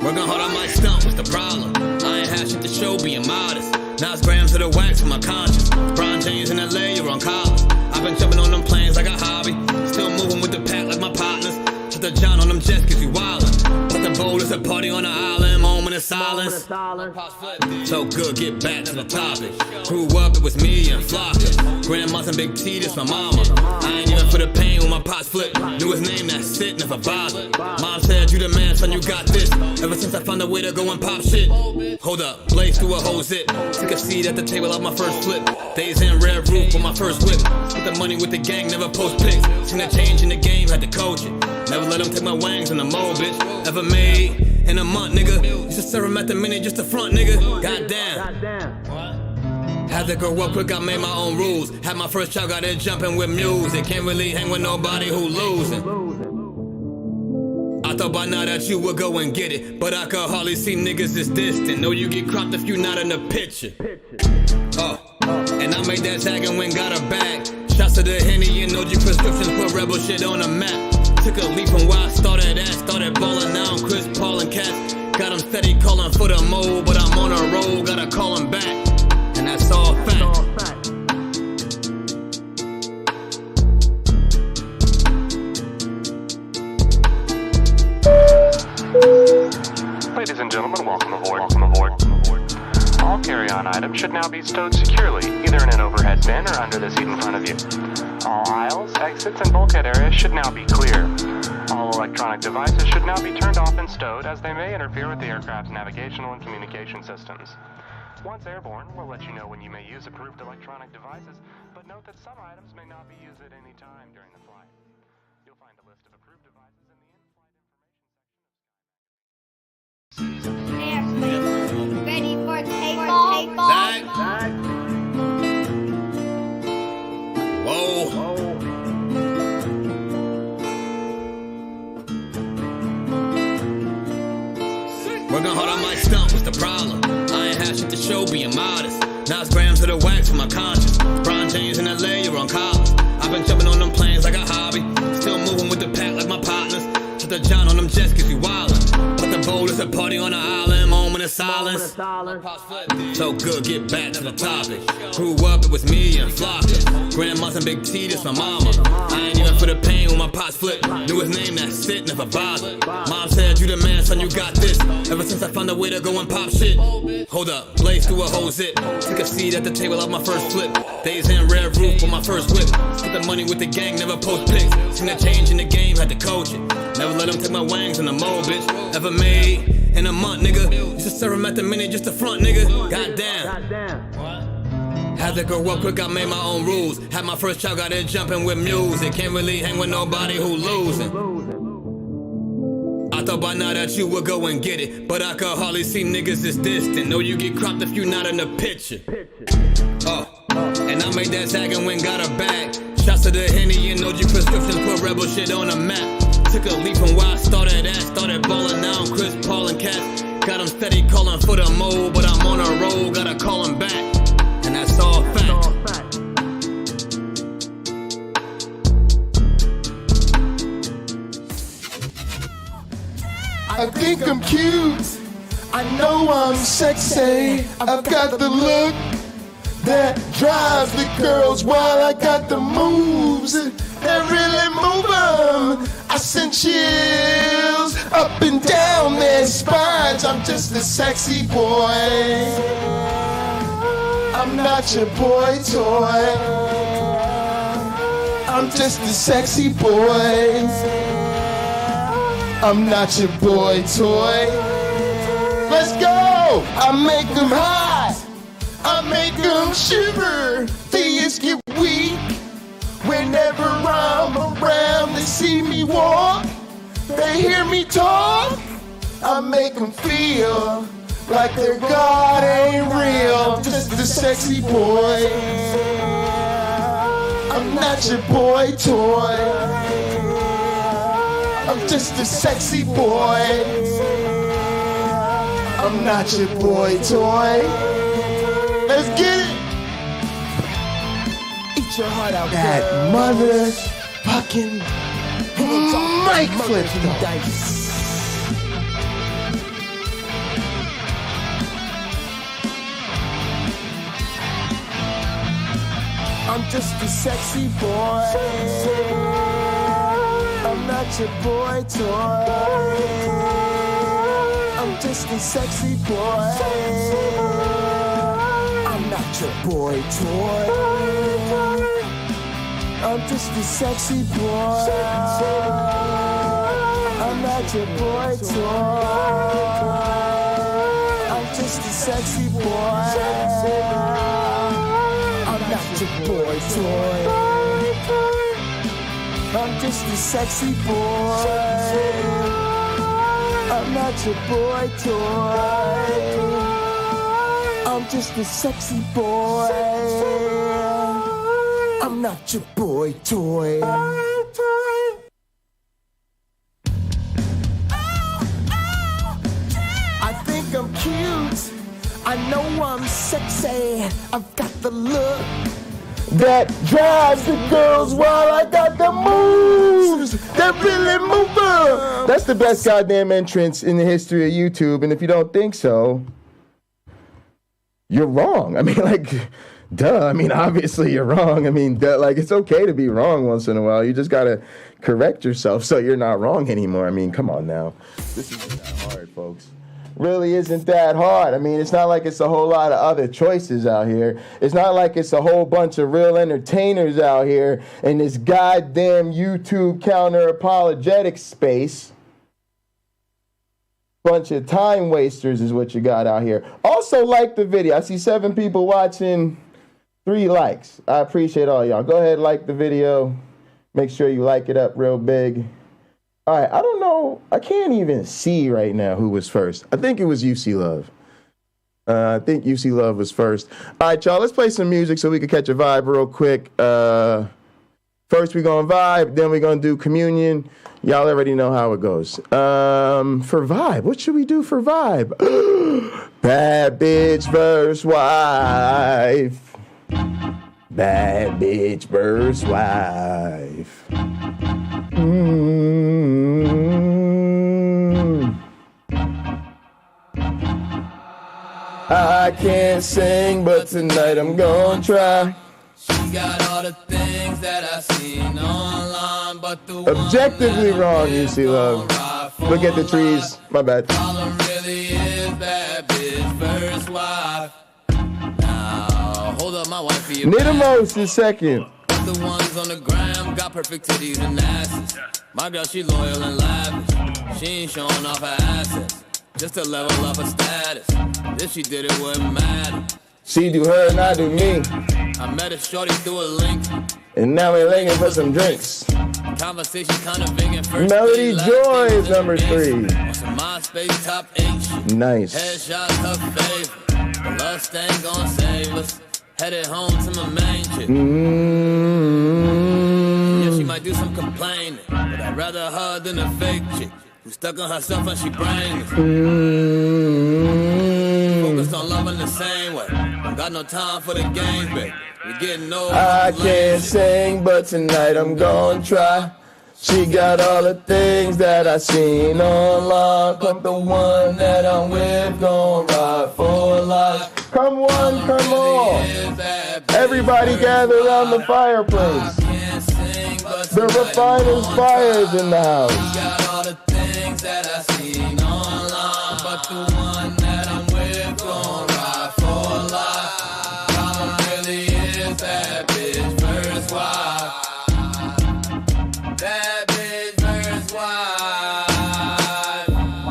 Working hard on my stump, what's the problem? I ain't had shit to show, being modest. Now it's grams of the wax for my conscience. Bron James in LA, you're on college. I've been jumping on them planes like a hobby. Still moving with the pack like my partners. Shut the John on them jets cause we wildin'. But the bowl is a party on the island, moment of silence. So good, get back to the topic. Grew up, it was me and Flocka. Grandma's and Big T, this my mama. I ain't even for the pain when my pots flip. Knew his name, that's it, never bothered. Mom said, you the man, son, you got this. Ever since I found a way to go and pop shit. Hold up, blaze through a whole zip. Took a seat at the table of my first flip. Days in red roof for my first whip. Spent the money with the gang, never post pics. Seen a change in the game, had to coach it. Never let them take my wangs in the mold, bitch. Ever made in a month, nigga. Used to serve him at the minute just to front, nigga. Goddamn. Had to grow up quick, I made my own rules. Had my first child, got it jumping with music. Can't really hang with nobody who losing. I thought by now that you would go and get it, but I could hardly see niggas this distant. Know you get cropped if you not in the picture. And I made that tag and went got a bag. Shots to the Henny and OG prescriptions, put rebel shit on the map. Took a leap from where I started at. Started ballin' now, I'm Chris Paul and Cass. Got him steady calling for the mold, but I'm on a roll, gotta call him back. And that's all fact. Ladies and gentlemen, welcome aboard. All carry-on items should now be stowed securely, either in an overhead bin or under the seat in front of you. All aisles, exits, and bulkhead areas should now be clear. All electronic devices should now be turned off and stowed, as they may interfere with the aircraft's navigational and communication systems. Once airborne, we'll let you know when you may use approved electronic devices, but note that some items may not be used at any time during the flight. You'll find a list of approved devices in the in-flight information section. Ready for takeoff? Zach. Whoa. Working hard on my stump, what's the problem? I ain't had shit to show, being modest. Now it's grams of the wax for my conscience. Bron James in LA, you're on college. I've been jumping on them planes like a hobby. Still moving with the pack like my partners. Shut the John on them jets cause we wildin'. But the bowl is a party on the island, moment of silence. So good, get back to the topic. Grew up, it was me and Flocka. Grandma's and Big T, this my mama. I ain't even for the pain when my pots flip. Knew his name, that's it, never bothered. Mom said, you the man, son, you got this. Ever since I found a way to go and pop shit. Hold up, blaze through a whole zip. Took a seat at the table of my first flip. Days in red roof for my first whip. Spent the money with the gang, never post pics. Seen a change in the game, had to coach it. Never let them take my wangs in the mold, bitch. Ever made in a month, nigga. Used to serve him at the minute just to front, nigga. Goddamn. Had to grow up quick, I made my own rules. Had my first child, got it jumping with music. Can't really hang with nobody who losing. I thought by now that you would go and get it, but I could hardly see niggas this distant. Know you get cropped if you not in the picture. And I made that tag and went got a bag. Shots to the Henny and OG prescriptions, put rebel shit on the map. Took a leap from where I started at. Started ballin' now, I'm Chris Paul and Cass. Got him steady calling for the mold, but I'm on a roll, gotta call him back. And that's all fact. I think I'm cute, I know I'm sexy. I've got the look that drives the girls, while I got the moves that really move them. I send chills up and down their spines. I'm just a sexy boy, I'm not your boy toy. I'm just a sexy boy, I'm not your boy toy. Let's go! I make them hot, I make them shiver. Things get weak whenever I'm around. They see me walk, they hear me talk. I make them feel like their God ain't real. Just a sexy boy, I'm not your boy toy. I'm just a sexy boy, I'm not your boy toy. Let's get it! Eat your heart out. That motherfucking mic flip dice. I'm just a sexy boy. I'm not your boy toy. I'm just a sexy boy. I'm not your boy toy. I'm just a sexy boy. I'm not your boy toy. I'm just a sexy boy. I'm not your boy toy. I'm just a sexy boy. I'm not your boy toy. I'm just a sexy boy. I'm not your boy toy. I think I'm cute. I know I'm sexy. I've got the look that drives the girls while I got the moves that really move them. That's the best goddamn entrance in the history of YouTube. And if you don't think so, you're wrong. I mean, like, duh. I mean, obviously you're wrong. I mean, duh, like, it's okay to be wrong once in a while. You just gotta correct yourself so you're not wrong anymore. I mean, come on now. This isn't that hard, folks. Really isn't that hard. I mean, it's not like it's a whole lot of other choices out here. It's not like it's a whole bunch of real entertainers out here in this goddamn YouTube counter-apologetics space. Bunch of time wasters is what you got out here. Also, like the video. I see 7 people watching, 3 likes. I appreciate all y'all. Go ahead, like the video. Make sure you like it up real big. All right, I don't know. I can't even see right now who was first. I think it was UC Love. I think UC Love was first. All right, y'all, let's play some music so we can catch a vibe real quick. First, we're going to vibe. Then we're going to do communion. Y'all already know how it goes. For vibe, what should we do for vibe? Bad bitch versus wife. Bad bitch versus wife. I can't sing, but tonight I'm gonna try. She got all the things that I've seen online, but the objectively wrong, you see, love. Look at the trees. My bad. Problem really is bad bitch versus wife. Now, hold up, my wife for you. Nidamos is second. The ones on the gram got perfect titties and asses. My girl, she loyal and lavish. She ain't showing off her assets just to level up her status. If she did, it wouldn't matter. She do her and I do me. I met a shorty through a link, and now we're linking for some drinks. Conversation kind of big and first. Melody Joy is number 3. On some MySpace top 8. Nice. Headshots her favorite. The lust ain't gonna save us. Headed home to my main chick. Yeah, she might do some complaining, but I'd rather her than a fake chick who's stuck on herself and she brainless. Focused on loving the same way. Don't got no time for the games, baby. We're getting old. I can't sing, but tonight I'm gonna try. She got all the things that I seen online, but the one that I'm with gon' ride for life. Come on, come on. Everybody gather around the fireplace. The refiner's fire's in the house. She got all the things that I seen online, but the one that I'm with gon' ride for life. Problem really is bad bitch versus wife. Bad bitch versus wife.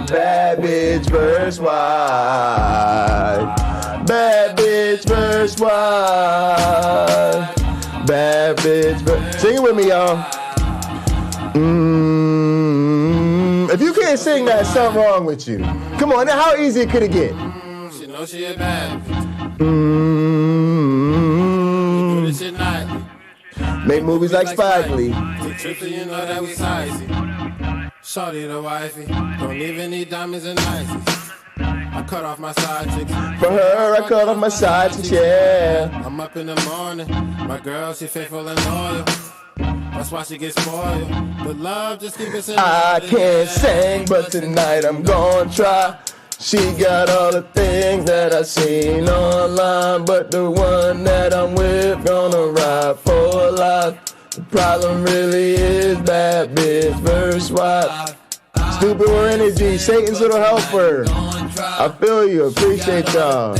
Bad bitch versus wife. Bad bitch versus wife. Bad bitch versus... Sing it with me, y'all. If you can't sing that, something wrong with you. Come on, now how easy could it get? She know she a bad bitch. Do this shit nightly. Make movies like Spike Lee. Take trips so you know that we sightsee. Shorty the wifey. Don't even need diamonds and niceties. I cut off my side chicks. For her, I cut off my side chicks, yeah. I'm up in the morning. My girl, she faithful and loyal. That's why she gets spoiled. But love, just keep it simple. I can't sing, but tonight I'm gonna try. She got all the things that I seen online, but the one that I'm with gonna ride for life. The problem really is bad bitch versus wife. Stupid with energy, Satan's little helper. I feel you, appreciate y'all.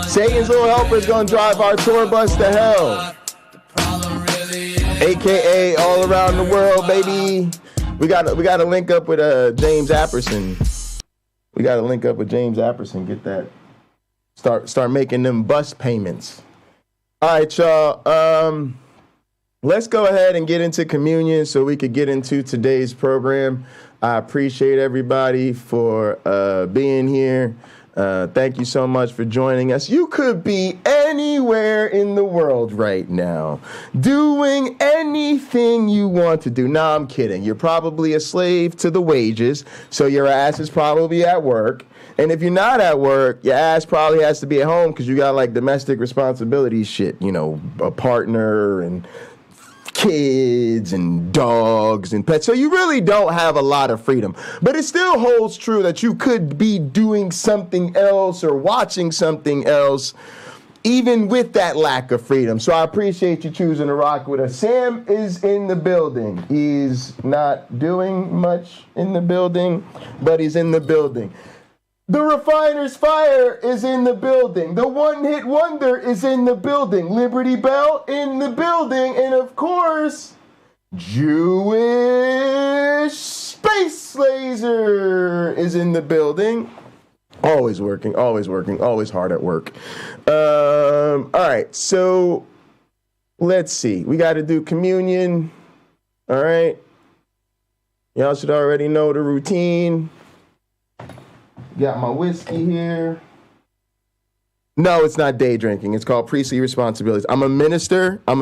Satan's little helper is gonna drive our tour bus to hell. AKA all around the world, baby. We gotta link up with James Apperson. We gotta link up with James Apperson. Get that. Start making them bus payments. All right, y'all. Let's go ahead and get into communion so we could get into today's program. I appreciate everybody for being here. Thank you so much for joining us. You could be anywhere in the world right now, doing anything you want to do. No, I'm kidding. You're probably a slave to the wages, so your ass is probably at work. And if you're not at work, your ass probably has to be at home because you got like domestic responsibility shit, you know, a partner and kids and dogs and pets. So you really don't have a lot of freedom. But it still holds true that you could be doing something else or watching something else, even with that lack of freedom. So I appreciate you choosing to rock with us. Sam is in the building. He's not doing much in the building, but he's in the building. The Refiner's Fire is in the building. The One Hit Wonder is in the building. Liberty Bell in the building. And of course, Jewish Space Laser is in the building. Always working, always hard at work. All right, so let's see. We got to do communion. All right. Y'all should already know the routine. Got my whiskey here. No, it's not day drinking. It's called priestly responsibilities. I'm a minister. I'm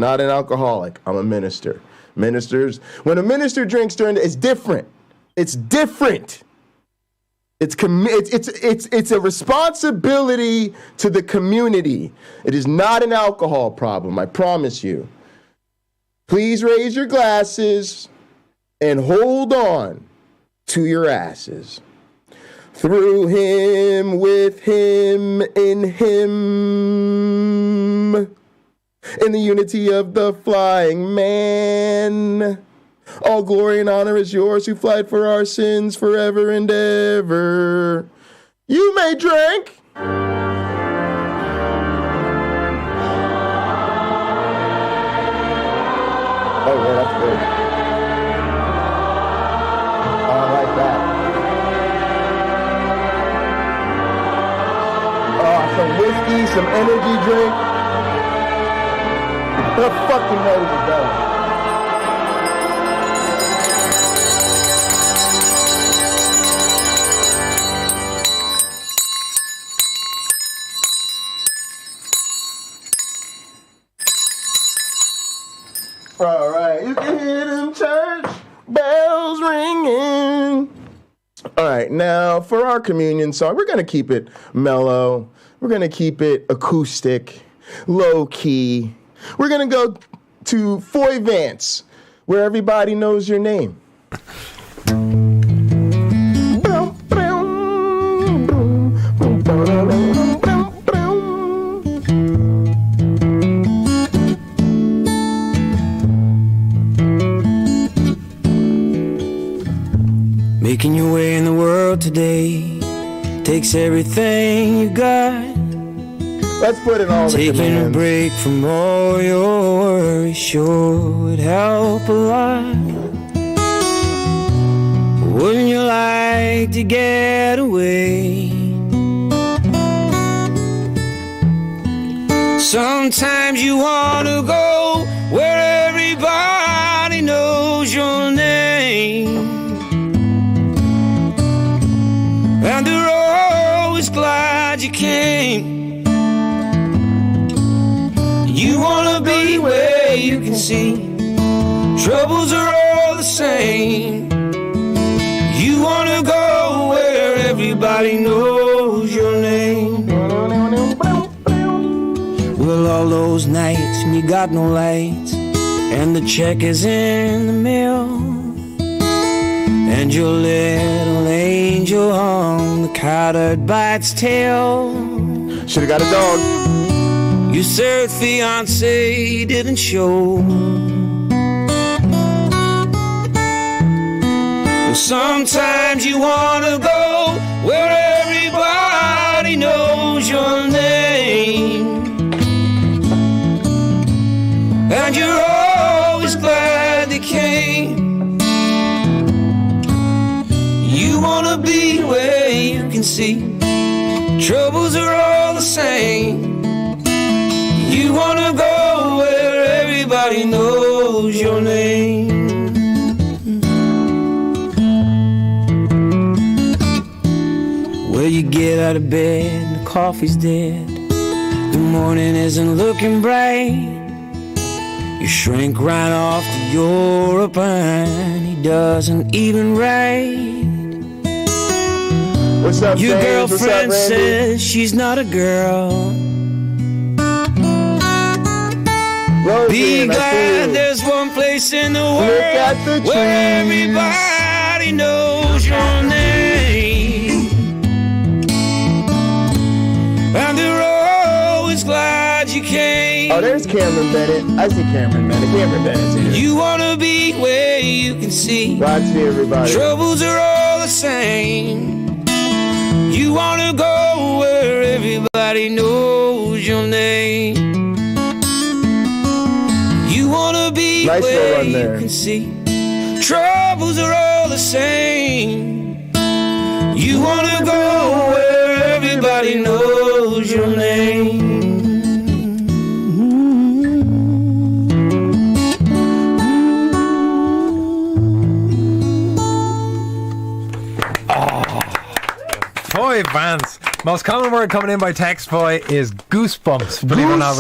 not an alcoholic. I'm a minister. Ministers, when a minister drinks during it's different. It's different. It's a responsibility to the community. It is not an alcohol problem, I promise you. Please raise your glasses and hold on to your asses. Through him, with him, in him, in the unity of the flying man. All glory and honor is yours who fled for our sins forever and ever. You may drink. Oh, yeah, that's good. I like that. Some whiskey, some energy drink. The fucking nose is done. All right, you can hear them church bells ringing. All right, now for our communion song, we're going to keep it mellow. We're going to keep it acoustic, low-key. We're going to go to Foy Vance, where everybody knows your name. Making your way in the world today takes everything you got. Let's put it on. Taking a break from all your worries sure would help a lot. Wouldn't you like to get away? Sometimes you want to go where everybody knows your name, and they're always glad you came. You wanna be where you can see troubles are all the same. You wanna go where everybody knows your name. Well, all those nights when you got no lights and the check is in the mail, and your little angel hung the cowed by its tail. Should've got a dog. Your third fiancé didn't show. Well, sometimes you wanna go where everybody knows your name, and you're always glad they came. You wanna be where you can see troubles are all the same. You wanna go where everybody knows your name. Well, you get out of bed and the coffee's dead. The morning isn't looking bright. You shrink right off to Utubepunk. He doesn't even write. What's up, Your James? girlfriend What's up, Randy? says she's not a girl. Rosie, Be I see glad you. there's one place in the world at the where trees. everybody knows your name, and they're always glad you came. Oh, there's Cameron Bennett. I see Cameron Bennett. Cameron Bennett's here. You wanna be where you can see Glad to see everybody. troubles are all the same. You wanna go where everybody knows your name. You wanna be Nice little where run you there. can see troubles are all the same. You wanna go where everybody knows your name. Boy, Vance. Most common word coming in by text, boy, is goosebumps. Believe it or not,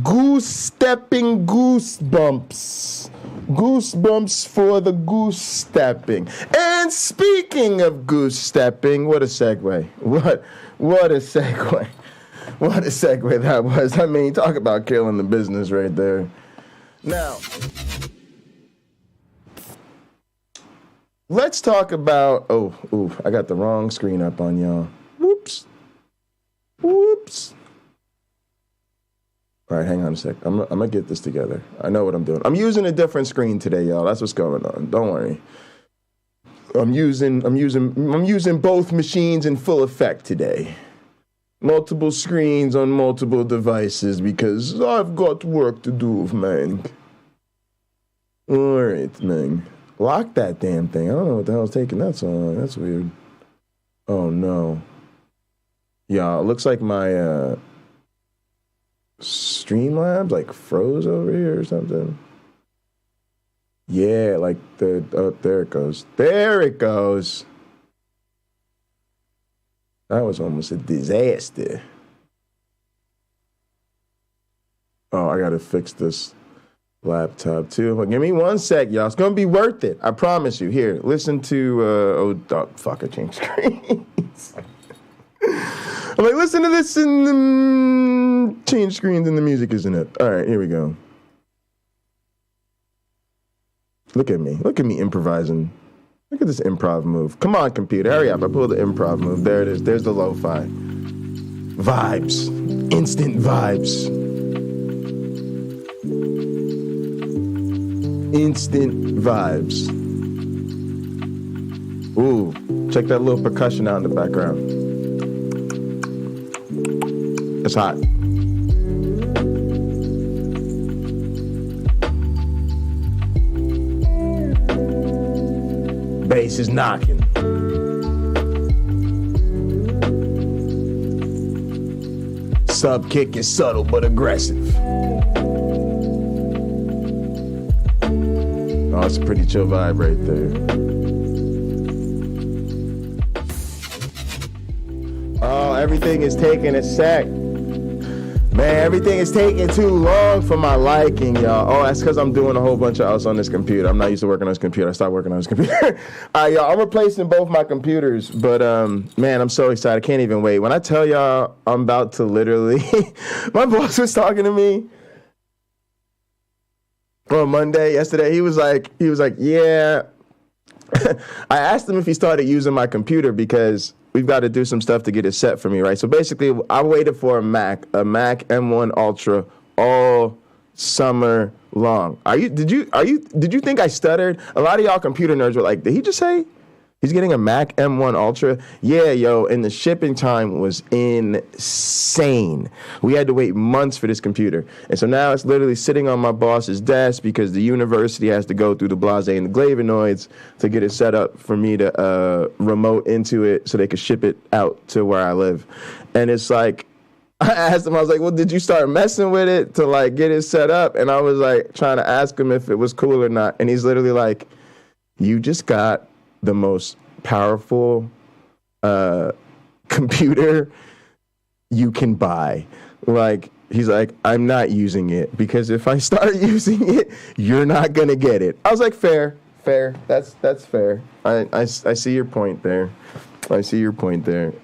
Goose-stepping goosebumps. Goosebumps for the goose-stepping. And speaking of goose-stepping, what a segue. What a segue. What a segue that was. I mean, talk about killing the business right there. Now, let's talk about, I got the wrong screen up on y'all. Whoops. All right, hang on a sec. I'm gonna get this together. I know what I'm doing. I'm using a different screen today, y'all. That's what's going on. Don't worry. I'm using both machines in full effect today. Multiple screens on multiple devices because I've got work to do, man. All right, man. Lock that damn thing. I don't know what the hell's taking that so long. That's weird. Oh, no. Y'all, it looks like my Streamlabs like froze over here or something. Yeah, like there it goes. There it goes. That was almost a disaster. Oh, I gotta fix this laptop too. But give me 1 sec, y'all. It's gonna be worth it. I promise you. Here, listen to fuck, I changed screens. I'm like, listen to this and change screens and the music isn't it. All right, here we go. Look at me improvising. Look at this improv move. Come on, computer, hurry up. I pulled the improv move. There it is. There's the lo-fi. Vibes. Instant vibes. Instant vibes. Ooh, check that little percussion out in the background. It's hot. Bass is knocking. Sub kick is subtle but aggressive. Oh, it's a pretty chill vibe right there. Oh, everything is taking a sec. Man, everything is taking too long for my liking, y'all. Oh, that's because I'm doing a whole bunch of else on this computer. I'm not used to working on this computer. I stopped working on this computer. All right, y'all, I'm replacing both my computers, but man, I'm so excited. I can't even wait. When I tell y'all I'm about to literally, my boss was talking to me. on Monday, yesterday. He was like, yeah. I asked him if he started using my computer because we've got to do some stuff to get it set for me, right? So basically, I waited for a Mac M1 Ultra all summer long. Did you think I stuttered? A lot of y'all computer nerds were like, did he just say he's getting a Mac M1 Ultra? Yeah, yo, and the shipping time was insane. We had to wait months for this computer. And so now it's literally sitting on my boss's desk because the university has to go through the blase and the glavinoids to get it set up for me to remote into it so they could ship it out to where I live. And it's like, I asked him, I was like, well, did you start messing with it to like get it set up? And I was like trying to ask him if it was cool or not. And he's literally like, you just got the most powerful computer you can buy. Like, he's like, I'm not using it because if I start using it, you're not gonna get it. I was like, fair. That's fair. I see your point there.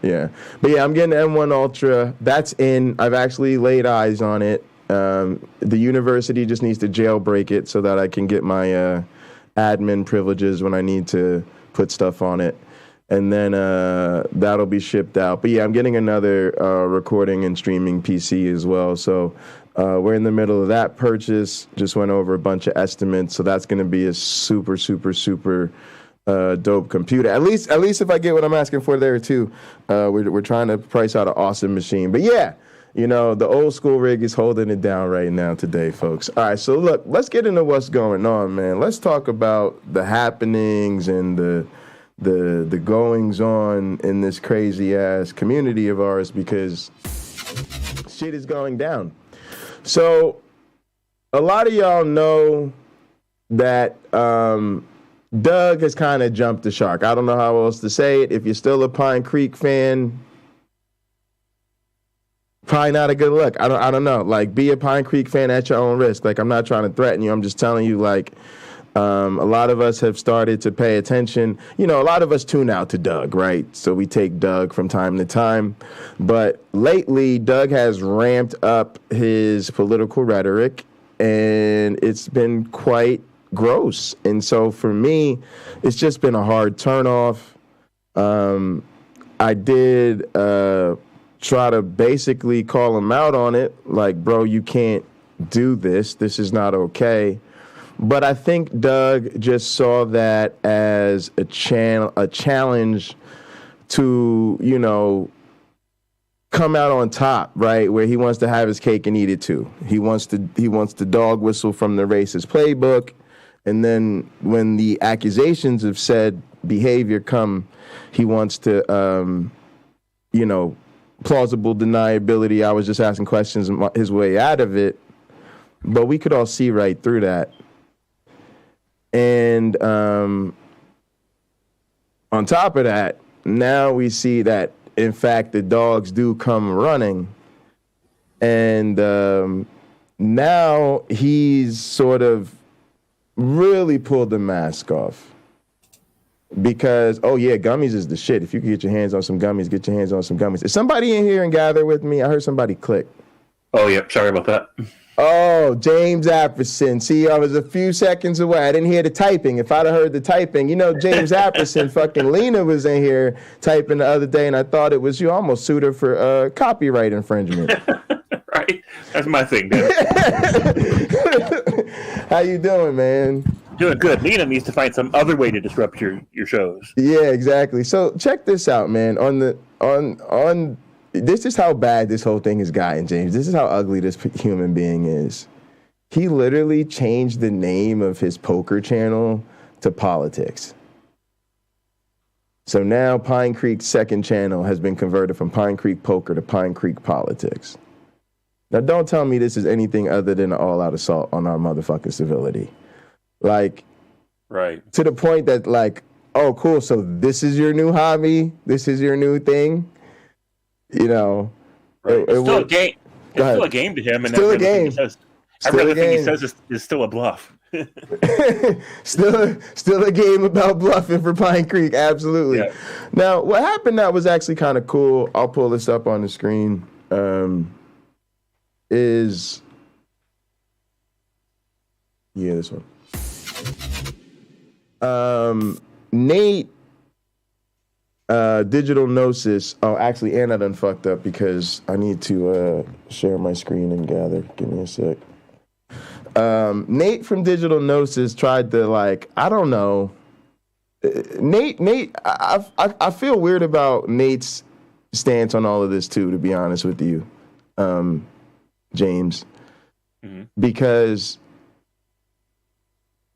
Yeah. But yeah, I'm getting the M1 Ultra. That's in. I've actually laid eyes on it. The university just needs to jailbreak it so that I can get my admin privileges when I need to put stuff on it. And then that'll be shipped out. But yeah, I'm getting another recording and streaming PC as well. So we're in the middle of that purchase. Just went over a bunch of estimates. So that's going to be a super dope computer. At least if I get what I'm asking for there too. We're trying to price out an awesome machine. But yeah, you know, the old school rig is holding it down right now today, folks. All right, so look, let's get into what's going on, man. Let's talk about the happenings and the goings on in this crazy ass community of ours because shit is going down. So a lot of y'all know that Doug has kind of jumped the shark. I don't know how else to say it. If you're still a Pinecreek fan, probably not a good look. I don't know. Like, be a Pinecreek fan at your own risk. Like, I'm not trying to threaten you. I'm just telling you, like, a lot of us have started to pay attention. You know, a lot of us tune out to Doug, right? So we take Doug from time to time. But lately, Doug has ramped up his political rhetoric, and it's been quite gross. And so for me, it's just been a hard turnoff. I did try to basically call him out on it. Like, bro, you can't do this. This is not okay. But I think Doug just saw that as a challenge to, you know, come out on top, right? Where he wants to have his cake and eat it too. He wants to dog whistle from the racist playbook. And then when the accusations of said behavior come, he wants to, you know, plausible deniability. I was just asking questions his way out of it. But we could all see right through that. And on top of that, now we see that, in fact, the dogs do come running. And now he's sort of really pulled the mask off. Because, oh, yeah, gummies is the shit. If you can get your hands on some gummies, get your hands on some gummies. Is somebody in here and gather with me? I heard somebody click. Oh, yeah. Sorry about that. Oh, James Apperson. See, I was a few seconds away. I didn't hear the typing. If I'd have heard the typing, you know, James Apperson, fucking Lena was in here typing the other day, and I thought it was you. I almost sued her for copyright infringement. Right? That's my thing, dude. How you doing, man? Doing good. Lena needs to find some other way to disrupt your shows. Yeah, exactly. So check this out, man. On this is how bad this whole thing has gotten, James. This is how ugly this human being is. He literally changed the name of his poker channel to politics. So now Pinecreek's second channel has been converted from Pinecreek Poker to Pinecreek Politics. Now, don't tell me this is anything other than an all-out assault on our motherfucking civility. Like, right. To the point that, like, oh, cool, so this is your new hobby? This is your new thing? You know, right. It's still a game. It's still a game to him, and still a game. Everything he says is still a bluff. still a game about bluffing for Pinecreek. Absolutely. Yeah. Now, what happened that was actually kind of cool. I'll pull this up on the screen. Is Yeah, this one. Nate, Digital Gnosis. Oh, actually, Anna done fucked up because I need to share my screen and gather. Give me a sec. Nate from Digital Gnosis tried to, like, I don't know. Nate, I feel weird about Nate's stance on all of this too, to be honest with you, James, because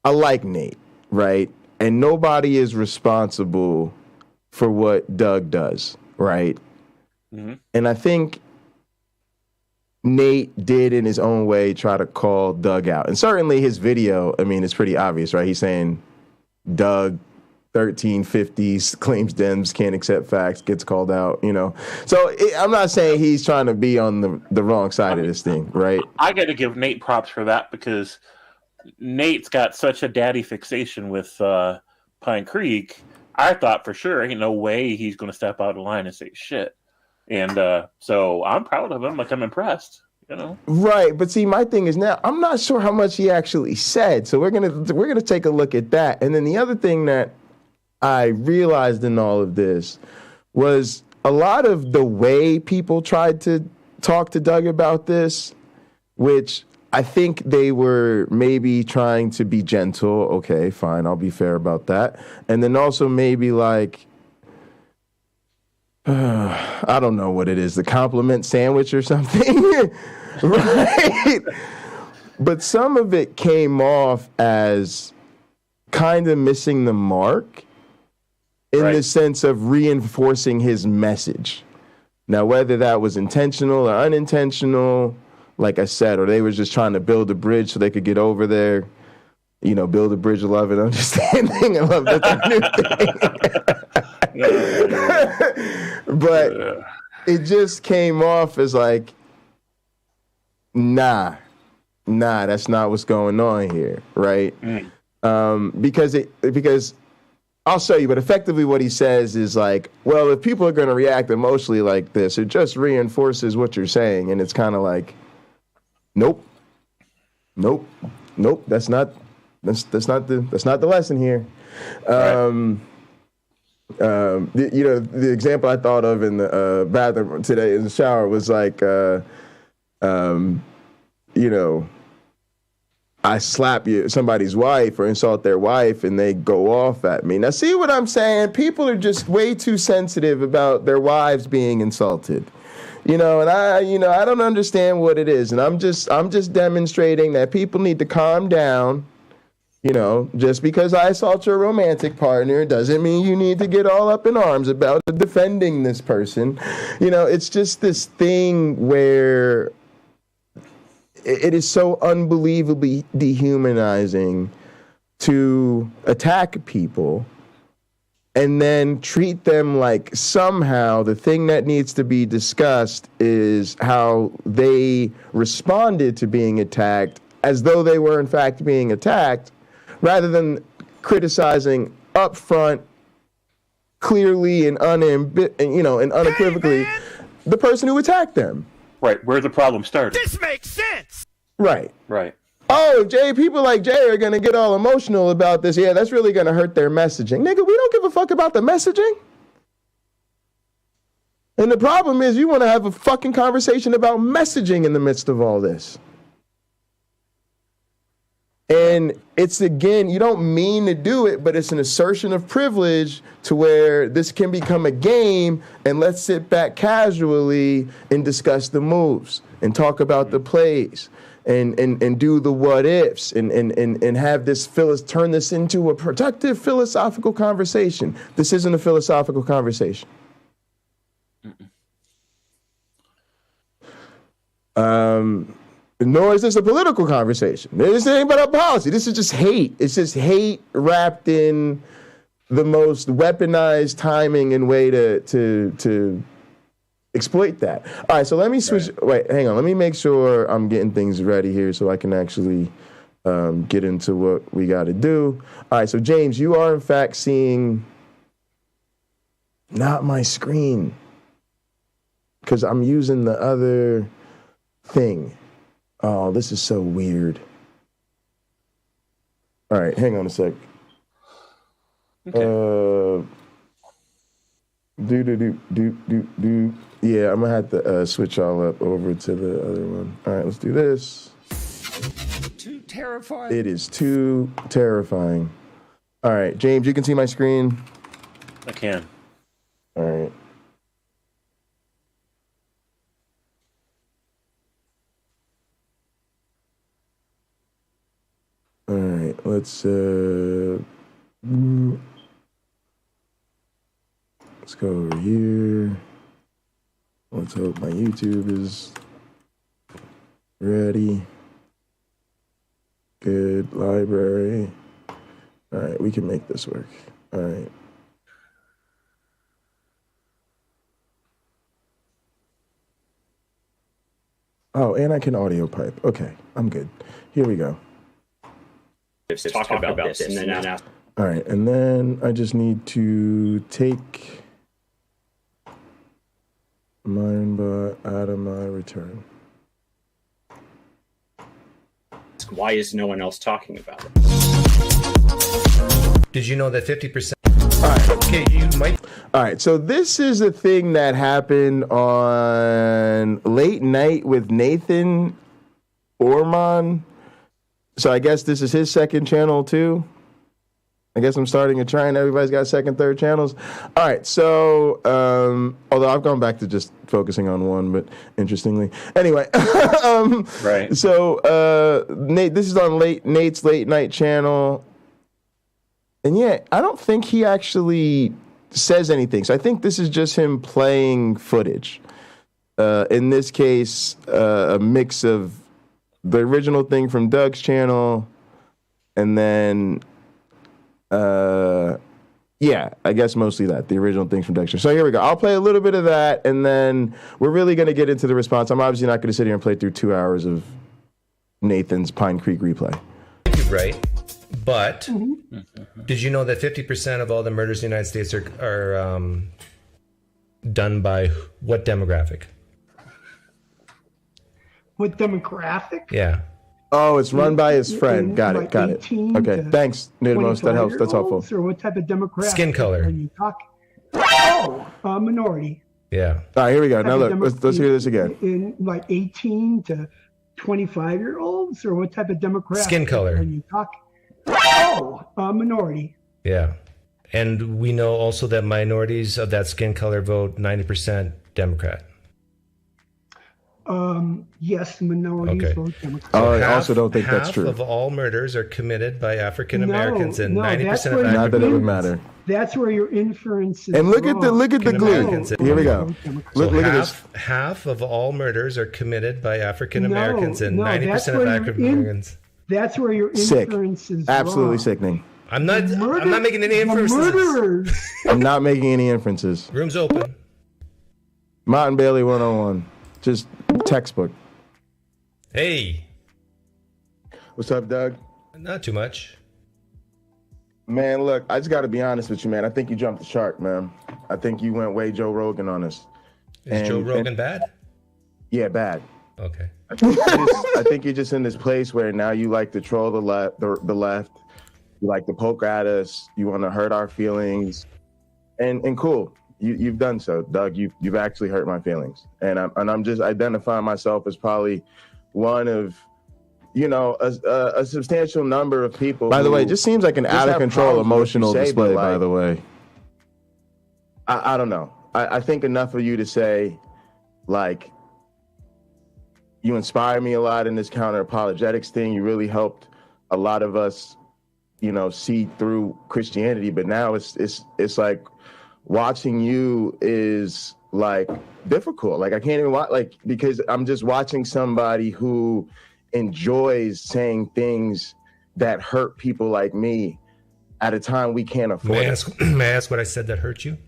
I like Nate, right? And nobody is responsible for what Doug does, right? And I think Nate did in his own way try to call Doug out. And certainly his video, I mean, it's pretty obvious, right? He's saying Doug 1350s claims Dems can't accept facts, gets called out, you know. So I'm not saying he's trying to be on the wrong side of this thing, right? I got to give Nate props for that because Nate's got such a daddy fixation with Pinecreek. I thought for sure ain't no way he's going to step out of line and say shit. And so I'm proud of him. Like, I'm impressed. You know? Right, but see, my thing is now I'm not sure how much he actually said, so we're gonna take a look at that. And then the other thing that I realized in all of this was a lot of the way people tried to talk to Doug about this, which I think they were maybe trying to be gentle. Okay, fine, I'll be fair about that. And then also maybe like, I don't know what it is, the compliment sandwich or something, right? But some of it came off as kind of missing the mark in the sense of reinforcing his message. Now, whether that was intentional or unintentional, like I said, or they were just trying to build a bridge so they could get over there, you know, build a bridge of love and understanding. I love that new thing. But it just came off as like, nah, that's not what's going on here, right? Because I'll show you, but effectively what he says is like, well, if people are going to react emotionally like this, it just reinforces what you're saying. And it's kind of like, nope, that's not the lesson here. The example I thought of in the bathroom today in the shower was like, I slap somebody's wife or insult their wife and they go off at me. Now, see what I'm saying? People are just way too sensitive about their wives being insulted. And I don't understand what it is. And I'm just demonstrating that people need to calm down. Just because I assault your romantic partner doesn't mean you need to get all up in arms about defending this person. It's just this thing where it is so unbelievably dehumanizing to attack people and then treat them like somehow the thing that needs to be discussed is how they responded to being attacked as though they were in fact being attacked, rather than criticizing up front, clearly and unequivocally the person who attacked them. Right, where the problem started. This makes sense. Right. Oh, people like Jay are going to get all emotional about this. Yeah, that's really going to hurt their messaging. Nigga, we don't give a fuck about the messaging. And the problem is you want to have a fucking conversation about messaging in the midst of all this. And it's, again, you don't mean to do it, but it's an assertion of privilege to where this can become a game and let's sit back casually and discuss the moves and talk about the plays and do the what ifs and have this turn this into a productive philosophical conversation. This isn't a philosophical conversation. Nor is this a political conversation. This ain't about a policy. This is just hate. It's just hate wrapped in the most weaponized timing and way to exploit that. All right, so let me switch. Wait, hang on. Let me make sure I'm getting things ready here so I can actually get into what we got to do. All right, so James, you are in fact seeing not my screen because I'm using the other thing. Oh, this is so weird. All right, hang on a sec. Okay. Do. Yeah, I'm gonna have to switch all up over to the other one. All right, let's do this. Too terrifying. It is too terrifying. All right, James, you can see my screen. I can. All right. All right, let's go over here. Let's hope my YouTube is ready. Good library. All right, we can make this work. All right. Oh, and I can audio pipe. Okay, I'm good. Here we go. Talk about this and then ask. All right, and then I just need to take Minebot out of my return. Why is no one else talking about it? Did you know that 50%? All right. Okay, you might. All right, so this is a thing that happened on Late Night with Nathan Orman. So I guess this is his second channel too. I guess I'm starting a trend. Everybody's got second, third channels. All right, so although I've gone back to just focusing on one, but interestingly, anyway. Right. So Nate, this is on Nate's Late Night channel, and yeah, I don't think he actually says anything. So I think this is just him playing footage. In this case, a mix of the original thing from Doug's channel, and then, yeah, I guess mostly that, the original thing from Doug's channel. So here we go. I'll play a little bit of that, and then we're really going to get into the response. I'm obviously not going to sit here and play through 2 hours of Nathan's Pinecreek replay. Right, but did you know that 50% of all the murders in the United States are done by what demographic? What demographic? Yeah. Oh, it's run by his friend. Got it. Okay, thanks, Nidamos. That helps. That's helpful. Or what type of demographic? Skin color. Are you talking? Oh, minority. Yeah. All right, here we go. Now look, let's hear this again. In like 18 to 25-year-olds, or what type of demographic? Skin color. Are you talking? Oh, minority. Yeah. And we know also that minorities of that skin color vote 90% Democrat. Yes, minorities vote Democrat. Oh, I also don't think that's true. Half of all murders are committed by African Americans, and 90% of African Not that it would matter. That's where your inference is. And look at the glue. Here we go. Look at this. Half of all murders are committed by African Americans, and 90% of African Americans. That's where your inference is. Absolutely sickening. I'm not making any inferences. I'm not making any inferences. Room's open. Martin Bailey 101. Just textbook. Hey. What's up, Doug? Not too much. Man, look, I just got to be honest with you, man. I think you jumped the shark, man. I think you went way Joe Rogan on us. Is Joe Rogan bad? Yeah, bad. Okay. I think you're just in this place where now you like to troll the left. You like to poke at us. You want to hurt our feelings. And cool. You've done so, Doug. You've actually hurt my feelings. And I'm just identifying myself as probably one of, a substantial number of people. By the way, it just seems like an out of control emotional display, by the way. I don't know. I think enough of you to say, like, you inspire me a lot in this counter-apologetics thing. You really helped a lot of us, see through Christianity. But now it's like watching you is like difficult. Like I can't even watch, like, because I'm just watching somebody who enjoys saying things that hurt people like me at a time we can't afford. May I ask what I said that hurt you?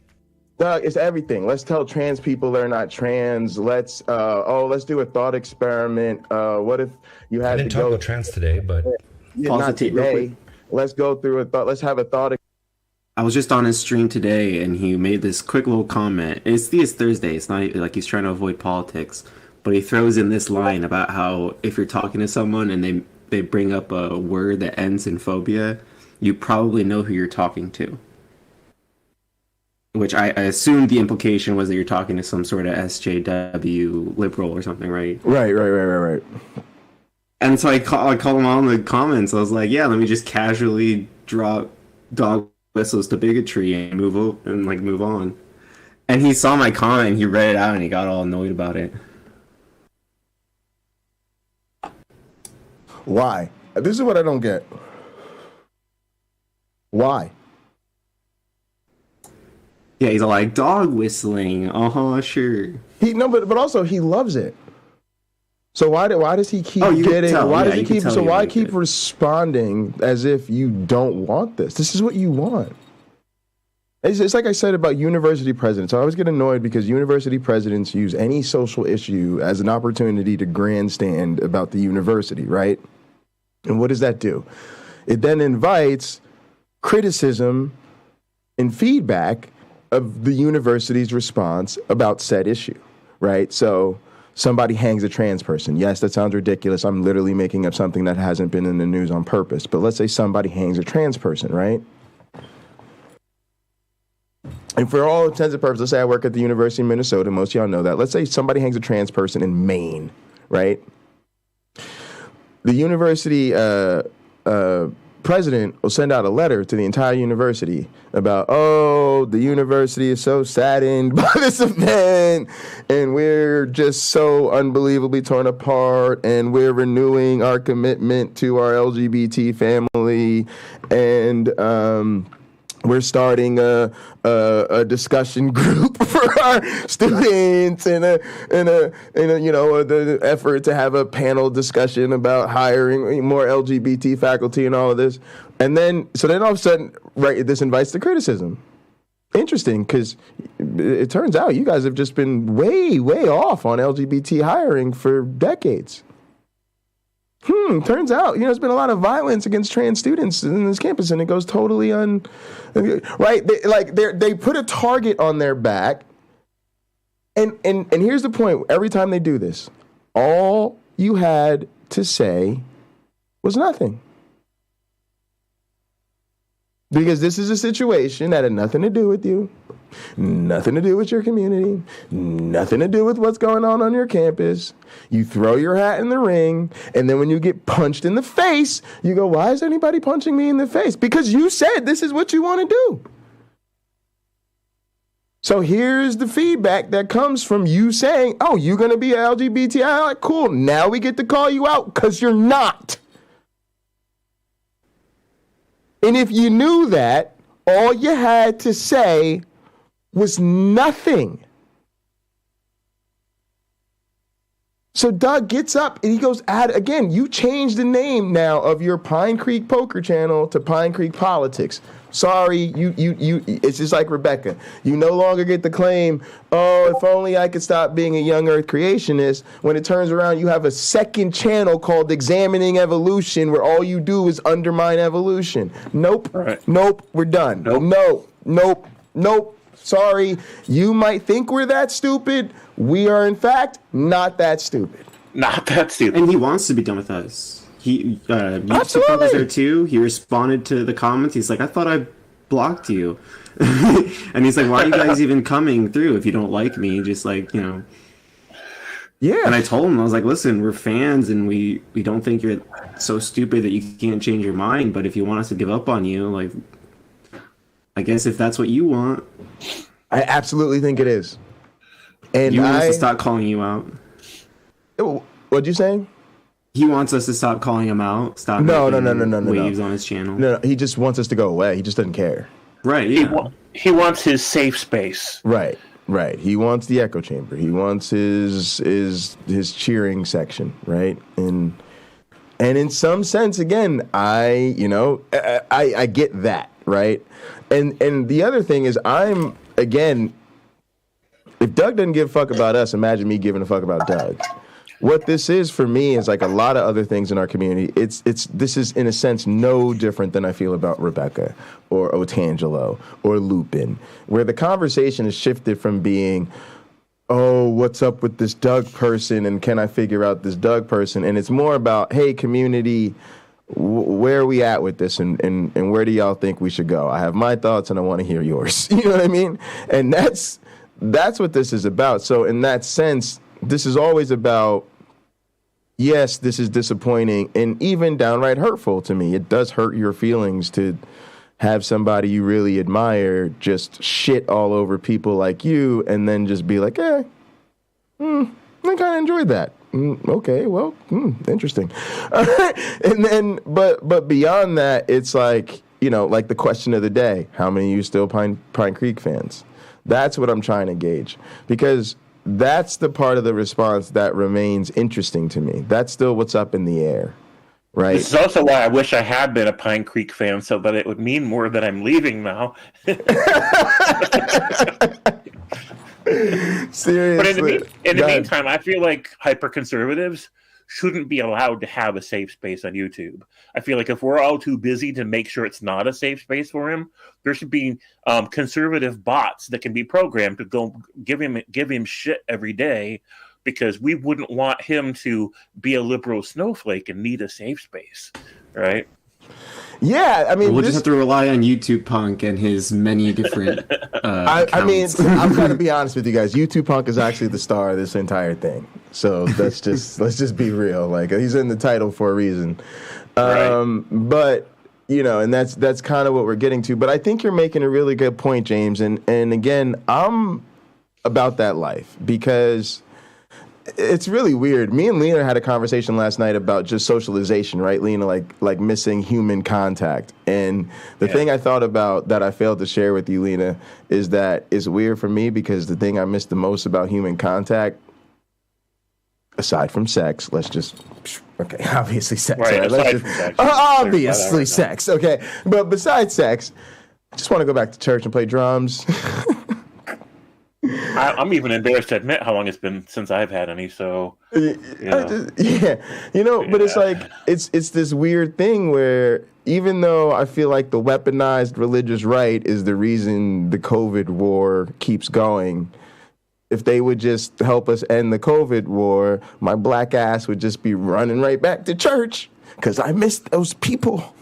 Doug, it's everything. Let's tell trans people they're not trans. Let's do a thought experiment. What if you had I didn't talk about trans today, but not today. Let's go through a thought. Let's have a thought. I was just on his stream today, and he made this quick little comment. It's Theist Thursday. It's not like he's trying to avoid politics, but he throws in this line about how if you're talking to someone and they bring up a word that ends in phobia, you probably know who you're talking to. Which I assumed the implication was that you're talking to some sort of SJW liberal or something, right? Right. And so I call him out in the comments. I was like, yeah, let me just casually drop dog whistles to bigotry and move on. And he saw my comment and he read it out and he got all annoyed about it. Why? This is what I don't get. Why? Yeah, he's all like, dog whistling. Sure. But also he loves it. So why does he keep keep responding as if you don't want this? This is what you want. It's like I said about university presidents. I always get annoyed because university presidents use any social issue as an opportunity to grandstand about the university, right? And what does that do? It then invites criticism and feedback of the university's response about said issue, right? So somebody hangs a trans person. Yes, that sounds ridiculous. I'm literally making up something that hasn't been in the news on purpose. But let's say somebody hangs a trans person, right? And for all intents and purposes, let's say I work at the University of Minnesota. Most of y'all know that. Let's say somebody hangs a trans person in Maine, right? The university president will send out a letter to the entire university about, the university is so saddened by this event, and we're just so unbelievably torn apart, and we're renewing our commitment to our LGBT family, and we're starting a discussion group for our students and the effort to have a panel discussion about hiring more LGBT faculty and all of this. And then all of a sudden, right, this invites the criticism. Interesting, because it turns out you guys have just been way, way off on LGBT hiring for decades. Turns out, there's been a lot of violence against trans students in this campus, and it goes totally right. They put a target on their back, and here's the point: every time they do this, all you had to say was nothing, because this is a situation that had nothing to do with you, nothing to do with your community, nothing to do with what's going on your campus. You throw your hat in the ring, and then when you get punched in the face, you go, why is anybody punching me in the face? Because you said this is what you want to do. So here's the feedback that comes from you saying, you're going to be LGBTI? Cool. Now we get to call you out because you're not. And if you knew that, all you had to say was nothing. So Doug gets up and he goes, again, you changed the name now of your Pinecreek poker channel to Pinecreek Politics. Sorry, you it's just like Rebecca. You no longer get the claim, if only I could stop being a young earth creationist. When it turns around, you have a second channel called Examining Evolution where all you do is undermine evolution. Nope. Right. Nope. We're done. Nope. Sorry. You might think we're that stupid. We are, in fact, not that stupid. Not that stupid. And he wants to be done with us. Utubepunk was there too. He responded to the comments. He's like, I thought I blocked you. And he's like, why are you guys even coming through if you don't like me? Just Yeah. And I told him, I was like, listen, we're fans and we don't think you're so stupid that you can't change your mind. But if you want us to give up on you, I guess if that's what you want. I absolutely think it is. And he wants to stop calling you out. What'd you say? He wants us to stop calling him out. Stop waves on his channel. No, he just wants us to go away. He just doesn't care. Right. Yeah. He wants his safe space. Right. He wants the echo chamber. He wants his cheering section. Right. And in some sense, again, I get that. Right. And the other thing is, if Doug doesn't give a fuck about us, imagine me giving a fuck about Doug. What this is for me is like a lot of other things in our community. This is in a sense no different than I feel about Rebecca or Otangelo or Lupin, where the conversation has shifted from being oh, what's up with this Doug person, and can I figure out this Doug person? And it's more about, hey, community, where are we at with this, and where do y'all think we should go? I have my thoughts, and I want to hear yours. You know what I mean? And that's what this is about. So in that sense, this is always about, yes, this is disappointing and even downright hurtful to me. It does hurt your feelings to have somebody you really admire just shit all over people like you and then just be like, I kind of enjoyed that. Okay, well, interesting. And then, but beyond that, it's like, you know, like the question of the day, how many of you still Pinecreek fans? That's what I'm trying to gauge, because that's the part of the response that remains interesting to me. That's still what's up in the air, right? This is also why I wish I had been a Pinecreek fan, so that it would mean more that I'm leaving now. Seriously. But in the meantime, I feel like hyper-conservatives shouldn't be allowed to have a safe space on YouTube. I feel like if we're all too busy to make sure it's not a safe space for him, there should be conservative bots that can be programmed to go give him shit every day, because we wouldn't want him to be a liberal snowflake and need a safe space, right? Yeah, I mean, we'll just have to rely on Utubepunk and his many different. I mean, I'm going to be honest with you guys. Utubepunk is actually the star of this entire thing. So let's just be real. Like, he's in the title for a reason. Right. But you know, and that's kind of what we're getting to. But I think you're making a really good point, James. And again, I'm about that life, because it's really weird. Me and Lena had a conversation last night about just socialization, right? Lena, like missing human contact. And the thing I thought about that I failed to share with you, Lena, is that it's weird for me, because the thing I miss the most about human contact, aside from sex, obviously sex. Right, right? sex. Obviously sex, okay. But besides sex, I just want to go back to church and play drums. I'm even embarrassed to admit how long it's been since I've had any. So, but it's like it's this weird thing where, even though I feel like the weaponized religious right is the reason the COVID war keeps going, if they would just help us end the COVID war, my black ass would just be running right back to church, because I miss those people.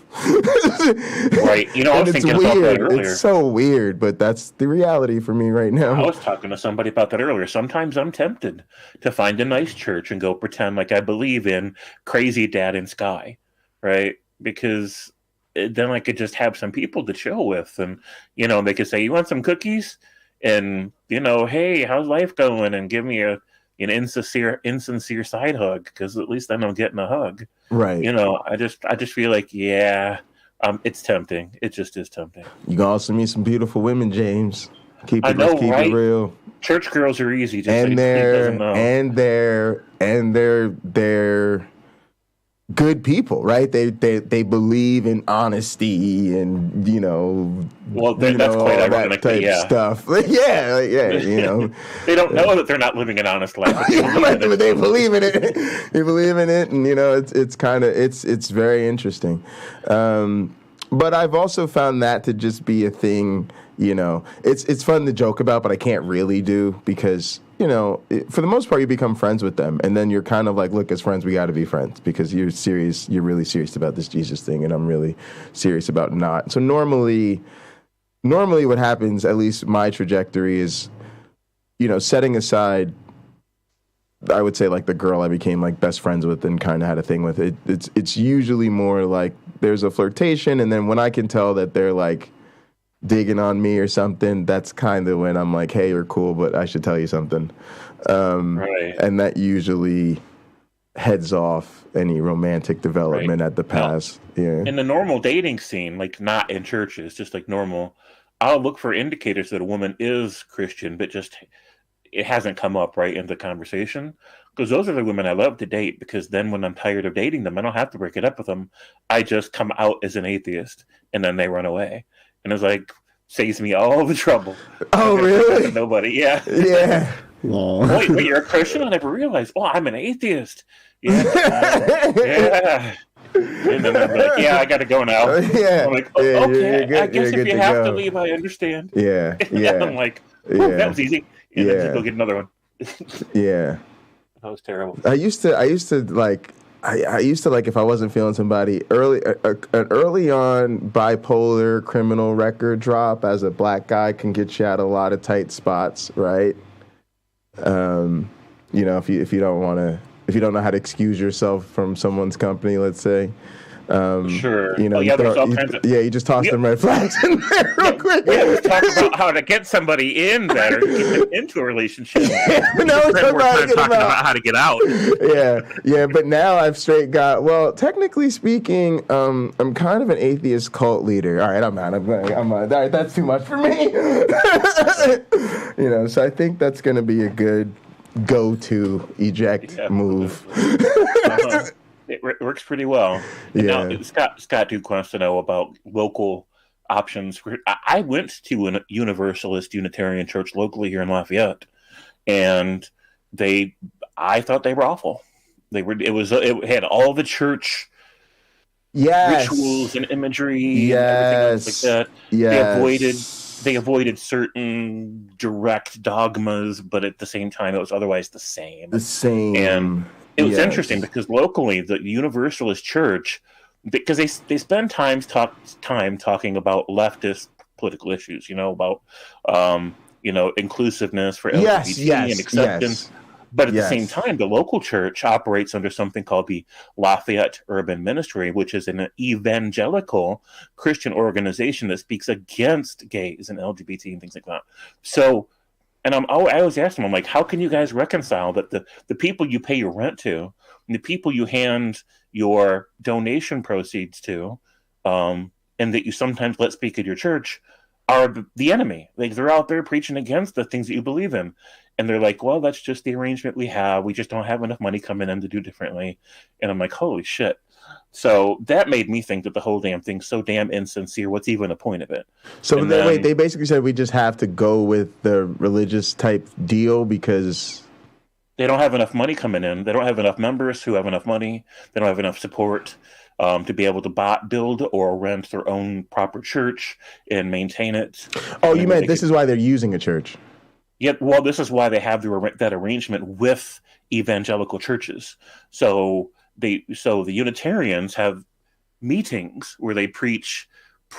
Right, you know, I was thinking about that earlier. It's so weird, but that's the reality for me right now. I was talking to somebody about that earlier. Sometimes I'm tempted to find a nice church and go pretend like I believe in crazy dad in sky, right? Because then I could just have some people to chill with, and, you know, they could say, "You want some cookies?" And, you know, "Hey, how's life going?" And give me an insincere side hug, because at least then I'm getting a hug. Right. You know, I just feel like, it's tempting. It just is tempting. You can also meet some beautiful women, James. Keep it real. Church girls are easy. They're good people, right? They believe in honesty and, you know, that's quite ironic, that type stuff. yeah, you know. They don't know that they're not living an honest life. But they believe in it. They believe in it, and, you know, it's very interesting. But I've also found that to just be a thing, you know. It's fun to joke about, but I can't really do, because, you know, for the most part, you become friends with them, and then you're kind of like, look, as friends, we got to be friends, because you're really serious about this Jesus thing, and I'm really serious about not. So normally what happens, at least my trajectory, is, you know, setting aside, I would say, like, the girl I became, like, best friends with and kind of had a thing with, it's usually more like there's a flirtation, and then when I can tell that they're, like, digging on me or something, that's kind of when I'm like, hey, you're cool, but I should tell you something. Right. And that usually heads off any romantic development at the pass. Yeah. In the normal dating scene, like, not in churches, just like normal, I'll look for indicators that a woman is Christian, but just it hasn't come up right in the conversation. Because those are the women I love to date, because then when I'm tired of dating them, I don't have to break it up with them. I just come out as an atheist, and then they run away. And it's like, saves me all the trouble. Oh, really? Nobody, yeah. Yeah. Wait, you're a Christian? I never realized. Oh, I'm an atheist. Yeah. Yeah. And then I'm like, I got to go now. Yeah. I'm like, okay, I guess if you have to leave, I understand. Yeah. And I'm like, that was easy. And then just go get another one. Yeah. That was terrible. I used to like if I wasn't feeling somebody early, an early on bipolar criminal record drop as a black guy can get you out of a lot of tight spots, right? You know, if you don't know how to excuse yourself from someone's company, let's say. Sure. You know, you just toss them red flags in there real quick. We have to talk about how to get somebody in better, to get them into a relationship. Now we're talking about how to get out. Yeah, but now I've straight got, well, technically speaking, I'm kind of an atheist cult leader. All right, I'm out. All right, that's too much for me. You know, so I think that's going to be a good go-to eject move. It works pretty well. And now Scott Duke wants to know about local options. I went to a Universalist Unitarian church locally here in Lafayette, and I thought they were awful. It had all the church rituals and imagery and everything else like that. They avoided certain direct dogmas, but at the same time, it was otherwise the same. And it was interesting because locally, the Universalist Church, because they spend time talking about leftist political issues, you know, about inclusiveness for LGBT and acceptance. But at the same time, the local church operates under something called the Lafayette Urban Ministry, which is an evangelical Christian organization that speaks against gays and LGBT and things like that. So, and I always ask them, I'm like, how can you guys reconcile that the people you pay your rent to, and the people you hand your donation proceeds to, and that you sometimes let speak at your church, are the enemy? Like, they're out there preaching against the things that you believe in. And they're like, well, that's just the arrangement we have. We just don't have enough money coming in to do differently. And I'm like, holy shit. So that made me think that the whole damn thing's so damn insincere. What's even the point of it? So they basically said we just have to go with the religious type deal because they don't have enough money coming in. They don't have enough members who have enough money. They don't have enough support to be able to build or rent their own proper church and maintain it. Oh, you meant this is why they're using a church? Yeah, well, this is why they have that arrangement with evangelical churches. So the Unitarians have meetings where they preach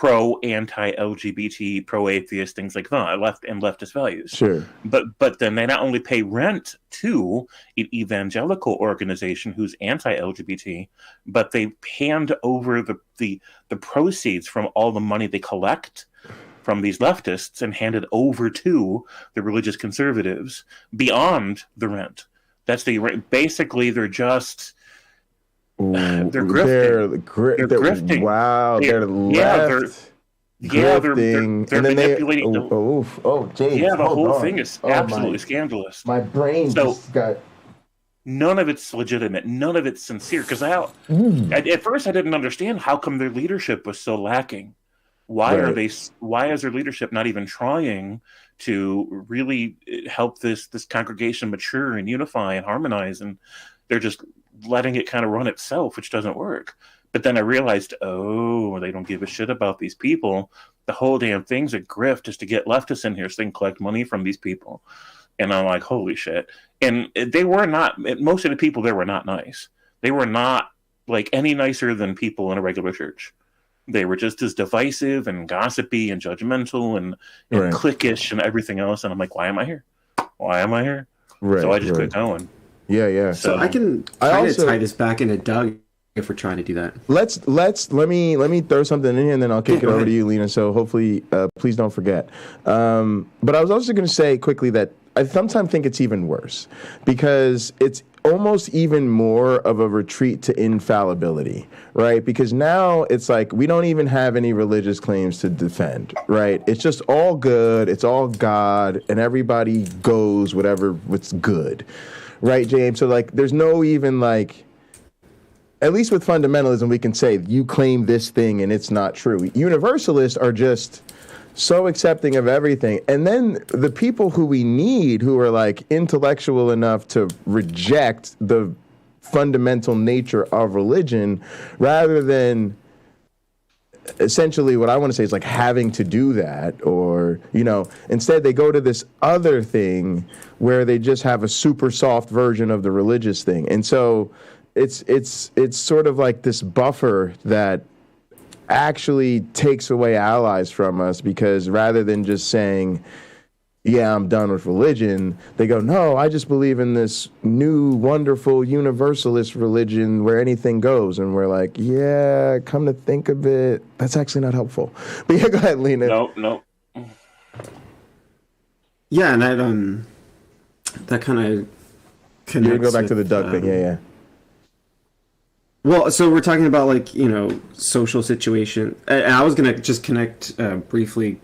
anti-LGBT, pro-atheist, things like that, leftist values. Sure. But then they not only pay rent to an evangelical organization who's anti-LGBT, but they hand over the proceeds from all the money they collect from these leftists and hand it over to the religious conservatives beyond the rent. That's basically they're just they're grifting. They're grifting. Wow, they're left. They're manipulating. James. Yeah, the whole thing is absolutely scandalous. My brain just got. None of it's legitimate. None of it's sincere. Because at first I didn't understand how come their leadership was so lacking. Why is their leadership not even trying to really help this congregation mature and unify and harmonize? And they're just letting it kind of run itself, which doesn't work. But then I realized, they don't give a shit about these people. The whole damn thing's a grift just to get leftists in here so they can collect money from these people. And I'm like, holy shit. And most of the people there were not nice. They were not like any nicer than people in a regular church. They were just as divisive and gossipy and judgmental and cliquish and everything else. And I'm like, why am I here? Right, so I just quit going. Yeah. So I can kind of tie this back into Doug if we're trying to do that. Let me throw something in here and then I'll kick it over to you, Lena. So hopefully, please don't forget. But I was also going to say quickly that I sometimes think it's even worse because it's almost even more of a retreat to infallibility, right? Because now it's like we don't even have any religious claims to defend, right? It's just all good, it's all God, and everybody goes what's good, right, James? So like there's no even like, at least with fundamentalism, we can say you claim this thing and it's not true. Universalists are just so accepting of everything. And then the people who we need who are like intellectual enough to reject the fundamental nature of religion rather than essentially what I want to say is like having to do that, or, you know, instead they go to this other thing where they just have a super soft version of the religious thing. And so it's sort of like this buffer that actually takes away allies from us, because rather than just saying, yeah, I'm done with religion, they go, no, I just believe in this new, wonderful, universalist religion where anything goes. And we're like, yeah, come to think of it, that's actually not helpful. But yeah, go ahead, Lena. No. Yeah, and that kind of connects. You go back to the with, duck thing, yeah. Well, so we're talking about, like, you know, social situation. And I was going to just connect briefly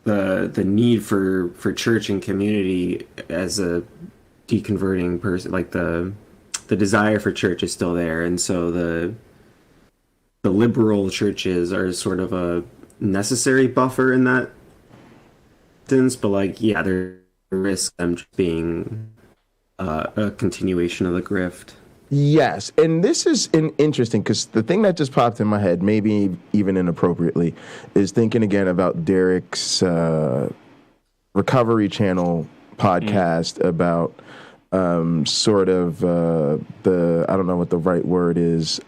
the need for church and community as a deconverting person. Like, the desire for church is still there. And so the liberal churches are sort of a necessary buffer in that sense. But, like, yeah, there risk them just being a continuation of the grift. Yes, and this is interesting, because the thing that just popped in my head, maybe even inappropriately, is thinking again about Derek's Recovery Channel podcast about sort of the, I don't know what the right word is,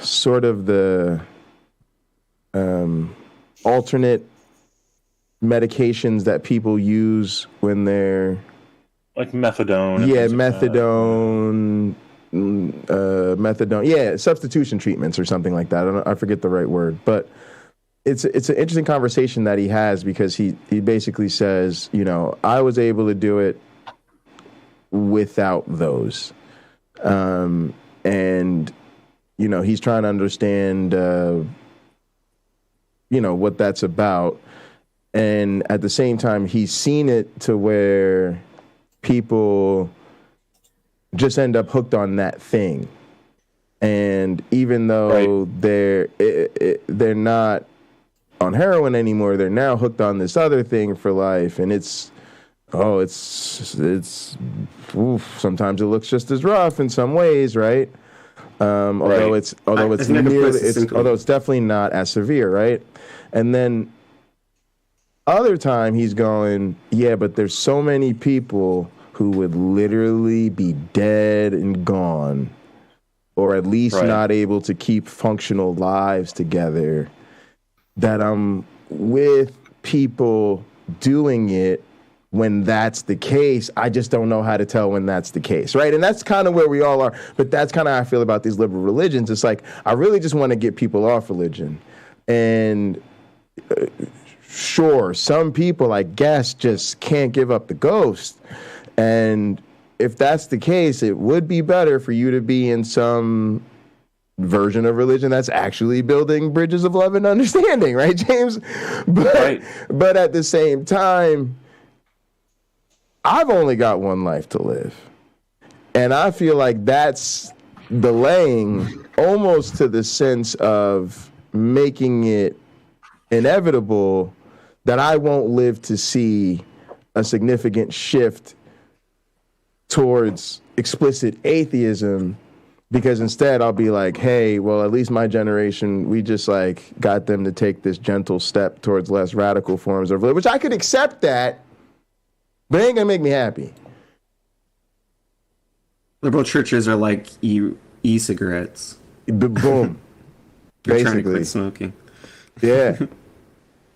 sort of the alternate medications that people use when they're... Like methadone. Yeah, methadone. Yeah, substitution treatments or something like that. I forget the right word, but it's an interesting conversation that he has, because he basically says, you know, I was able to do it without those, and you know, he's trying to understand, you know, what that's about, and at the same time, he's seen it to where people just end up hooked on that thing, and even though they're not on heroin anymore, they're now hooked on this other thing for life, and it's sometimes it looks just as rough in some ways, right? Although it's definitely not as severe, right? And then other time he's going, yeah, but there's so many people who would literally be dead and gone, or at least not able to keep functional lives together, that I'm with people doing it when that's the case. I just don't know how to tell when that's the case, right? And that's kind of where we all are. But that's kind of how I feel about these liberal religions. It's like, I really just want to get people off religion. And sure, some people, I guess, just can't give up the ghost. And if that's the case, it would be better for you to be in some version of religion that's actually building bridges of love and understanding, right, James? But at the same time, I've only got one life to live. And I feel like that's delaying almost to the sense of making it inevitable that I won't live to see a significant shift towards explicit atheism, because instead I'll be like, hey, well, at least my generation, we just like got them to take this gentle step towards less radical forms of religion, which I could accept that, but it ain't gonna make me happy. Liberal churches are like e-cigarettes. Boom. They're trying to quit smoking. Yeah.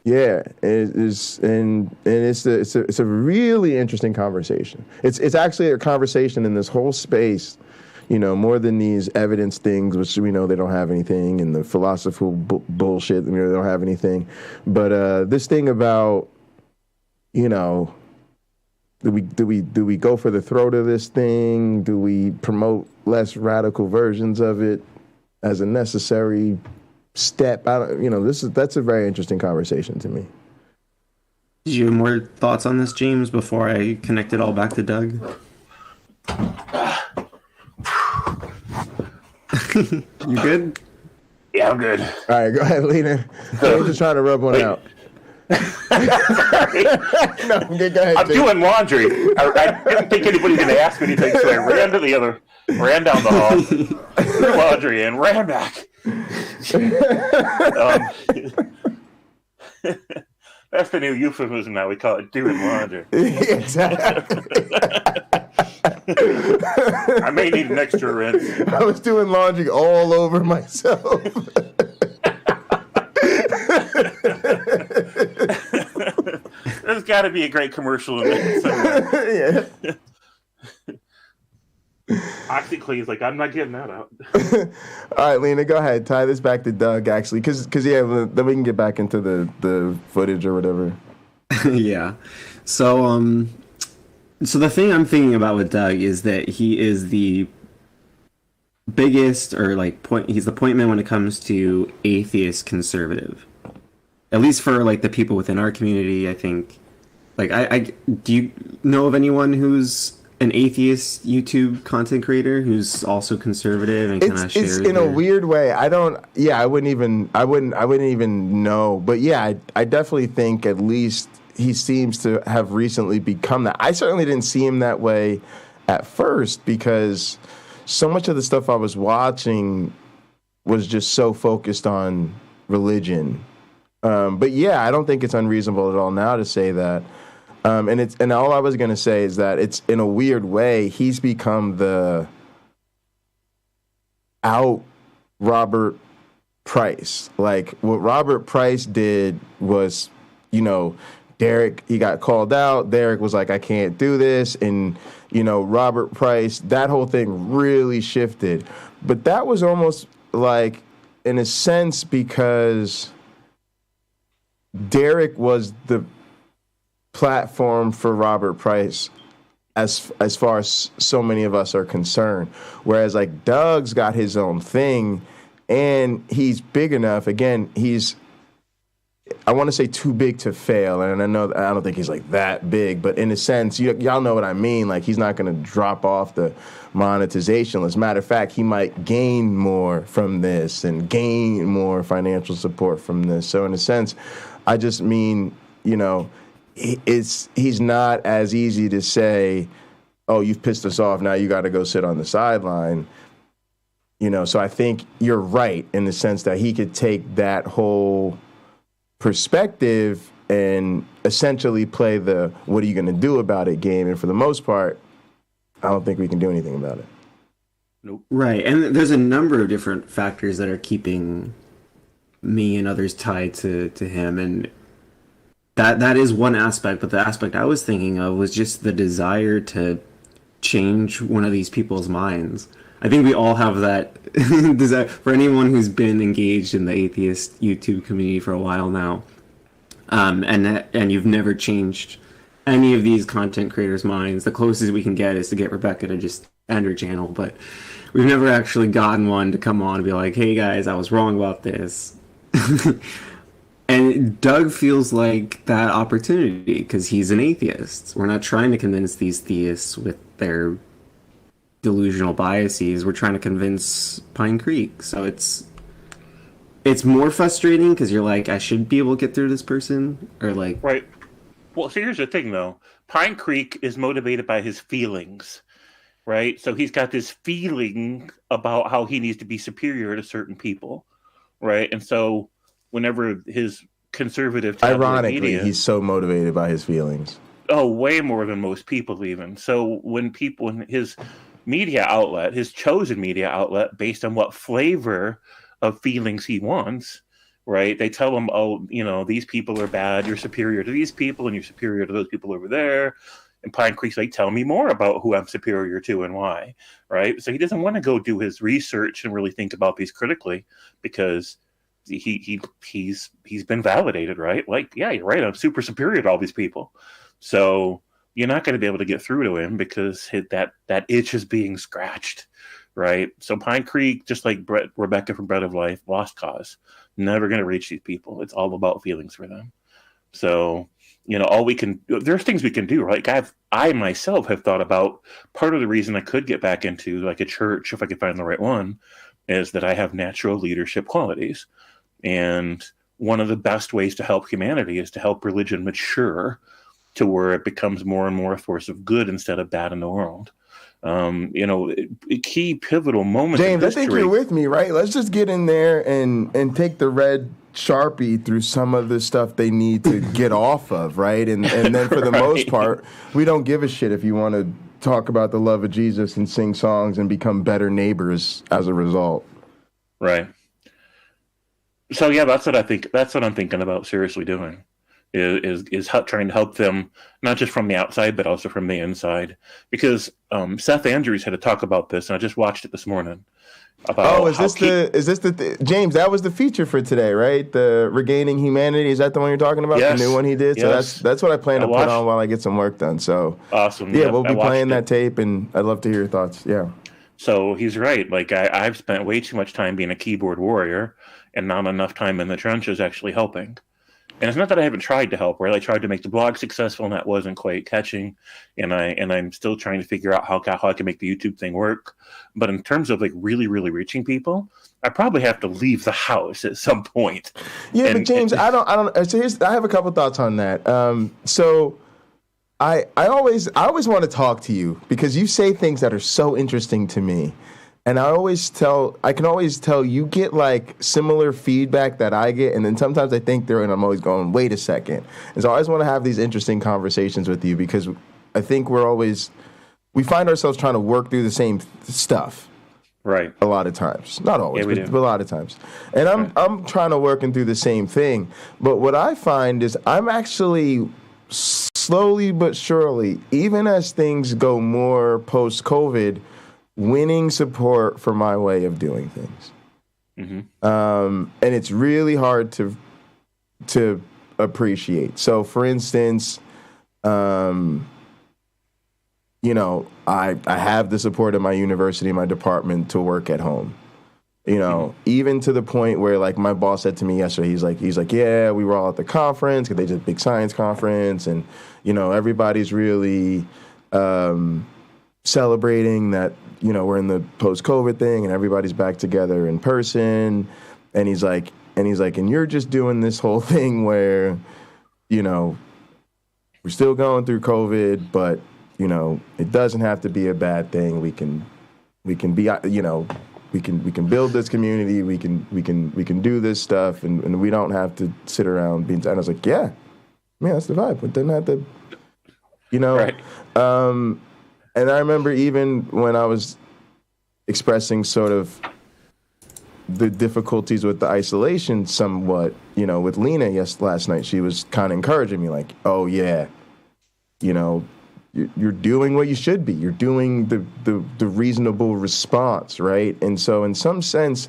Yeah, it's a really interesting conversation. It's actually a conversation in this whole space, you know, more than these evidence things, which we know they don't have anything, and the philosophical bullshit, you know, they don't have anything. But this thing about, you know, do we go for the throat of this thing? Do we promote less radical versions of it as a necessary step? That's a very interesting conversation to me. Did you have more thoughts on this, James, before I connect it all back to Doug? You good? Yeah, I'm good. All right, go ahead, Lena. I'm just trying to rub one out. No, go ahead, I'm doing laundry. I didn't think anybody was going to ask me anything, so I ran down the hall, put laundry in, ran back. That's the new euphemism now. We call it doing laundry. Exactly. I may need an extra rinse. I was doing laundry all over myself. There's got to be a great commercial in there somewhere. Yeah. OxyClean's like, I'm not getting that out. All right, Lena, go ahead. Tie this back to Doug, actually, because then we can get back into the footage or whatever. Yeah. So the thing I'm thinking about with Doug is that he is the biggest, or like he's the point man when it comes to atheist conservative. At least for like the people within our community, I think. Like, I do you know of anyone who's an atheist YouTube content creator who's also conservative and kind of shares? It's in a weird way. I wouldn't even know. But yeah, I definitely think at least he seems to have recently become that. I certainly didn't see him that way at first because so much of the stuff I was watching was just so focused on religion. But yeah, I don't think it's unreasonable at all now to say that. And all I was going to say is that it's in a weird way, he's become the out Robert Price. Like what Robert Price did was, Derek, he got called out. Derek was like, I can't do this. And, Robert Price, that whole thing really shifted. But that was almost like, in a sense, because Derek was the platform for Robert Price as far as so many of us are concerned. Whereas like Doug's got his own thing and he's big enough. Again, I want to say too big to fail. And I don't think he's like that big, but in a sense, y'all know what I mean. Like he's not going to drop off the monetization list. Matter of fact, he might gain more from this and gain more financial support from this. So in a sense, I just mean, he's not as easy to say, oh, you've pissed us off, now you got to go sit on the sideline. So I think you're right in the sense that he could take that whole perspective and essentially play the what are you going to do about it game. And for the most part, I don't think we can do anything about it. Nope. Right. And there's a number of different factors that are keeping me and others tied to him. And that is one aspect, but the aspect I was thinking of was just the desire to change one of these people's minds. I think we all have that desire. For anyone who's been engaged in the atheist YouTube community for a while now, and you've never changed any of these content creators' minds, the closest we can get is to get Rebecca to just end her channel, but we've never actually gotten one to come on and be like, hey guys, I was wrong about this. And Doug feels like that opportunity because he's an atheist. We're not trying to convince these theists with their delusional biases. We're trying to convince Pinecreek. So it's more frustrating because you're like, I should be able to get through this person, or like, right. Well, so here's the thing, though. Pinecreek is motivated by his feelings, right? So he's got this feeling about how he needs to be superior to certain people, right? And so whenever his conservative ironically media, he's so motivated by his feelings. Oh, way more than most people even. So when people in his media outlet, his chosen media outlet, based on what flavor of feelings he wants, right? They tell him, oh, these people are bad. You're superior to these people and you're superior to those people over there. And Pinecreek's like, tell me more about who I'm superior to and why, right? So he doesn't want to go do his research and really think about these critically because he's been validated, right? Like, yeah, you're right. I'm super superior to all these people. So you're not going to be able to get through to him because that itch is being scratched, right? So Pinecreek, just like Rebecca from Bread of Life, lost cause. Never going to reach these people. It's all about feelings for them. So, there's things we can do, right? I myself have thought about part of the reason I could get back into like a church if I could find the right one is that I have natural leadership qualities. And one of the best ways to help humanity is to help religion mature to where it becomes more and more a force of good instead of bad in the world. Key pivotal moments. James, I think you're with me, right? Let's just get in there and take the red Sharpie through some of the stuff they need to get off of, right? And then for the most part, we don't give a shit if you want to talk about the love of Jesus and sing songs and become better neighbors as a result. Right. So yeah, that's what I think. That's what I'm thinking about seriously doing. Is trying to help them, not just from the outside, but also from the inside. Because Seth Andrews had a talk about this, and I just watched it this morning. About James? That was the feature for today, right? The Regaining Humanity. Is that the one you're talking about? Yes. The new one he did. Yes. So that's what I plan to put on while I get some work done. So awesome. Yeah, we'll be playing that tape, and I'd love to hear your thoughts. Yeah. So he's right. Like I've spent way too much time being a keyboard warrior, and not enough time in the trenches actually helping. And it's not that I haven't tried to help. Right? I tried to make the blog successful, and that wasn't quite catching. And I'm still trying to figure out how I can make the YouTube thing work. But in terms of like really, really reaching people, I probably have to leave the house at some point. Yeah, but James, I don't. So I have a couple thoughts on that. So I always want to talk to you because you say things that are so interesting to me. And I can always tell you get like similar feedback that I get, and then sometimes I think and I'm always going, wait a second. And so I always want to have these interesting conversations with you because I think we find ourselves trying to work through the same stuff. Right. A lot of times. Not always, yeah, but a lot of times. And I'm trying to work through the same thing. But what I find is I'm actually slowly but surely, even as things go more post-COVID, winning support for my way of doing things. Mm-hmm. And it's really hard to appreciate. So, for instance, I have the support of my university, my department to work at home. Even to the point where, like, my boss said to me yesterday, he's like, yeah, we were all at the conference because they did a big science conference, and everybody's really celebrating that. We're in the post-COVID thing and everybody's back together in person. And he's like, and you're just doing this whole thing where, we're still going through COVID, but, it doesn't have to be a bad thing. We can be, we can build this community. We can do this stuff and we don't have to sit around being, and I was like, yeah, that's the vibe. But then have to, right. And I remember even when I was expressing sort of the difficulties with the isolation somewhat, with Lena last night, she was kind of encouraging me like, oh, yeah, you're doing what you should be. You're doing the reasonable response, right? And so in some sense,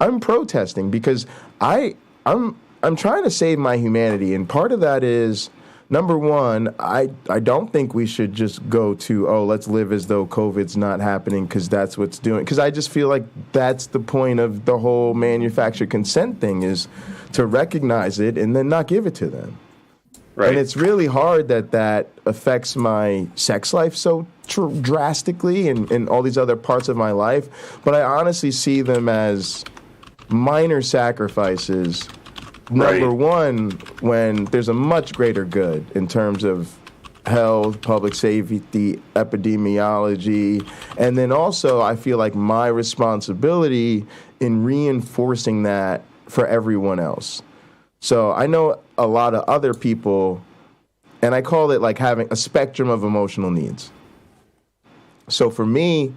I'm protesting because I'm trying to save my humanity. And part of that is, number one, I don't think we should just go to, let's live as though COVID's not happening because that's what's doing. Because I just feel like that's the point of the whole manufactured consent thing is to recognize it and then not give it to them. Right. And it's really hard that affects my sex life so drastically and all these other parts of my life. But I honestly see them as minor sacrifices. Number one, when there's a much greater good in terms of health, public safety, epidemiology, and then also I feel like my responsibility in reinforcing that for everyone else. So I know a lot of other people, and I call it like having a spectrum of emotional needs. So for me,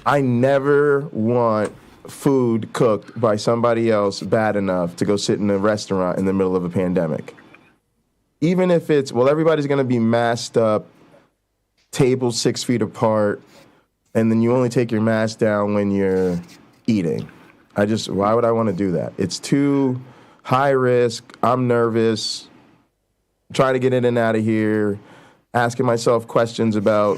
I never want food cooked by somebody else bad enough to go sit in a restaurant in the middle of a pandemic. Even if it's, everybody's going to be masked up, tables 6 feet apart, and then you only take your mask down when you're eating. Why would I want to do that? It's too high risk. I'm nervous, trying to get in and out of here, asking myself questions about,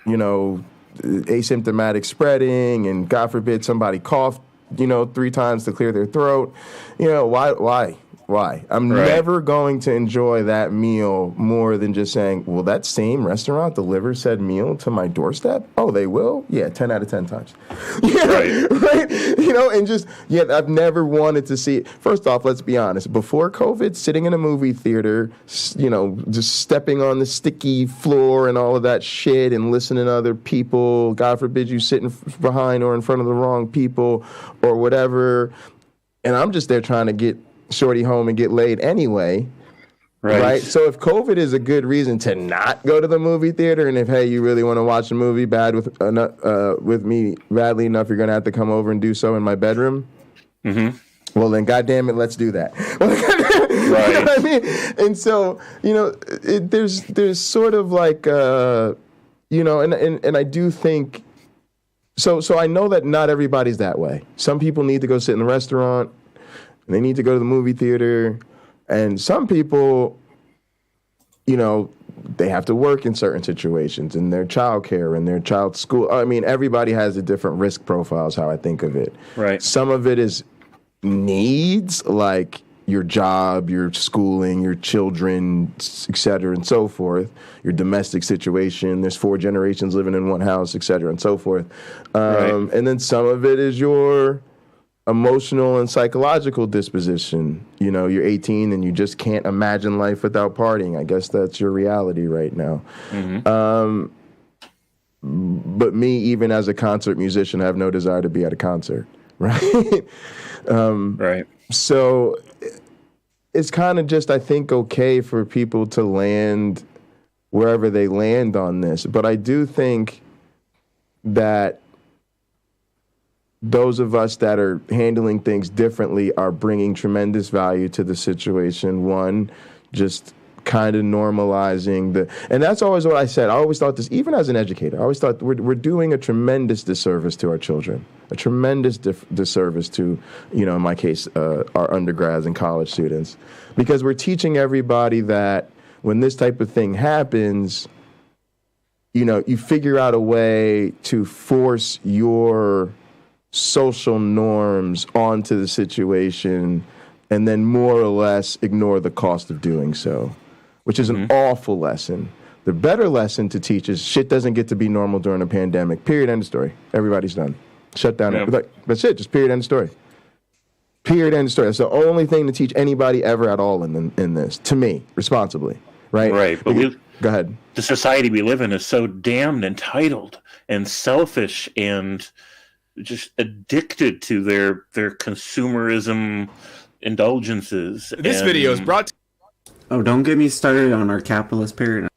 asymptomatic spreading, and God forbid somebody coughed, 3 times to clear their throat. Why? Why? I'm Right. never going to enjoy that meal more than just saying, will that same restaurant deliver said meal to my doorstep? Oh, they will? Yeah, 10 out of 10 times. Yeah, right. You know, and just, yeah, I've never wanted to see it. First off, let's be honest. Before COVID, sitting in a movie theater, you know, just stepping on the sticky floor and all of that shit and listening to other people, God forbid you sitting behind or in front of the wrong people or whatever. And I'm just there trying to get shorty home and get laid anyway. Right. So if COVID is a good reason to not go to the movie theater, and if, hey, you really want to watch a movie with me badly enough, you're going to have to come over and do so in my bedroom. Mm-hmm. Well, then, goddamn it, let's do that. Right. You know what I mean? And so, you know, there's sort of like, you know, and I do think, so I know that not everybody's that way. Some people need to go sit in the restaurant, and they need to go to the movie theater. And some people, you know, they have to work in certain situations, in their childcare, in their child's school. I mean, everybody has a different risk profile is how I think of it. Right. Some of it is needs, like your job, your schooling, your children, et cetera, and so forth, your domestic situation. There's 4 generations living in one house, et cetera, and so forth. And then some of it is your emotional and psychological disposition. You know, you're 18 and you just can't imagine life without partying. I guess that's your reality right now. Mm-hmm. But me, even as a concert musician, I have no desire to be at a concert, right? Right. So it's kind of just, I think, okay for people to land wherever they land on this. But I do think that those of us that are handling things differently are bringing tremendous value to the situation. One, just kind of normalizing and that's always what I said. I always thought this, even as an educator, I always thought we're doing a tremendous disservice to our children, a tremendous disservice to, you know, in my case, our undergrads and college students, because we're teaching everybody that when this type of thing happens, you know, you figure out a way to force your social norms onto the situation and then more or less ignore the cost of doing so, which is an awful lesson. The better lesson to teach is shit doesn't get to be normal during a pandemic. Period. End of story. Everybody's done. Shut down. Yeah. That's it. Just period. End of story. Period. End of story. That's the only thing to teach anybody ever at all in this, to me, responsibly. Right? Right. But go ahead. The society we live in is so damned entitled and selfish and just addicted to their consumerism indulgences. This video is brought to... Oh, don't get me started on our capitalist paradigm.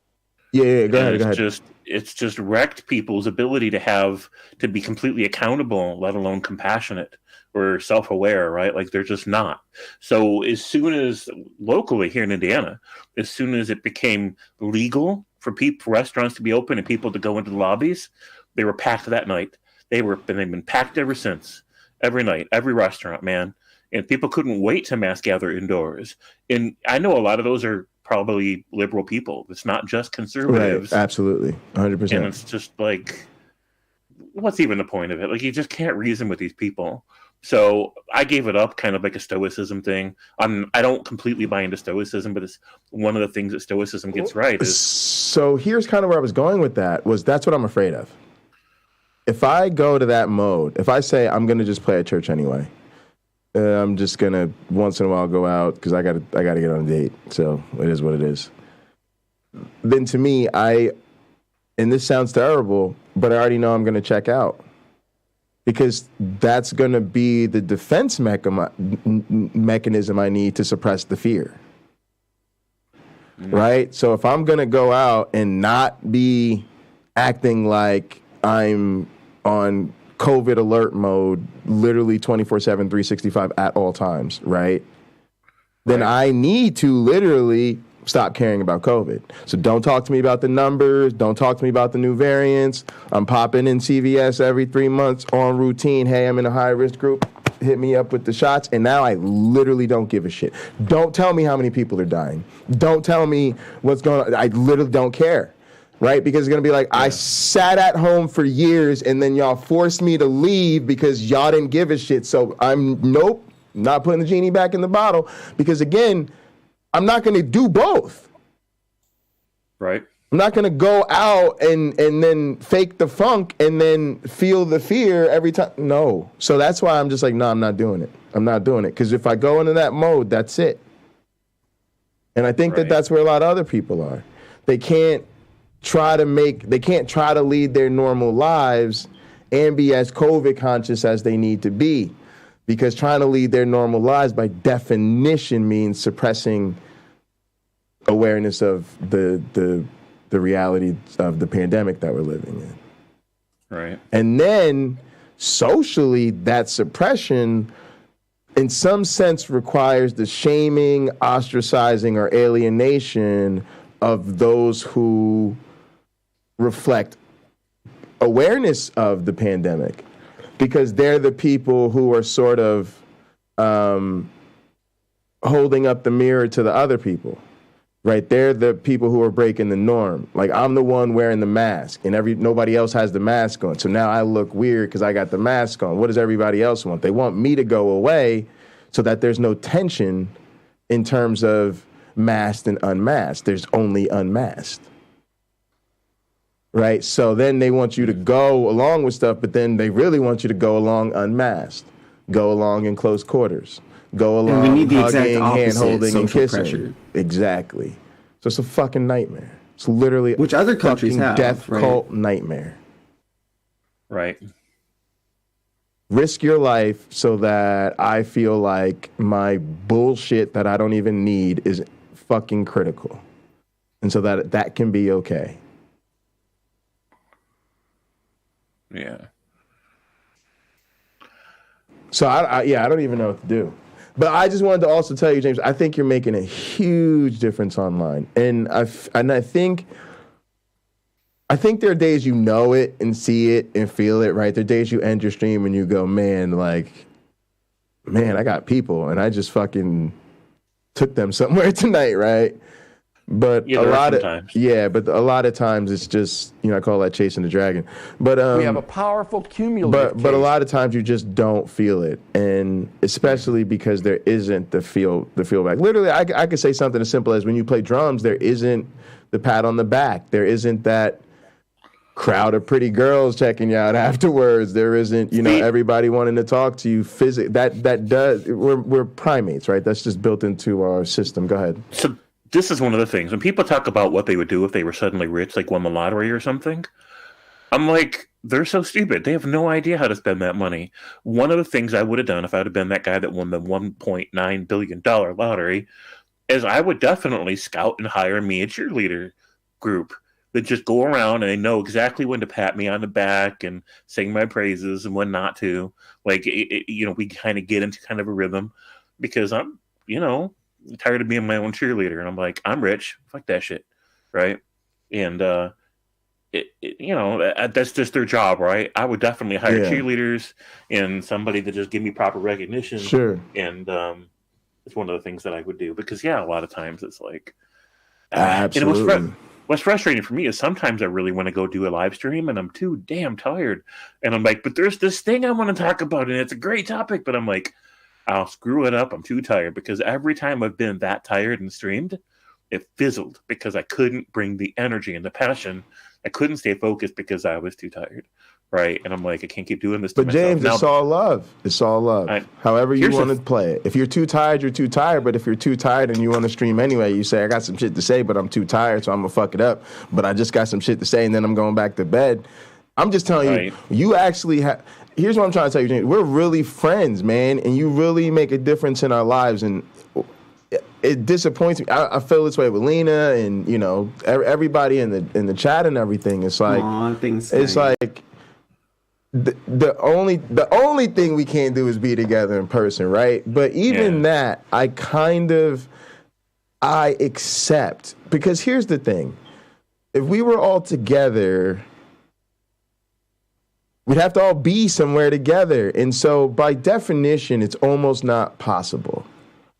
Yeah, go ahead. It's just wrecked people's ability to be completely accountable, let alone compassionate or self-aware, right? Like they're just not. So as soon as locally here in Indiana, as soon as it became legal for restaurants to be open and people to go into the lobbies, they were packed that night. They've been packed ever since. Every night, every restaurant, man. And people couldn't wait to mass gather indoors. And I know a lot of those are probably liberal people. It's not just conservatives. Right, absolutely. 100%. And it's just like, what's even the point of it? Like, you just can't reason with these people. So I gave it up, kind of like a stoicism thing. I don't completely buy into stoicism, but it's one of the things that stoicism gets right. So here's kind of where I was going with that, that's what I'm afraid of. If I go to that mode, if I say I'm going to just play at church anyway, I'm just going to once in a while go out because I got to get on a date. So it is what it is. Then to me, and this sounds terrible, but I already know I'm going to check out because that's going to be the defense mechanism I need to suppress the fear. Right? So if I'm going to go out and not be acting like I'm on COVID alert mode, literally 24/7, 365 at all times, right? Then I need to literally stop caring about COVID. So don't talk to me about the numbers. Don't talk to me about the new variants. I'm popping in CVS every 3 months on routine. Hey, I'm in a high-risk group. Hit me up with the shots. And now I literally don't give a shit. Don't tell me how many people are dying. Don't tell me what's going on. I literally don't care. Right? Because it's going to be like, I sat at home for years and then y'all forced me to leave because y'all didn't give a shit. So nope, not putting the genie back in the bottle, because again, I'm not going to do both. Right. I'm not going to go out and then fake the funk and then feel the fear every time. No. So that's why I'm just like, no, I'm not doing it. I'm not doing it. Because if I go into that mode, that's it. And I think that that's where a lot of other people are. They can't try to lead their normal lives and be as COVID conscious as they need to be. Because trying to lead their normal lives by definition means suppressing awareness of the reality of the pandemic that we're living in. Right. And then socially, that suppression in some sense requires the shaming, ostracizing, or alienation of those who reflect awareness of the pandemic, because they're the people who are sort of holding up the mirror to the other people. Right, they're the people who are breaking the norm. Like, I'm the one wearing the mask, and nobody else has the mask on. So now I look weird because I got the mask on. What does everybody else want? They want me to go away so that there's no tension in terms of masked and unmasked. There's only unmasked. Right? So then they want you to go along with stuff, but then they really want you to go along unmasked, go along in close quarters. Go along, we need the hugging, hand-holding, and kissing. Pressure. Exactly. So it's a fucking nightmare. It's literally which other countries have, death cult nightmare. Right. Risk your life so that I feel like my bullshit that I don't even need is fucking critical, and so that can be okay. Yeah. So I don't even know what to do. But I just wanted to also tell you, James, I think you're making a huge difference online. And I think there are days you know it and see it and feel it, right? There are days you end your stream and you go, man, I got people and I just fucking took them somewhere tonight, right? But a lot of times it's just, I call that chasing the dragon. But we have a powerful cumulative. But a lot of times you just don't feel it, and especially because there isn't the feedback. Literally, I could say something as simple as when you play drums, there isn't the pat on the back, there isn't that crowd of pretty girls checking you out afterwards. There isn't, everybody wanting to talk to you. We're primates, right? That's just built into our system. Go ahead. So this is one of the things when people talk about what they would do if they were suddenly rich, like won the lottery or something. I'm like, they're so stupid. They have no idea how to spend that money. One of the things I would have done if I would have been that guy that won the $1.9 billion lottery is I would definitely scout and hire me a cheerleader group that just go around and they know exactly when to pat me on the back and sing my praises and when not to. Like, we kind of get into kind of a rhythm because I'm, tired of being my own cheerleader. And I'm like, I'm rich. Fuck that shit. Right. And, that's just their job, right? I would definitely hire cheerleaders and somebody that just give me proper recognition. Sure. And it's one of the things that I would do because, a lot of times it's like, absolutely. And what's frustrating for me is sometimes I really want to go do a live stream and I'm too damn tired. And I'm like, but there's this thing I want to talk about and it's a great topic. But I'm like, I'll screw it up. I'm too tired because every time I've been that tired and streamed, it fizzled because I couldn't bring the energy and the passion. I couldn't stay focused because I was too tired, right? And I'm like, I can't keep doing this to myself. But James, it's all love. It's all love. However you want to play it. If you're too tired, you're too tired. But if you're too tired and you want to stream anyway, you say, I got some shit to say, but I'm too tired, so I'm going to fuck it up. But I just got some shit to say, and then I'm going back to bed. I'm just telling you, you actually have... Here's what I'm trying to tell you, James. We're really friends, man, and you really make a difference in our lives. And it disappoints me. I feel this way with Lena and everybody in the chat and everything. It's like the only thing we can't do is be together in person, right? But even that, I accept, because here's the thing: if we were all together, we'd have to all be somewhere together. And so by definition, it's almost not possible,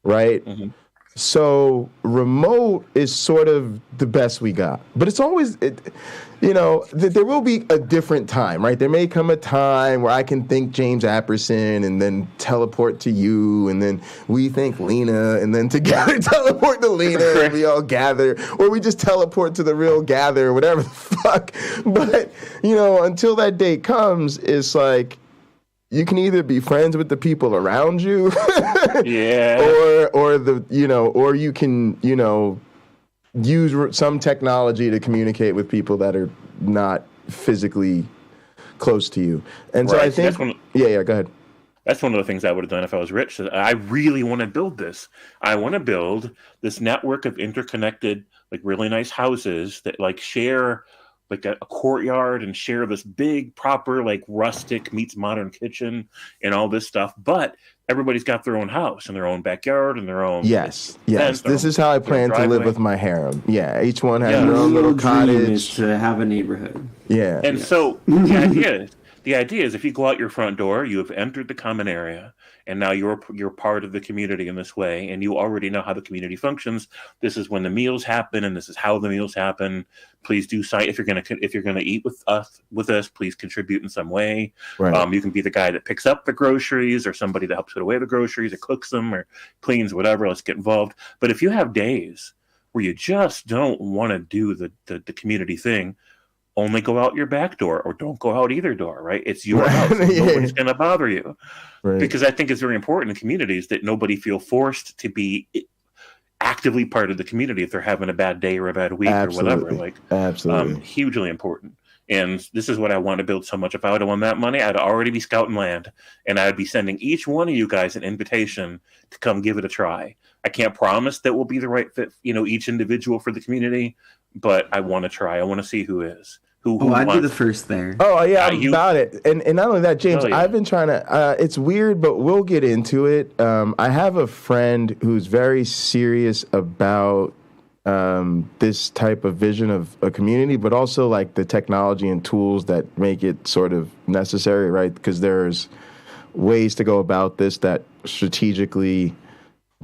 right? Mm-hmm. So remote is sort of the best we got. But it's always, there will be a different time, right? There may come a time where I can think James Apperson and then teleport to you, and then we think Lena, and then together teleport to Lena, and we all gather, or we just teleport to the real gather, whatever the fuck. But, until that day comes, it's like, you can either be friends with the people around you, yeah, or you can, use some technology to communicate with people that are not physically close to you. And so I think, go ahead. That's one of the things I would have done if I was rich. I really want to build this. I want to build this network of interconnected, like really nice houses that like share like a courtyard and share this big, proper, like rustic meets modern kitchen and all this stuff. But everybody's got their own house and their own backyard and their own. Yes. This is how I plan to live with my harem. Yeah, each one has their own little cottage. Is to have a neighborhood. Yeah. And so the idea is if you go out your front door, you have entered the common area, and now you're part of the community in this way, and you already know how the community functions. This is when the meals happen, and this is how the meals happen. Please do sign if you're gonna eat with us. Please contribute in some way. Right. You can be the guy that picks up the groceries, or somebody that helps put away the groceries, or cooks them, or cleans, whatever. Let's get involved. But if you have days where you just don't want to do the community thing, only go out your back door, or don't go out either door, right? It's your house. Nobody's going to bother you. Right. Because I think it's very important in communities that nobody feel forced to be actively part of the community if they're having a bad day or a bad week or whatever. Like, absolutely. Hugely important. And this is what I want to build so much. If I would have won that money, I'd already be scouting land, and I'd be sending each one of you guys an invitation to come give it a try. I can't promise that we'll be the right fit, each individual for the community, but I want to try. I want to see who is. I'd be the first there. Oh, yeah, I'm about it. And not only that, James, I've been trying to, it's weird, but we'll get into it. I have a friend who's very serious about this type of vision of a community, but also like the technology and tools that make it sort of necessary, right? Because there's ways to go about this that strategically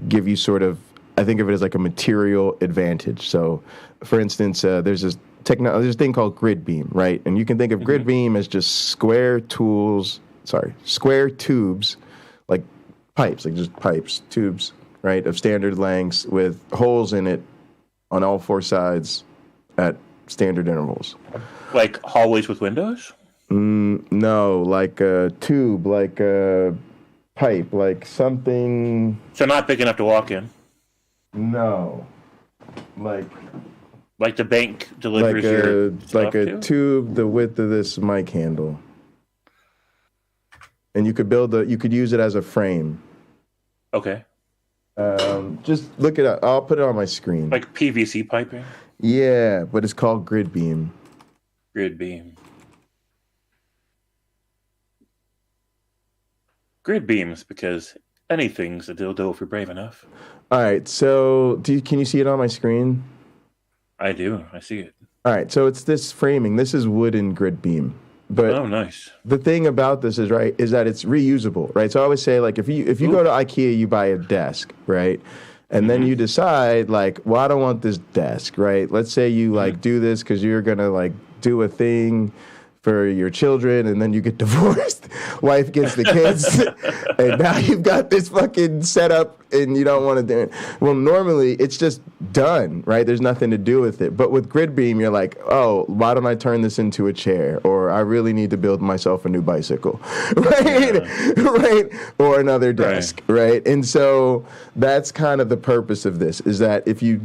give you sort of, I think of it as like a material advantage. So, for instance, there's this thing called grid beam, right? And you can think of grid beam as just square tubes, like pipes, like just pipes, tubes, right, of standard lengths with holes in it on all four sides at standard intervals. Like hallways with windows? No, like a tube, like a pipe, like something. So not big enough to walk in? No. Like the bank delivers your stuff like a to? tube the width of this mic handle, and you could use it as a frame. Okay. Just look it up. I'll put it on my screen. Like PVC piping. Yeah, but it's called grid beam. Grid beam. Grid beams, because anything's a dildo if you're brave enough. All right. So, can you see it on my screen? I do. I see it. All right. So it's this framing. This is wooden grid beam. But oh, nice. The thing about this is that it's reusable, right? So I always say, like, if you go to IKEA, you buy a desk, right? And then you decide, like, well, I don't want this desk, right? Let's say you like do this because you're gonna like do a thing for your children, and then you get divorced. Wife gets the kids, and now you've got this fucking setup, and you don't want to do it. Well, normally it's just done, right? There's nothing to do with it. But with grid beam, you're like, oh, why don't I turn this into a chair? Or I really need to build myself a new bicycle, right? Yeah. Right? Or another desk, right? And so that's kind of the purpose of this, is that if you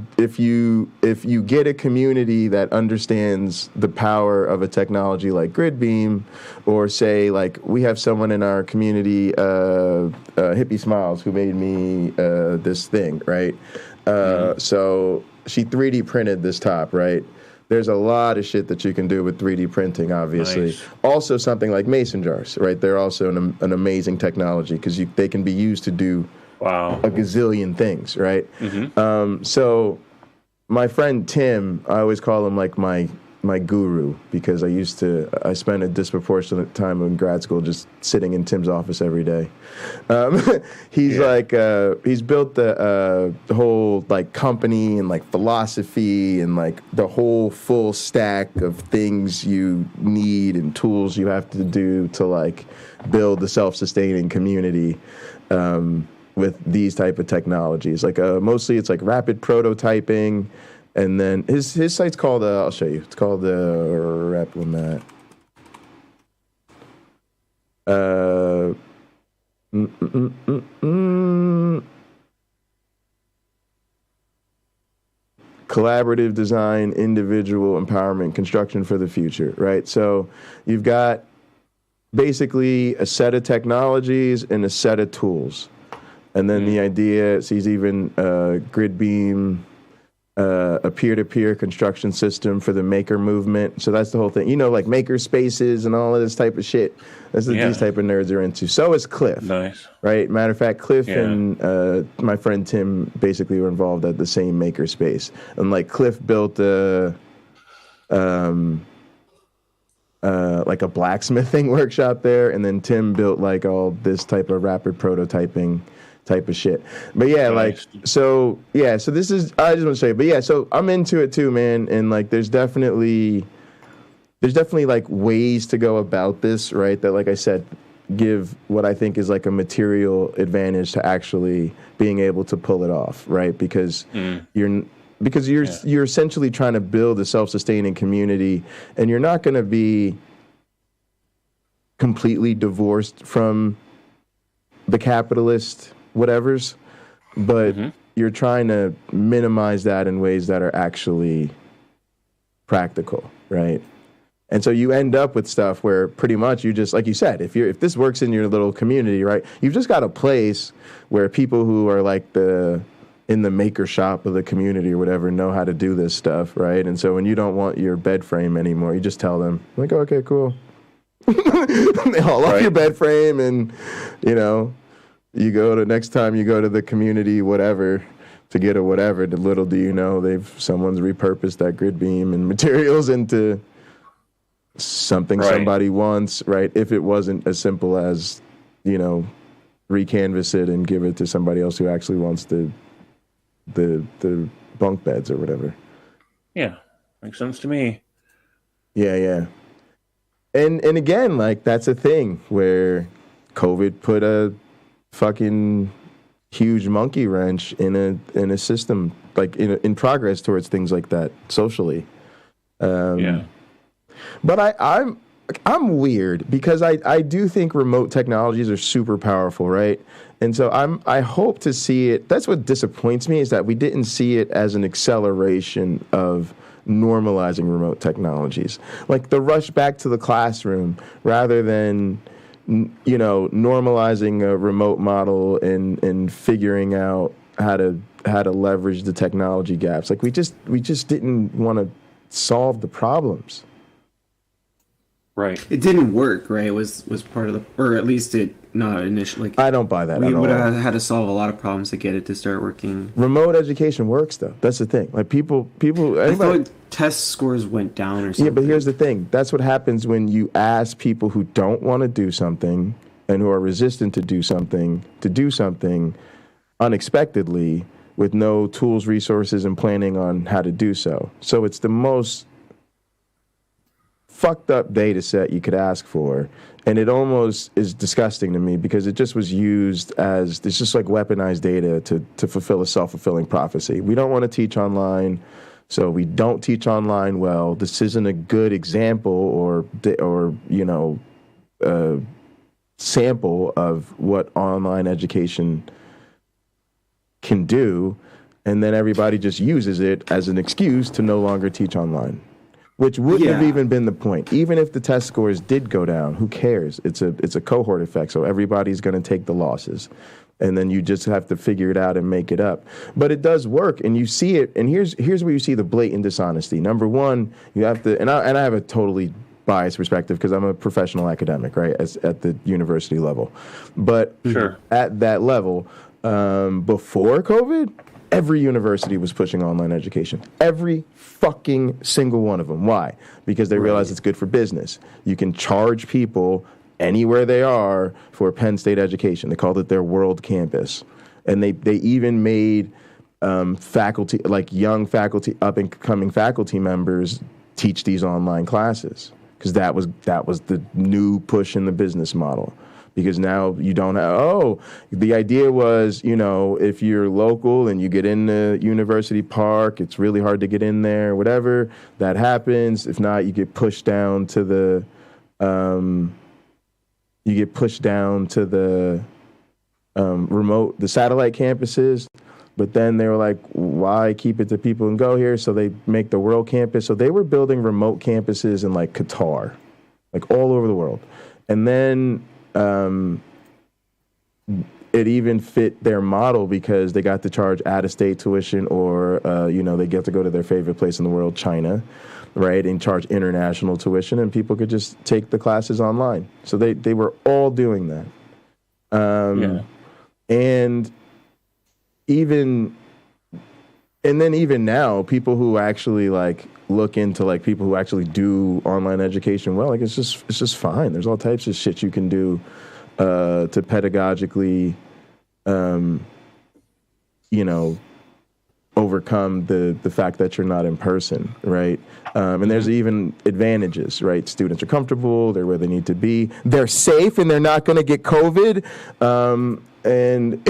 get a community that understands the power of a technology like grid beam, or say like we have someone in our community, Hippie Smiles, who made me this thing, right? So she 3D printed this top, right? There's a lot of shit that you can do with 3D printing, obviously. Nice. Also something like mason jars, right? They're also an amazing technology because they can be used to do a gazillion things, right? So my friend Tim, I always call him like my my guru, because I spent a disproportionate time in grad school just sitting in Tim's office every day. He's he's built the whole like company and like philosophy and like the whole full stack of things you need and tools you have to do to like build the self-sustaining community with these type of technologies. Like mostly it's like rapid prototyping. And then his site's called, I'll show you. It's called Replimat. Collaborative design, individual empowerment, construction for the future, right? So you've got basically a set of technologies and a set of tools. And then the idea, so he's even grid beam, a peer-to-peer construction system for the maker movement. So that's the whole thing. You know, like maker spaces and all of this type of shit. That's what these type of nerds are into. So is Cliff. Nice. Right? Matter of fact, Cliff and my friend Tim basically were involved at the same maker space. And like Cliff built like a blacksmithing workshop there. And then Tim built like all this type of rapid prototyping type of shit. But yeah, nice. So this is, I just want to say, but yeah, so I'm into it too, man. And like, there's definitely like ways to go about this, right? That, like I said, give what I think is like a material advantage to actually being able to pull it off, right? Because you're essentially trying to build a self-sustaining community, and you're not going to be completely divorced from the capitalist whatevers, but you're trying to minimize that in ways that are actually practical, right? And so you end up with stuff where pretty much you just, like you said, if this works in your little community, right, you've just got a place where people who are like in the maker shop of the community or whatever know how to do this stuff, right? And so when you don't want your bed frame anymore, you just tell them, like, oh, okay, cool. They haul off your bed frame, and you know, next time you go to the community whatever to get a whatever, little do you know someone's repurposed that grid beam and materials into something somebody wants, right? If it wasn't as simple as, you know, recanvas it and give it to somebody else who actually wants the bunk beds or whatever. Yeah, makes sense to me. Yeah. And again, like, that's a thing where COVID put a fucking huge monkey wrench in a system, like in progress towards things like that socially. But I'm weird because I do think remote technologies are super powerful, right? And so I hope to see it. That's what disappoints me, is that we didn't see it as an acceleration of normalizing remote technologies, like the rush back to the classroom, rather than, you know, normalizing a remote model and figuring out how to leverage the technology gaps. Like we just didn't want to solve the problems. Right. It didn't work, right? It was part of the, or at least it not initially. I don't buy that. We would have had to solve a lot of problems to get it to start working. Remote education works though. That's the thing. Like people. I thought test scores went down or something. Yeah, but here's the thing. That's what happens when you ask people who don't want to do something and who are resistant to do something unexpectedly with no tools, resources, and planning on how to do so. So it's the most fucked up data set you could ask for, and it almost is disgusting to me because it just was used as, it's just like weaponized data to fulfill a self-fulfilling prophecy. We don't want to teach online, so we don't teach online well. This isn't a good example or you know, sample of what online education can do, and then everybody just uses it as an excuse to no longer teach online. Which wouldn't have even been the point. Even if the test scores did go down, who cares? It's a cohort effect, so everybody's going to take the losses. And then you just have to figure it out and make it up. But it does work, and you see it, and here's where you see the blatant dishonesty. Number one, you have to, and I have a totally biased perspective because I'm a professional academic, right, at the university level. But at that level, before COVID, Every university was pushing online education. Every fucking single one of them. Why? Because they realize it's good for business. You can charge people anywhere they are for Penn State education. They called it their world campus. And they even made faculty, like young faculty, up and coming faculty members teach these online classes, because that was the new push in the business model. Because now you don't have, the idea was, if you're local and you get into University Park, it's really hard to get in there, whatever, that happens. If not, you get pushed down to the, remote, the satellite campuses. But then they were like, why keep it to people and go here? So they make the world campus. So they were building remote campuses in like Qatar, like all over the world. And then it even fit their model because they got to charge out-of-state tuition, or, they get to go to their favorite place in the world, China, right, and charge international tuition, and people could just take the classes online. So they were all doing that. And even now, people who actually like look into like people who actually do online education well, like it's just fine. There's all types of shit you can do to pedagogically overcome the fact that you're not in person, right? And there's even advantages, right? Students are comfortable, they're where they need to be, they're safe, and they're not going to get COVID. And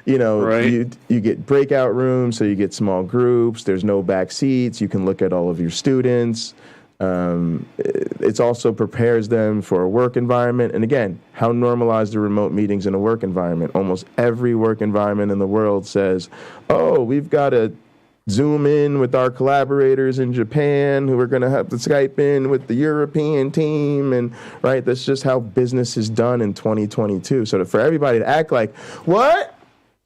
you get breakout rooms, so you get small groups. There's no back seats. You can look at all of your students. It also prepares them for a work environment. And again, how normalized are remote meetings in a work environment? Almost every work environment in the world says, we've got to Zoom in with our collaborators in Japan who are going to have to Skype in with the European team. And right, that's just how business is done in 2022. So for everybody to act like, what?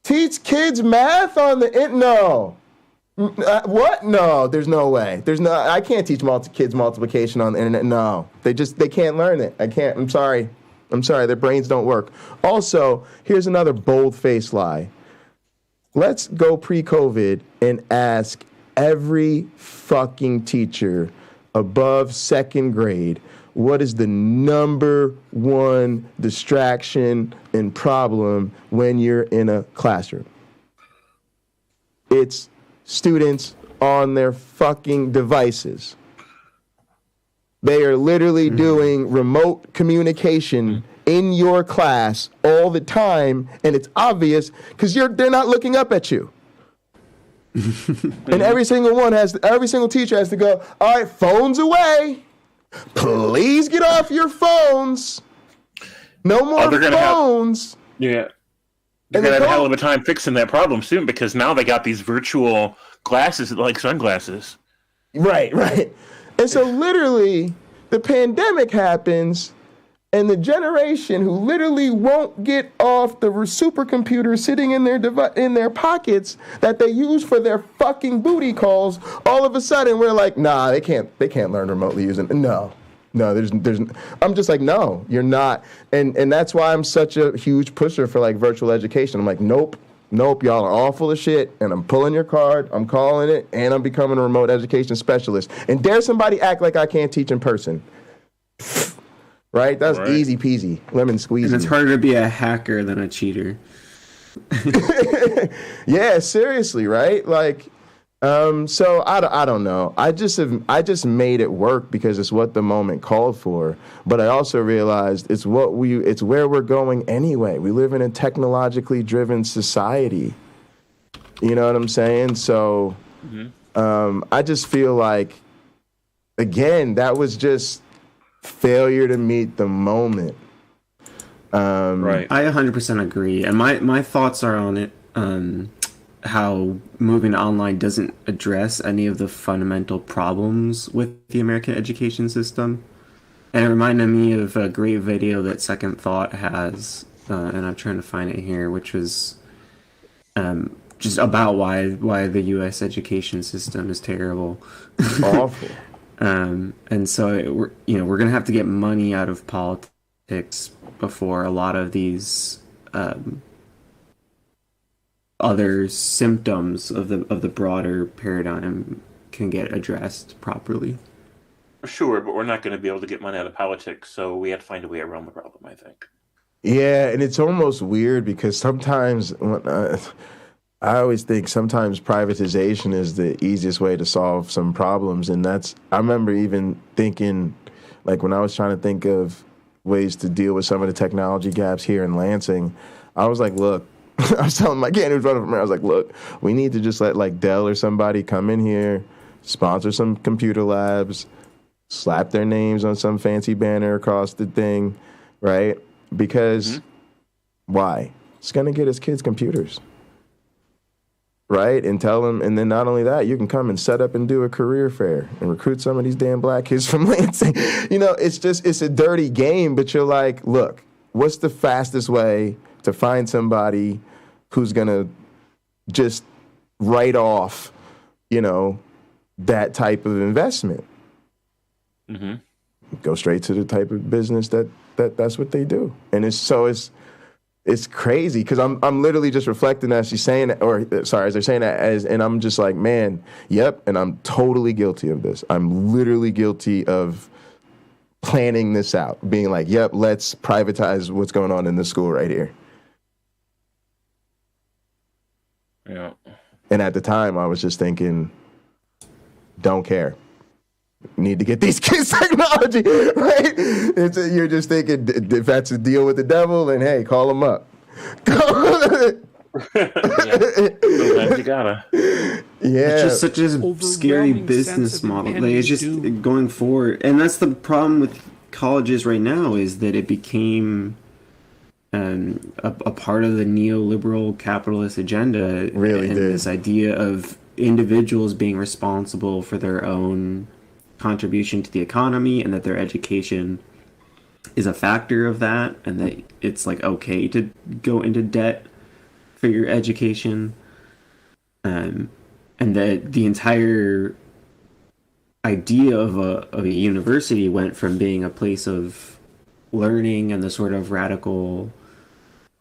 Teach kids math on the no. What? No, there's no way. I can't teach kids multiplication on the internet. No, they can't learn it. I can't. I'm sorry. Their brains don't work. Also, here's another bold-faced lie. Let's go pre-COVID and ask every fucking teacher above second grade, what is the number one distraction and problem when you're in a classroom? It's students on their fucking devices. They are literally doing remote communication in your class all the time, and it's obvious because they're not looking up at you. And every single teacher has to go, all right, phones away. Please get off your phones. No more phones. They're going to have a hell of a time fixing that problem soon, because now they got these virtual glasses like sunglasses. Right. And so literally the pandemic happens, and the generation who literally won't get off the supercomputer sitting in their pockets that they use for their fucking booty calls, all of a sudden we're like, nah, they can't learn remotely using. No, there's. I'm just like, no, you're not, and that's why I'm such a huge pusher for like virtual education. I'm like, nope, y'all are all full of shit, and I'm pulling your card, I'm calling it, and I'm becoming a remote education specialist. And dare somebody act like I can't teach in person. Right? That's easy peasy, lemon squeezy. And it's harder to be a hacker than a cheater. Yeah, seriously, right? Like, so I don't know. I just made it work because it's what the moment called for. But I also realized it's where we're going anyway. We live in a technologically driven society. You know what I'm saying? So, I just feel like, again, that was just failure to meet the moment. Right. I 100% agree. And my thoughts are on it, how moving online doesn't address any of the fundamental problems with the American education system. And it reminded me of a great video that Second Thought has, and I'm trying to find it here, which was just about why the U.S. education system is terrible. Awful. And so we're going to have to get money out of politics before a lot of these other symptoms of the broader paradigm can get addressed properly. Sure, but we're not going to be able to get money out of politics, so we have to find a way around the problem, I think. Yeah, and it's almost weird because sometimes I always think sometimes privatization is the easiest way to solve some problems, and I remember even thinking, like when I was trying to think of ways to deal with some of the technology gaps here in Lansing, I was like, look, I was telling my kid who was running from here, I was like, look, we need to just let like Dell or somebody come in here, sponsor some computer labs, slap their names on some fancy banner across the thing, right? Because why? It's going to get his kids computers, right? And tell them, and then not only that, you can come and set up and do a career fair and recruit some of these damn black kids from Lansing. You know, it's a dirty game, but you're like, look, what's the fastest way to find somebody who's going to just write off, you know, that type of investment? Mm-hmm. Go straight to the type of business that's what they do. And it's crazy because I'm literally just reflecting as she's saying that, as they're saying that, and I'm just like, man, yep, and I'm totally guilty of this. I'm literally guilty of planning this out, being like, yep, let's privatize what's going on in this school right here. Yeah. And at the time, I was just thinking, don't care. Need to get these kids technology, right? You're just thinking, if that's a deal with the devil, then hey, call him up. Sometimes you gotta. Yeah. It's just such a scary business model. Like, it's just going forward. And that's the problem with colleges right now, is that it became a part of the neoliberal capitalist agenda. Really and did. This idea of individuals being responsible for their own contribution to the economy, and that their education is a factor of that, and that it's like okay to go into debt for your education, and that the entire idea of a university went from being a place of learning and the sort of radical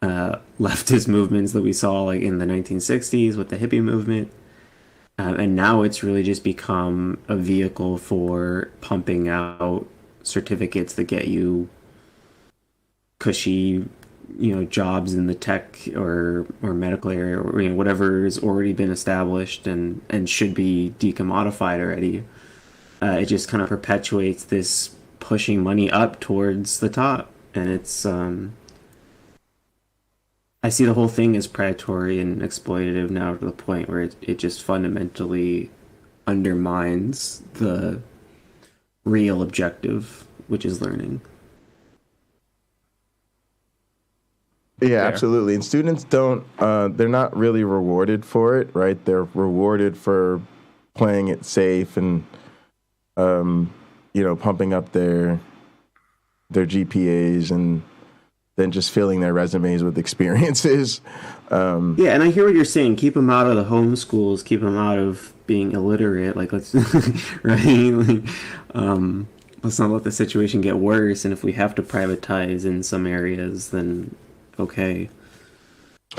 leftist movements that we saw like in the 1960s with the hippie movement. And now it's really just become a vehicle for pumping out certificates that get you cushy, you know, jobs in the tech or medical area, or you know, whatever has already been established and should be decommodified already. It just kind of perpetuates this pushing money up towards the top, and it's I see the whole thing as predatory and exploitative now, to the point where it just fundamentally undermines the real objective, which is learning. Yeah, absolutely. And students don't, they're not really rewarded for it, right? They're rewarded for playing it safe and, you know, pumping up their GPAs and then just filling their resumes with experiences. Yeah, and I hear what you're saying. Keep them out of the home schools. Keep them out of being illiterate. Like, let's right. Like, let's not let the situation get worse. And if we have to privatize in some areas, then okay.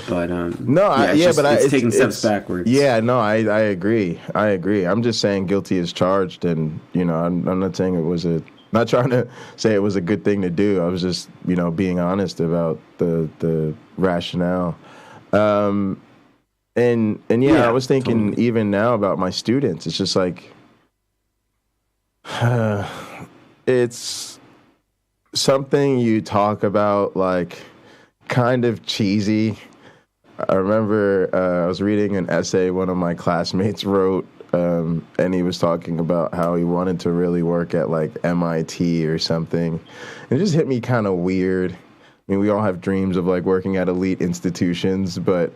But it's taking steps backwards. Yeah, no, I agree. I'm just saying guilty as charged, and you know, I'm not saying it was not trying to say it was a good thing to do. I was just, you know, being honest about the rationale. And I was thinking totally. Even now about my students, it's just like, it's something you talk about like kind of cheesy. I remember I was reading an essay one of my classmates wrote, and he was talking about how he wanted to really work at like MIT or something. And it just hit me kind of weird. I mean, we all have dreams of like working at elite institutions, but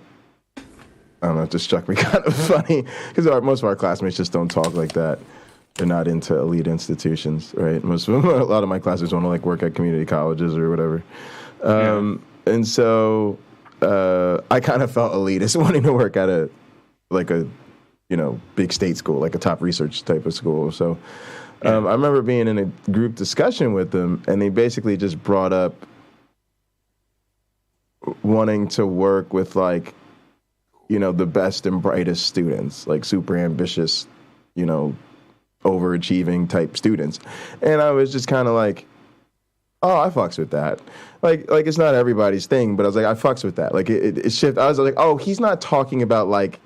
I don't know, it just struck me kind of funny because most of our classmates just don't talk like that. They're not into elite institutions, right? A lot of my classmates want to like work at community colleges or whatever. And so I kind of felt elitist wanting to work at a big state school, like a top research type of school. So I remember being in a group discussion with them, and they basically just brought up wanting to work with like the best and brightest students, like super ambitious, overachieving type students. And I was just kind of like, oh, I fucks with that. Like it's not everybody's thing, but I was like, I fucks with that. Like it shifted. I was like, oh, he's not talking about like,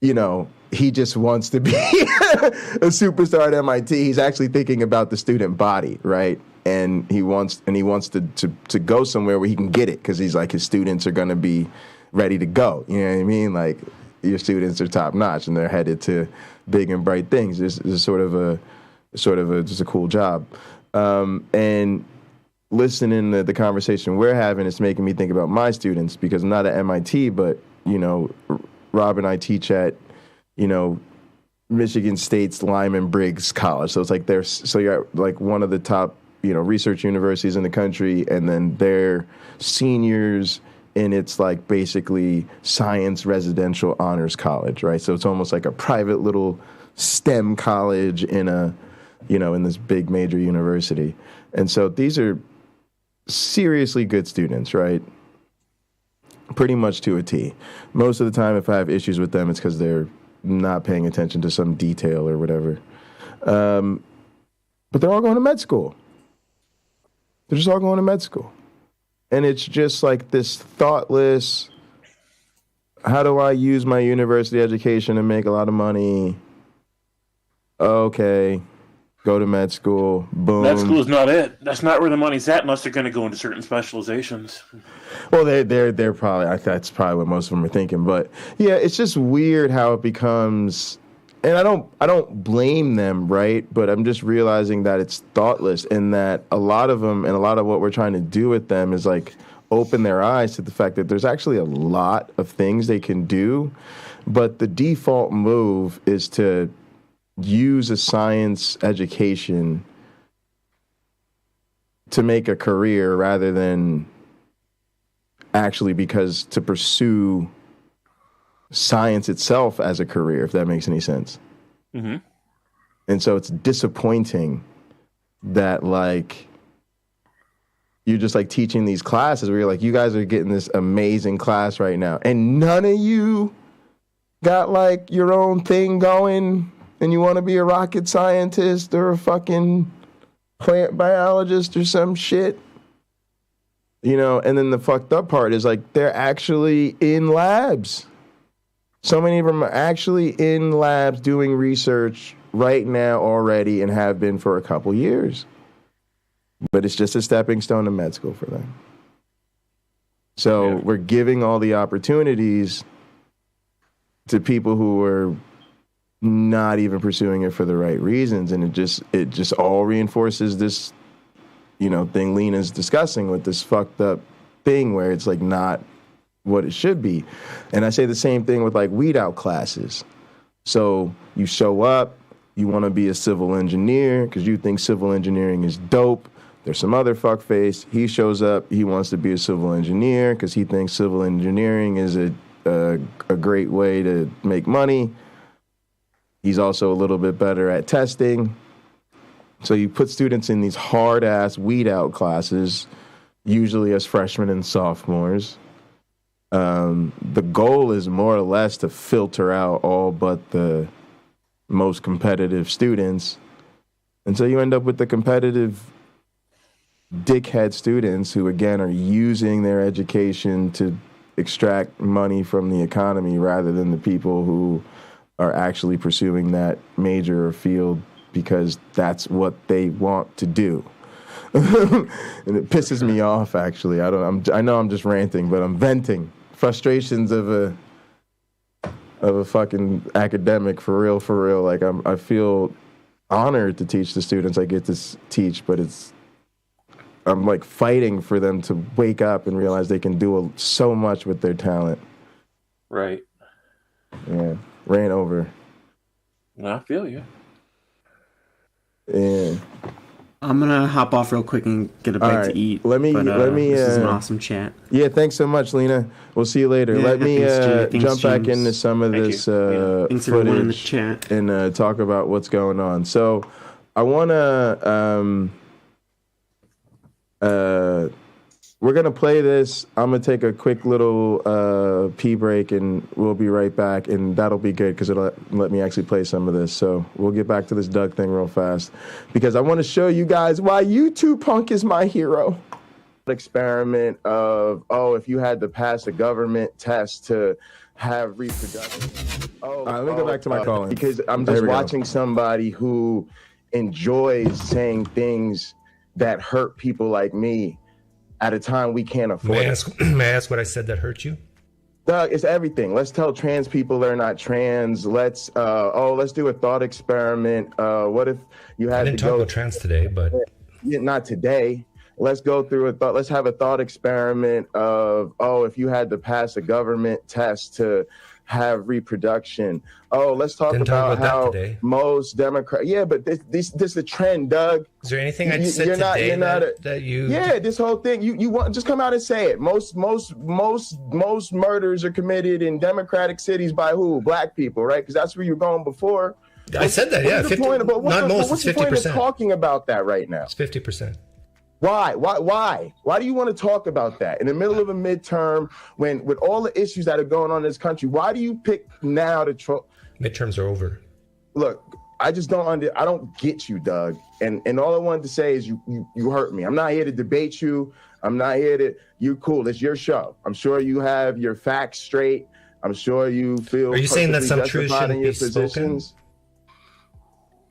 he just wants to be a superstar at MIT. He's actually thinking about the student body, right? And he wants to go somewhere where he can get it, because he's like, his students are going to be ready to go. You know what I mean? Like, your students are top notch and they're headed to big and bright things. It's sort of a just a cool job. And listening to the conversation we're having, it's making me think about my students, because I'm not at MIT, but Rob and I teach at Michigan State's Lyman Briggs College. So it's like you're at like one of the top research universities in the country, and then they're seniors in its like basically science residential honors college, right? So it's almost like a private little STEM college in in this big major university. And so these are seriously good students, right? Pretty much to a T. Most of the time, if I have issues with them, it's because they're not paying attention to some detail or whatever. But they're all going to med school. They're just all going to med school. And it's just like this thoughtless, how do I use my university education to make a lot of money? Okay, go to med school, boom. Med school is not it. That's not where the money's at, unless they're going to go into certain specializations. Well, they're probably, that's probably what most of them are thinking. But yeah, it's just weird how it becomes, and I don't blame them, right? But I'm just realizing that it's thoughtless, and that a lot of them and a lot of what we're trying to do with them is like open their eyes to the fact that there's actually a lot of things they can do, but the default move is to use a science education to make a career rather than actually to pursue science itself as a career, if that makes any sense. Mm-hmm. And so it's disappointing that like you're just like teaching these classes where you're like, you guys are getting this amazing class right now, and none of you got like your own thing going, and you want to be a rocket scientist or a fucking plant biologist or some shit. And then the fucked up part is like they're actually in labs. So many of them are actually in labs doing research right now already, and have been for a couple years. But it's just a stepping stone to med school for them. So we're giving all the opportunities to people who are not even pursuing it for the right reasons, and it just all reinforces this thing Lena's discussing with this fucked up thing where it's like not what it should be. And I say the same thing with like weed out classes. So you show up, you want to be a civil engineer because you think civil engineering is dope. There's some other fuckface. He shows up, he wants to be a civil engineer because he thinks civil engineering is a great way to make money. He's also a little bit better at testing. So you put students in these hard-ass weed-out classes, usually as freshmen and sophomores. The goal is more or less to filter out all but the most competitive students. And so you end up with the competitive dickhead students who, again, are using their education to extract money from the economy rather than the people who are actually pursuing that major or field because that's what they want to do. And it pisses me off, actually. I know I'm just ranting, but I'm venting frustrations of a fucking academic for real. Like I feel honored to teach the students I get to teach, but I'm like fighting for them to wake up and realize they can do so much with their talent. Right. Yeah. Ran over. I feel you. Yeah. I'm gonna hop off real quick and get a bite to eat. Let me. This is an awesome chat. Yeah, thanks so much, Lena. We'll see you later. Yeah, let me jump back into some of this Thanks everyone in the footage chat. and talk about what's going on. So, I want to We're going to play this. I'm going to take a quick little pee break, and we'll be right back, and that'll be good because it'll let me actually play some of this. So we'll get back to this Doug thing real fast because I want to show you guys why Utubepunk is my hero. Experiment of, if you had to pass a government test to have reproduction. Let me go back to my calling. Because I'm just watching somebody who enjoys saying things that hurt people like me at a time we can't afford. May I ask what I said that hurt you? Doug, it's everything. Let's tell trans people they're not trans. Let's do a thought experiment. What if you had I didn't talk about trans today, but not today. Let's go through a thought. Let's have a thought experiment of, if you had to pass a government test to have reproduction. Let's talk about how most Democrats. Yeah, but this is a trend, Doug. Is there anything I said today that you? Yeah, this whole thing. You want just come out and say it. Most murders are committed in Democratic cities by who? Black people, right? Because that's where you're going before. I said that. Yeah, 50, not most. What's the point of talking about that right now? It's 50%. Why? Why do you want to talk about that in the middle of a midterm when with all the issues that are going on in this country? Why do you pick now to midterms are over? Look, I just I don't get you, Doug. And all I wanted to say is you hurt me. I'm not here to debate you. I'm not here to you cool. It's your show. I'm sure you have your facts straight. I'm sure you feel. Are you saying that some truth shouldn't be spoken?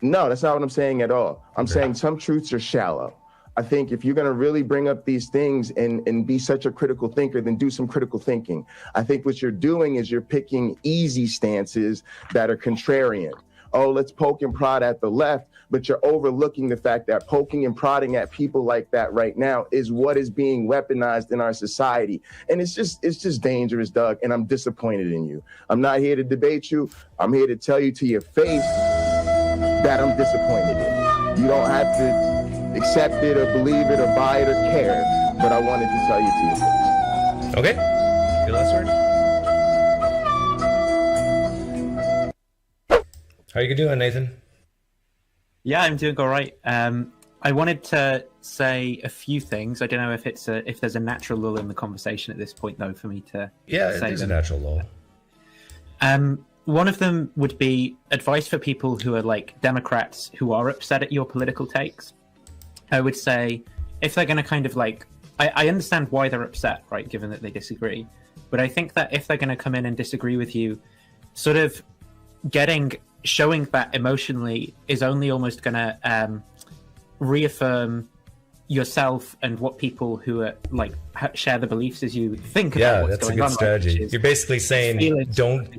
No, that's not what I'm saying at all. I'm saying some truths are shallow. I think if you're going to really bring up these things and be such a critical thinker, then do some critical thinking. I think what you're doing is you're picking easy stances that are contrarian. Let's poke and prod at the left, but you're overlooking the fact that poking and prodding at people like that right now is what is being weaponized in our society. And it's just dangerous, Doug, and I'm disappointed in you. I'm not here to debate you. I'm here to tell you to your face that I'm disappointed in you. You don't have to accept it or believe it or buy it or care, but I wanted to tell you to your face. Okay. Your last word? How are you doing, Nathan? Yeah, I'm doing all right. I wanted to say a few things. I don't know if if there's a natural lull in the conversation at this point, though, for me to say there's a natural lull. One of them would be advice for people who are like Democrats who are upset at your political takes. I would say if they're going to kind of like, I understand why they're upset, right, given that they disagree. But I think that if they're going to come in and disagree with you, sort of showing that emotionally is only almost going to reaffirm yourself and what people who are like share the beliefs as you think about what's going on. That's a good strategy. You're basically saying don't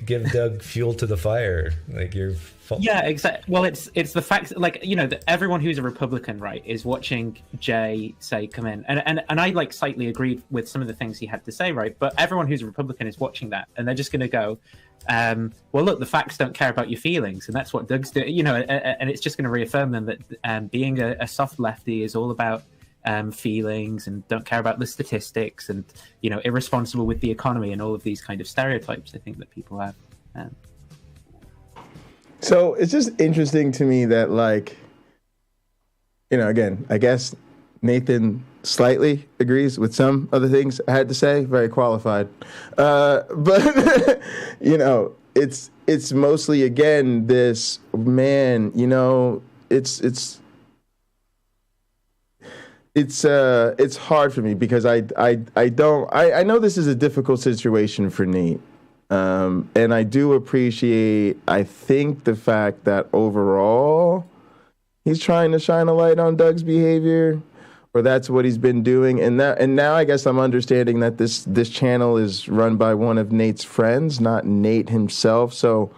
give Doug fuel to the fire. Like you're. Yeah, exactly. Well, it's the fact, like, you know, that everyone who's a Republican, right, is watching Jay say come in, and I like slightly agreed with some of the things he had to say, right. But everyone who's a Republican is watching that, and they're just going to go, well, look, the facts don't care about your feelings, and that's what Doug's doing, you know, and it's just going to reaffirm them that being a soft lefty is all about feelings and don't care about the statistics and, you know, irresponsible with the economy and all of these kind of stereotypes I think that people have. So it's just interesting to me that, like, you know, again, I guess Nathan slightly agrees with some of the things I had to say, very qualified. But, you know, it's mostly, again, this, man, you know, it's hard for me because I know this is a difficult situation for Nate. And I do appreciate, I think, the fact that overall he's trying to shine a light on Doug's behavior, or that's what he's been doing. And now I guess I'm understanding that this channel is run by one of Nate's friends, not Nate himself. So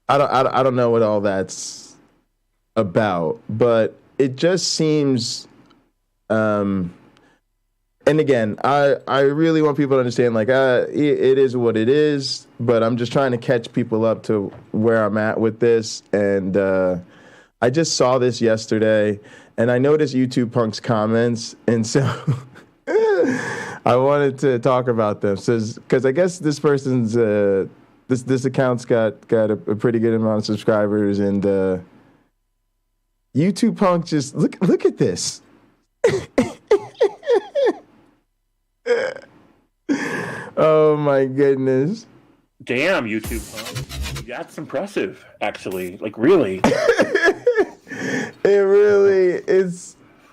I don't know what all that's about, but it just seems, and again, I really want people to understand, like, it is what it is, but I'm just trying to catch people up to where I'm at with this. And I just saw this yesterday, and I noticed Utubepunk's comments, and so I wanted to talk about them. Because I guess this person's, this account's got a pretty good amount of subscribers, and Utubepunk just, look at this. my goodness. Damn, YouTube. That's impressive, actually. Like, really. It really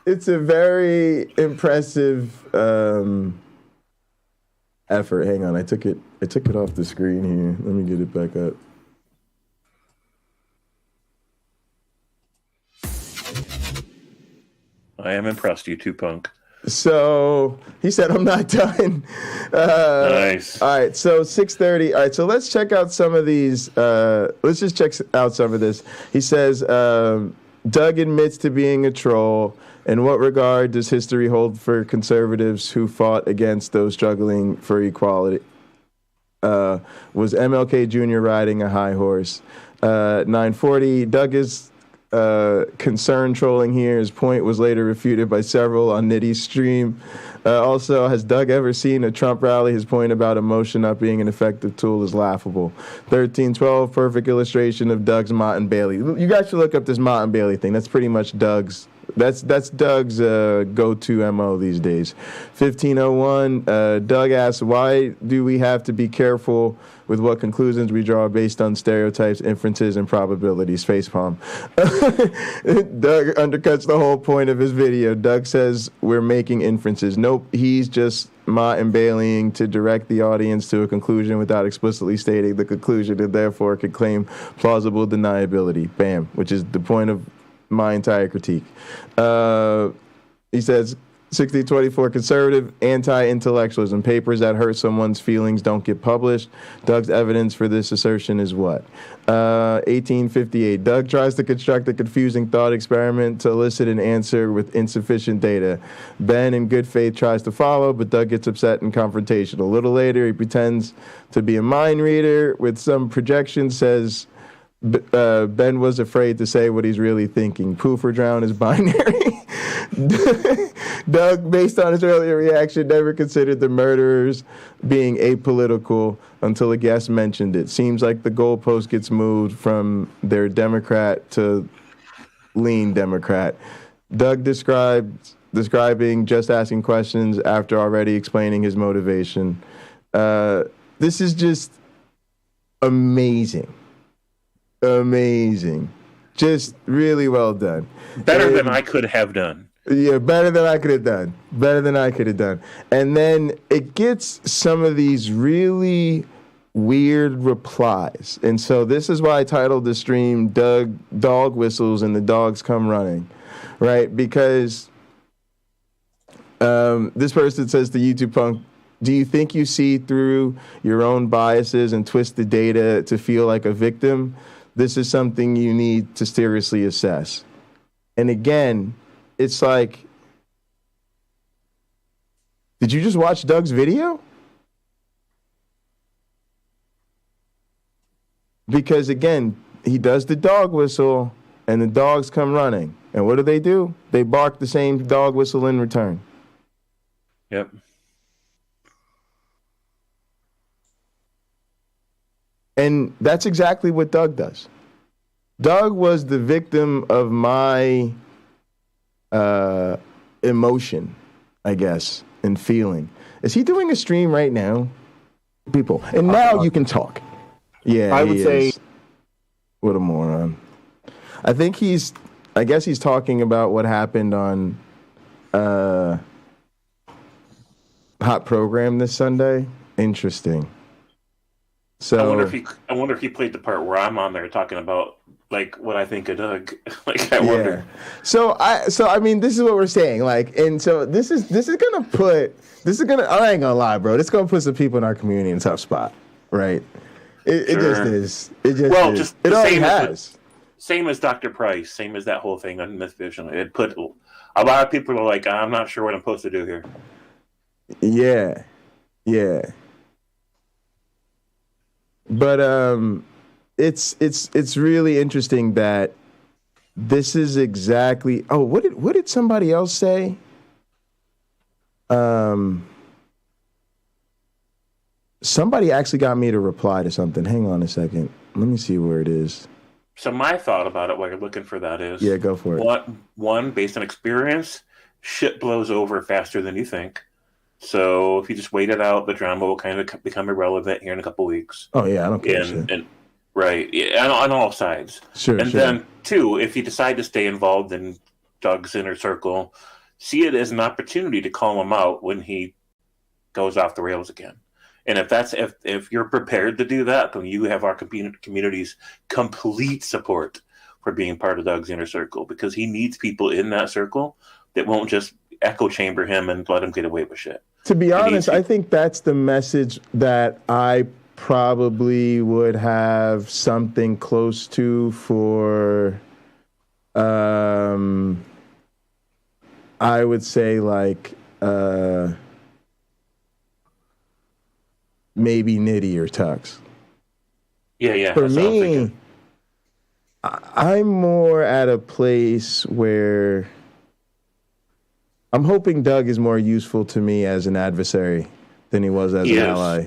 it's a very impressive effort. Hang on, I took it off the screen here. Let me get it back up. I am impressed, Utubepunk. So he said, I'm not done. Nice. All right, so 6:30. All right, so let's check out some of these. Let's just check out some of this. He says, Doug admits to being a troll. In what regard does history hold for conservatives who fought against those struggling for equality? Was MLK Jr. riding a high horse? 9:40. Doug is concern trolling here. His point was later refuted by several on Nitty's stream. Also, has Doug ever seen a Trump rally? His point about emotion not being an effective tool is laughable. 1312, perfect illustration of Doug's Mott and Bailey. You guys should look up this Mott and Bailey thing. That's pretty much Doug's. That's Doug's go-to MO these days. 1501, Doug asks, why do we have to be careful with what conclusions we draw based on stereotypes, inferences, and probabilities? Facepalm. Doug undercuts the whole point of his video. Doug says we're making inferences. Nope, he's just Mott and Baileying to direct the audience to a conclusion without explicitly stating the conclusion, and therefore could claim plausible deniability. Bam, which is the point of my entire critique. He says 1624 conservative anti-intellectualism. Papers that hurt someone's feelings don't get published. Doug's evidence for this assertion is what? 1858. Doug tries to construct a confusing thought experiment to elicit an answer with insufficient data. Ben, in good faith, tries to follow, but Doug gets upset and confrontational. A little later, he pretends to be a mind reader with some projection, says Ben was afraid to say what he's really thinking. Poof or drown is binary. Doug, based on his earlier reaction, never considered the murderers being apolitical until a guest mentioned it. Seems like the goalpost gets moved from their Democrat to lean Democrat. Doug describing just asking questions after already explaining his motivation. This is just amazing. Amazing. Just really well done. Better than I could have done. Yeah, better than I could have done. Better than I could have done. And then it gets some of these really weird replies. And so this is why I titled the stream Dog Whistles and the Dogs Come Running. Right? Because this person says to Utubepunk, do you think you see through your own biases and twist the data to feel like a victim? This is something you need to seriously assess. And again, it's like, did you just watch Doug's video? Because again, he does the dog whistle and the dogs come running. And what do? They bark the same dog whistle in return. Yep. And that's exactly what Doug does. Doug was the victim of my emotion, I guess, and feeling. Is he doing a stream right now? People. And now you can talk. Yeah, I would say. What a moron. I guess he's talking about what happened on Hot Program this Sunday. Interesting. So I wonder if he played the part where I'm on there talking about like what I think of Doug. Like I wonder. So I mean, this is what we're saying. Like, and so this is gonna I ain't gonna lie, bro. This is gonna put some people in our community in a tough spot, right? It just is. It just is. Just it the already has. Same as Dr. Price. Same as that whole thing on Mythvision. It put a lot of people are like, I'm not sure what I'm supposed to do here. Yeah. But it's really interesting that this is exactly. Oh, what did somebody else say? Somebody actually got me to reply to something. Hang on a second. Let me see where it is. So my thought about it while you're looking for that is, yeah, go for it. One, based on experience, shit blows over faster than you think. So if you just wait it out, the drama will kind of become irrelevant here in a couple weeks. Oh yeah, I don't care. And right, yeah, on all sides. Sure. Then two, if you decide to stay involved in Doug's inner circle, see it as an opportunity to call him out when he goes off the rails again. And if you're prepared to do that, then you have our community's complete support for being part of Doug's inner circle, because he needs people in that circle that won't just echo chamber him and let him get away with shit. To be honest, I think that's the message that I probably would have something close to for, I would say like, maybe Nitty or Tux. Yeah. For me, I'm more at a place where I'm hoping Doug is more useful to me as an adversary than he was as an ally.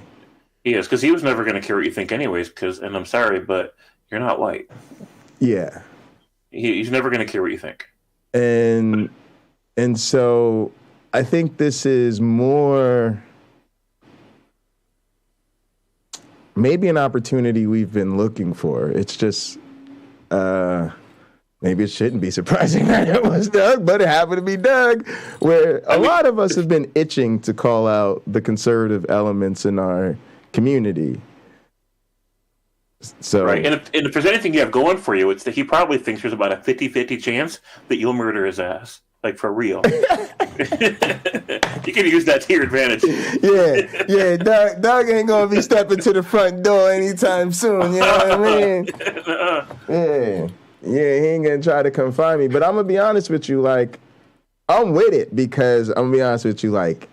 He is, because he was never going to care what you think anyways, and I'm sorry, but you're not white. Yeah. He's never going to care what you think. And so I think this is more maybe an opportunity we've been looking for. It's just maybe it shouldn't be surprising that it was Doug, but it happened to be Doug, where a lot of us have been itching to call out the conservative elements in our community. So, right, and if there's anything you have going for you, it's that he probably thinks there's about a 50-50 chance that you'll murder his ass. Like, for real. You can use that to your advantage. Yeah. Doug ain't gonna be stepping to the front door anytime soon, you know what I mean? Yeah, he ain't gonna try to come find me. But I'm gonna be honest with you, like, I'm with it, because I'm gonna be honest with you, like,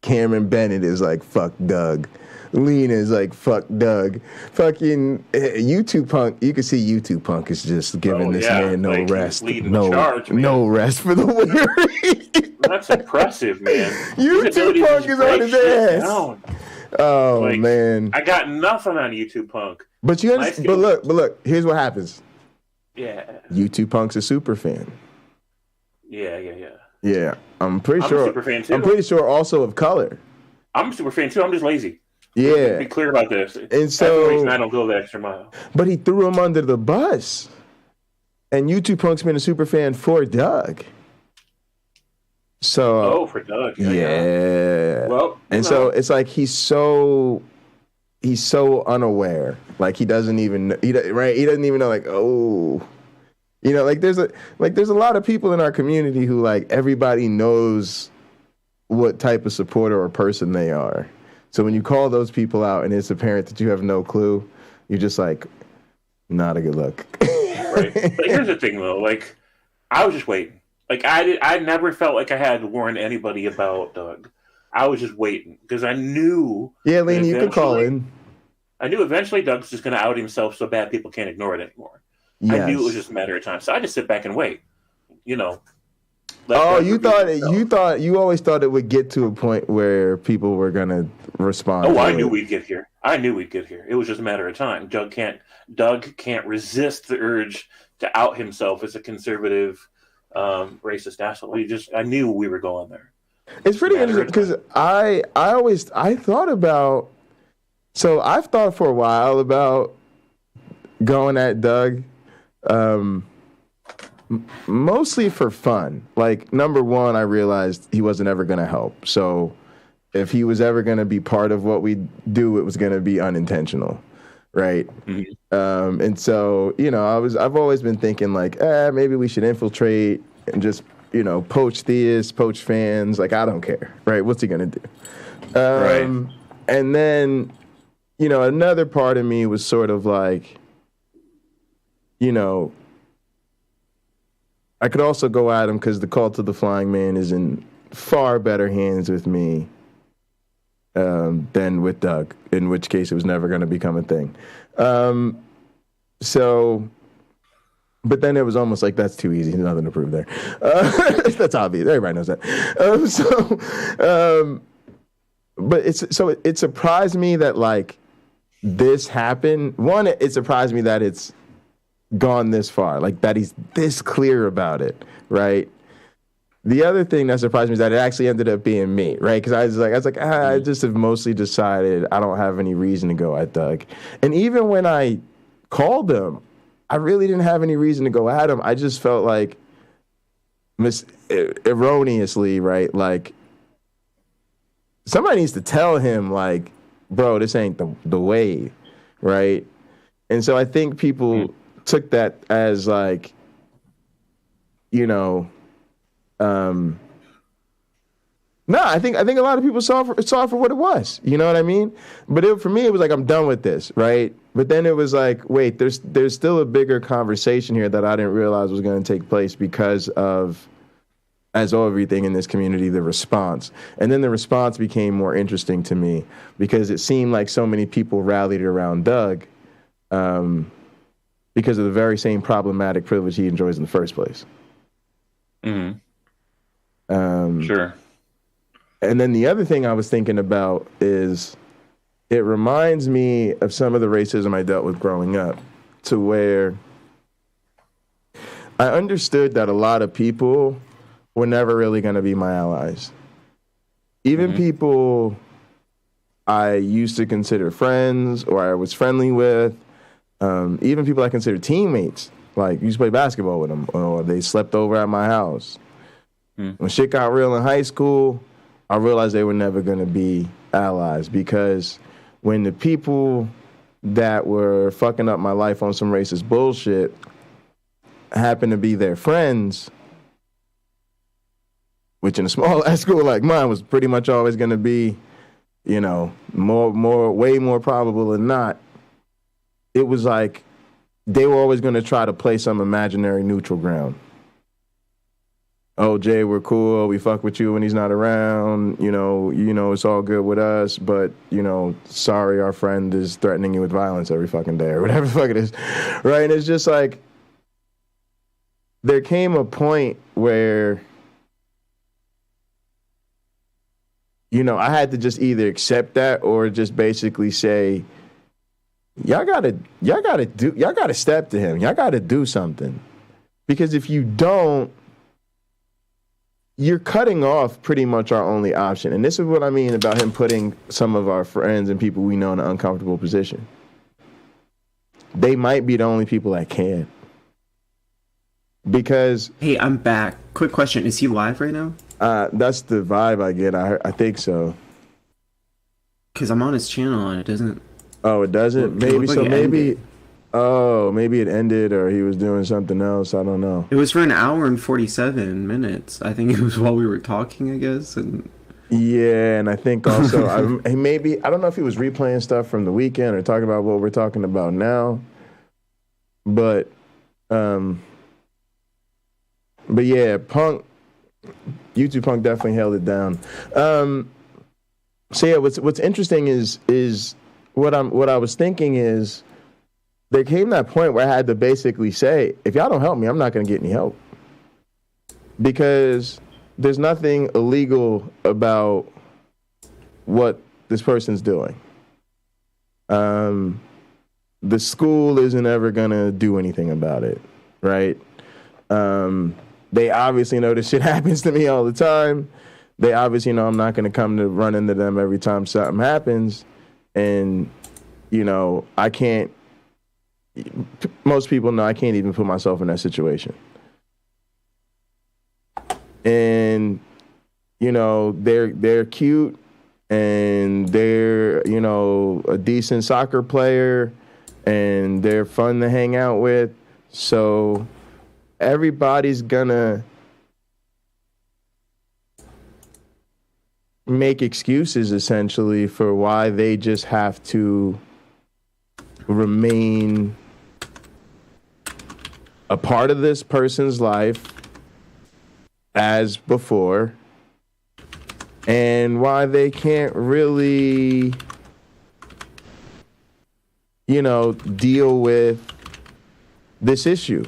Cameron Bennett is like, fuck Doug. Lena is like, fuck Doug. Fucking Utubepunk, you can see Utubepunk is just giving this man no rest. No rest for the weary. That's impressive, man. Utubepunk is on his ass. Oh, man. I got nothing on Utubepunk. But you understand, but look, here's what happens. Yeah. Yutubepunk's a super fan. Yeah. I'm pretty sure. I'm a super fan too. I'm pretty sure also of color. I'm a super fan too. I'm just lazy. Yeah. Be clear about this. And that's so, the reason I don't go the extra mile. But he threw him under the bus. And Yutubepunk's been a super fan for Doug. So. For Doug. Yeah. Well. And so it's like he's so unaware. Like he doesn't even he doesn't even know, like, oh. You know, like there's a lot of people in our community who, like, everybody knows what type of supporter or person they are. So when you call those people out and it's apparent that you have no clue, you're just like, not a good look. Right. But here's the thing, though. Like, I was just waiting. Like, I never felt like I had to warn anybody about Doug. I was just waiting because I knew. Yeah, Lena, you could call in. I knew eventually Doug's just going to out himself so bad people can't ignore it anymore. Yes. I knew it was just a matter of time. So I just sit back and wait. You know. You always thought it would get to a point where people were gonna respond. Oh, I knew we'd get here. It was just a matter of time. Doug can't resist the urge to out himself as a conservative, racist asshole. I knew we were going there. It's pretty interesting because I've thought for a while about going at Doug. Mostly for fun. Like, number one, I realized he wasn't ever going to help. So if he was ever going to be part of what we do, it was going to be unintentional, right? Mm-hmm. And so, you know, I've always been thinking, like, maybe we should infiltrate and just, you know, poach theists, poach fans. Like, I don't care, right? What's he going to do? Right. And then, you know, another part of me was sort of like, you know, I could also go at him because the Cult of the Flying Man is in far better hands with me than with Doug, in which case it was never going to become a thing. But then it was almost like, that's too easy. Nothing to prove there. That's obvious. Everybody knows that. But it surprised me that, like, this happened. One, it surprised me that it's gone this far, like that he's this clear about it, right? the other thing that surprised me is that it actually ended up being me, right? Because I was like, I just have mostly decided I don't have any reason to go at Doug. And even when I called him, I really didn't have any reason to go at him. I just felt like erroneously, right? Like somebody needs to tell him, like, bro, this ain't the way, right? And so I think people took that as like, you know, no, I think a lot of people saw it for what it was. You know what I mean? But for me, it was like, I'm done with this, right? But then it was like, wait, there's still a bigger conversation here that I didn't realize was going to take place because of, as everything in this community, the response. And then the response became more interesting to me because it seemed like so many people rallied around Doug because of the very same problematic privilege he enjoys in the first place. Mm-hmm. Sure. And then the other thing I was thinking about is it reminds me of some of the racism I dealt with growing up, to where I understood that a lot of people were never really going to be my allies. Even people I used to consider friends or I was friendly with, even people I consider teammates, like used to play basketball with them, or they slept over at my house. When shit got real in high school, I realized they were never going to be allies, because when the people that were fucking up my life on some racist bullshit happened to be their friends, which in a small ass school like mine was pretty much always going to be, you know, way more probable than not, it was like they were always going to try to play some imaginary neutral ground. Oh, Jay, we're cool. We fuck with you when he's not around. You know, it's all good with us. But, you know, sorry, our friend is threatening you with violence every fucking day or whatever the fuck it is. Right? And it's just like, there came a point where, you know, I had to just either accept that or just basically say, y'all gotta step to him. Y'all gotta do something. Because if you don't, you're cutting off pretty much our only option. And this is what I mean about him putting some of our friends and people we know in an uncomfortable position. They might be the only people that can. Because... Hey, I'm back. Quick question. Is he live right now? That's the vibe I get. I think so. Because I'm on his channel and it doesn't... Oh, it doesn't? Maybe so. Maybe... Ended. Oh, maybe it ended or he was doing something else. I don't know. It was for an hour and 47 minutes. I think it was while we were talking, I guess. And yeah, and I think also I don't know if he was replaying stuff from the weekend or talking about what we're talking about now. But yeah, Utubepunk definitely held it down. So yeah, what's interesting is what I was thinking is, there came that point where I had to basically say, if y'all don't help me, I'm not going to get any help. Because there's nothing illegal about what this person's doing. The school isn't ever going to do anything about it, right? They obviously know this shit happens to me all the time. They obviously know I'm not going to come to run into them every time something happens. And, you know, I can't, most people know I can't even put myself in that situation. And, you know, they're cute and they're, you know, a decent soccer player and they're fun to hang out with. So everybody's gonna make excuses essentially for why they just have to remain a part of this person's life as before, and why they can't really, you know, deal with this issue.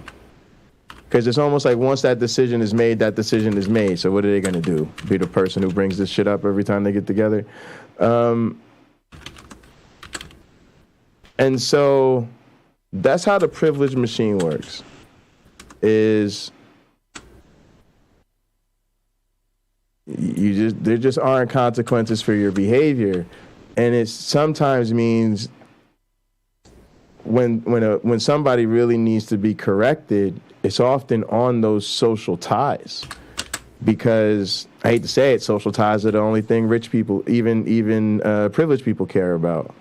Because it's almost like once that decision is made, that decision is made. So what are they going to do? Be the person who brings this shit up every time they get together? And so that's how the privilege machine works. Is there just aren't consequences for your behavior, and it sometimes means when somebody really needs to be corrected, it's often on those social ties, because I hate to say it, social ties are the only thing rich people, even privileged people, care about.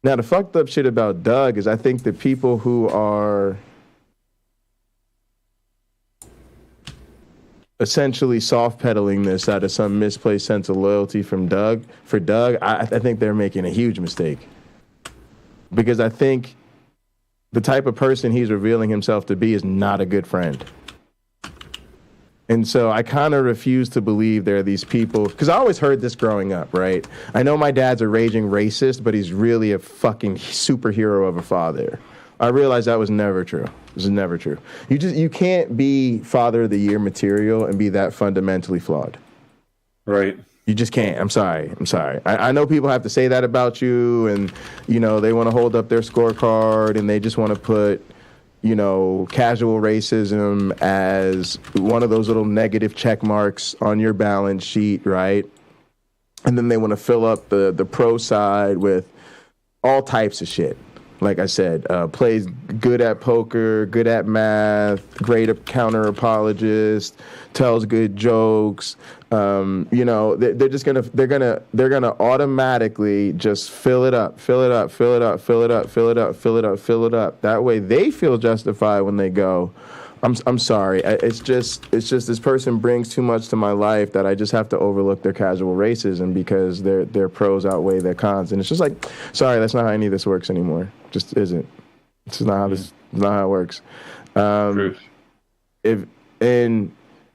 Now, the fucked up shit about Doug is I think the people who are essentially soft pedaling this out of some misplaced sense of loyalty from Doug, I think they're making a huge mistake. Because I think the type of person he's revealing himself to be is not a good friend. And so I kind of refuse to believe there are these people, because I always heard this growing up, right? I know my dad's a raging racist, but he's really a fucking superhero of a father. I realized that was never true. This is never true. You can't be Father of the Year material and be that fundamentally flawed. Right. You just can't. I'm sorry. I know people have to say that about you, and, you know, they want to hold up their scorecard, and they just want to put, you know, casual racism as one of those little negative check marks on your balance sheet, right? And then they want to fill up the pro side with all types of shit. Like I said, plays good at poker, good at math, great counter-apologist, tells good jokes. You know, they're gonna automatically just fill it up. That way they feel justified when they go, I'm sorry. It's just this person brings too much to my life that I just have to overlook their casual racism because their pros outweigh their cons. And it's just like, sorry, that's not how any of this works anymore. Just isn't. It's not how it works.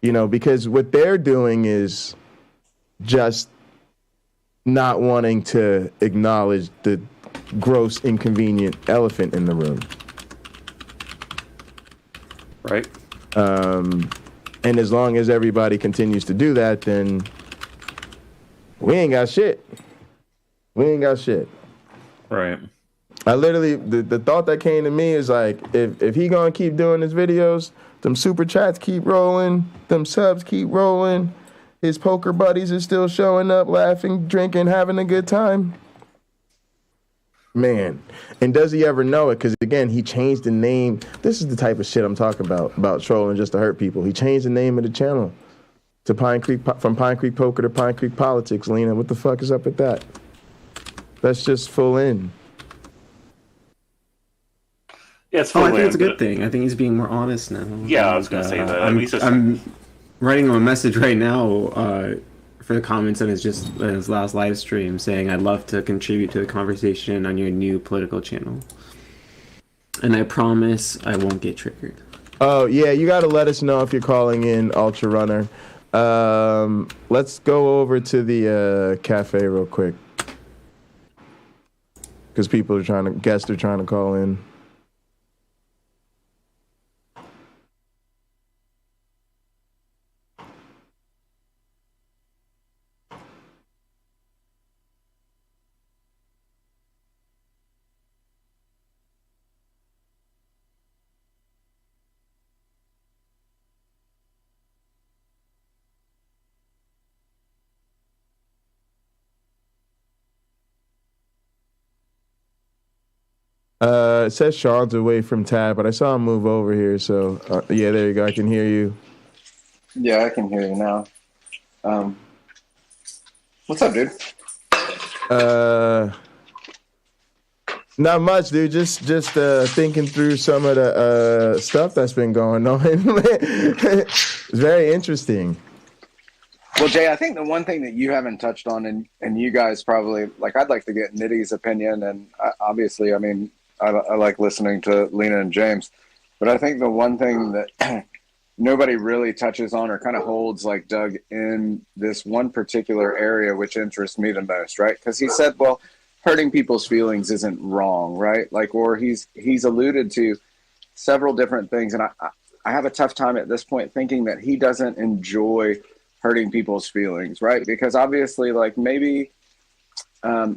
You know, because what they're doing is just not wanting to acknowledge the gross, inconvenient elephant in the room. Right. And as long as everybody continues to do that, then we ain't got shit. Right. I literally, the thought that came to me is like, if he gonna keep doing his videos, them super chats keep rolling, them subs keep rolling, his poker buddies are still showing up, laughing, drinking, having a good time. Man, and does he ever know it? Because again, he changed the name. This is the type of shit I'm talking about trolling just to hurt people. He changed the name of the channel to from Pinecreek Poker to Pinecreek Politics. Lena, what the fuck is up with that? That's just full in. Yeah, it's I think it's a good thing. I think he's being more honest now. Yeah, I was going to say that. I'm writing him a message right now for the comments on his last live stream saying, I'd love to contribute to the conversation on your new political channel. And I promise I won't get triggered. Oh, yeah, you got to let us know if you're calling in, Ultra Runner. Let's go over to the cafe real quick. Because guests are trying to call in. It says Sean's away from tab, but I saw him move over here, so yeah, there you go. I can hear you. Yeah, I can hear you now. What's up, dude? Not much, dude. Just thinking through some of the stuff that's been going on. It's very interesting. Well, Jay, I think the one thing that you haven't touched on, and you guys probably, like, I'd like to get Nitty's opinion, and obviously, I mean, I like listening to Lena and James, but I think the one thing that nobody really touches on or kind of holds, like, Doug in this one particular area, which interests me the most, right? Because he said, well, hurting people's feelings isn't wrong, right? Like, or he's alluded to several different things, and I have a tough time at this point thinking that he doesn't enjoy hurting people's feelings, right? Because obviously, like, maybe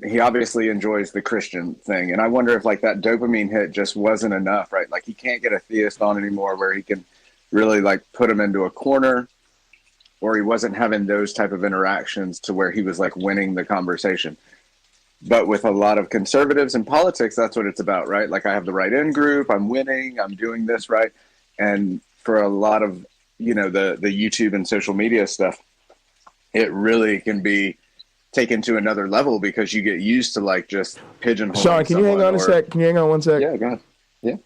he obviously enjoys the Christian thing, and I wonder if, like, that dopamine hit just wasn't enough, right? Like, he can't get Atheist on anymore where he can really, like, put him into a corner. or he wasn't having those type of interactions to where he was like winning the conversation. But with a lot of conservatives in politics, that's what it's about, right? Like, I have the right in group, I'm winning, I'm doing this right. And for a lot of, you know, the YouTube and social media stuff, it really can be taken to another level because you get used to like just pigeonholing. Sean, can you hang on a sec? Can you hang on one sec? Yeah, go ahead. Yeah.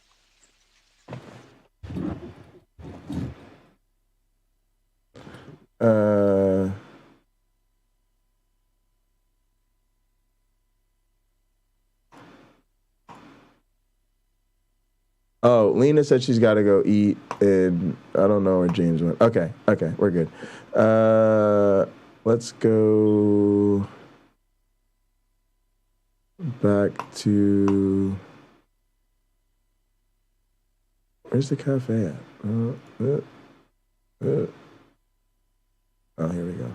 Oh, Lena said she's got to go eat, and I don't know where James went. Okay, we're good. Let's go back to... Where's the cafe at? Oh, here we go.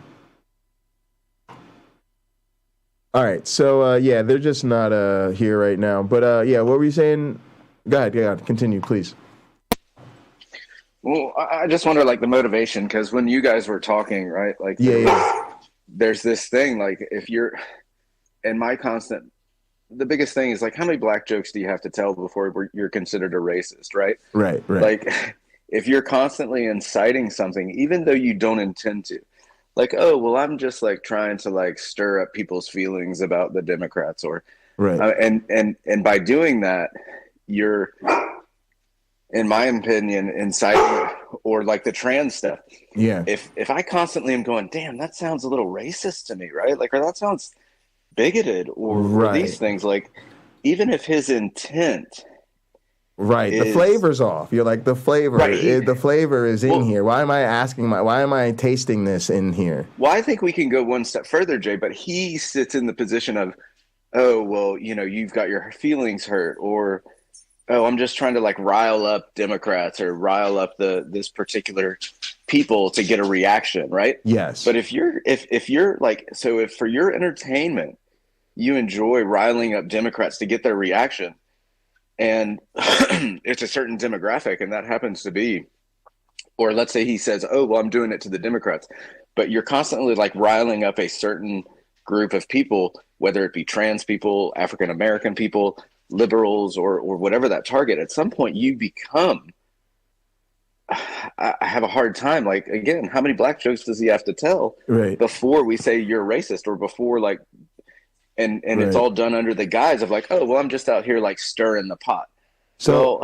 All right, so yeah, they're just not here right now. But yeah, what were you saying? Go ahead, continue, please. Well, I just wonder, like, the motivation, because when you guys were talking, right, like, there's this thing, like, if you're, and my constant, the biggest thing is, like, how many black jokes do you have to tell before you're considered a racist, right? Right. Like, if you're constantly inciting something, even though you don't intend to, like, oh, well, I'm just, like, trying to, like, stir up people's feelings about the Democrats, or, right. And by doing that, you're, in my opinion, inciting, or like the trans stuff. Yeah. If I constantly am going, damn, that sounds a little racist to me, right? Like, or that sounds bigoted, or these things, like, even if his intent, right, the flavor's off. You're like, the flavor, the flavor is in here. Why am I tasting this in here? Well, I think we can go one step further, Jay, but he sits in the position of, oh, well, you know, you've got your feelings hurt, or, oh, I'm just trying to like rile up Democrats or rile up this particular people to get a reaction, right? Yes. But if you're like, so if for your entertainment, you enjoy riling up Democrats to get their reaction, and it's a certain demographic, and that happens to be, or let's say he says, oh, well, I'm doing it to the Democrats, but you're constantly like riling up a certain group of people, whether it be trans people, African-American people, liberals, or whatever that target, at some point you become, I have a hard time, like, again, how many black jokes does he have to tell before we say you're racist, or before, like, and it's all done under the guise of like, oh, well, I'm just out here like stirring the pot. So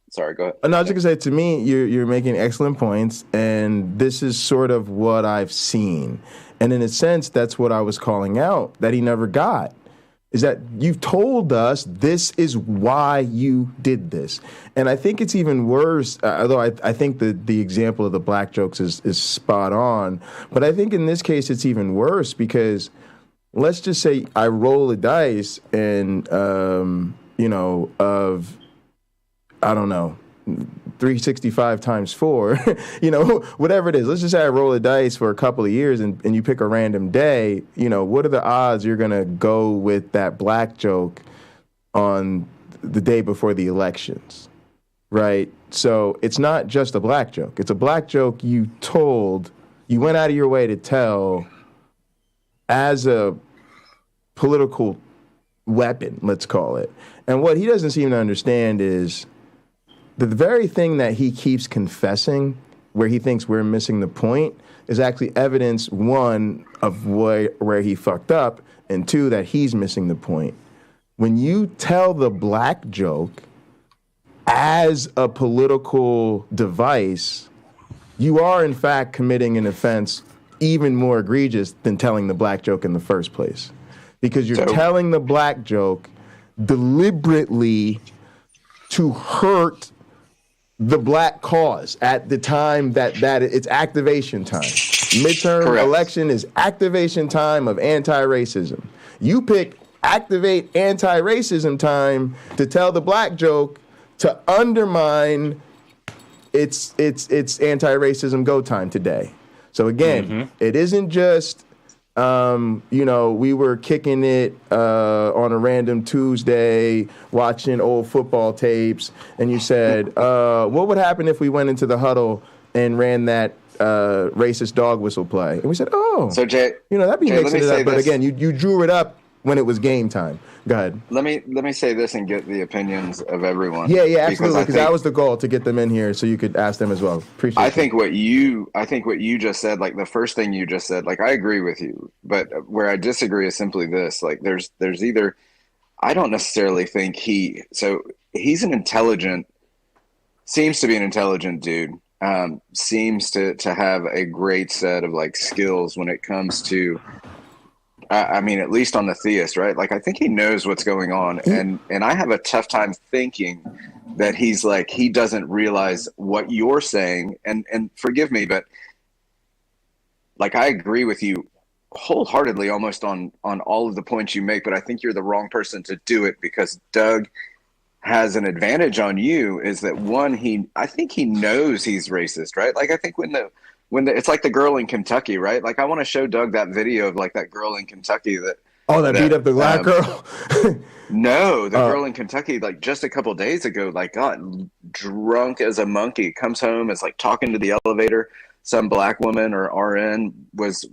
sorry, go ahead. No, I was just gonna say, to me, you're making excellent points, and this is sort of what I've seen, and in a sense, that's what I was calling out that he never got. Is that you've told us this is why you did this. And I think it's even worse, although I think the example of the black jokes is spot on, but I think in this case it's even worse because let's just say I roll a dice and, you know, of, I don't know, 365 times 4, you know, whatever it is. Let's just say I roll a dice for a couple of years and you pick a random day, you know, what are the odds you're going to go with that black joke on the day before the elections, right? So it's not just a black joke. It's a black joke you went out of your way to tell as a political weapon, let's call it. And what he doesn't seem to understand is the very thing that he keeps confessing, where he thinks we're missing the point, is actually evidence, one, of where he fucked up, and two, that he's missing the point. When you tell the black joke as a political device, you are, in fact, committing an offense even more egregious than telling the black joke in the first place. Because you're telling the black joke deliberately to hurt the black cause at the time that it's activation time. Midterm election is activation time of anti-racism. You pick activate anti-racism time to tell the black joke to undermine its anti-racism go time today. So again, it isn't just you know, we were kicking it on a random Tuesday, watching old football tapes, and you said, what would happen if we went into the huddle and ran that racist dog whistle play. And we said, oh, So Jay, that'd be Jay, let mixing me it say up. But this. again, you drew it up when it was game time. Go ahead. Let me say this and get the opinions of everyone. Yeah, absolutely. Because that think- was the goal, to get them in here so you could ask them as well. Appreciate it. I think what you just said, like the first thing you just said, like I agree with you, but where I disagree is simply this: like there's either, I don't necessarily think he's seems to be an intelligent dude, seems to have a great set of like skills when it comes to. I mean, at least on the theist, right? Like, I think he knows what's going on, and I have a tough time thinking that he's like he doesn't realize what you're saying. And forgive me, but like I agree with you wholeheartedly, almost on all of the points you make. But I think you're the wrong person to do it, because Doug has an advantage on you. Is that one? I think he knows he's racist, right? Like I think when it's like the girl in Kentucky, right? Like I want to show Doug that video of like that girl in Kentucky that beat up the black girl. No, the girl in Kentucky, like just a couple days ago, like got drunk as a monkey, comes home, is like talking to the elevator. Some black woman or RN was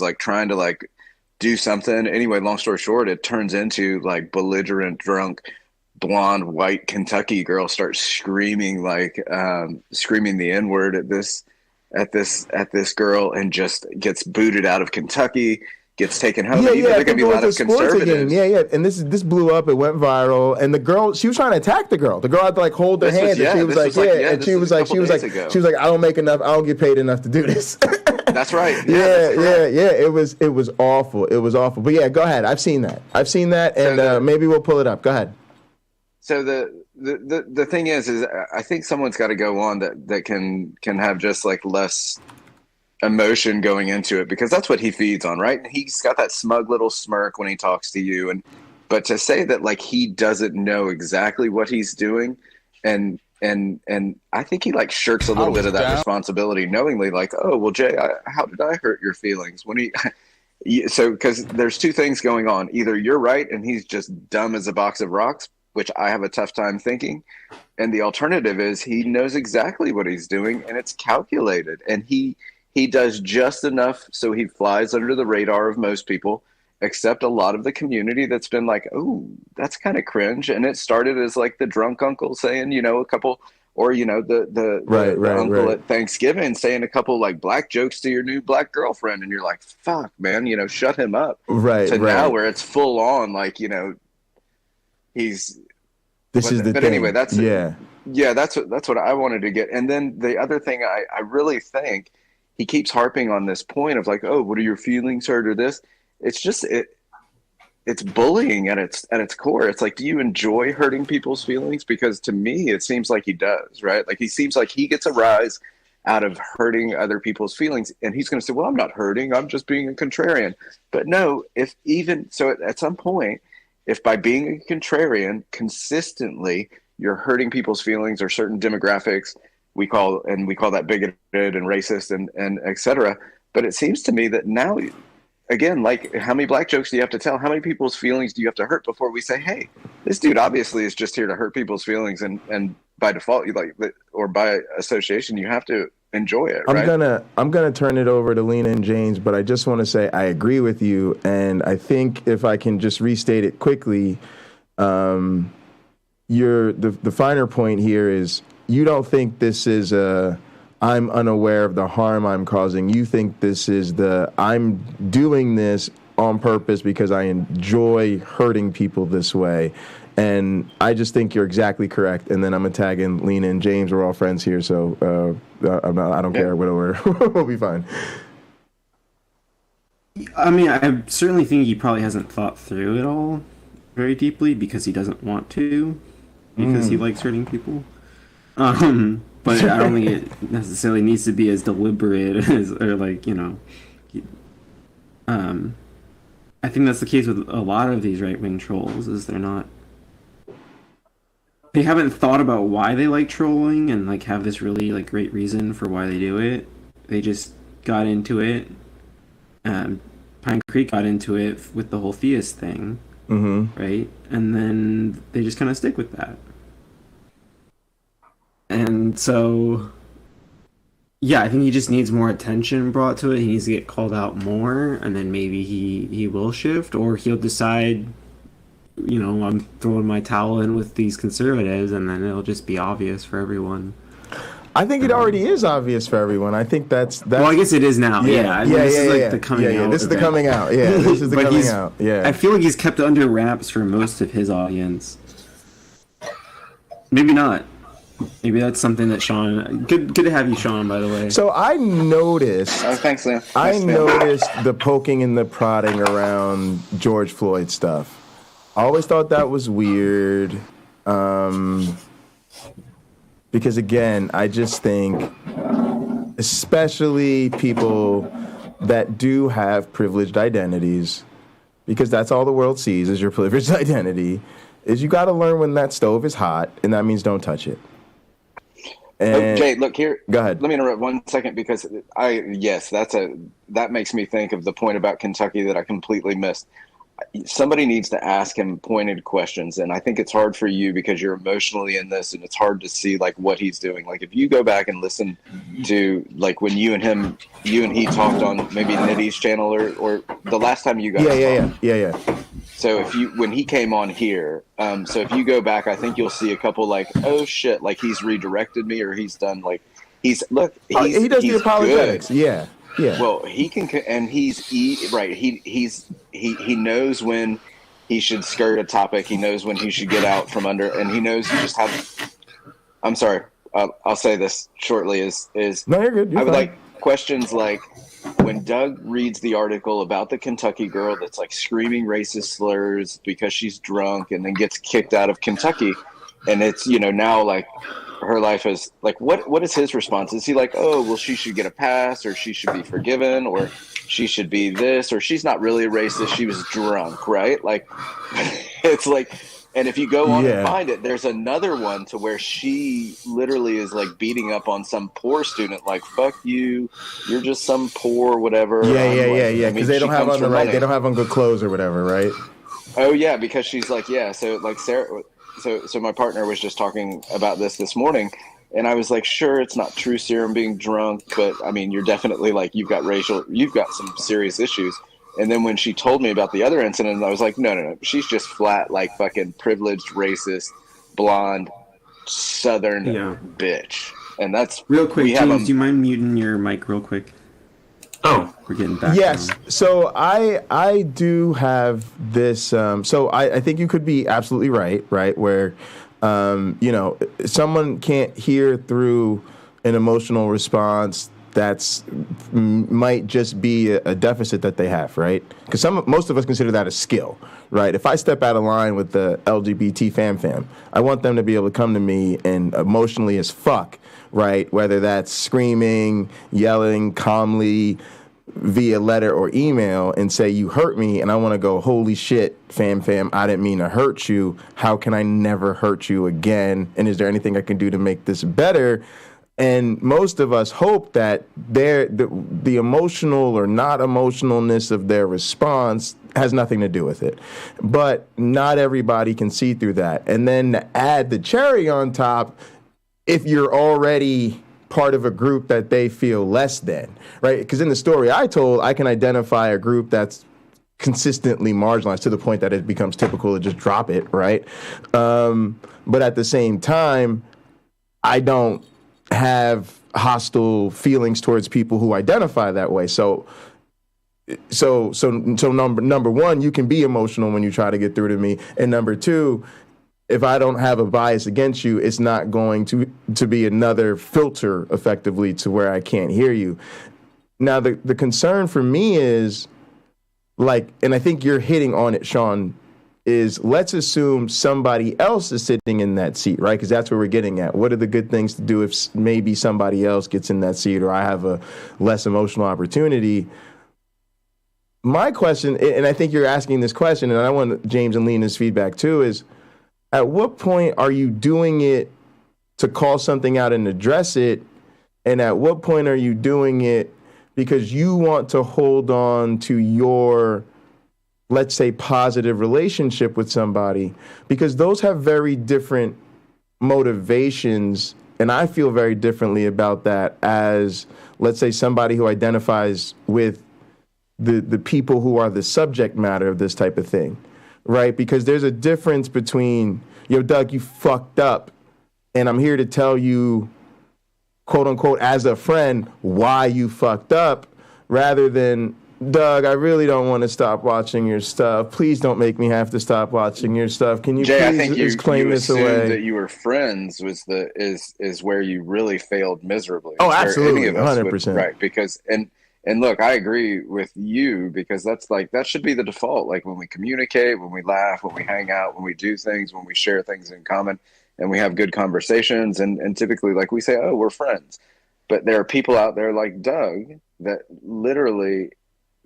like trying to like do something. Anyway, long story short, it turns into like belligerent, drunk, blonde, white Kentucky girl starts screaming screaming the N-word at this girl, and just gets booted out of Kentucky, gets taken home. Yeah, There could be a lot of conservatives. Yeah. And this blew up. It went viral. And the girl, she was trying to attack the girl. The girl had to like hold her hand. And she was like, she was like, I don't make enough. I don't get paid enough to do this. That's right. Yeah. It was awful. It was awful. But yeah, go ahead. I've seen that. And maybe we'll pull it up. Go ahead. So the thing is I think someone's got to go on that can have just like less emotion going into it, because that's what he feeds on, right? He's got that smug little smirk when he talks to you, but to say that like he doesn't know exactly what he's doing, and I think he like shirks a little bit of that responsibility knowingly, like, oh well, Jay, how did I hurt your feelings when he? So because there's two things going on: either you're right and he's just dumb as a box of rocks, which I have a tough time thinking. And the alternative is he knows exactly what he's doing, and it's calculated. And he does just enough so he flies under the radar of most people, except a lot of the community that's been like, oh, that's kind of cringe. And it started as like the drunk uncle saying, a couple, or, the uncle at Thanksgiving saying a couple like black jokes to your new black girlfriend. And you're like, fuck, man, shut him up. Now where it's full on, like, anyway, that's what I wanted to get. And then the other thing I really think he keeps harping on this point of like, oh, what are your feelings hurt or this? It's just it's bullying at its core. It's like, do you enjoy hurting people's feelings? Because to me, it seems like he does, right? Like he seems like he gets a rise out of hurting other people's feelings, and he's going to say, well, I'm not hurting, I'm just being a contrarian. But no, at some point, if by being a contrarian consistently you're hurting people's feelings or certain demographics, we call that bigoted and racist and et cetera. But it seems to me that now, again, like how many black jokes do you have to tell? How many people's feelings do you have to hurt before we say, hey, this dude obviously is just here to hurt people's feelings, and by default, or by association, you have to enjoy it, right? I'm gonna turn it over to Lena and James, but I just want to say I agree with you, and I think if I can just restate it quickly, the finer point here is you don't think this is I'm unaware of the harm I'm causing. You think this is I'm doing this on purpose because I enjoy hurting people this way. And I just think you're exactly correct. And then I'm gonna tag in Lena and James. We're all friends here, so I don't care. Whatever, we'll be fine. I mean, I certainly think he probably hasn't thought through it all very deeply because he doesn't want to, because he likes hurting people. But I don't think it necessarily needs to be as deliberate as, or like, I think that's the case with a lot of these right-wing trolls, is they haven't thought about why they like trolling and like have this really like great reason for why they do it. They just got into it. Pinecreek got into it with the whole theist thing, right? And then they just kind of stick with that. And so Yeah, I think he just needs more attention brought to it. He needs to get called out more, and then maybe he will shift, or he'll decide, I'm throwing my towel in with these conservatives, and then it'll just be obvious for everyone. I think it already is obvious for everyone. I think that's well, I guess it is now. This is like the coming out. This is the coming out. Yeah, this is the coming out. Yeah. I feel like he's kept under wraps for most of his audience. Maybe not. Maybe that's something that Sean. Good to have you, Sean. By the way. So I noticed. Oh, thanks, Liam. I noticed the poking and the prodding around George Floyd stuff. I always thought that was weird. Because again, I just think, especially people that do have privileged identities, because that's all the world sees is your privileged identity, is you got to learn when that stove is hot, and that means don't touch it. And Jay, look here. Go ahead. Let me interrupt 1 second because that makes me think of the point about Kentucky that I completely missed. Somebody needs to ask him pointed questions, and I think it's hard for you because you're emotionally in this, and it's hard to see like what he's doing. Like if you go back and listen to like when you and he talked on maybe Nitty's channel or the last time you guys yeah. So when he came on here, so if you go back, I think you'll see a couple like, oh shit, like he's redirected me or he's done like he does the apologetics. Good. Yeah. Well, he can, and right. He knows when he should skirt a topic. He knows when he should get out from under, and he knows just how. I'm sorry. I'll say this shortly. Is no, you're good. You're I would fine. like questions like when Doug reads the article about the Kentucky girl that's like screaming racist slurs because she's drunk and then gets kicked out of Kentucky, and it's now like. Her life is like what is his response? Is he like, oh well, she should get a pass, or she should be forgiven, or she should be this, or she's not really a racist, she was drunk, right? Like it's like, and if you go on and find it, there's another one to where she literally is like beating up on some poor student, like fuck you, you're just some poor whatever. Yeah. Because they don't have on they don't have on good clothes or whatever, right? Oh yeah, because she's like so like Sarah. So my partner was just talking about this morning, and I was like, sure, it's not true serum being drunk, but I mean, you're definitely like, you've got some serious issues. And then when she told me about the other incident, I was like, no, she's just flat, like fucking privileged, racist, blonde, Southern bitch. And that's real quick, James, do you mind muting your mic real quick? Oh, we're getting back. Yes. So I do have this. So I think you could be absolutely right, where, someone can't hear through an emotional response might just be a deficit that they have, right? Because most of us consider that a skill, right? If I step out of line with the LGBT fam, I want them to be able to come to me and emotionally as fuck, right? Whether that's screaming, yelling, calmly, via letter or email and say, you hurt me, and I want to go, holy shit, fam, I didn't mean to hurt you. How can I never hurt you again? And is there anything I can do to make this better? And most of us hope that the emotional or not emotionalness of their response has nothing to do with it. But not everybody can see through that. And then to add the cherry on top, if you're already part of a group that they feel less than, right? Because in the story I told, I can identify a group that's consistently marginalized to the point that it becomes typical to just drop it, right? But at the same time, I don't have hostile feelings towards people who identify that way. So number one, you can be emotional when you try to get through to me, and number two, if I don't have a bias against you, it's not going to be another filter effectively to where I can't hear you. Now, the concern for me is, like, and I think you're hitting on it, Sean, is let's assume somebody else is sitting in that seat, right? Because that's where we're getting at. What are the good things to do if maybe somebody else gets in that seat or I have a less emotional opportunity? My question, and I think you're asking this question, and I want James and Lena's feedback too, is at what point are you doing it to call something out and address it? And at what point are you doing it because you want to hold on to your, let's say, positive relationship with somebody? Because those have very different motivations and I feel very differently about that as, let's say, somebody who identifies with the people who are the subject matter of this type of thing, right? Because there's a difference between, yo, Doug, you fucked up, and I'm here to tell you, quote unquote, as a friend, why you fucked up, rather than, Doug, I really don't want to stop watching your stuff. Please don't make me have to stop watching your stuff. Can you Jay, I please think you claim this assumed away? that you were friends is where you really failed miserably. Oh, It's where absolutely, any of us would- 100%. right? Because and look, I agree with you, because that should be the default. Like when we communicate, when we laugh, when we hang out, when we do things, when we share things in common, and we have good conversations, and typically, like, we say, oh, we're friends. But there are people out there like Doug that literally,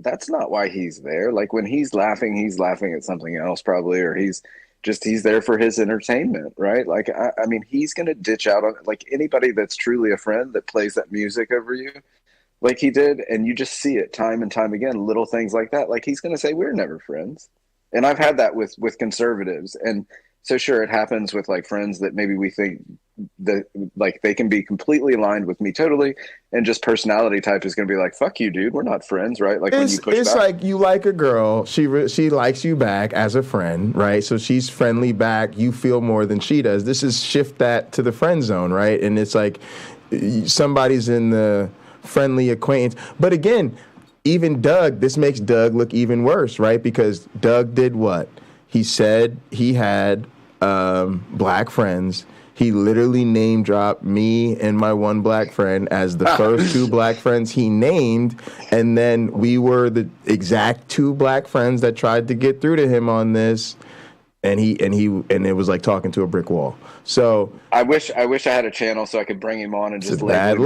that's not why he's there. Like when he's laughing at something else probably, or he's there for his entertainment, right? Like, I mean, he's going to ditch out on, like, anybody that's truly a friend that plays that music over you, like he did, and you just see it time and time again, little things like that. Like, he's going to say, we're never friends. And I've had that with conservatives. And so sure, it happens with like friends that maybe we think that like they can be completely aligned with me totally, and just personality type is going to be like, fuck you, dude, we're not friends, right? Like when you push it's back. like you like a girl, she likes you back as a friend, right? So she's friendly back, you feel more than she does. This is shift that to the friend zone, right? And it's like somebody's in the friendly acquaintance. But again, even Doug, this makes Doug look even worse, right? Because Doug did what? He said he had black friends. He literally name dropped me and my one black friend as the first two black friends he named, and then we were the exact two black friends that tried to get through to him on this, and it was like talking to a brick wall. So I wish I had a channel so I could bring him on and just label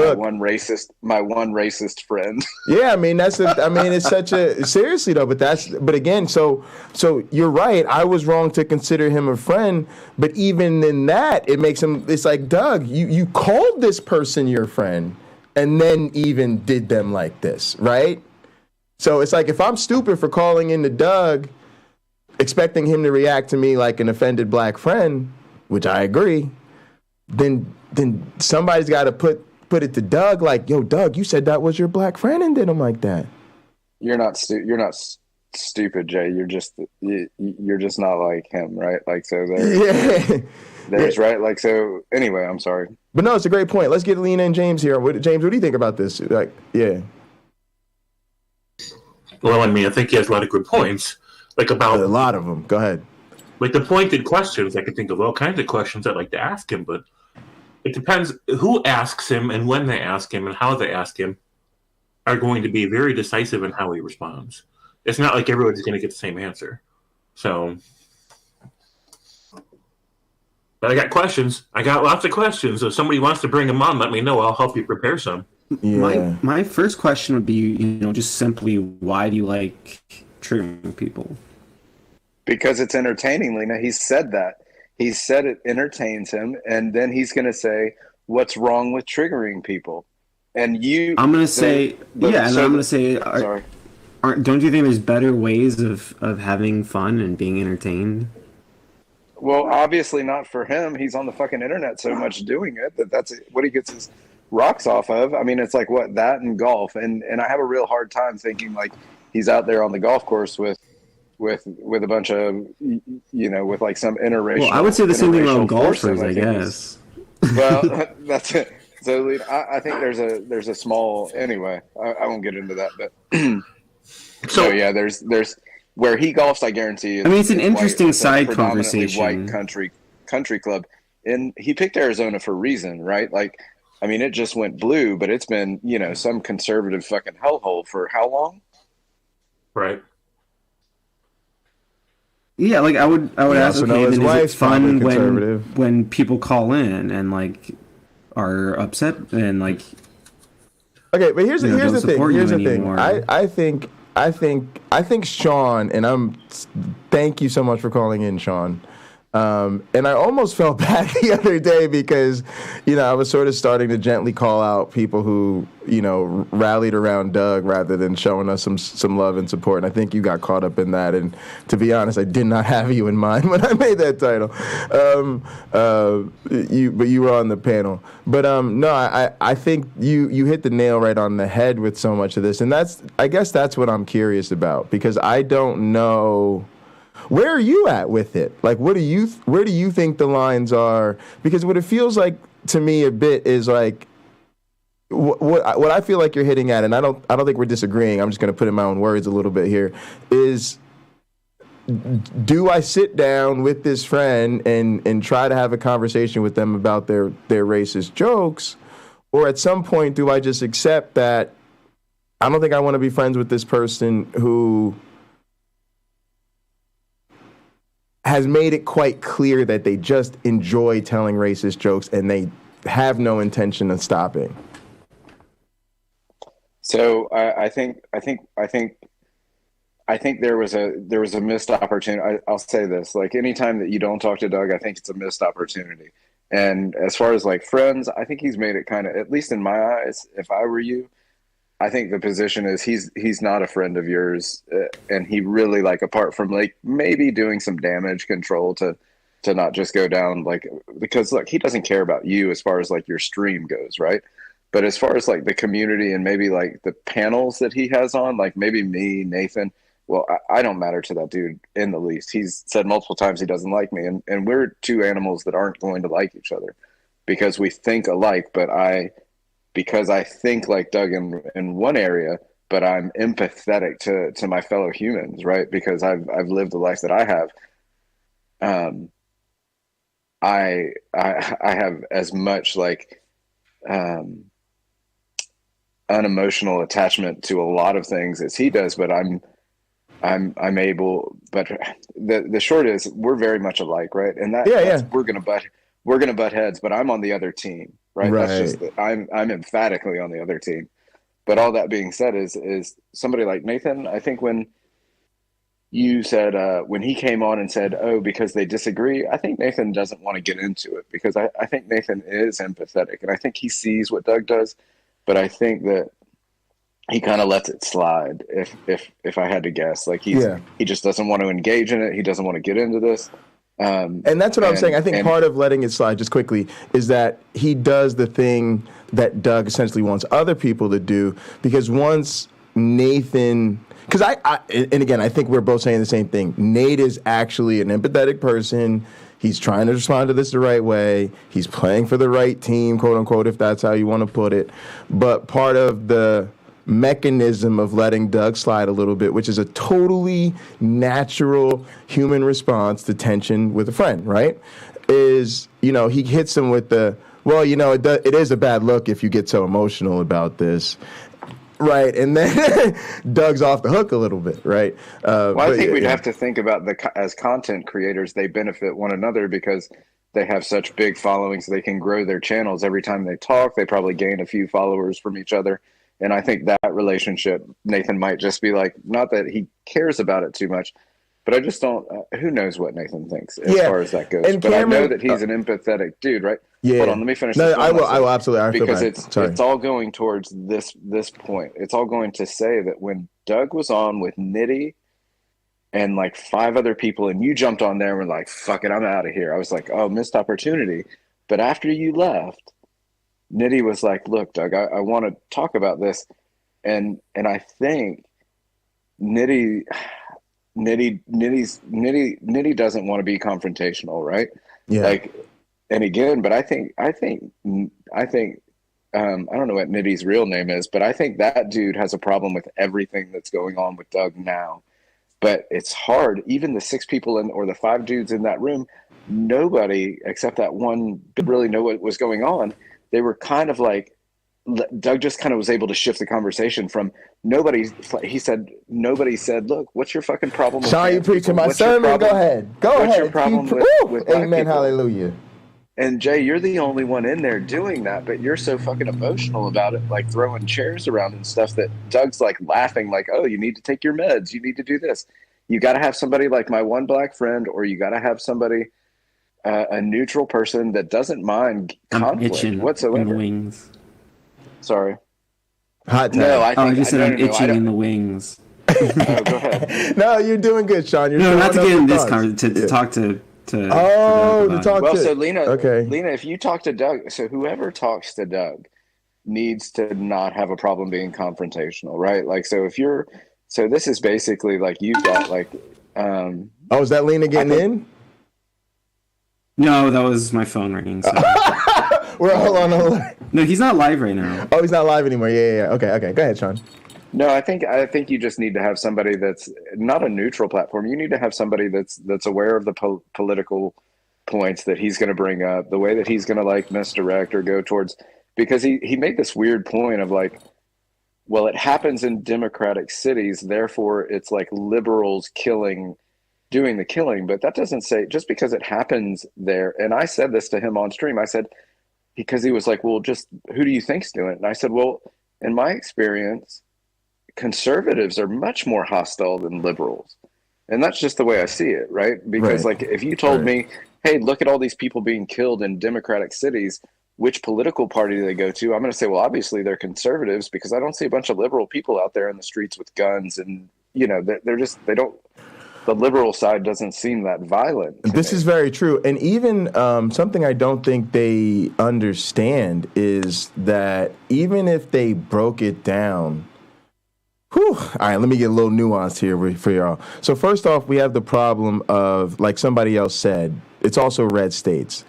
my one racist friend. Yeah, I mean it's such a, seriously though, but again, so you're right. I was wrong to consider him a friend, but even in that, it makes him, it's like, Doug, you called this person your friend and then even did them like this, right? So it's like, if I'm stupid for calling into Doug, expecting him to react to me like an offended black friend, which I agree, then somebody's got to put it to Doug, like, yo, Doug, you said that was your black friend and did him like that. You're not stupid, Jay. You're just not like him, right? Like, so there's right. Like, so anyway, I'm sorry, but no, it's a great point. Let's get Lena and James here. James, what do you think about this? Like, yeah. Well, I mean, I think he has a lot of good points. Like about a lot of them. Go ahead. Like the pointed questions, I can think of all kinds of questions I'd like to ask him, but it depends who asks him and when they ask him and how they ask him are going to be very decisive in how he responds. It's not like everybody's going to get the same answer. So, but I got questions. I got lots of questions. If somebody wants to bring them on, let me know. I'll help you prepare some. Yeah. My first question would be, just simply, why do you like triggering people? Because it's entertaining, Lena. He said that. He said it entertains him, and then he's going to say, what's wrong with triggering people? And I'm going to say, sorry. Don't you think there's better ways of having fun and being entertained? Well, obviously not for him. He's on the fucking internet so much doing it that's what he gets his rocks off of. I mean, it's like that and golf. And I have a real hard time thinking like he's out there on the golf course with a bunch of, with like some interracial. Well, I would say the same thing about golfers, I guess. Well, that's it. So I think there's a small, anyway, I won't get into that, but so yeah, there's where he golfs, I guarantee. It's an interesting side conversation. White country club, and he picked Arizona for a reason, right? Like, I mean, it just went blue, but it's been some conservative fucking hellhole for how long? Right. Yeah, like I would ask, okay, then is it fun when people call in and like are upset and like? Okay, but here's the thing. I think Sean, and thank you so much for calling in, Sean. And I almost felt bad the other day because, I was sort of starting to gently call out people who, rallied around Doug rather than showing us some love and support. And I think you got caught up in that. And to be honest, I did not have you in mind when I made that title. But you were on the panel. But no, I think you hit the nail right on the head with so much of this. And I guess that's what I'm curious about, because I don't know. Where are you at with it? Like, where do you think the lines are? Because what it feels like to me a bit is like what I feel like you're hitting at, and I don't think we're disagreeing. I'm just going to put in my own words a little bit here. Is, do I sit down with this friend and try to have a conversation with them about their racist jokes, or at some point do I just accept that I don't think I want to be friends with this person who has made it quite clear that they just enjoy telling racist jokes and they have no intention of stopping? So I think there was a missed opportunity. I'll say this: like, anytime that you don't talk to Doug, I think it's a missed opportunity. And as far as like friends, I think he's made it kind of, at least in my eyes, if I were you, I think the position is he's not a friend of yours, and he really, like, apart from like maybe doing some damage control to not just go down, like, because look, he doesn't care about you as far as like your stream goes, right? But as far as like the community and maybe like the panels that he has on, like maybe me, Nathan, well, I don't matter to that dude in the least. He's said multiple times he doesn't like me, and we're two animals that aren't going to like each other because we think alike. But because I think like Doug in one area, but I'm empathetic to my fellow humans, right? Because I've lived the life that I have. I have as much like unemotional attachment to a lot of things as he does, but I'm able. But the short is, we're very much alike, right? And that's we're gonna butt heads, but I'm on the other team. Right. That's just I'm emphatically on the other team. But all that being said, is somebody like Nathan, I think when you said when he came on and said, oh, because they disagree, I think Nathan doesn't want to get into it, because I think Nathan is empathetic, and I think he sees what Doug does, but I think that he kind of lets it slide. If I had to guess, like he just doesn't want to engage in it. He doesn't want to get into this. And that's what I'm saying. I think part of letting it slide, just quickly, is that he does the thing that Doug essentially wants other people to do. Because once Nathan, because and again, I think we're both saying the same thing. Nate is actually an empathetic person. He's trying to respond to this the right way. He's playing for the right team, quote unquote, if that's how you want to put it. But part of the mechanism of letting Doug slide a little bit, which is a totally natural human response to tension with a friend, right? Is, he hits him with the, well, it is a bad look if you get so emotional about this. Right, and then Doug's off the hook a little bit, right? Well, I think we'd have to think about as content creators, they benefit one another because they have such big followings. They can grow their channels every time they talk. They probably gain a few followers from each other. And I think that relationship, Nathan might just be like, not that he cares about it too much, but I just don't, who knows what Nathan thinks as far as that goes. And but Cameron, I know that he's an empathetic dude, right? Yeah. Hold on, let me finish this. I will absolutely. Because it's all going towards this point. It's all going to say that when Doug was on with Nitty and like 5 other people, and you jumped on there and were like, fuck it, I'm out of here. I was like, oh, missed opportunity. But after you left, Nitty was like, look, Doug, I want to talk about this. And I think Nitty doesn't want to be confrontational, right? Yeah. Like, and again, but I think I don't know what Nitty's real name is, but I think that dude has a problem with everything that's going on with Doug now. But it's hard. Even the 6 people or the 5 dudes in that room, nobody except that one didn't really know what was going on. They were kind of like, Doug just kind of was able to shift the conversation from nobody said, look, what's your fucking problem with Sean, you preaching my sermon? Go ahead. What's your problem with amen, hallelujah. And Jay, you're the only one in there doing that, but you're so fucking emotional about it, like throwing chairs around and stuff, that Doug's like laughing, like, oh, you need to take your meds. You need to do this. You got to have somebody like my one black friend, or you got to have somebody a neutral person that doesn't mind conflict whatsoever. In the wings. Sorry. Hot tag. No, I think I just said I'm itching I in the wings. Oh, go ahead. No, you're doing good, Sean. You're not to throwing get up in the this thoughts. conversation, to talk to to talk well, to. so Lena, okay. Lena, if you talk to Doug, so whoever talks to Doug needs to not have a problem being confrontational, right? Like, so if you're, so this is basically like you've got like. Oh, is that Lena getting in? No, that was my phone ringing. So. Hold on. No, he's not live right now. Oh, he's not live anymore. Yeah. Okay. Go ahead, Sean. No, I think you just need to have somebody that's not a neutral platform. You need to have somebody that's aware of the political points that he's going to bring up, the way that he's going to like misdirect or go towards. Because he made this weird point of like, well, it happens in democratic cities, therefore it's like liberals doing the killing. But that doesn't say just because it happens there. And I said this to him on stream. I said, because he was like, well, just who do you think's doing it? And I said, well, in my experience, conservatives are much more hostile than liberals. And that's just the way I see it, right? Because like if you told me, hey, look at all these people being killed in democratic cities, which political party do they go to? I'm going to say, well, obviously they're conservatives because I don't see a bunch of liberal people out there in the streets with guns and, the liberal side doesn't seem that violent. This is very true. And even something I don't think they understand is that even if they broke it down, all right, let me get a little nuanced here for y'all. So first off, we have the problem of, like somebody else said, it's also red states.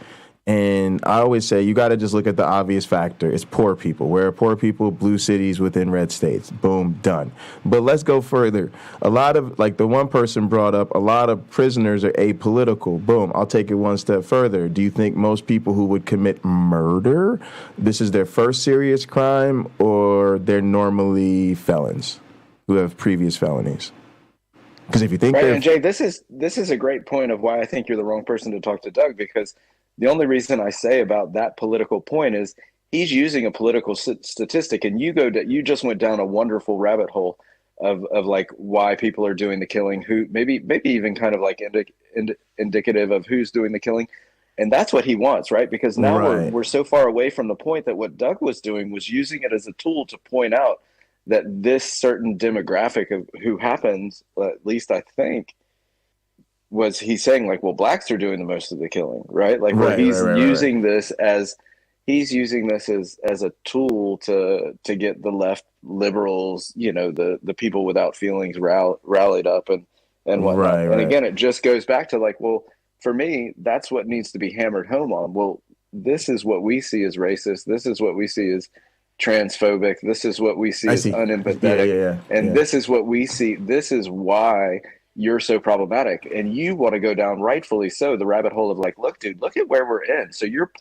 And I always say you got to just look at the obvious factor. It's poor people. Where are poor people? Blue cities within red states. Boom, done. But let's go further. A lot of, like the one person brought up, a lot of prisoners are apolitical. Boom, I'll take it one step further. Do you think most people who would commit murder, this is their first serious crime, or they're normally felons who have previous felonies? Because if you think and Jay, this is a great point of why I think you're the wrong person to talk to Doug, because the only reason I say about that political point is he's using a political statistic, and you just went down a wonderful rabbit hole of like why people are doing the killing, who maybe even kind of like indicative of who's doing the killing, and that's what he wants, right? Because now we're so far away from the point that what Doug was doing was using it as a tool to point out that this certain demographic of who happens, at least I think, was he's saying like, well, blacks are doing the most of the killing, right? Like he's using this as a tool to get the left liberals, the people without feelings rallied up and whatnot. And again, it just goes back to like, well, for me, that's what needs to be hammered home on. Well, this is what we see as racist. This is what we see as transphobic. This is what we see as unempathetic. This is what we see. This is why you're so problematic, and you want to go down, rightfully so, the rabbit hole of like, look, dude, look at where we're in. So you're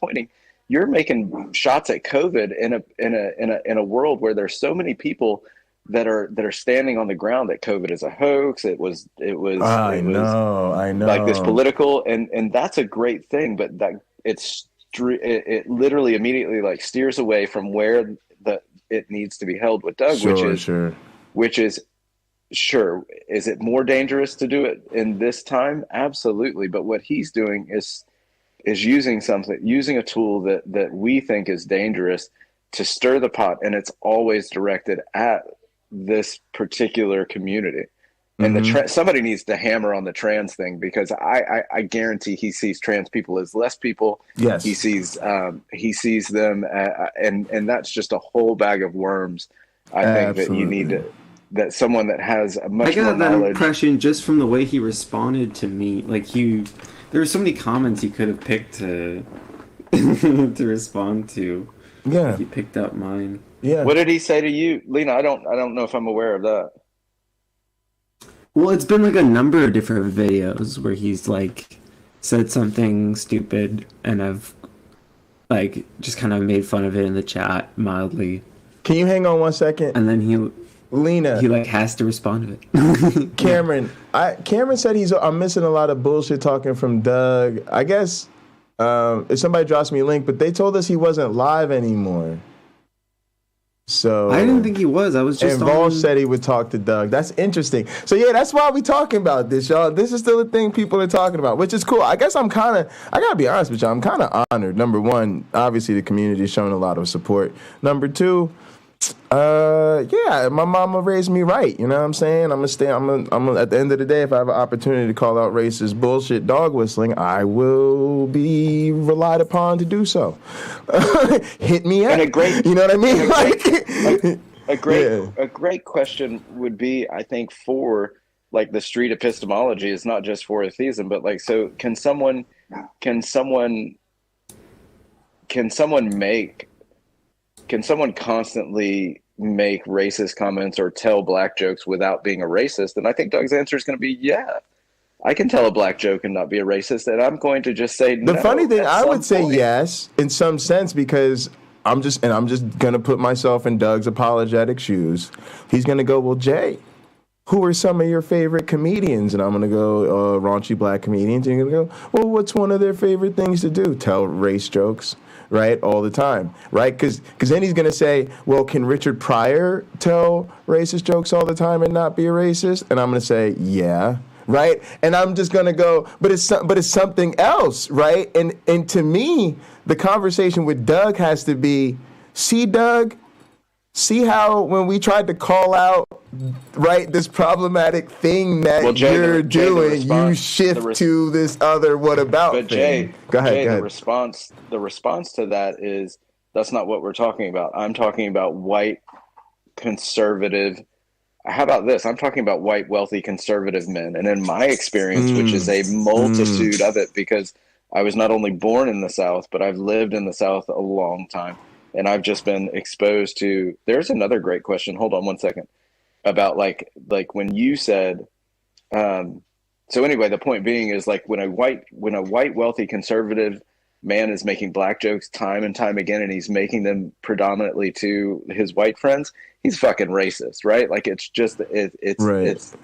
making shots at COVID in a world where there's so many people that are standing on the ground that COVID is a hoax. It was I know like this political, and that's a great thing, but that it literally immediately like steers away from where it needs to be held with Doug, which is sure. Is it more dangerous to do it in this time? Absolutely. But what he's doing is using a tool that we think is dangerous to stir the pot, and it's always directed at this particular community. And somebody needs to hammer on the trans thing, because I guarantee he sees trans people as less people. Yes, he sees them, and that's just a whole bag of worms. I think that you need that someone that has a much more knowledge. I got that impression just from the way he responded to me. Like there were so many comments he could have picked to to respond to. Yeah, he picked up mine. Yeah. What did he say to you, Lena? I don't know if I'm aware of that. Well, it's been like a number of different videos where he's like said something stupid, and I've like just kind of made fun of it in the chat mildly. Can you hang on 1 second? And then Lena, he like has to respond to it. Cameron said I'm missing a lot of bullshit talking from Doug. I guess if somebody drops me a link, but they told us he wasn't live anymore. So I didn't think he was. I was just and Vol said he would talk to Doug. That's interesting. So yeah, that's why we talking about this, y'all. This is still a thing people are talking about, which is cool. I guess I gotta be honest with y'all, I'm kind of honored. Number one, obviously the community is showing a lot of support. Number two, yeah, my mama raised me right. You know what I'm saying? I'm gonna at the end of the day, if I have an opportunity to call out racist bullshit dog whistling, I will be relied upon to do so. Hit me up. And a great, you know what I mean? A great question would be, I think, for like the street epistemology is not just for atheism, but like, so can someone constantly make racist comments or tell black jokes without being a racist? And I think Doug's answer is going to be, yeah, I can tell a black joke and not be a racist. And I'm going to just say no. The funny thing, I would say yes, in some sense, because I'm just going to put myself in Doug's apologetic shoes. He's going to go, well, Jay, who are some of your favorite comedians? And I'm going to go, raunchy black comedians. And you're going to go, well, what's one of their favorite things to do? Tell race jokes. Right, all the time, right? Because then he's gonna say, "Well, can Richard Pryor tell racist jokes all the time and not be a racist?" And I'm gonna say, "Yeah." Right, and I'm just gonna go, but it's something else, right? And to me, the conversation with Doug has to be, see, Doug, see how when we tried to call out, right, this problematic thing that you're doing, you shift to this other what about but thing. Jay, Go ahead. The response to that is, that's not what we're talking about. I'm talking about white conservative. How about this? I'm talking about white wealthy conservative men. And in my experience, which is a multitude of it, because I was not only born in the South, but I've lived in the South a long time. And I've just been exposed to, there's another great question. Hold on one second. About like when you said, so anyway, the point being is like when a white wealthy conservative man is making black jokes time and time again, and he's making them predominantly to his white friends, he's fucking racist, right? Like it's just it's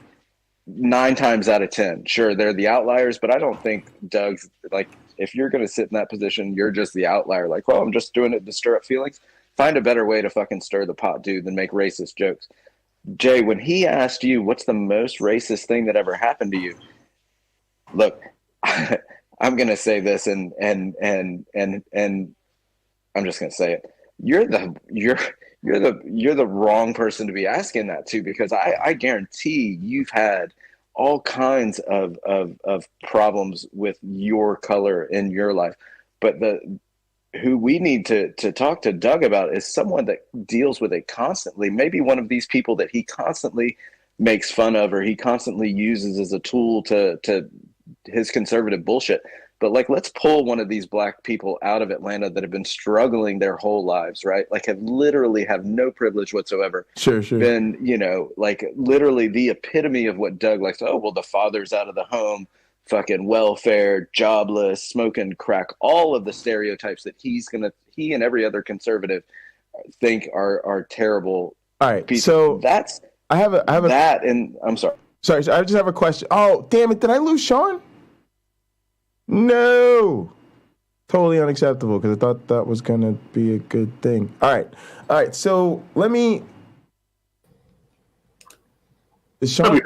9 times out of 10. Sure, they're the outliers, but I don't think Doug's like, if you're going to sit in that position, you're just the outlier. Like, well, I'm just doing it to stir up feelings. Find a better way to fucking stir the pot, dude, than make racist jokes. Jay, when he asked you, what's the most racist thing that ever happened to you? Look, I'm going to say this and I'm just going to say it. You're the wrong person to be asking that to, because I guarantee you've had all kinds of problems with your color in your life. But who we need to talk to Doug about is someone that deals with it constantly. Maybe one of these people that he constantly makes fun of, or he constantly uses as a tool to his conservative bullshit. But like, let's pull one of these black people out of Atlanta that have been struggling their whole lives, right? Like literally have no privilege whatsoever. Sure. Been, like literally the epitome of what Doug likes. Oh, well, the father's out of the home, fucking welfare, jobless, smoking crack, all of the stereotypes that he and every other conservative think are terrible. All right. Pieces. So I have that, and I'm sorry. Sorry, I just have a question. Oh, damn it. Did I lose Sean? No. Totally unacceptable, because I thought that was going to be a good thing. All right. So let me. Is Sean?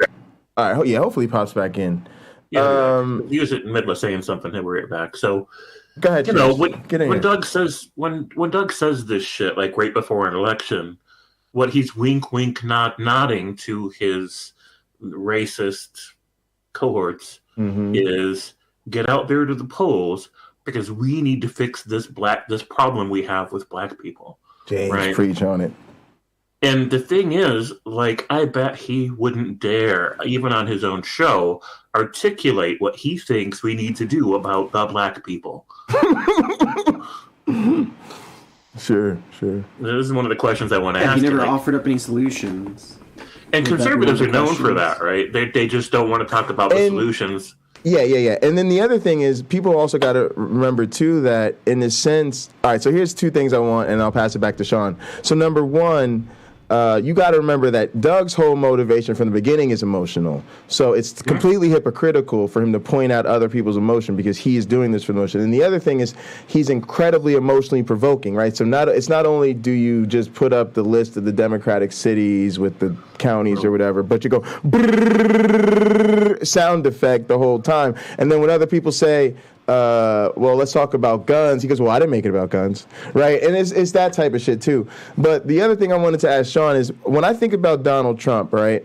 All right. Yeah, hopefully he pops back in. Yeah, he was in the middle of saying something, and we're right back. So, go ahead. When Doug says this shit, like right before an election, what he's wink, nodding to his racist cohorts is get out there to the polls, because we need to fix this problem we have with black people. James, right? Preach on it. And the thing is, like, I bet he wouldn't dare, even on his own show, articulate what he thinks we need to do about the black people. Sure. This is one of the questions I want to ask. He never offered up any solutions. And conservatives are known for that, right? They just don't want to talk about the solutions. Yeah. And then the other thing is, people also got to remember, too, that in a sense... All right, so here's 2 things I want, and I'll pass it back to Sean. So number one, you got to remember that Doug's whole motivation from the beginning is emotional. So it's completely hypocritical for him to point out other people's emotion because he is doing this for emotion. And the other thing is he's incredibly emotionally provoking, right? So it's not only do you just put up the list of the Democratic cities with the counties or whatever, but you go sound effect the whole time. And then when other people say, well, let's talk about guns. He goes, well, I didn't make it about guns, right? And it's that type of shit too. But the other thing I wanted to ask Sean is when I think about Donald Trump, right?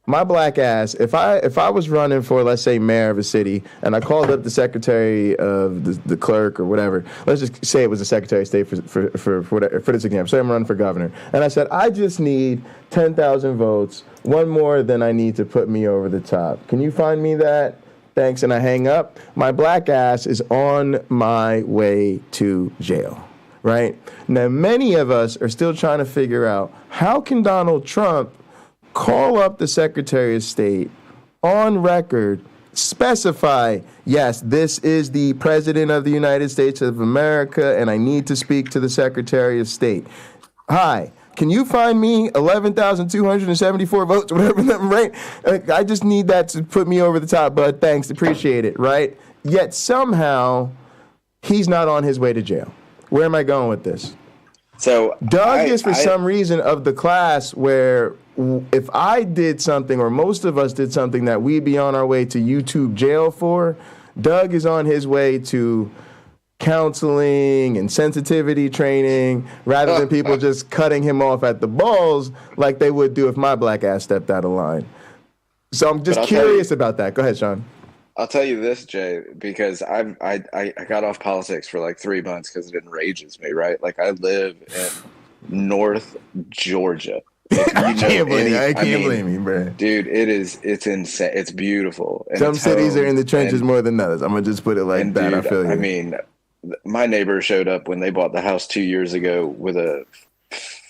My black ass, if I was running for, let's say, mayor of a city, and I called up the secretary of the clerk or whatever, let's just say it was the secretary of state for this example. Say I'm running for governor, and I said I just need 10,000 votes, one more than I need to put me over the top. Can you find me that? Thanks, and I hang up. My black ass is on my way to jail, right? Now, many of us are still trying to figure out how can Donald Trump call up the Secretary of State on record, specify, yes, this is the President of the United States of America, and I need to speak to the Secretary of State. Hi. Can you find me 11,274 votes, whatever that, right? I just need that to put me over the top, bud. Thanks, appreciate it, right? Yet somehow he's not on his way to jail. Where am I going with this? So Doug is for some reason of the class where if I did something or most of us did something that we'd be on our way to YouTube jail for, Doug is on his way to counseling and sensitivity training rather than people just cutting him off at the balls like they would do if my black ass stepped out of line. So I'm just curious about that. Go ahead, Sean. I'll tell you this, Jay, because I got off politics for like 3 months because it enrages me, right? Like I live in North Georgia. I can't blame you, bro. Dude, it's insane. It's beautiful. And some cities are in the trenches more than others. I'm gonna just put it like that. Dude, I feel you. I mean, my neighbor showed up when they bought the house 2 years ago with a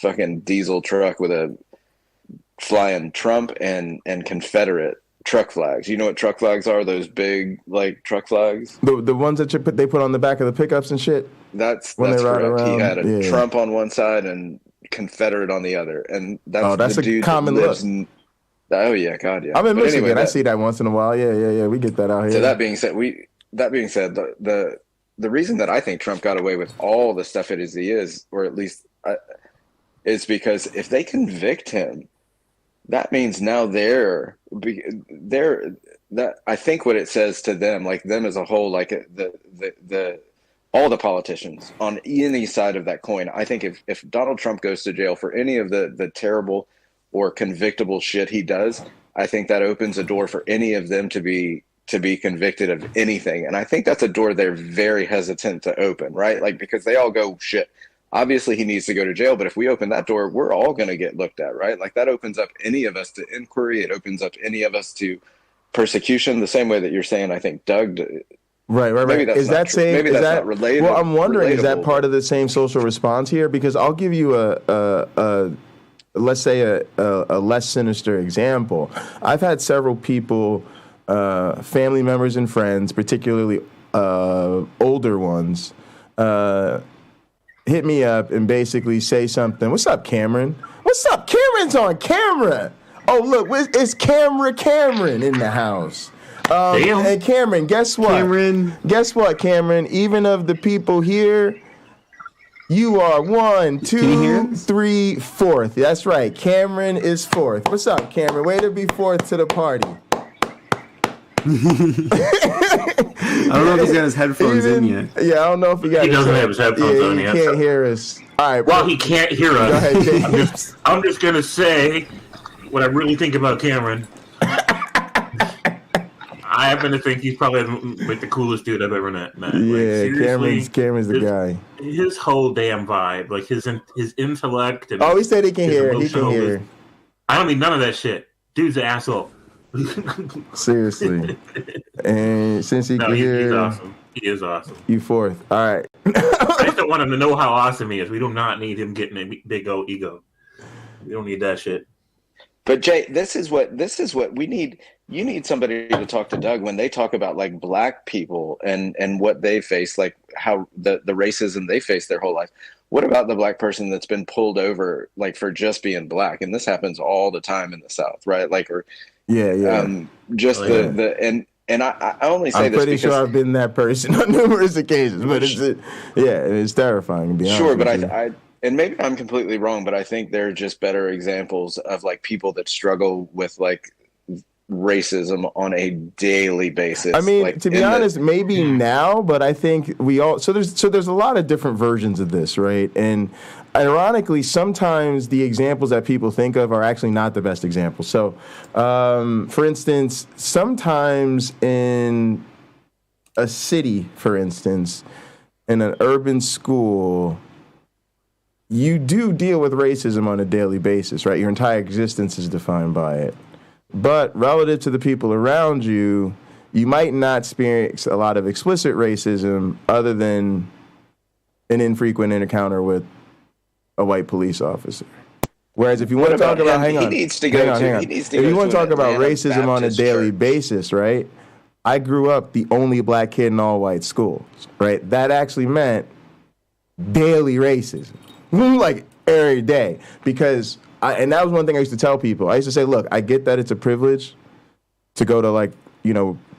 fucking diesel truck with a flying Trump and Confederate truck flags. You know what truck flags are? Those big like truck flags. The ones that they put on the back of the pickups and shit. That's correct. He had a Trump on one side and Confederate on the the and that's the dude a common look. Oh yeah, God yeah. I'm in Michigan. Anyway, I see that once in a while. Yeah. We get that out here. So that being said, the reason that I think Trump got away with all the stuff he is, or at least is because if they convict him, that means now they're that I think what it says to them, like them as a whole, like the all the politicians on any side of that coin. I think if Donald Trump goes to jail for any of the terrible or convictable shit he does, I think that opens a door for any of them to be convicted of anything. And I think that's a door they're very hesitant to open, right? Like, because they all go, shit, obviously he needs to go to jail, but if we open that door, we're all going to get looked at, right? Like that opens up any of us to inquiry. It opens up any of us to persecution the same way that you're saying, I think Doug did. Right. Maybe that's not true. Maybe that's not related. Well, I'm wondering, is that part of the same social response here? Because I'll give you let's say a less sinister example. I've had several people, family members and friends, particularly older ones, hit me up and basically say something. What's up, Cameron? What's up? Cameron's on camera. Oh, look, it's Cameron in the house. And Cameron, guess what? Guess what, Cameron? Even of the people here, you are 1, 2, 3, 4th. That's right. Cameron is 4th. What's up, Cameron? Way to be 4th to the party. I don't know if he's got his headphones in yet. Yeah, I don't know if he got. He doesn't have his headphones on yet. He can't hear us. All right. Well, he can't hear us. Go ahead, Jay. I'm just gonna say what I really think about Cameron. I happen to think he's probably like the coolest dude I've ever met. Yeah, like, Cameron's the guy. His whole damn vibe, like his intellect. And he said he can hear. He can hear. I don't need none of that shit. Dude's an asshole. Seriously. And since he can hear, he's awesome. He is awesome. You 4th. All right. I just don't want him to know how awesome he is. We do not need him getting a big old ego. We don't need that shit. But Jay, this is what we need. You need somebody to talk to Doug when they talk about like black people and what they face, like how the racism they face their whole life. what about the black person that's been pulled over like for just being black? And this happens all the time in the South, right? Like, or and I only say I'm this pretty because sure I've been that person on numerous occasions, but it's terrifying to be honest. Sure, but with you. I and maybe I'm completely wrong, but I think there are just better examples of like people that struggle with like racism on a daily basis. I mean, like, to be honest, maybe now, but I think we all there's a lot of different versions of this, right? And ironically, sometimes the examples that people think of are actually not the best examples. So, for instance, sometimes in a city, for instance, in an urban school, you do deal with racism on a daily basis, right? Your entire existence is defined by it. But relative to the people around you, you might not experience a lot of explicit racism other than an infrequent encounter with a white police officer. Whereas if you want to talk about, hang on. If you want to talk about racism on a daily basis, right? I grew up the only black kid in all white schools, right? That actually meant daily racism, like every day, because and that was one thing I used to tell people. I used to say, look, I get that it's a privilege to go to like,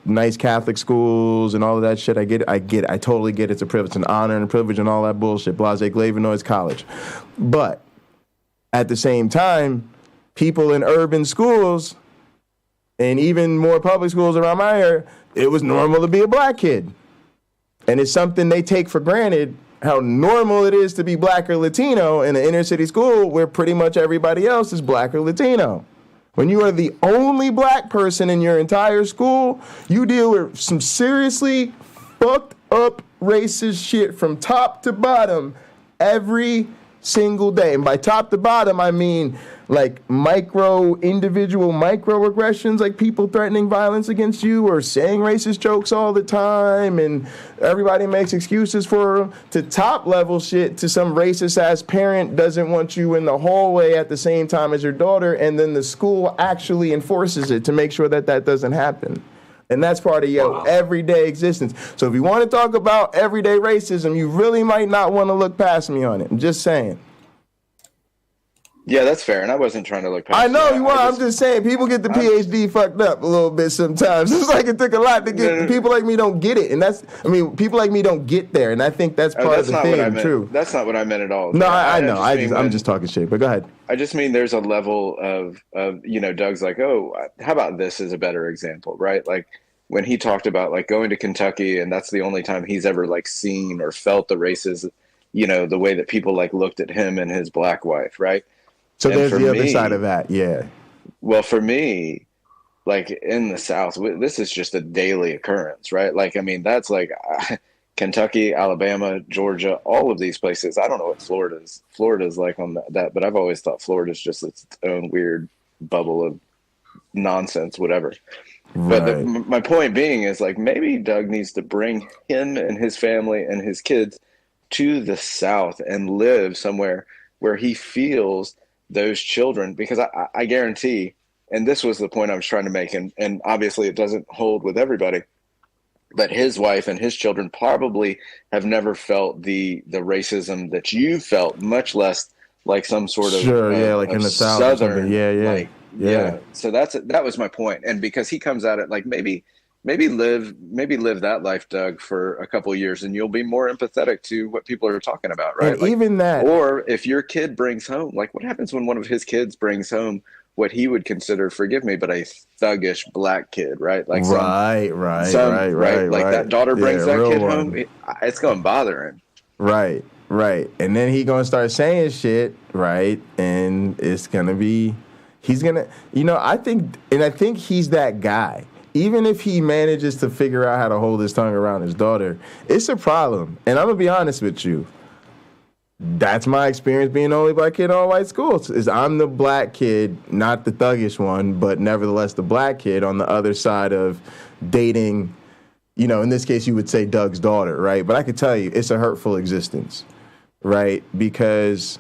nice Catholic schools and all of that shit. I get it. I totally get it. It's a privilege, it's an honor and a privilege and all that bullshit. Blase Glavinoids College. But at the same time, people in urban schools and even more public schools around my area, it was normal to be a black kid. And it's something they take for granted, how normal it is to be black or Latino in an inner city school where pretty much everybody else is black or Latino. When you are the only black person in your entire school, you deal with some seriously fucked up racist shit from top to bottom every single day. And by top to bottom, I mean like individual microaggressions, like people threatening violence against you or saying racist jokes all the time, and everybody makes excuses for them, to top level shit to some racist ass parent doesn't want you in the hallway at the same time as your daughter, and then the school actually enforces it to make sure that that doesn't happen. And that's part of your everyday existence. So if you want to talk about everyday racism, you really might not want to look past me on it. I'm just saying. Yeah, that's fair, and I wasn't trying to look past. I know you are. I'm just saying, people get the PhD fucked up a little bit sometimes. It's like it took a lot to get. People like me don't get it, and people like me don't get there, and I think that's part of the thing. True. That's not what I meant at all. No, I know. I'm just talking shit. But go ahead. I just mean there's a level of Doug's like, oh, how about this as a better example, right? Like when he talked about like going to Kentucky, and that's the only time he's ever like seen or felt the racism, the way that people like looked at him and his black wife, right? So and there's the other side of that, yeah. Well, for me, like in the South, this is just a daily occurrence, right? Like, I mean, that's like Kentucky, Alabama, Georgia, all of these places. I don't know what Florida's like on that, but I've always thought Florida's just its own weird bubble of nonsense, whatever. Right. But my point being is like maybe Doug needs to bring him and his family and his kids to the South and live somewhere where he feels those children, because I guarantee, and this was the point I was trying to make, and obviously it doesn't hold with everybody, but his wife and his children probably have never felt the racism that you felt, much less like some sort of like in the South, Southern, yeah. So that was my point, and because he comes at it like maybe live that life, Doug, for a couple of years, and you'll be more empathetic to what people are talking about, right? And like, even that, or if your kid brings home, like what happens when one of his kids brings home what he would consider, forgive me, but a thuggish black kid, right? Like right. Like that daughter brings that kid home, it's gonna bother him. Right. And then he gonna start saying shit, right? And it's gonna be, I think he's that guy. Even if he manages to figure out how to hold his tongue around his daughter, it's a problem. And I'm going to be honest with you. That's my experience being the only black kid in all white schools, is I'm the black kid, not the thuggish one, but nevertheless the black kid on the other side of dating, in this case you would say Doug's daughter, right? But I could tell you it's a hurtful existence, right? Because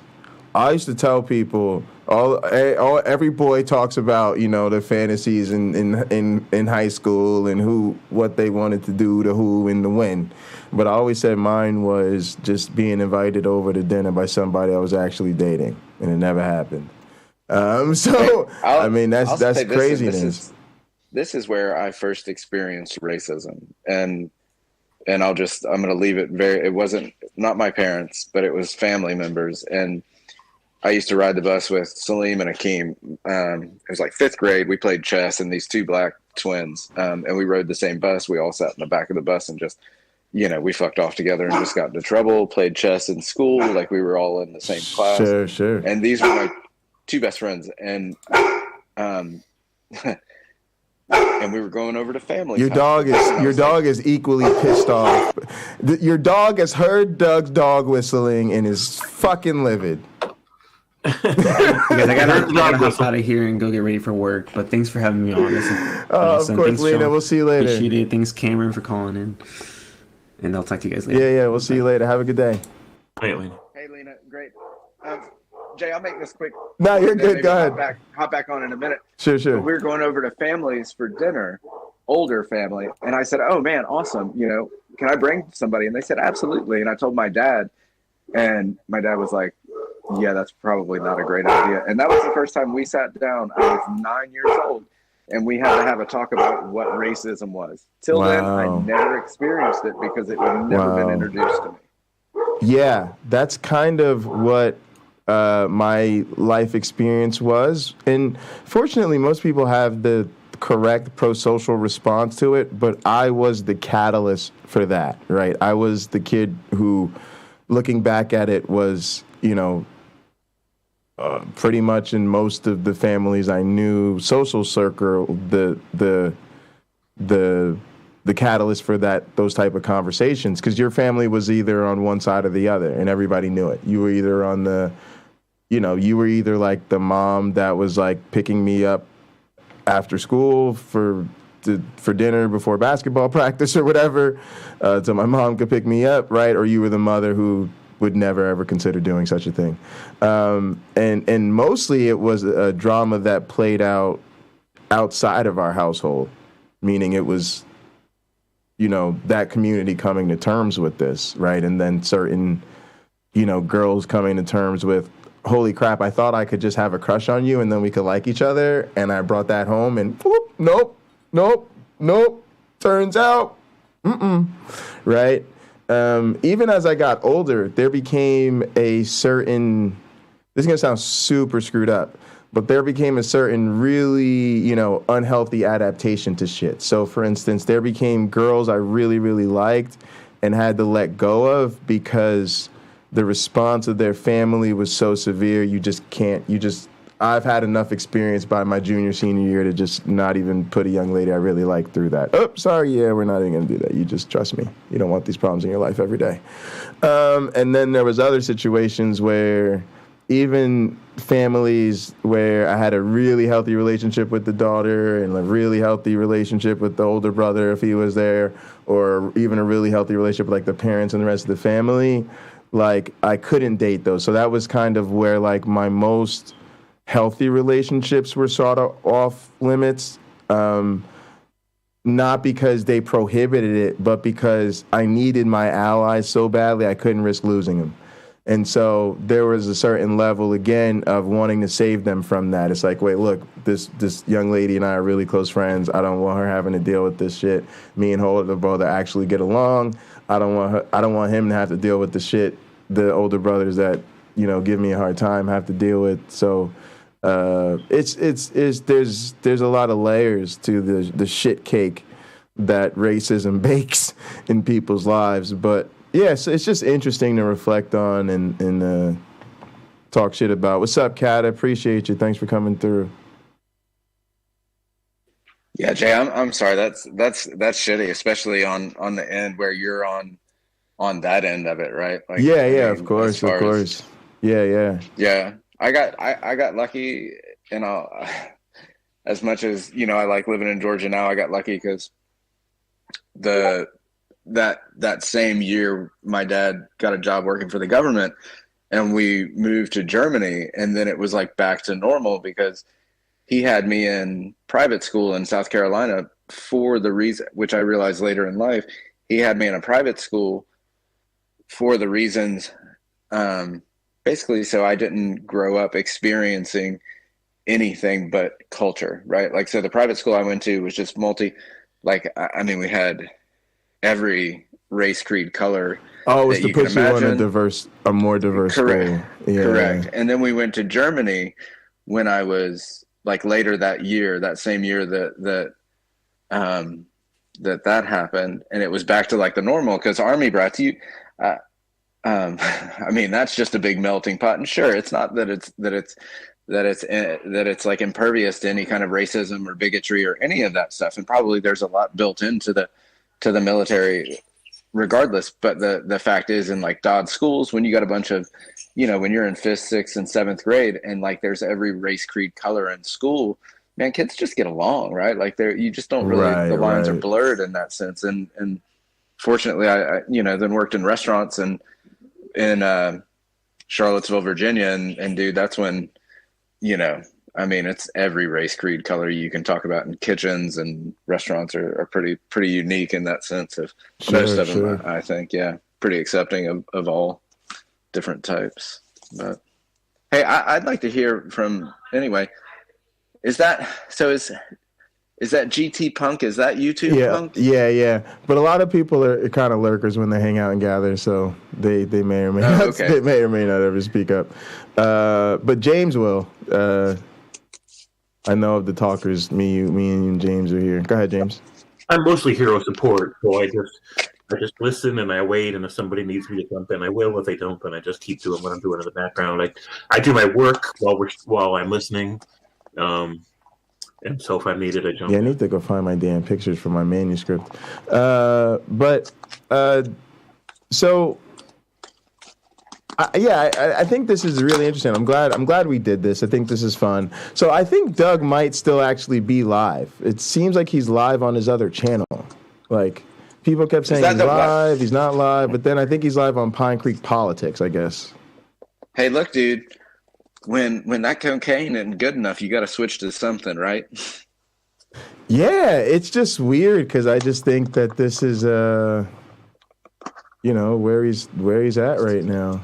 I used to tell people every boy talks about, you know, their fantasies in high school and what they wanted to do to who and to when. But I always said mine was just being invited over to dinner by somebody I was actually dating, and it never happened. I mean, that's craziness. This is where I first experienced racism, and I'm going to leave it it wasn't not my parents, but it was family members. And I used to ride the bus with Salim and Akeem. It was like 5th grade. We played chess, and these two black twins, and we rode the same bus. We all sat in the back of the bus and just, you know, we fucked off together and just got into trouble, played chess in school. Like we were all in the same class. Sure. And these were my two best friends. And, and we were going over to family. Your dog is equally pissed off. Your dog has heard Doug's dog whistling and is fucking livid. Guys, I gotta hop out of here and go get ready for work. But thanks for having me on. Of course, Lena. We'll see you later. Appreciate it. Thanks, Cameron, for calling in. And I'll talk to you guys later. Yeah. We'll see you later. Have a good day. Hey, Lena. Hey, Lena. Great. Jay, I'll make this quick. No, you're good. Go ahead. Hop back on in a minute. Sure. But we were going over to families for dinner, older family, and I said, "Oh man, awesome! You know, can I bring somebody?" And they said, "Absolutely." And I told my dad, and my dad was like, "Yeah, that's probably not a great idea." And that was the first time we sat down. I was 9 years old, and we had to have a talk about what racism was. Till then, I never experienced it because it had never been introduced to me. Yeah, that's kind of what my life experience was. And fortunately, most people have the correct pro-social response to it, but I was the catalyst for that, right? I was the kid who, looking back at it, was, you know, pretty much in most of the families I knew, social circle, the catalyst for those type of conversations, because your family was either on one side or the other, and everybody knew it. You were either on you were either like the mom that was like picking me up after school for dinner before basketball practice or whatever, so my mom could pick me up, right? Or you were the mother who would never ever consider doing such a thing. And mostly it was a drama that played out outside of our household, meaning it was, you know, that community coming to terms with this, right? And then certain, you know, girls coming to terms with, holy crap, I thought I could just have a crush on you and then we could like each other. And I brought that home and whoop, nope. Turns out, right? Even as I got older, there became a certain, this is going to sound super screwed up, but there became a certain really, you know, unhealthy adaptation to shit. So for instance, there became girls I really, really liked and had to let go of because the response of their family was so severe. I've had enough experience by my senior year to just not even put a young lady I really like through that. Oh, sorry, yeah, we're not even going to do that. You just trust me. You don't want these problems in your life every day. And then there was other situations where even families where I had a really healthy relationship with the daughter and a really healthy relationship with the older brother if he was there, or even a really healthy relationship with like the parents and the rest of the family, like I couldn't date those. So that was kind of where like my most healthy relationships were sort of off limits, not because they prohibited it, but because I needed my allies so badly I couldn't risk losing them. And so there was a certain level, again, of wanting to save them from that. It's like, wait, look, this young lady and I are really close friends. I don't want her having to deal with this shit. Me and her older brother actually get along. I don't want him to have to deal with the shit the older brothers that, you know, give me a hard time have to deal with. So there's a lot of layers to the shit cake that racism bakes in people's lives. But yeah, so it's just interesting to reflect on and talk shit about. What's up, Kat? I appreciate you. Thanks for coming through. Yeah, Jay, I'm sorry. That's shitty, especially on the end where you're on that end of it, right? Like, yeah, of course. Yeah. I got lucky, and as much as, you know, I like living in Georgia now, I got lucky because that same year my dad got a job working for the government, and we moved to Germany, and then it was like back to normal because he had me in private school in South Carolina for the reason, which I realized later in life, he had me in a private school for the reasons, basically so I didn't grow up experiencing anything but culture, right? Like, so the private school I went to was just I mean, we had every race, creed, color. Oh, it's to put you on a more diverse school. Yeah. Correct. And then we went to Germany when I was like later that same year that happened, and it was back to like the normal, because Army brats, I mean, that's just a big melting pot. And sure, it's not that it's like impervious to any kind of racism or bigotry or any of that stuff. And probably there's a lot built into the military regardless. But the fact is, in like Dodd schools, when you got a bunch of, when you're in 5th, 6th, and 7th grade, and like there's every race, creed, color in school, man, kids just get along, right? Like you just don't really, the lines are blurred in that sense. And fortunately, I then worked in restaurants and in Charlottesville, Virginia, and dude, that's when, I mean, it's every race, creed, color you can talk about in kitchens, and restaurants are pretty unique in that sense of most of them, I think. Yeah. Pretty accepting of all different types. But hey, I'd like to hear from, anyway, is that GT Punk? Is that Utubepunk? Yeah. But a lot of people are kind of lurkers when they hang out and gather, so they may or may not. Okay. They may or may not ever speak up. But James will. I know of the talkers. Me and James are here. Go ahead, James. I'm mostly hero support, so I just listen and I wait, and if somebody needs me to jump in, I will. If they don't, then I just keep doing what I'm doing in the background. I do my work while I'm listening. And so if I need it, I jump in. I need to go find my damn pictures for my manuscript. I think this is really interesting. I'm glad we did this. I think this is fun. So I think Doug might still actually be live. It seems like he's live on his other channel. Like, people kept saying he's live, he's not live, but then I think he's live on Pinecreek Politics, I guess. Hey, look, dude. When that cocaine isn't good enough, you got to switch to something, right? Yeah, it's just weird because I just think that this is, where he's at right now.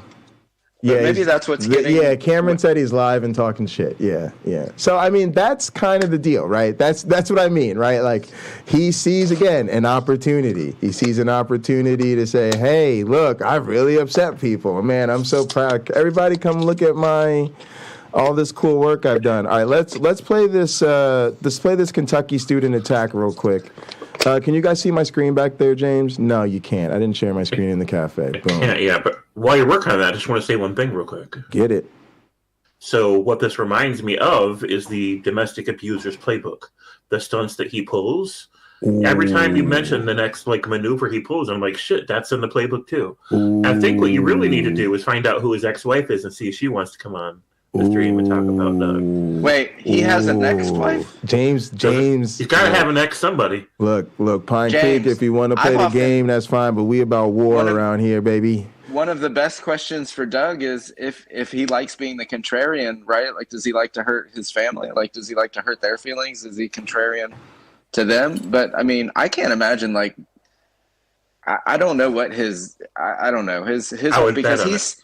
But yeah, maybe that's what's getting. Yeah, Cameron said he's live and talking shit. Yeah. So I mean, that's kind of the deal, right? That's what I mean, right? Like, he sees again an opportunity. He sees an opportunity to say, "Hey, look, I've really upset people. Man, I'm so proud. Everybody, come look at all this cool work I've done." All right, let's play this. Let's play this Kentucky Student Attack real quick. Can you guys see my screen back there, James? No, you can't. I didn't share my screen in the cafe. Boom. Yeah, but while you're working on that, I just want to say one thing real quick. Get it. So what this reminds me of is the domestic abuser's playbook. The stunts that he pulls. Ooh. Every time you mention the next maneuver he pulls, I'm like, shit, that's in the playbook too. Ooh. I think what you really need to do is find out who his ex-wife is and see if she wants to come on the stream and talk about Doug. Wait, he has an ex-wife? James. He's got to have an ex somebody. Look, Pinecreek, if you want to play the game, that's fine, but we about war around here, baby. One of the best questions for Doug is if he likes being the contrarian, right? Like, does he like to hurt his family? Like, does he like to hurt their feelings? Is he contrarian to them? But, I mean, I can't imagine, like, I don't know what I don't know. His because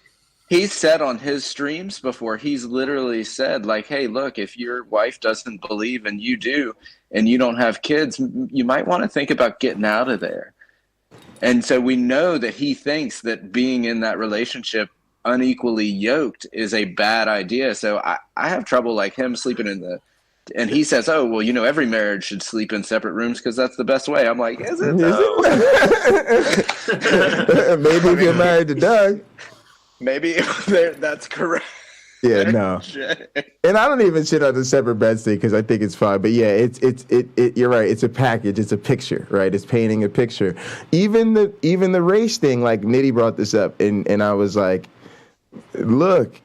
he's said on his streams before, he's literally said, like, hey, look, if your wife doesn't believe and you do, and you don't have kids, you might want to think about getting out of there. And so we know that he thinks that being in that relationship unequally yoked is a bad idea. So I have trouble, like, him sleeping and he says, oh, well, every marriage should sleep in separate rooms because that's the best way. I'm like, is it? No. Maybe if you're married to Doug. Maybe that's correct. Yeah, no. And I don't even shit on the separate beds thing because I think it's fine. But yeah, it's you're right. It's a package. It's a picture, right? It's painting a picture. Even the race thing, like Nitty brought this up, and I was like, look,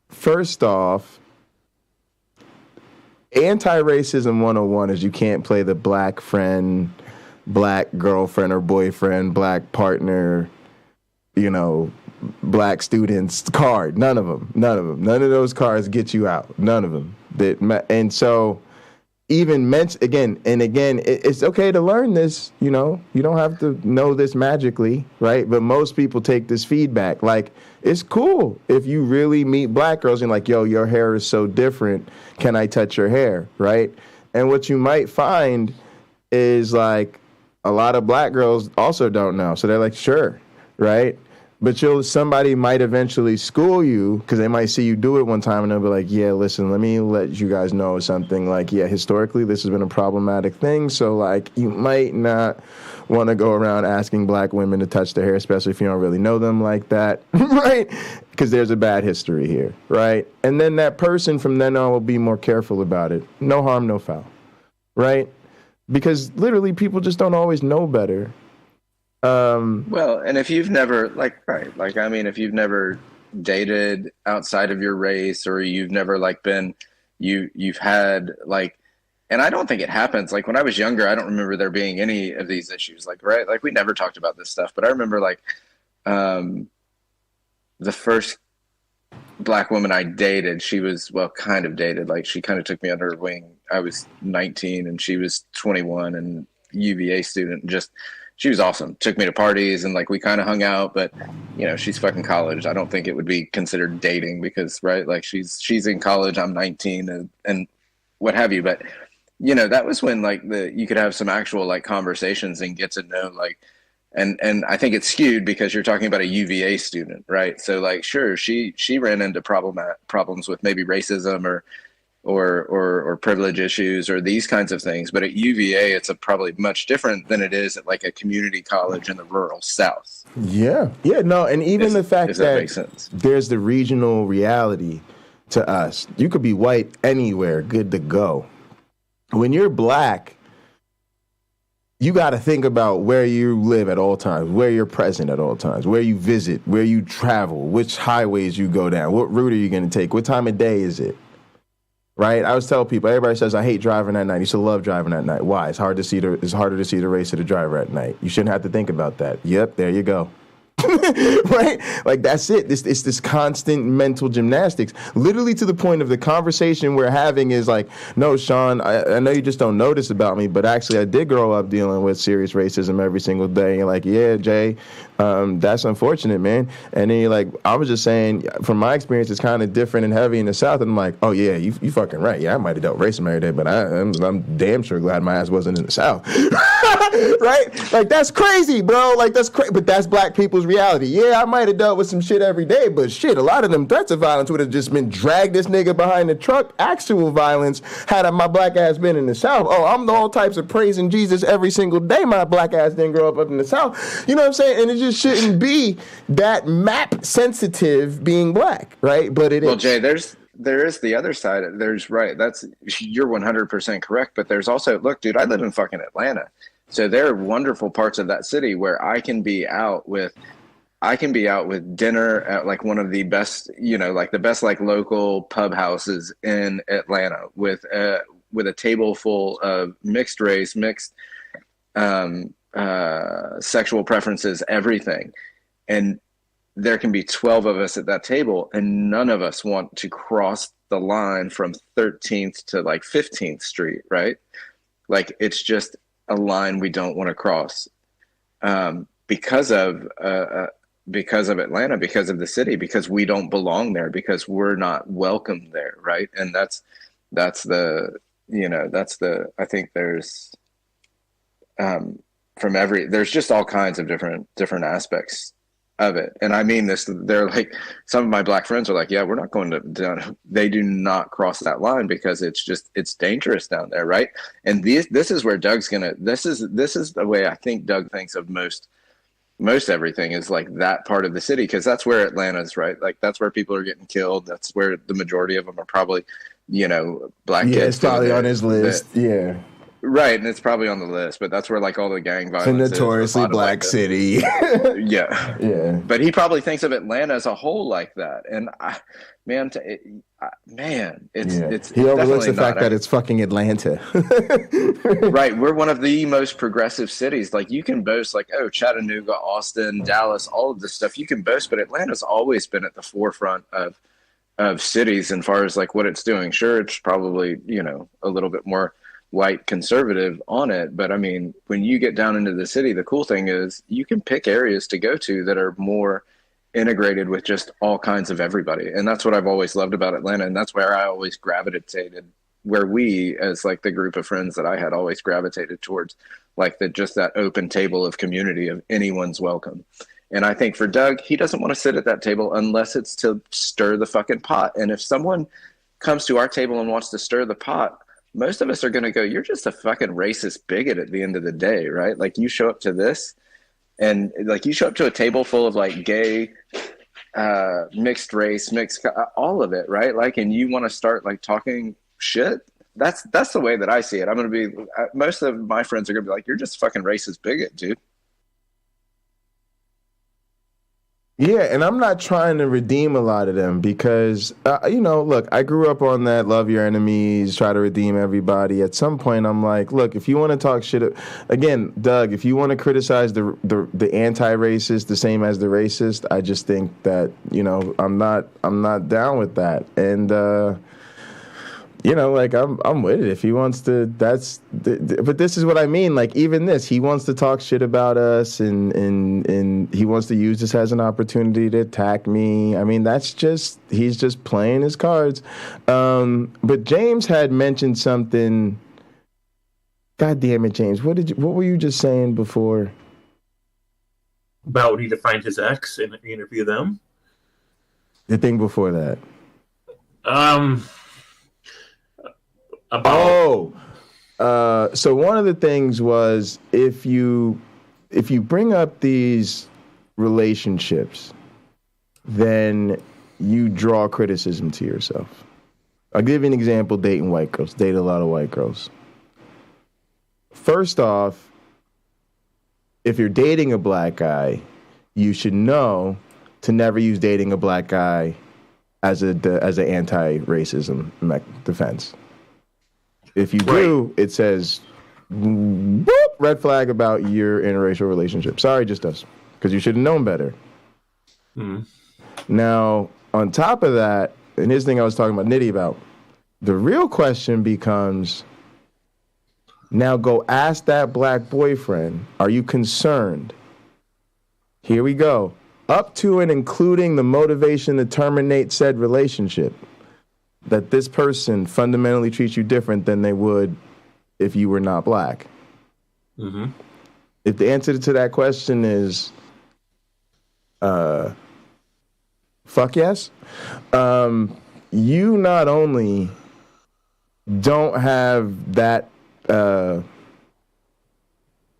first off, anti-racism 101 is you can't play the black friend, black girlfriend or boyfriend, black partner, black student's card. None of them. None of those cards get you out. None of them. And so even again, it's okay to learn this, you know. You don't have to know this magically, right? But most people take this feedback. Like, it's cool if you really meet black girls and like, yo, your hair is so different. Can I touch your hair, right? And what you might find is like a lot of black girls also don't know. So they're like, sure, right? But somebody might eventually school you because they might see you do it one time and they'll be like, yeah, listen, let me let you guys know something. Like, yeah, historically, this has been a problematic thing. So, like, you might not want to go around asking black women to touch their hair, especially if you don't really know them like that, right? Because there's a bad history here, right? And then that person from then on will be more careful about it. No harm, no foul, right? Because literally people just don't always know better. Well, and if you've never if you've never dated outside of your race, or you've never like been, you've had like, and I don't think it happens. Like when I was younger, I don't remember there being any of these issues. Like, right. Like we never talked about this stuff, but I remember like, the first black woman I dated, she was, well, kind of dated. Like she kind of took me under her wing. I was 19 and she was 21 and UVA student, and just, she was awesome. Took me to parties and like we kind of hung out, but you know, she's fucking college. I don't think it would be considered dating because, right, like she's in college, I'm 19 and what have you. But you know, that was when like you could have some actual like conversations and get to know like, and I think it's skewed because you're talking about a UVA student, right? So like, sure, she ran into problems with maybe racism or privilege issues or these kinds of things. But at UVA, it's probably much different than it is at like a community college in the rural South. Yeah. No, and even the fact that makes sense. There's the regional reality to us. You could be white anywhere, good to go. When you're black, you got to think about where you live at all times, where you're present at all times, where you visit, where you travel, which highways you go down, what route are you going to take, what time of day is it? Right, I always tell people. Everybody says I hate driving at night. You should love driving at night. Why? It's harder to see the race of the driver at night. You shouldn't have to think about that. Yep, there you go. Right? Like that's it. It's this constant mental gymnastics, literally to the point of the conversation we're having is like, no, Sean, I know you just don't know this about me, but actually I did grow up dealing with serious racism every single day. And you're like, yeah, Jay, that's unfortunate, man. And then you're like, I was just saying, from my experience, it's kind of different and heavy in the South. And I'm like, oh yeah, you fucking right. Yeah, I might have dealt with racism every day, but I'm damn sure glad my ass wasn't in the South. Right? Like that's crazy, bro. Like that's crazy, but that's black people's reality. Yeah, I might have dealt with some shit every day, but shit, a lot of them threats of violence would have just been drag this nigga behind the truck. Actual violence had my black ass been in the South. Oh, I'm all types of praising Jesus every single day. My black ass didn't grow up in the South. You know what I'm saying? And it just shouldn't be that map sensitive being black, right? But it is. Well, Jay, there is the other side. You're 100% correct, but there's also, look, dude, I live in fucking Atlanta. So there are wonderful parts of that city where I can be out with dinner at like one of the best, you know, like the best like local pub houses in Atlanta with a table full of mixed race, mixed sexual preferences, everything. And there can be 12 of us at that table and none of us want to cross the line from 13th to like 15th Street, right? Like it's just a line we don't want to cross because of Atlanta, because of the city, because we don't belong there, because we're not welcome there, right? And that's the I think there's there's just all kinds of different aspects of it. And I mean this, they're like, some of my black friends are like, yeah, we're not going down. They do not cross that line because it's dangerous down there, right? And this is where Doug's this is the way I think Doug thinks of most everything is like that part of the city, because that's where Atlanta's, right? Like that's where people are getting killed. That's where the majority of them are probably, you know, black kids. It's probably on his list. Yeah. Right, and it's probably on the list, but that's where like all the gang It's violence a notoriously is. black city. Yeah. Yeah. But he probably thinks of Atlanta as a whole like that. And it's he overlooks the definitely fact not. that it's fucking Atlanta. Right, we're one of the most progressive cities. Like you can boast like, oh, Chattanooga, Austin, Dallas, all of this stuff you can boast, but Atlanta's always been at the forefront of cities as far as like what it's doing. Sure, it's probably, a little bit more white conservative on it, but I mean, when you get down into the city, the cool thing is you can pick areas to go to that are more integrated with just all kinds of everybody. And that's what I've always loved about Atlanta, and that's where I always gravitated, where we as like the group of friends that I had always gravitated towards, like just that open table of community of anyone's welcome. And I think for Doug, he doesn't want to sit at that table unless it's to stir the fucking pot. And if someone comes to our table and wants to stir the pot, most of us are going to go, you're just a fucking racist bigot at the end of the day, right? Like you show up to this and like you show up to a table full of like gay, mixed race, all of it, right? Like, and you want to start like talking shit. That's the way that I see it. I'm going to be, most of my friends are going to be like, you're just a fucking racist bigot, dude. Yeah, and I'm not trying to redeem a lot of them because, look, I grew up on that love your enemies, try to redeem everybody. At some point, I'm like, look, if you want to talk shit, again, Doug, if you want to criticize the anti-racist the same as the racist, I just think that, I'm not down with that. And, I'm with it. If he wants to, but this is what I mean. Like, even this, he wants to talk shit about us and he wants to use this as an opportunity to attack me. I mean, he's just playing his cards. But James had mentioned something. God damn it, James. What were you just saying before? About we need to find his ex and interview them? The thing before that. So one of the things was if you bring up these relationships, then you draw criticism to yourself. I'll give you an example, dating white girls. Date a lot of white girls. First off, if you're dating a black guy, you should know to never use dating a black guy as an anti-racism defense. If you do, it says, whoop, red flag about your interracial relationship. Sorry, just us, because you should have known better. Mm. Now, on top of that, and here's the thing I was talking about Nitty about, the real question becomes, now go ask that black boyfriend, are you concerned? Here we go. Up to and including the motivation to terminate said relationship, that this person fundamentally treats you different than they would if you were not black. Mm-hmm. If the answer to that question is fuck yes, you not only don't have that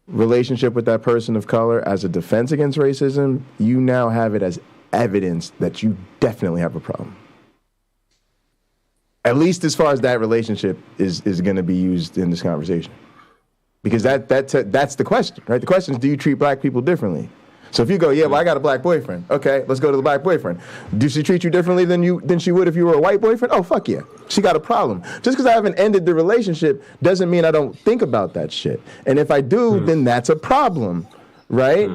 relationship with that person of color as a defense against racism, you now have it as evidence that you definitely have a problem. At least as far as that relationship is going to be used in this conversation. Because that's the question, right? The question is, do you treat black people differently? So if you go, I got a black boyfriend. Okay, let's go to the black boyfriend. Do she treat you differently than she would if you were a white boyfriend? Oh, fuck yeah. She got a problem. Just because I haven't ended the relationship doesn't mean I don't think about that shit. And if I do, then that's a problem, right?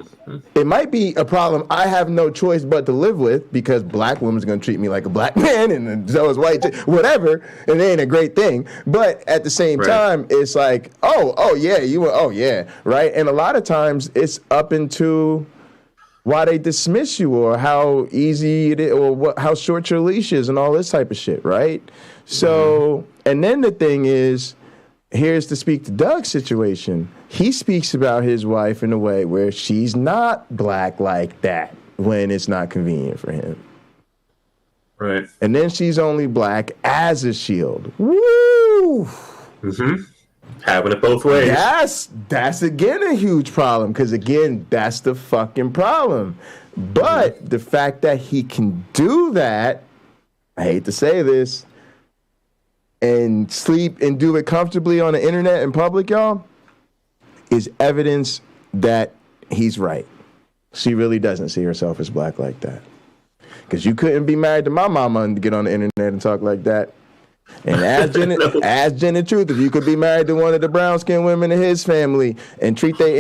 It might be a problem I have no choice but to live with because black women's going to treat me like a black man and so is white, whatever, and it ain't a great thing. But at the same time, it's like, oh yeah, right? And a lot of times it's up into why they dismiss you or how easy it is or how short your leash is and all this type of shit, right? So, and then the thing is, here's to speak to Doug's situation. He speaks about his wife in a way where she's not black like that when it's not convenient for him. Right. And then she's only black as a shield. Woo! Mm-hmm. Having it both ways. That's again a huge problem because, again, that's the fucking problem. But the fact that he can do that, I hate to say this, and sleep and do it comfortably on the internet in public, y'all, is evidence that he's right. She really doesn't see herself as black like that. Because you couldn't be married to my mama and get on the internet and talk like that. And ask Jen the truth, if you could be married to one of the brown-skinned women in his family and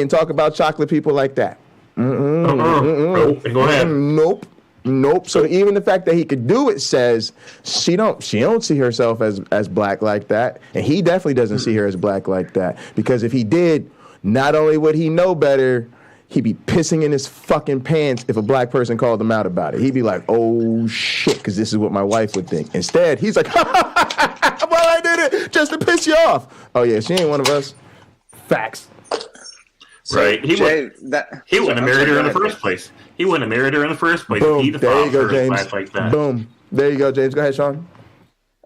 talk about chocolate people like that. Go ahead. Nope. So even the fact that he could do it says she don't see herself as black like that, and he definitely doesn't see her as black like that. Because if he did, not only would he know better, he'd be pissing in his fucking pants if a black person called him out about it. He'd be like, "Oh shit," because this is what my wife would think. Instead, he's like, "Well, I did it just to piss you off." Oh yeah, she ain't one of us. Facts. Right. He wouldn't have married her in the first place. He wouldn't have married her in the first place. Boom. There you go, James. Like that. Boom. There you go, James. Go ahead, Sean.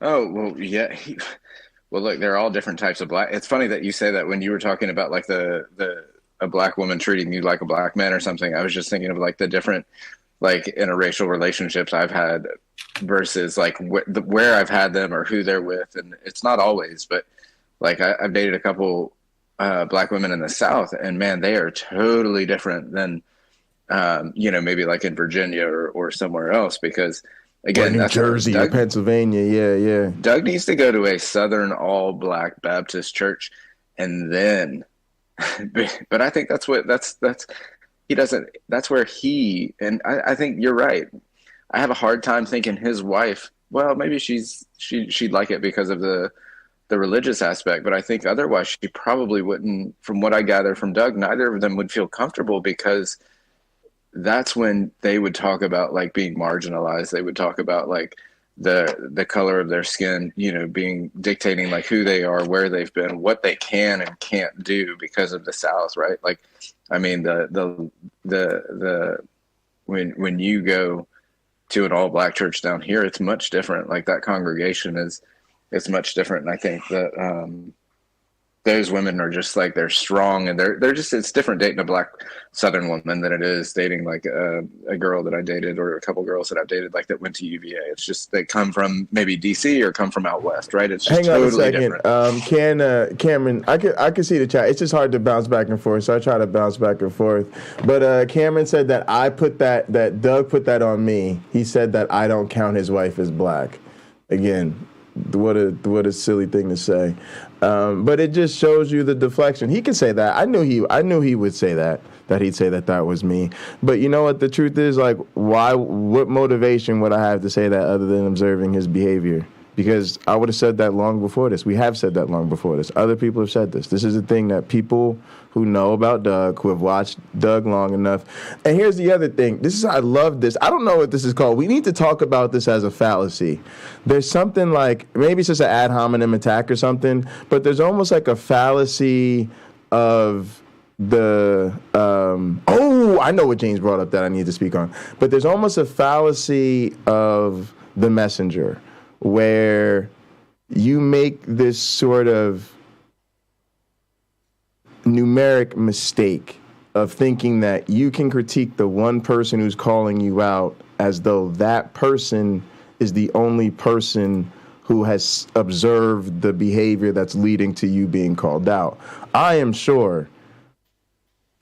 Oh, well, yeah. Well, look, there are all different types of black. It's funny that you say that when you were talking about like a black woman treating you like a black man or something. I was just thinking of like the different like interracial relationships I've had versus like where I've had them or who they're with. And it's not always, but like I've dated a couple black women in the South, and man, they are totally different than, maybe like in Virginia or somewhere else, because again, New Jersey or Pennsylvania. Yeah. Doug needs to go to a Southern all black Baptist church and then, but I think that's where he, and I think you're right. I have a hard time thinking his wife, well, maybe she'd like it because of the religious aspect, but I think otherwise she probably wouldn't. From what I gather from Doug, neither of them would feel comfortable, because that's when they would talk about like being marginalized. They would talk about like the color of their skin, being dictating like who they are, where they've been, what they can and can't do because of the South, right? Like, I mean, when you go to an all black church down here, it's much different. Like that congregation it's much different. And I think that those women are just like, they're strong, and they're just, it's different dating a black Southern woman than it is dating like a girl that I dated, or a couple girls that I've dated like that went to UVA. It's just, they come from maybe DC or come from out West, right? It's just Hang on totally a second. different. Cameron, I can see the chat. It's just hard to bounce back and forth, so I try to bounce back and forth. But Cameron said that that Doug put that on me. He said that I don't count his wife as black. Again, what a silly thing to say. But it just shows you the deflection. He could say that. I knew he would say that he'd say that was me. But you know what the truth is? Like, what motivation would I have to say that other than observing his behavior? Because I would have said that long before this. We have said that long before this. Other people have said this. This is a thing that people who know about Doug, who have watched Doug long enough. And here's the other thing. I love this. I don't know what this is called. We need to talk about this as a fallacy. There's something like, maybe it's just an ad hominem attack or something, but there's almost like a fallacy of the, I know what James brought up that I need to speak on. But there's almost a fallacy of the messenger, where you make this sort of numeric mistake of thinking that you can critique the one person who's calling you out as though that person is the only person who has observed the behavior that's leading to you being called out. I am sure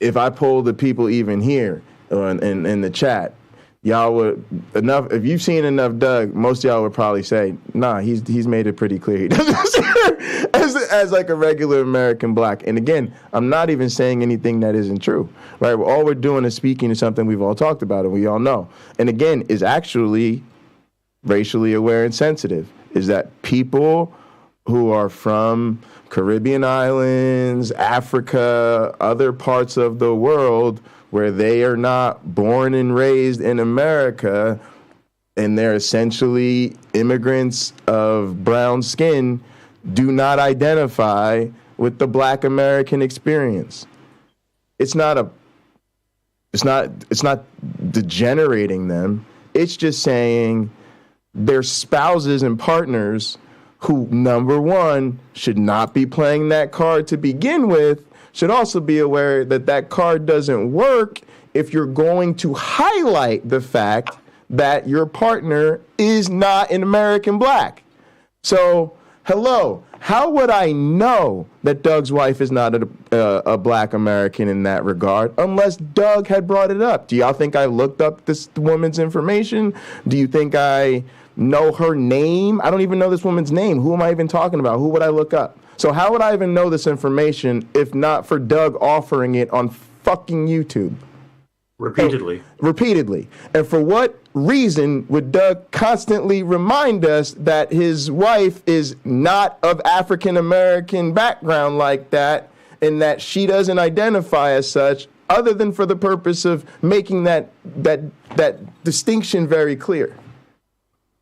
if I poll the people even here in the chat, y'all would enough. If you've seen enough Doug, most of y'all would probably say, "Nah, he's made it pretty clear he doesn't see her as like a regular American black." And again, I'm not even saying anything that isn't true, right? All we're doing is speaking to something we've all talked about and we all know. And again, is actually racially aware and sensitive. Is that people who are from Caribbean islands, Africa, other parts of the world, where they are not born and raised in America, and they're essentially immigrants of brown skin, do not identify with the black American experience. It's not degenerating them. It's just saying their spouses and partners who, number one, should not be playing that card to begin with, should also be aware that that card doesn't work if you're going to highlight the fact that your partner is not an American black. So Hello, how would I know that Doug's wife is not a black American in that regard unless Doug had brought it up? Do y'all think I looked up this woman's information? Do you think I know her name? I don't even know this woman's name. Who am I even talking about? Who would I look up? So how would I even know this information if not for Doug offering it on fucking YouTube? Repeatedly. And for what reason would Doug constantly remind us that his wife is not of African American background like that, and that she doesn't identify as such, other than for the purpose of making that distinction very clear?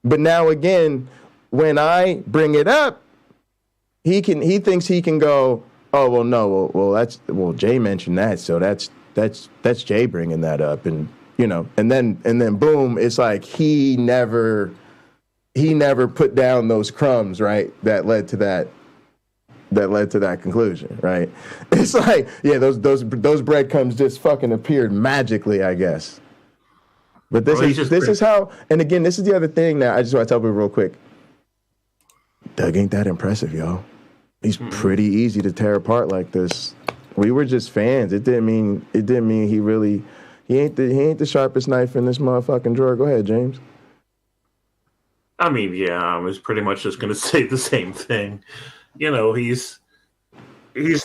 But now again, when I bring it up, he thinks he can go, oh well, no, well Jay mentioned that, so that's Jay bringing that up, and and then boom, it's like he never put down those crumbs, right? That led to that conclusion, right? It's like, yeah, those breadcrumbs just fucking appeared magically, I guess. But this is how, and again, this is the other thing that I just want to tell people real quick. Doug ain't that impressive, yo. He's pretty easy to tear apart like this. We were just fans. It didn't mean he ain't the sharpest knife in this motherfucking drawer. Go ahead, James. I mean, yeah, I was pretty much just going to say the same thing. He's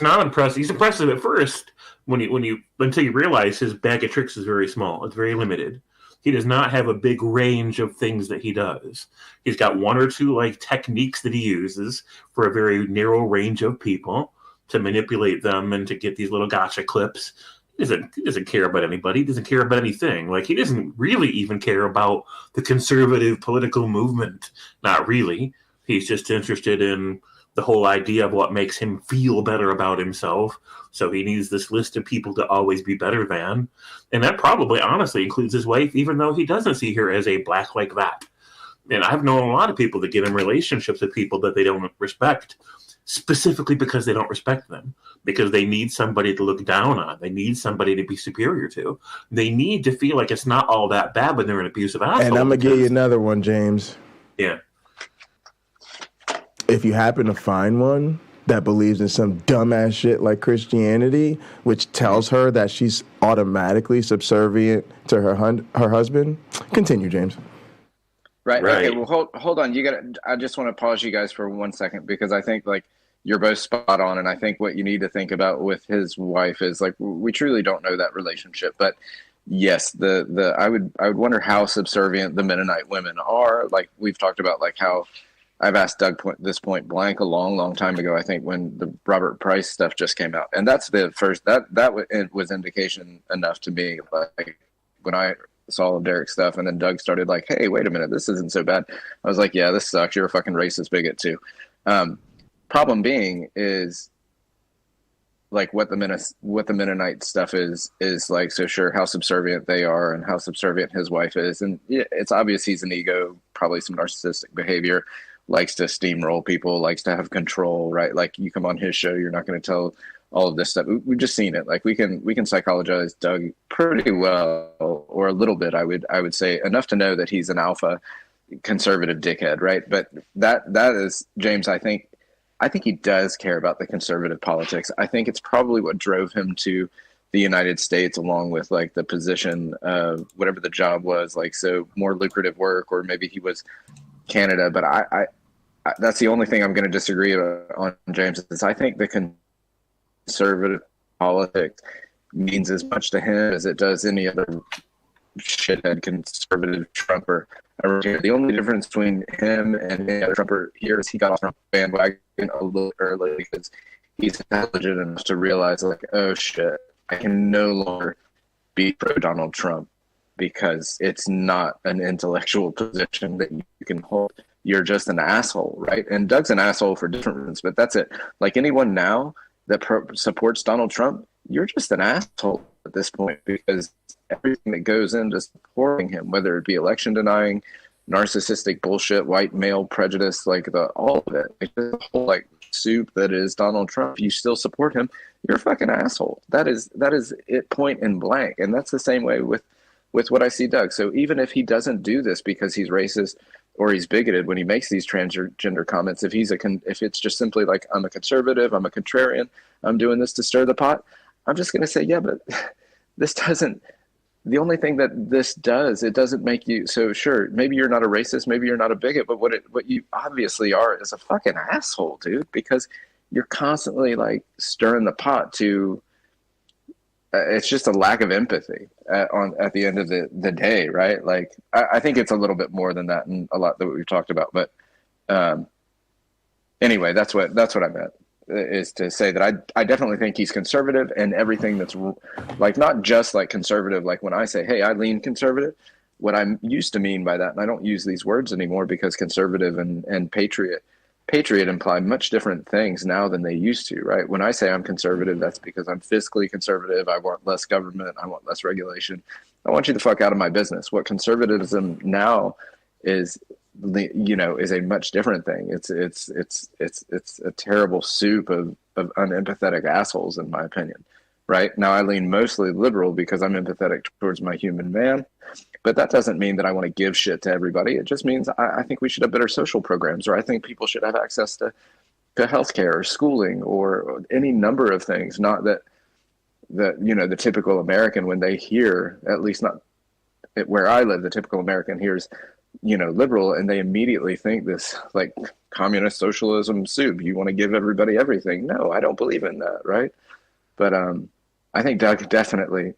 not impressive. He's impressive at first until you realize his bag of tricks is very small. It's very limited. He does not have a big range of things that he does. He's got one or two techniques that he uses for a very narrow range of people to manipulate them and to get these little gotcha clips. He doesn't care about anybody. He doesn't care about anything. He doesn't really even care about the conservative political movement. Not really. He's just interested in the whole idea of what makes him feel better about himself. So he needs this list of people to always be better than. And that probably honestly includes his wife, even though he doesn't see her as a black like that. And I've known a lot of people that get in relationships with people that they don't respect, specifically because they don't respect them, because they need somebody to look down on. They need somebody to be superior to. They need to feel like it's not all that bad when they're an abusive asshole. And I'm going to give you another one, James. Yeah. If you happen to find one that believes in some dumbass shit like Christianity, which tells her that she's automatically subservient to her husband, continue, James. Right. Okay. Well, hold on. I just want to pause you guys for 1 second, because I think you're both spot on, and I think what you need to think about with his wife is we truly don't know that relationship, but yes, I would wonder how subservient the Mennonite women are. We've talked about how I've asked Doug this point blank a long time ago, I think, when the Robert Price stuff just came out. And that's the first, that was indication enough to me. When I saw Derek's stuff and then Doug started hey, wait a minute, this isn't so bad. I was like, yeah, this sucks. You're a fucking racist bigot too. Problem being is what the Mennonite stuff is so sure how subservient they are and how subservient his wife is. And yeah, it's obvious he's an ego, probably some narcissistic behavior, likes to steamroll people, likes to have control, right? You come on his show, you're not going to tell all of this stuff. We've just seen it. We can psychologize Doug pretty well, or a little bit, I would say, enough to know that he's an alpha conservative dickhead, right? But that is, James, I think he does care about the conservative politics. I think it's probably what drove him to the United States, along with the position of whatever the job was, so more lucrative work, or maybe he was Canada. But I that's the only thing I'm going to disagree on, James, is I think the conservative politics means as much to him as it does any other shithead conservative Trumper. The only difference between him and any other Trumper here is he got off the bandwagon a little early, because he's intelligent enough to realize oh shit, I can no longer be pro Donald Trump, because it's not an intellectual position that you can hold. You're just an asshole, right? And Doug's an asshole for different reasons, but that's it. Anyone now that supports Donald Trump, you're just an asshole at this point, because everything that goes into supporting him, whether it be election denying, narcissistic bullshit, white male prejudice, all of it, the whole soup that is Donald Trump, you still support him, you're a fucking asshole. That is it, point and blank. And that's the same way with what I see Doug. So even if he doesn't do this because he's racist or he's bigoted when he makes these transgender comments. If if it's just simply like, I'm a conservative, I'm a contrarian, I'm doing this to stir the pot, I'm just going to say, yeah, but this doesn't. The only thing that this does, it doesn't make you, so sure, maybe you're not a racist, maybe you're not a bigot, but what you obviously are is a fucking asshole, dude, because you're constantly like stirring the pot to, it's just a lack of empathy at the end of the day, right? Like, I think it's a little bit more than that and a lot that we've talked about, but anyway, that's what I meant. Is to say that I definitely think he's conservative, and everything that's like, not just like conservative, like when I say, hey, I lean conservative, what I used to mean by that, and I don't use these words anymore because conservative and patriot imply much different things now than they used to, right? When I say I'm conservative, that's because I'm fiscally conservative. I want less government. I want less regulation. I want you the fuck out of my business. What conservatism now is, is a much different thing. It's a terrible soup of unempathetic assholes, in my opinion. Right now, I lean mostly liberal because I'm empathetic towards my human man, but that doesn't mean that I want to give shit to everybody. It just means I think we should have better social programs, or I think people should have access to healthcare or schooling or any number of things. Not that the typical American, when they hear, at least not where I live, the typical American hears, liberal, and they immediately think this like communist socialism soup. You want to give everybody everything. No, I don't believe in that, right? But I think Doug definitely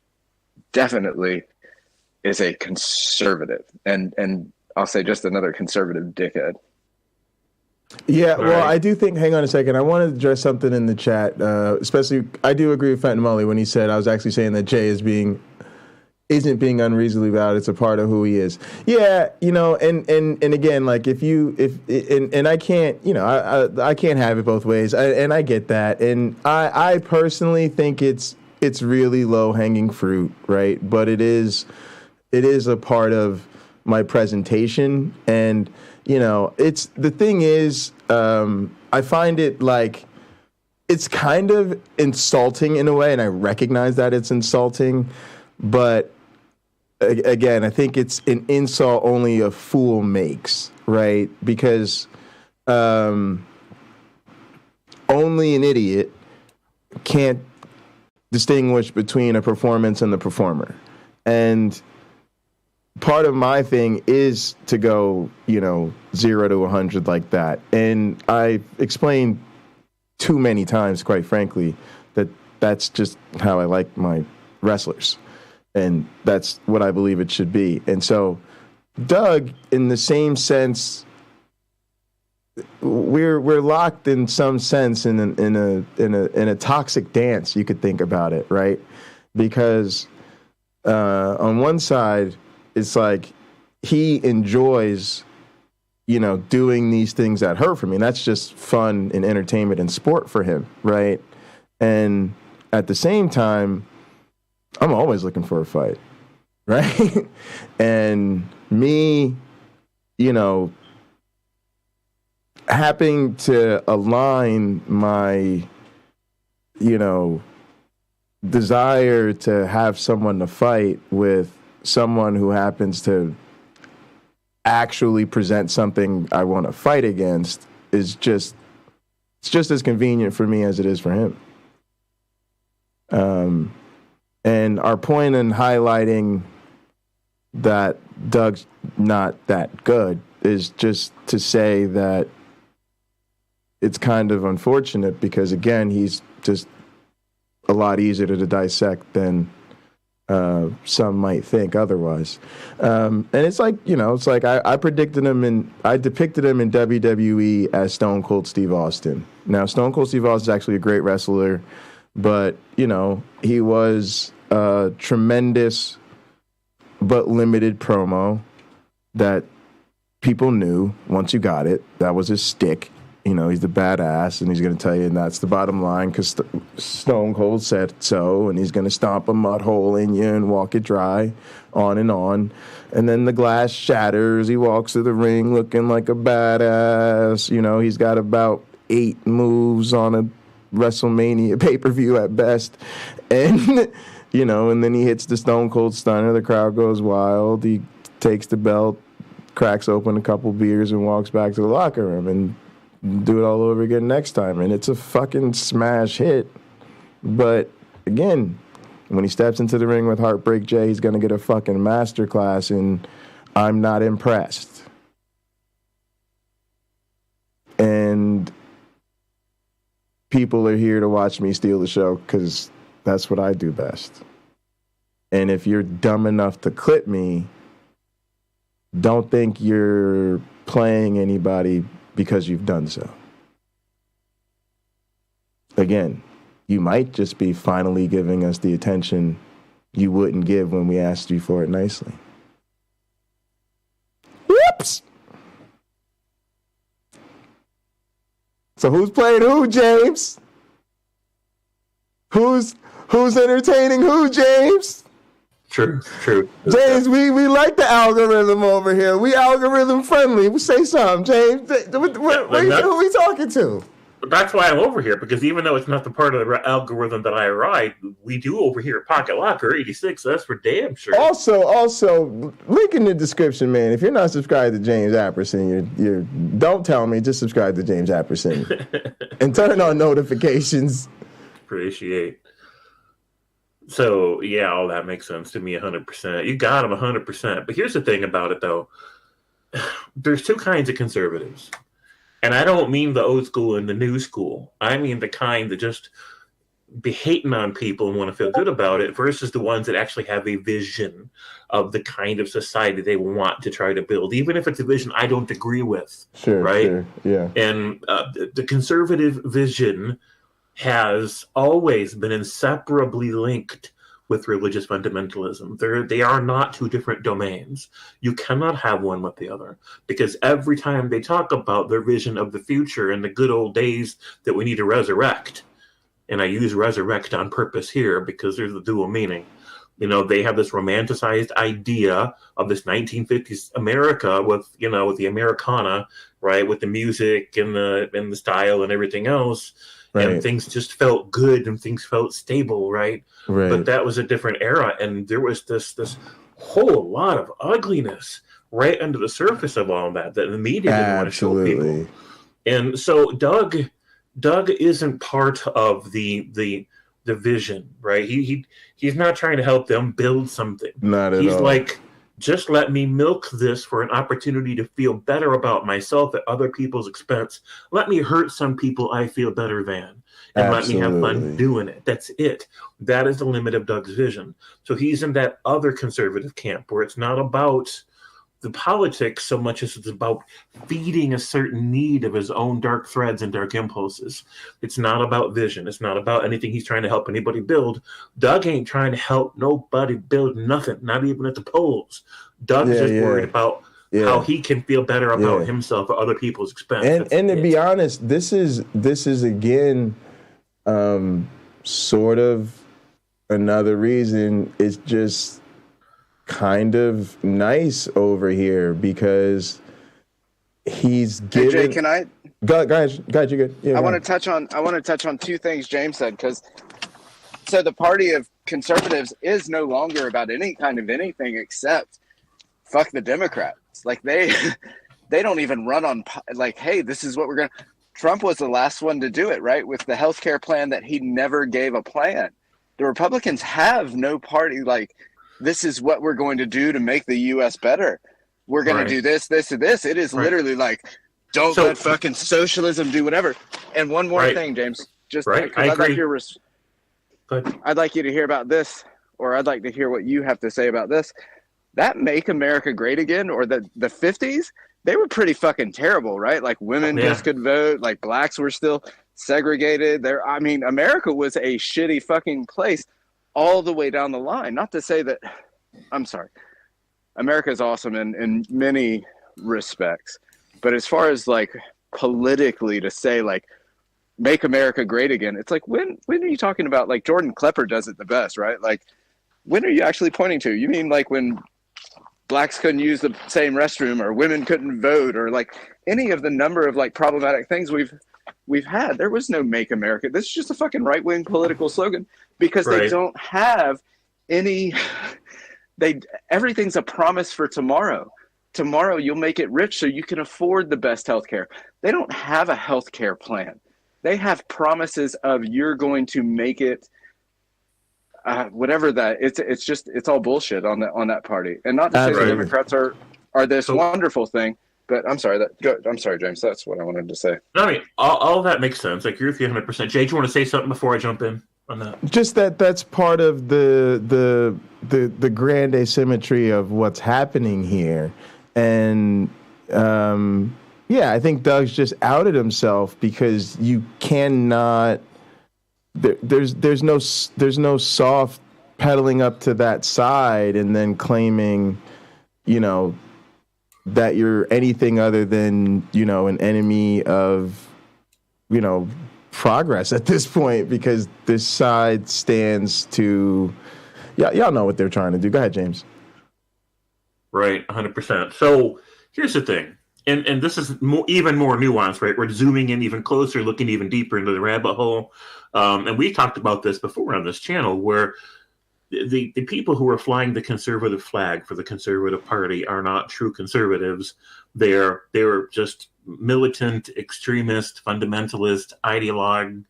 is a conservative, and I'll say just another conservative dickhead. Yeah, well, I do think, hang on a second, I want to address something in the chat, especially, I do agree with Fenton Mully when he said, I was actually saying that Jay isn't being unreasonably valid. It's a part of who he is. Yeah, and again, like and I can't, I can't have it both ways, and I get that, and I personally think it's really low hanging fruit, right? But it is a part of my presentation, and it's the thing is, I find it like it's kind of insulting in a way, and I recognize that it's insulting, but again, I think it's an insult only a fool makes, right? Because only an idiot can't distinguish between a performance and the performer. And part of my thing is to go, 0 to 100 like that. And I explained too many times, quite frankly, that that's just how I like my wrestlers. And that's what I believe it should be. And so Doug, in the same sense, we're locked in some sense in a toxic dance, you could think about it, right? Because on one side, it's like he enjoys, doing these things that hurt for me. And that's just fun and entertainment and sport for him, right? And at the same time, I'm always looking for a fight, right? And me, having to align my, desire to have someone to fight with someone who happens to actually present something I want to fight against is it's just as convenient for me as it is for him. And our point in highlighting that Doug's not that good is just to say that it's kind of unfortunate because, again, he's just a lot easier to dissect than some might think otherwise. And it's like, I depicted him in WWE as Stone Cold Steve Austin. Now, Stone Cold Steve Austin is actually a great wrestler, but, he was a tremendous but limited promo that people knew once you got it. That was his stick. He's the badass, and he's going to tell you, and that's the bottom line because Stone Cold said so, and he's going to stomp a mud hole in you and walk it dry, on and on. And then the glass shatters. He walks to the ring looking like a badass. He's got about 8 moves on a WrestleMania pay-per-view at best. And, and then he hits the Stone Cold Stunner. The crowd goes wild. He takes the belt, cracks open a couple beers and walks back to the locker room and do it all over again next time. And it's a fucking smash hit. But again, when he steps into the ring with Heartbreak Jay, he's going to get a fucking masterclass, and I'm not impressed. And people are here to watch me steal the show because that's what I do best. And if you're dumb enough to clip me, don't think you're playing anybody because you've done so. Again, you might just be finally giving us the attention you wouldn't give when we asked you for it nicely. Whoops! So who's playing who, James? Who's entertaining who, James? True. James, we like the algorithm over here. We algorithm friendly. Say something, James. Who are we talking to? That's why I'm over here, because even though it's not the part of the algorithm that I ride, we do over here at Pocket Locker 86. That's for damn sure. Also, link in the description, man. If you're not subscribed to James Apperson, you're don't tell me. Just subscribe to James Apperson and turn on notifications. Appreciate. So yeah, all that makes sense to me 100%. You got him 100%. But here's the thing about it, though. There's two kinds of conservatives. And I don't mean the old school and the new school. I mean the kind that just be hating on people and want to feel good about it versus the ones that actually have a vision of the kind of society they want to try to build, even if it's a vision I don't agree with. Sure, right? Sure, yeah. And the conservative vision has always been inseparably linked with religious fundamentalism. They are not two different domains. You cannot have one with the other, because every time they talk about their vision of the future and the good old days that we need to resurrect, and I use resurrect on purpose here because there's a dual meaning. You know, they have this romanticized idea of this 1950s America with the Americana, right, with the music and the style and everything else. Right. And things just felt good and things felt stable, right? But that was a different era, and there was this whole lot of ugliness right under the surface of all that the media didn't want to show people. And so Doug isn't part of the vision, right? He's not trying to help them build something. Not at all. He's like, just let me milk this for an opportunity to feel better about myself at other people's expense. Let me hurt some people I feel better than. And let me have fun doing it. That's it. That is the limit of Doug's vision. So he's in that other conservative camp where it's not about the politics so much as it's about feeding a certain need of his own dark threads and dark impulses. It's not about vision. It's not about anything he's trying to help anybody build. Doug ain't trying to help nobody build nothing, not even at the polls. Doug's just worried about how he can feel better about himself at other people's expense. And to be honest, this is again sort of another reason it's just kind of nice over here, because he's giving. Hey Jay, can I? Go ahead, you're good. Yeah, I want to touch on two things James said, because so the party of conservatives is no longer about any kind of anything except fuck the Democrats. Like they don't even run on like, hey, this is what we're gonna. Trump was the last one to do it, right? With the healthcare plan that he never gave a plan. The Republicans have no party like, this is what we're going to do to make the U.S. better. We're going to do this, this, and this. It is literally like, don't let fucking socialism do whatever. And one more thing, James. Just I'd like you to hear about this, or I'd like to hear what you have to say about this. That Make America Great Again, or the 50s, they were pretty fucking terrible, right? Like women just could vote, like blacks were still segregated. America was a shitty fucking place all the way down the line. Not to say that, I'm sorry, America is awesome in many respects, but as far as like politically to say like make America great again, it's like when are you talking about? Like Jordan Klepper does it the best, right? Like when are you actually pointing to? You mean like when blacks couldn't use the same restroom, or women couldn't vote, or like any of the number of like problematic things we've had? There was no Make America. This is just a fucking right-wing political slogan, because they don't have any, everything's a promise for tomorrow. tomorrow you'll make it rich so you can afford the best healthcare. They don't have a healthcare plan. They have promises of you're going to make it, whatever that. It's all bullshit on that party. And not to say the Democrats are this wonderful thing, but I'm sorry, James. That's what I wanted to say. No, I mean, all that makes sense. I agree with you 100%. Jay, do you want to say something before I jump in on that? Just that's part of the grand asymmetry of what's happening here. And I think Doug's just outed himself because you cannot. There's no soft pedaling up to that side and then claiming, that you're anything other than an enemy of progress at this point, because this side stands to y'all know what they're trying to do. Go ahead, James. Right, 100%. So here's the thing, and this is even more nuanced, right? We're zooming in even closer, looking even deeper into the rabbit hole. And we talked about this before on this channel, where the people who are flying the conservative flag for the Conservative Party are not true conservatives. They're just militant, extremist, fundamentalist, ideologue,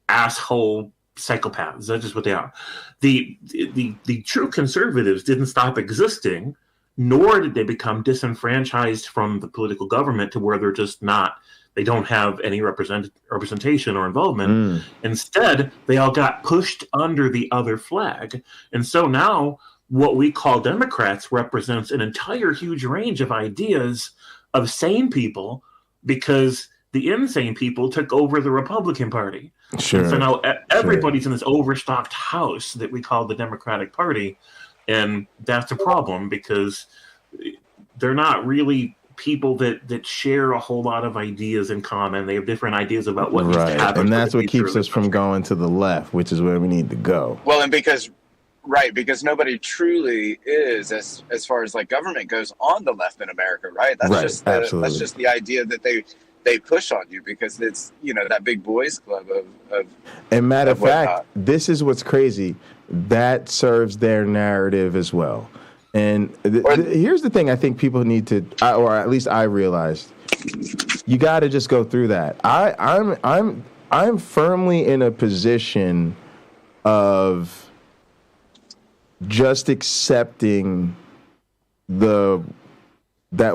asshole psychopaths. That's just what they are. The true conservatives didn't stop existing, nor did they become disenfranchised from the political government to where they're just not. They don't have any representation or involvement. Instead, they all got pushed under the other flag. And so now what we call Democrats represents an entire huge range of ideas of sane people, because the insane people took over the Republican Party. Sure. And so now everybody's in this overstocked house that we call the Democratic Party. And that's a problem, because they're not really people that share a whole lot of ideas in common. They have different ideas about what needs to happen. And that's what keeps us from going to the left, which is where we need to go. Well, and because nobody truly is, as far as like government goes, on the left in America, right? That's just the idea that they push on you, because it's that big boys club of and matter of fact, this is what's crazy. That serves their narrative as well. And here's the thing: I think people need to, or at least I realized, you got to just go through that. I'm firmly in a position of just accepting that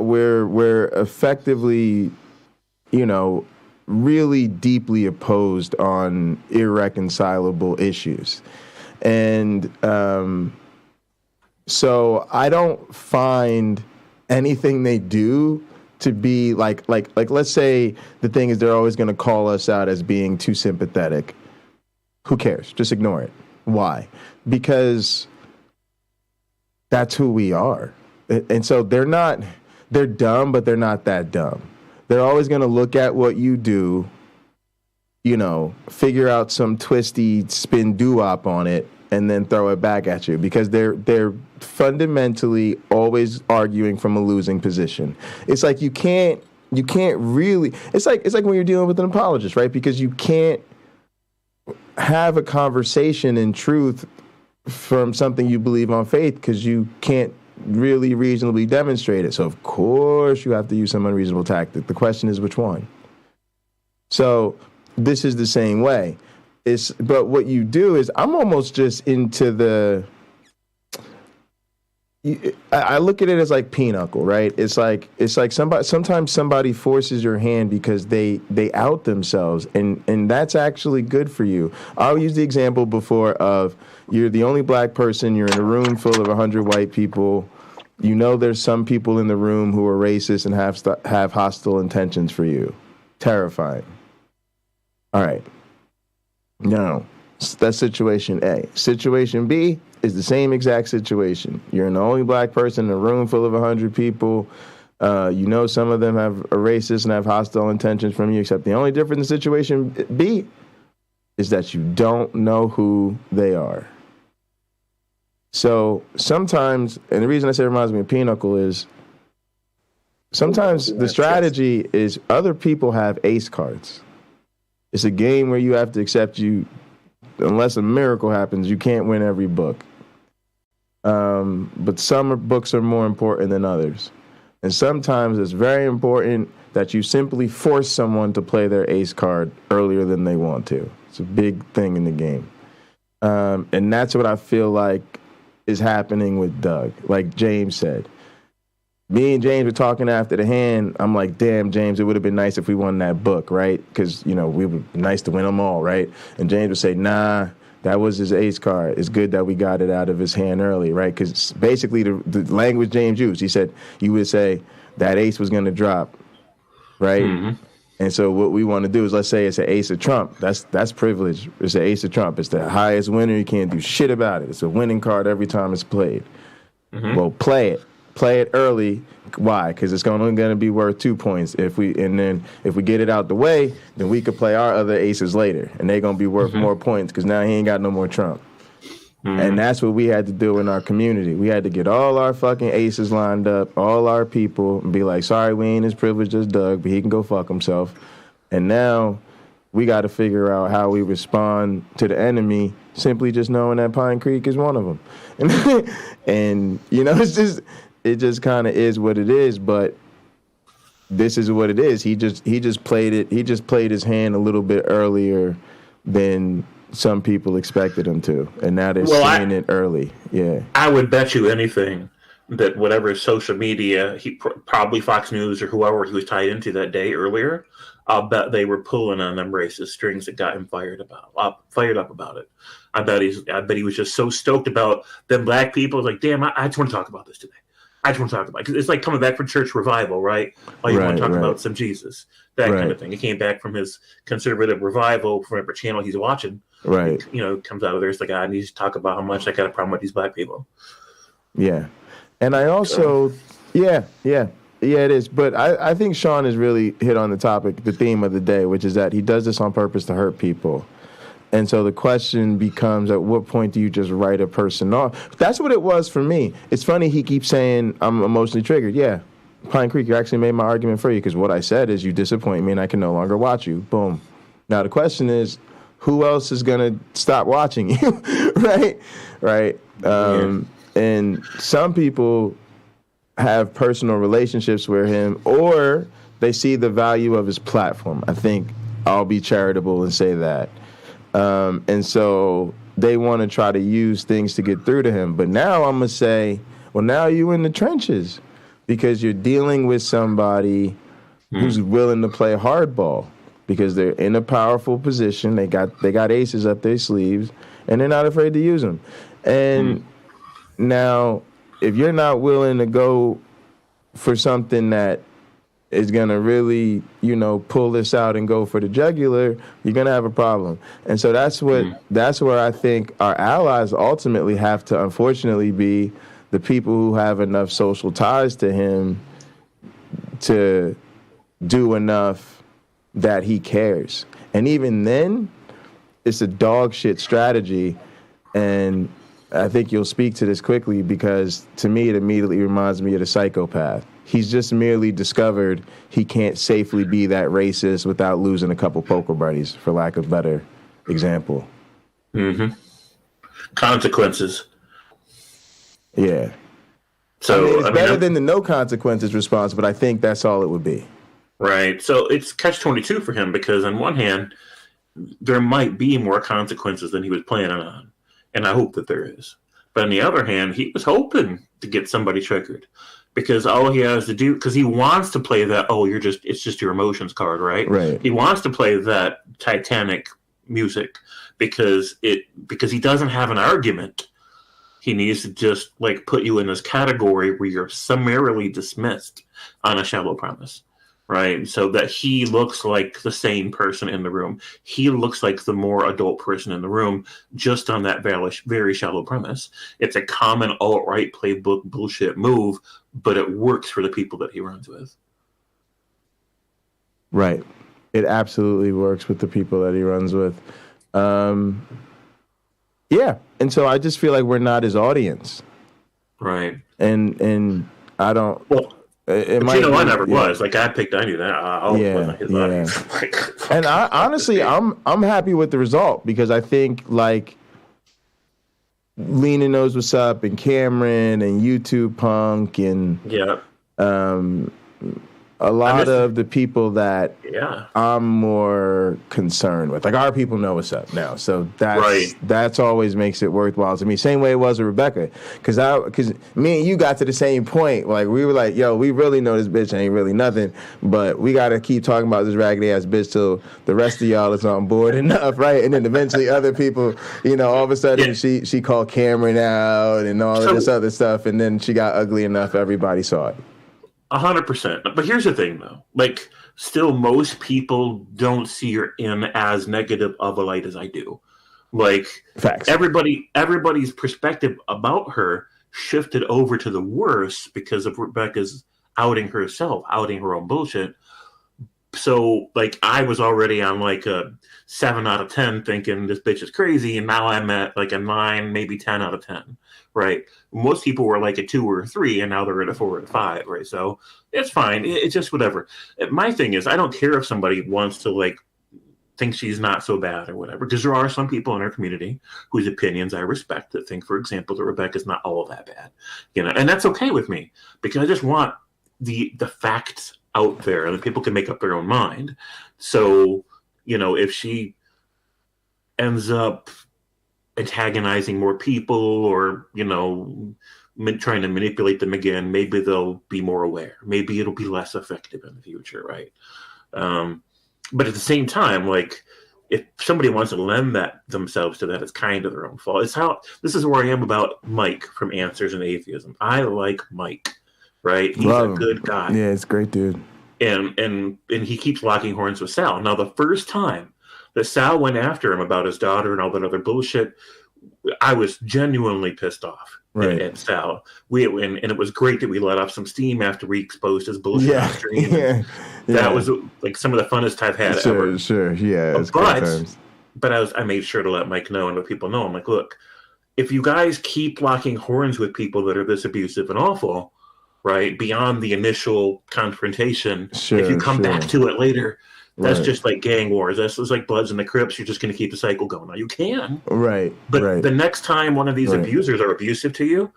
we're effectively, really deeply opposed on irreconcilable issues. And so I don't find anything they do to be like let's say the thing is they're always going to call us out as being too sympathetic. Who cares? Just ignore it. Why? Because that's who we are. And so they're dumb, but they're not that dumb. They're always going to look at what you do, figure out some twisty spin doo-wop on it, and then throw it back at you, because they're fundamentally always arguing from a losing position. It's like you can't really. It's like when you're dealing with an apologist, right? Because you can't have a conversation in truth from something you believe on faith, because you can't really reasonably demonstrate it. So of course you have to use some unreasonable tactic. The question is which one. So this is the same way. But what you do is, I'm almost just into I look at it as like pinochle, right? It's like sometimes somebody forces your hand because they out themselves, and that's actually good for you. I'll use the example before of, you're the only black person, you're in a room full of 100 white people. There's some people in the room who are racist and have hostile intentions for you. Terrifying. All right. No, that's situation A. Situation B is the same exact situation. You're the only black person in a room full of 100 people. Some of them have a racist and have hostile intentions from you, except the only difference in situation B is that you don't know who they are. So sometimes, and the reason I say it reminds me of pinochle is, sometimes the strategy is other people have ace cards. It's a game where you have to accept unless a miracle happens, you can't win every book. But some books are more important than others. And sometimes it's very important that you simply force someone to play their ace card earlier than they want to. It's a big thing in the game. And that's what I feel like is happening with Doug. Like James said, me and James were talking after the hand. I'm like, damn, James, it would have been nice if we won that book, right? Because, we would be nice to win them all, right? And James would say, nah, that was his ace card. It's good that we got it out of his hand early, right? Because basically the language James used, he said, you would say that ace was going to drop, right? Mm-hmm. And so what we want to do is, let's say it's an ace of trump. That's privilege. It's an ace of trump. It's the highest winner. You can't do shit about it. It's a winning card every time it's played. Mm-hmm. Well, play it. Play it early. Why? Because it's only going to be worth 2 points. If we get it out the way, then we could play our other aces later, and they're going to be worth more points because now he ain't got no more trump. Mm-hmm. And that's what we had to do in our community. We had to get all our fucking aces lined up, all our people, and be like, sorry, we ain't as privileged as Doug, but he can go fuck himself. And now we got to figure out how we respond to the enemy, simply just knowing that Pinecreek is one of them. And it just kind of is what it is, but this is what it is. He just played it. He just played his hand a little bit earlier than some people expected him to, and now they're seeing it early. Yeah, I would bet you anything that whatever social media, probably Fox News or whoever he was tied into that day earlier, I'll bet they were pulling on them racist strings that got him fired up about it. I bet he was just so stoked about them black people. Like, damn, I just want to talk about this today. I just want to talk about it. 'Cause it's like coming back from church revival, right? Like you want to talk about some Jesus, that kind of thing. He came back from his conservative revival, from whatever channel he's watching. Right. Comes out of there. It's like, I need to talk about how much I got a problem with these black people. Yeah. And I also, yeah, it is. But I think Sean has really hit on the theme of the day, which is that he does this on purpose to hurt people. And so the question becomes, at what point do you just write a person off? That's what it was for me. It's funny he keeps saying I'm emotionally triggered. Yeah, Pinecreek, you actually made my argument for you, because what I said is you disappoint me and I can no longer watch you. Boom. Now the question is, who else is going to stop watching you? Right? And some people have personal relationships with him, or they see the value of his platform. I think I'll be charitable and say that. And so they want to try to use things to get through to him. But now I'm going to say, well, now you're in the trenches because you're dealing with somebody who's willing to play hardball because they're in a powerful position. They got aces up their sleeves, and they're not afraid to use them. And now, if you're not willing to go for something that is going to really, pull this out and go for the jugular, you're going to have a problem. And so that's where I think our allies ultimately have to, unfortunately, be the people who have enough social ties to him to do enough that he cares. And even then, it's a dog shit strategy. And I think you'll speak to this quickly because, to me, it immediately reminds me of the psychopath. He's just merely discovered he can't safely be that racist without losing a couple poker buddies, for lack of a better example. Mm-hmm. Consequences. Yeah. So it's better than the no consequences response, but I think that's all it would be. Right. So it's catch-22 for him because, on one hand, there might be more consequences than he was planning on, and I hope that there is. But on the other hand, he was hoping to get somebody triggered. Because all he has to do, because he wants to play that, it's just your emotions card, right? Right. He wants to play that Titanic music because he doesn't have an argument. He needs to just put you in this category where you're summarily dismissed on a shallow premise, right? So that he looks like the sane person in the room. He looks like the more adult person in the room, just on that very shallow premise. It's a common alt-right playbook bullshit move, but it works for the people that he runs with. Right. It absolutely works with the people that he runs with. Yeah. And so I just feel like we're not his audience. Right. And I don't... Well, I never was. I knew that. I wasn't his audience. And honestly, I'm happy with the result because I think Lena knows what's up, and Cameron and Utubepunk and A lot of the people that Yeah. I'm more concerned with, like our people know what's up now, so that's always makes it worthwhile to me. Same way it was with Rebecca, because me and you got to the same point. Like we were like, yo, we really know this bitch ain't really nothing, but we got to keep talking about this raggedy ass bitch till the rest of y'all is on board enough, right? And then eventually other people, you know, all of a sudden she called Cameron out and all of this other stuff, and then she got ugly enough everybody saw it. 100%. But here's the thing, though. Like, still, most people don't see her in as negative of a light as I do. Like, facts. Everybody's perspective about her shifted over to the worse because of Rebecca's outing herself, outing her own bullshit. So, like, I was already on, like, a 7 out of 10 thinking this bitch is crazy, and now I'm at, like, a 9, maybe 10 out of 10, right? Most people were, like, a 2 or a 3, and now they're at a 4 or a 5, right? So, it's fine. It's just whatever. My thing is, I don't care if somebody wants to, like, think she's not so bad or whatever, because there are some people in our community whose opinions I respect that think, for example, that Rebecca's not all that bad, you know, and that's okay with me, because I just want the facts out there, and people can make up their own mind. So, you know, if she ends up antagonizing more people or, you know, trying to manipulate them again, maybe they'll be more aware. Maybe it'll be less effective in the future, right? But at the same time, like, if somebody wants to lend themselves to that, it's kind of their own fault. This is where I am about Mike from Answers in Atheism. I like Mike. Right, he's a good guy. Yeah, it's a great dude. And he keeps locking horns with Sal. Now, the first time that Sal went after him about his daughter and all that other bullshit, I was genuinely pissed off at Sal. And it was great that we let off some steam after we exposed his bullshit on stream. That was like some of the funnest I've had ever. Sure, yeah. It's great times. But I made sure to let Mike know and let people know. I'm like, look, if you guys keep locking horns with people that are this abusive and awful, right, beyond the initial confrontation, if you come back to it later, that's just like gang wars. That's just like Bloods and the Crips. You're just going to keep the cycle going. Now, you can. But the next time one of these abusers are abusive to you,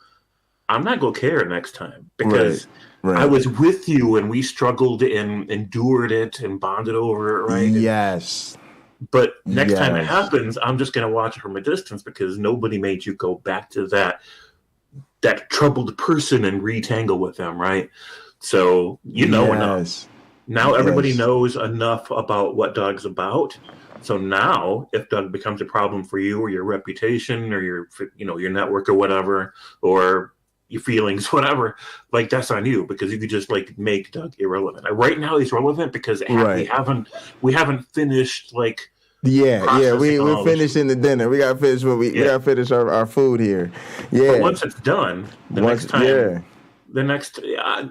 I'm not going to care next time, because I was with you and we struggled and endured it and bonded over it, right? Yes. But next time it happens, I'm just going to watch it from a distance, because nobody made you go back to that troubled person and retangle with them, right? So now everybody knows enough about what Doug's about. So now, if Doug becomes a problem for you or your reputation or your network or whatever, or your feelings, whatever, like, that's on you, because you could just like make Doug irrelevant. Right now he's relevant because we haven't finished like. We're finishing the dinner. We got to finish we got to finish our food here. Yeah. But once it's done, the next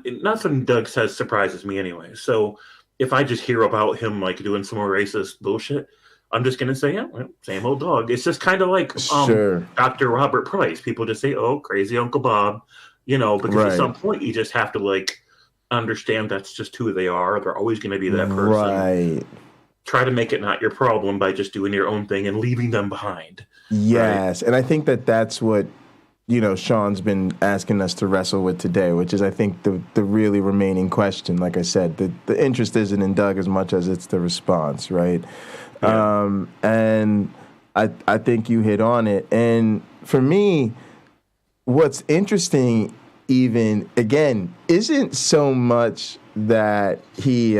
nothing Doug says surprises me anyway. So if I just hear about him like doing some more racist bullshit, I'm just gonna say, same old dog. It's just kind of like Dr. Robert Price. People just say, "Oh, crazy Uncle Bob," you know, because at some point you just have to like understand that's just who they are. They're always going to be that person. Right. Try to make it not your problem by just doing your own thing and leaving them behind. Yes, and I think that's what, Sean's been asking us to wrestle with today, which is, I think, the really remaining question. Like I said, the interest isn't in Doug as much as it's the response, right? Yeah. And I think you hit on it. And for me, what's interesting, even, again, isn't so much that he...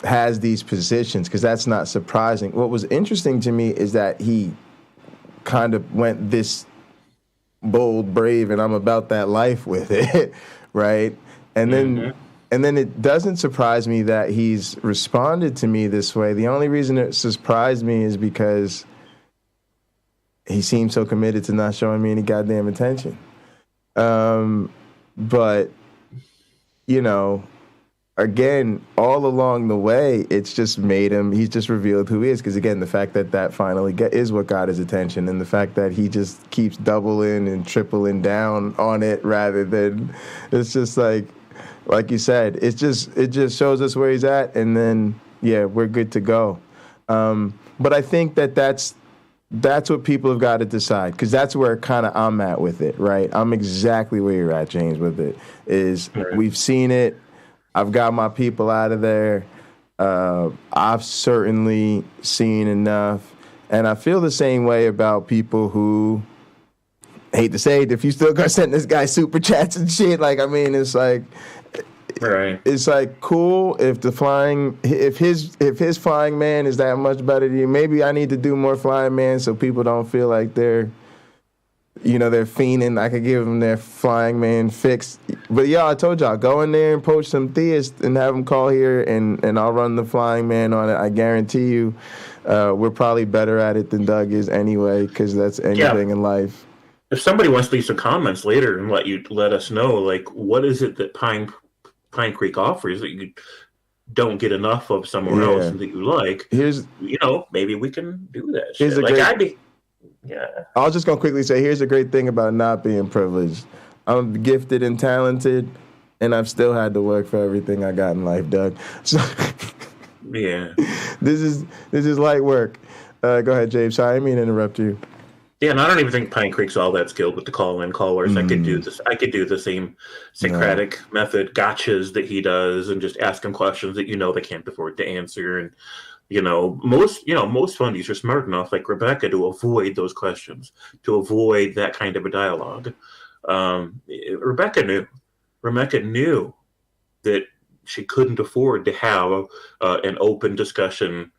has these positions, because that's not surprising. What was interesting to me is that he kind of went this bold, brave, and I'm about that life with it, right? And then it doesn't surprise me that he's responded to me this way. The only reason it surprised me is because he seemed so committed to not showing me any goddamn attention. But, again, all along the way, it's just he's just revealed who he is. Because, again, the fact that finally is what got his attention, and the fact that he just keeps doubling and tripling down on it rather than, it's just like you said, it just shows us where he's at, and then, we're good to go. But I think that's That's what people have got to decide, because that's where kind of I'm at with it, right? I'm exactly where you're at, James, with it. We've seen it. I've got my people out of there. I've certainly seen enough. And I feel the same way about people who, hate to say it, if you still gonna send this guy super chats and shit, like, I mean, it's like, right. It's like, cool, if his flying man is that much better than you, maybe I need to do more flying man so people don't feel like they're fiending. I could give them their flying man fix. But I told y'all, go in there and poach some theists and have them call here, and I'll run the flying man on it. I guarantee you, we're probably better at it than Doug is anyway, because that's anything in life. If somebody wants to leave some comments later and let us know, like, what is it that Pinecreek offers that you don't get enough of somewhere else and that you like? Maybe we can do that shit. I was just going to quickly say, here's a great thing about not being privileged. I'm gifted and talented, and I've still had to work for everything I got in life, Doug. So yeah. This is light work. Go ahead, James. Sorry, I didn't mean to interrupt you. Yeah, and I don't even think Pinecreek's all that skilled with the call-in callers. I could do this. I could do the same Socratic method gotchas that he does, and just ask him questions that they can't afford to answer. And most fundies are smart enough, like Rebecca, to avoid those questions, to avoid that kind of a dialogue. Rebecca knew that she couldn't afford to have an open discussion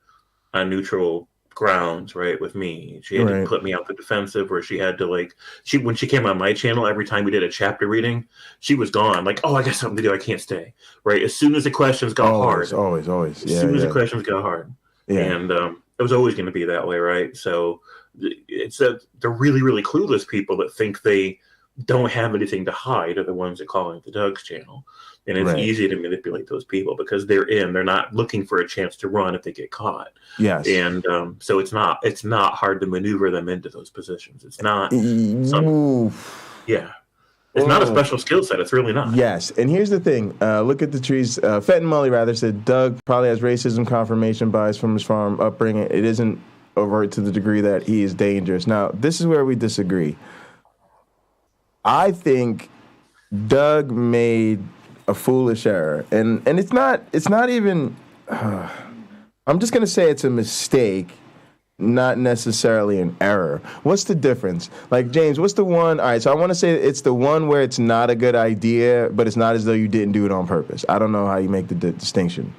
on neutral grounds, right, with me. She had to put me out the defensive, or she had to, like, when she came on my channel, every time we did a chapter reading, she was gone, like, oh, I got something to do, I can't stay, right? As soon as the questions got hard. Always. As soon as the questions got hard. Yeah. And it was always going to be that way, right? So they're really, really clueless people that think they don't have anything to hide are the ones that call into Doug's channel. And it's easy to manipulate those people because they're not looking for a chance to run if they get caught. Yes. And so it's not hard to maneuver them into those positions. It's not It's not a special skill set. It's really not. Yes. And here's the thing. Look at the trees. Fenton Mully rather said Doug probably has racism confirmation bias from his farm upbringing. It isn't overt to the degree that he is dangerous. Now, this is where we disagree. I think Doug made a foolish error, and it's not even I'm just going to say it's a mistake, not necessarily an error. What's the difference? Like, James, what's the one? All right, so I want to say it's the one where it's not a good idea, but it's not as though you didn't do it on purpose. I don't know how you make the distinction.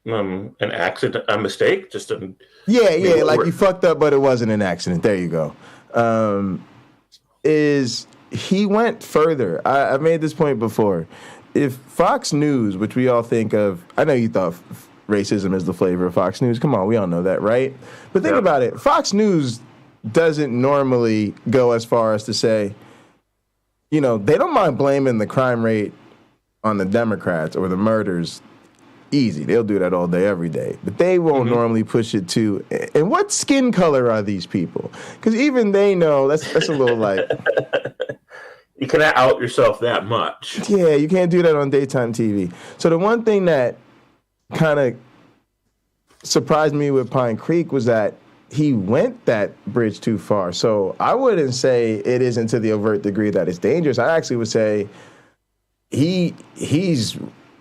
An accident, a mistake, just a like you fucked up, but it wasn't an accident. There you go. Is he went further. I've made this point before. If Fox News, which we all think of, I know you thought racism is the flavor of Fox News. Come on, we all know that, right? But think about it. Fox News doesn't normally go as far as to say, they don't mind blaming the crime rate on the Democrats or the murders. Easy. They'll do that all day, every day. But they won't normally push it to, and what skin color are these people? Because even they know that's a little like... You cannot out yourself that much. Yeah, you can't do that on daytime TV. So the one thing that kind of surprised me with Pinecreek was that he went that bridge too far. So I wouldn't say it isn't to the overt degree that it's dangerous. I actually would say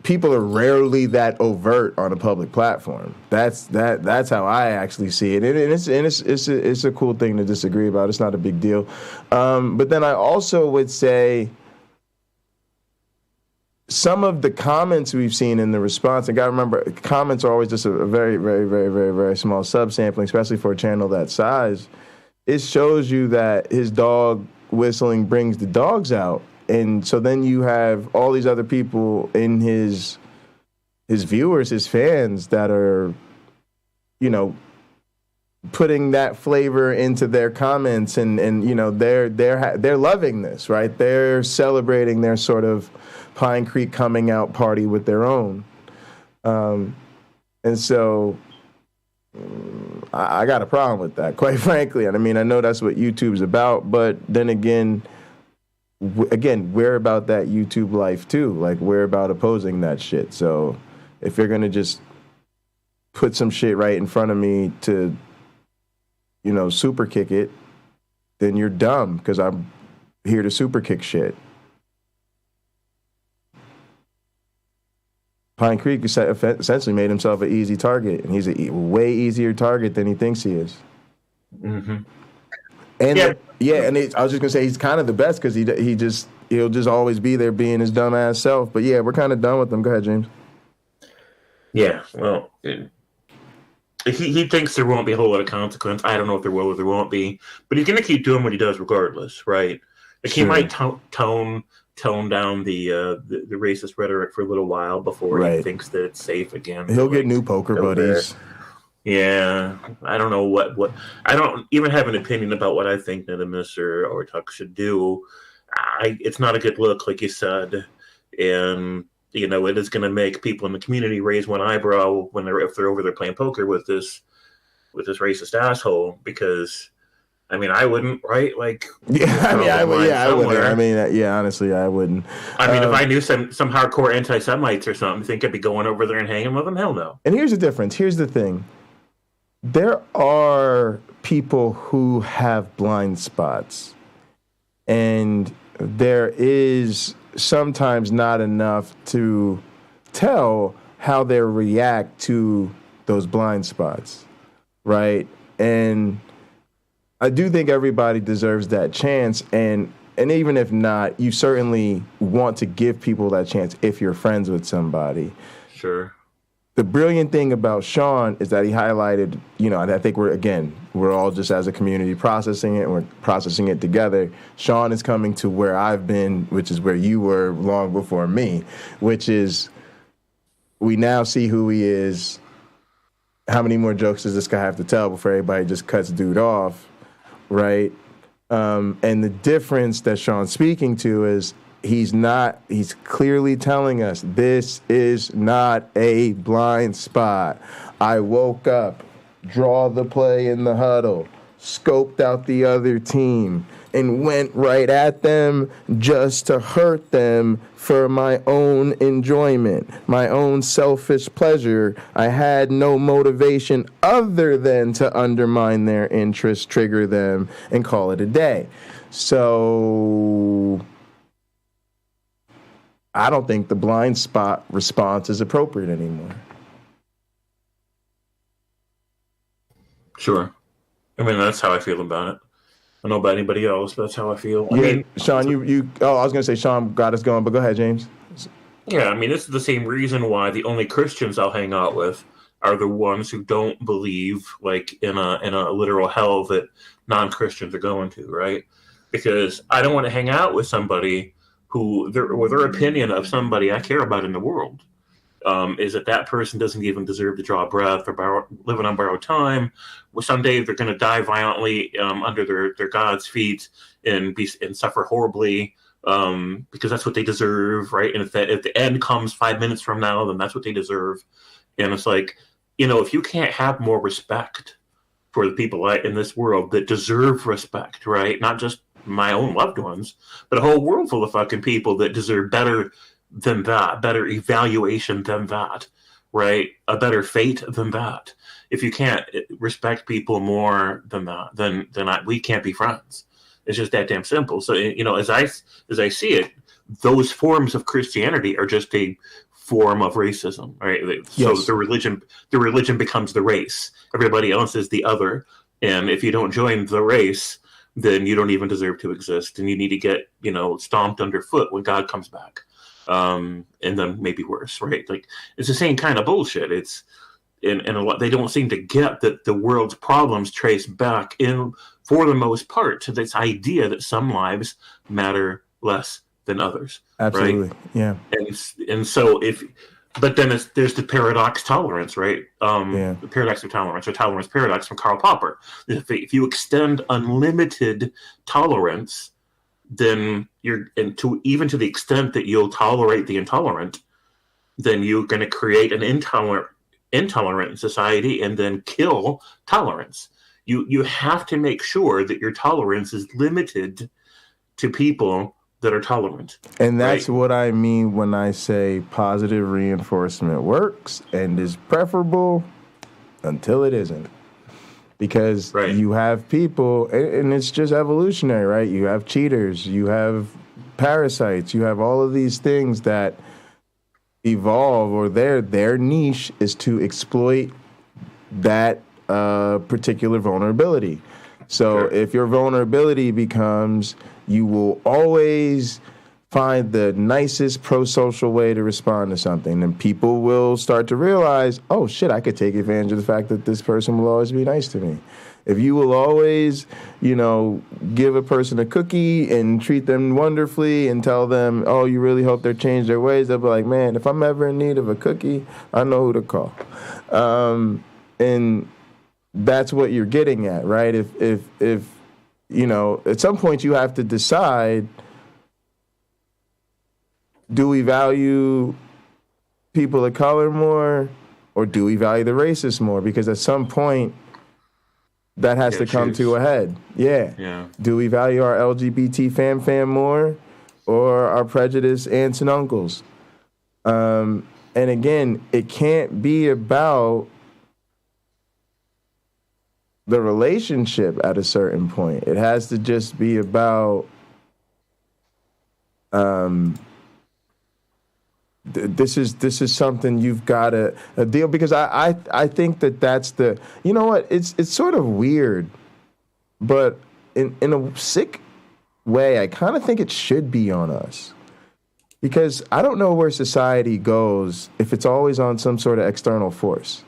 people are rarely that overt on a public platform. That's how I actually see it, and it's a cool thing to disagree about. It's not a big deal. But then I also would say some of the comments we've seen in the response, and gotta remember, comments are always just a very, very, very, very, very small subsampling, especially for a channel that size. It shows you that his dog whistling brings the dogs out. And so then you have all these other people in his viewers, his fans that are, putting that flavor into their comments, and they're loving this, right? They're celebrating their sort of Pinecreek coming out party with their own, and so I got a problem with that, quite frankly. And I mean, I know that's what YouTube's about, but then again, we're about that YouTube life too. Like, we're about opposing that shit. So if you're gonna just put some shit right in front of me to super kick it, then you're dumb because I'm here to super kick shit. Pinecreek essentially made himself an easy target, and he's a way easier target than he thinks he is. Mm-hmm. And I was just gonna say he's kind of the best because he'll just always be there being his dumbass self. But yeah, we're kind of done with him. Go ahead, James. Yeah, well, he thinks there won't be a whole lot of consequence. I don't know if there will or there won't be, but he's gonna keep doing what he does regardless, right? Like he might tone down the racist rhetoric for a little while before he thinks that it's safe again. He'll get new poker buddies. Yeah, I don't know what I don't even have an opinion about what I think Nidamus or Tuck should do. It's not a good look, like you said, and it is going to make people in the community raise one eyebrow if they're over there playing poker with this racist asshole. Because I mean, I wouldn't, right? Like, I wouldn't. I mean, honestly, I wouldn't. I mean, if I knew some hardcore anti-Semites or something, think I'd be going over there and hanging with them? Hell no. And here's the difference. Here's the thing. There are people who have blind spots, and there is sometimes not enough to tell how they react to those blind spots, right? And I do think everybody deserves that chance, and even if not, you certainly want to give people that chance if you're friends with somebody. Sure. The brilliant thing about Sean is that he highlighted, and I think we're all just as a community processing it, and we're processing it together. Sean is coming to where I've been, which is where you were long before me, which is we now see who he is. How many more jokes does this guy have to tell before everybody just cuts dude off, right? And the difference that Sean's speaking to is he's clearly telling us this is not a blind spot. I woke up, draw the play in the huddle, scoped out the other team, and went right at them just to hurt them for my own enjoyment, my own selfish pleasure. I had no motivation other than to undermine their interests, trigger them, and call it a day. So I don't think the blind spot response is appropriate anymore. Sure. I mean, that's how I feel about it. I don't know about anybody else, but that's how I feel. I mean, Sean, I was going to say Sean got us going, but go ahead, James. Yeah, I mean, this is the same reason why the only Christians I'll hang out with are the ones who don't believe, like, in a literal hell that non-Christians are going to, right? Because I don't want to hang out with somebody who their opinion of somebody I care about in the world is that person doesn't even deserve to draw a breath or living on borrowed time. Well, someday they're going to die violently under their God's feet and suffer horribly because that's what they deserve, right? And if the end comes 5 minutes from now, then that's what they deserve. And it's like, if you can't have more respect for the people in this world that deserve respect, right? Not just my own loved ones, but a whole world full of fucking people that deserve better than that, better evaluation than that, right? A better fate than that. If you can't respect people more than that, then we can't be friends. It's just that damn simple. So, as I see it, those forms of Christianity are just a form of racism, right? So yes. the religion becomes the race. Everybody else is the other. And if you don't join the race, then you don't even deserve to exist, and you need to get, stomped underfoot when God comes back, and then maybe worse, right? Like, it's the same kind of bullshit. It's and a lot, they don't seem to get that the world's problems trace back in, for the most part, to this idea that some lives matter less than others. Absolutely, right? Yeah. And so but then there's the paradox tolerance, right? The paradox of tolerance, or tolerance paradox from Karl Popper. If you extend unlimited tolerance, then even to the extent that you'll tolerate the intolerant, then you're going to create an intolerant society and then kill tolerance. You have to make sure that your tolerance is limited to people that are tolerant. And that's what I mean when I say positive reinforcement works and is preferable until it isn't. because you have people, and it's just evolutionary, right? You have cheaters, you have parasites, you have all of these things that evolve, or their niche is to exploit that particular vulnerability. So if your vulnerability becomes, you will always find the nicest pro-social way to respond to something, and people will start to realize, oh shit, I could take advantage of the fact that this person will always be nice to me. If you will always, give a person a cookie and treat them wonderfully and tell them, oh, you really hope they change their ways, they'll be like, man, if I'm ever in need of a cookie, I know who to call. And that's what you're getting at, right? If at some point you have to decide, do we value people of color more, or do we value the racists more? Because at some point, that has to come to a head. Yeah. Do we value our LGBT fam more, or our prejudiced aunts and uncles? And again, it can't be about the relationship at a certain point. It has to just be about this is something you've got to deal, because I think that's the, you know what, it's sort of weird, but in a sick way, I kind of think it should be on us, because I don't know where society goes if it's always on some sort of external force.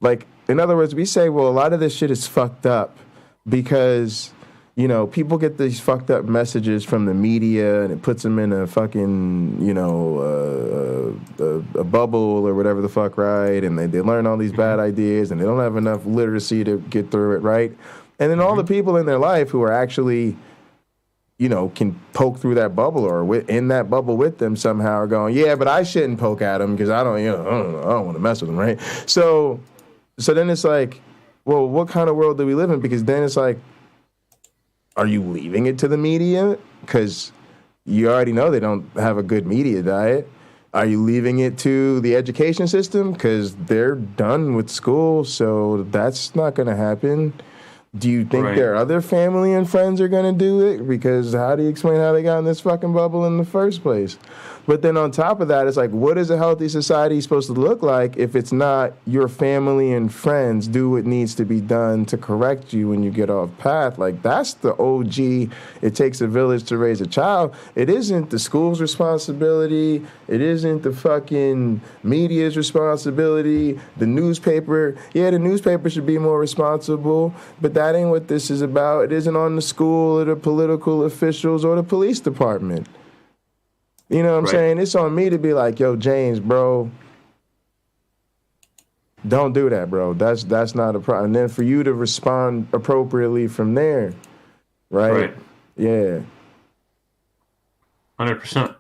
Like, in other words, we say, well, a lot of this shit is fucked up because, people get these fucked up messages from the media, and it puts them in a fucking, a bubble or whatever the fuck, right? And they learn all these bad ideas, and they don't have enough literacy to get through it, right? And then all the people in their life who are actually, can poke through that bubble, or in that bubble with them somehow, are going, yeah, but I shouldn't poke at them because I don't want to mess with them, right? So then it's like, well, what kind of world do we live in? Because then it's like, are you leaving it to the media? Because you already know they don't have a good media diet. Are you leaving it to the education system? Because they're done with school, so that's not going to happen. Do you think their other family and friends are going to do it? Because how do you explain how they got in this fucking bubble in the first place? But then on top of that, it's like, what is a healthy society supposed to look like if it's not your family and friends do what needs to be done to correct you when you get off path? Like, that's the OG, it takes a village to raise a child. It isn't the school's responsibility. It isn't the fucking media's responsibility. The newspaper, the newspaper should be more responsible, but that ain't what this is about. It isn't on the school or the political officials or the police department. You know what I'm saying? It's on me to be like, yo, James, bro, don't do that, bro. That's not a problem. And then for you to respond appropriately from there, right? Yeah. 100%.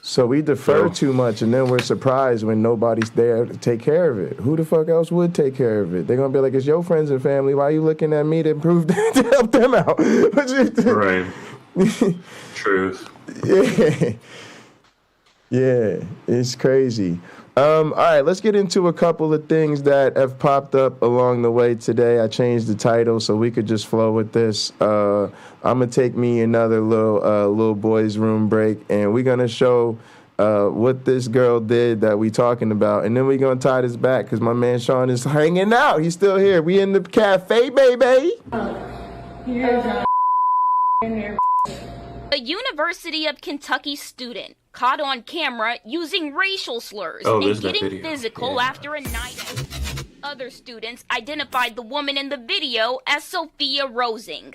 So we defer too much, and then we're surprised when nobody's there to take care of it. Who the fuck else would take care of it? They're going to be like, it's your friends and family. Why are you looking at me to improve that, to help them out? Right. Truth. Yeah, it's crazy. All right, let's get into a couple of things that have popped up along the way today. I changed the title so we could just flow with this. I'm gonna take me another little boys' room break, and we're gonna show what this girl did that we talking about, and then we're gonna tie this back because my man Sean is hanging out. He's still here. We in the cafe, baby. A University of Kentucky student caught on camera using racial slurs and getting physical after a night out. Other students identified the woman in the video as Sophia Rosing.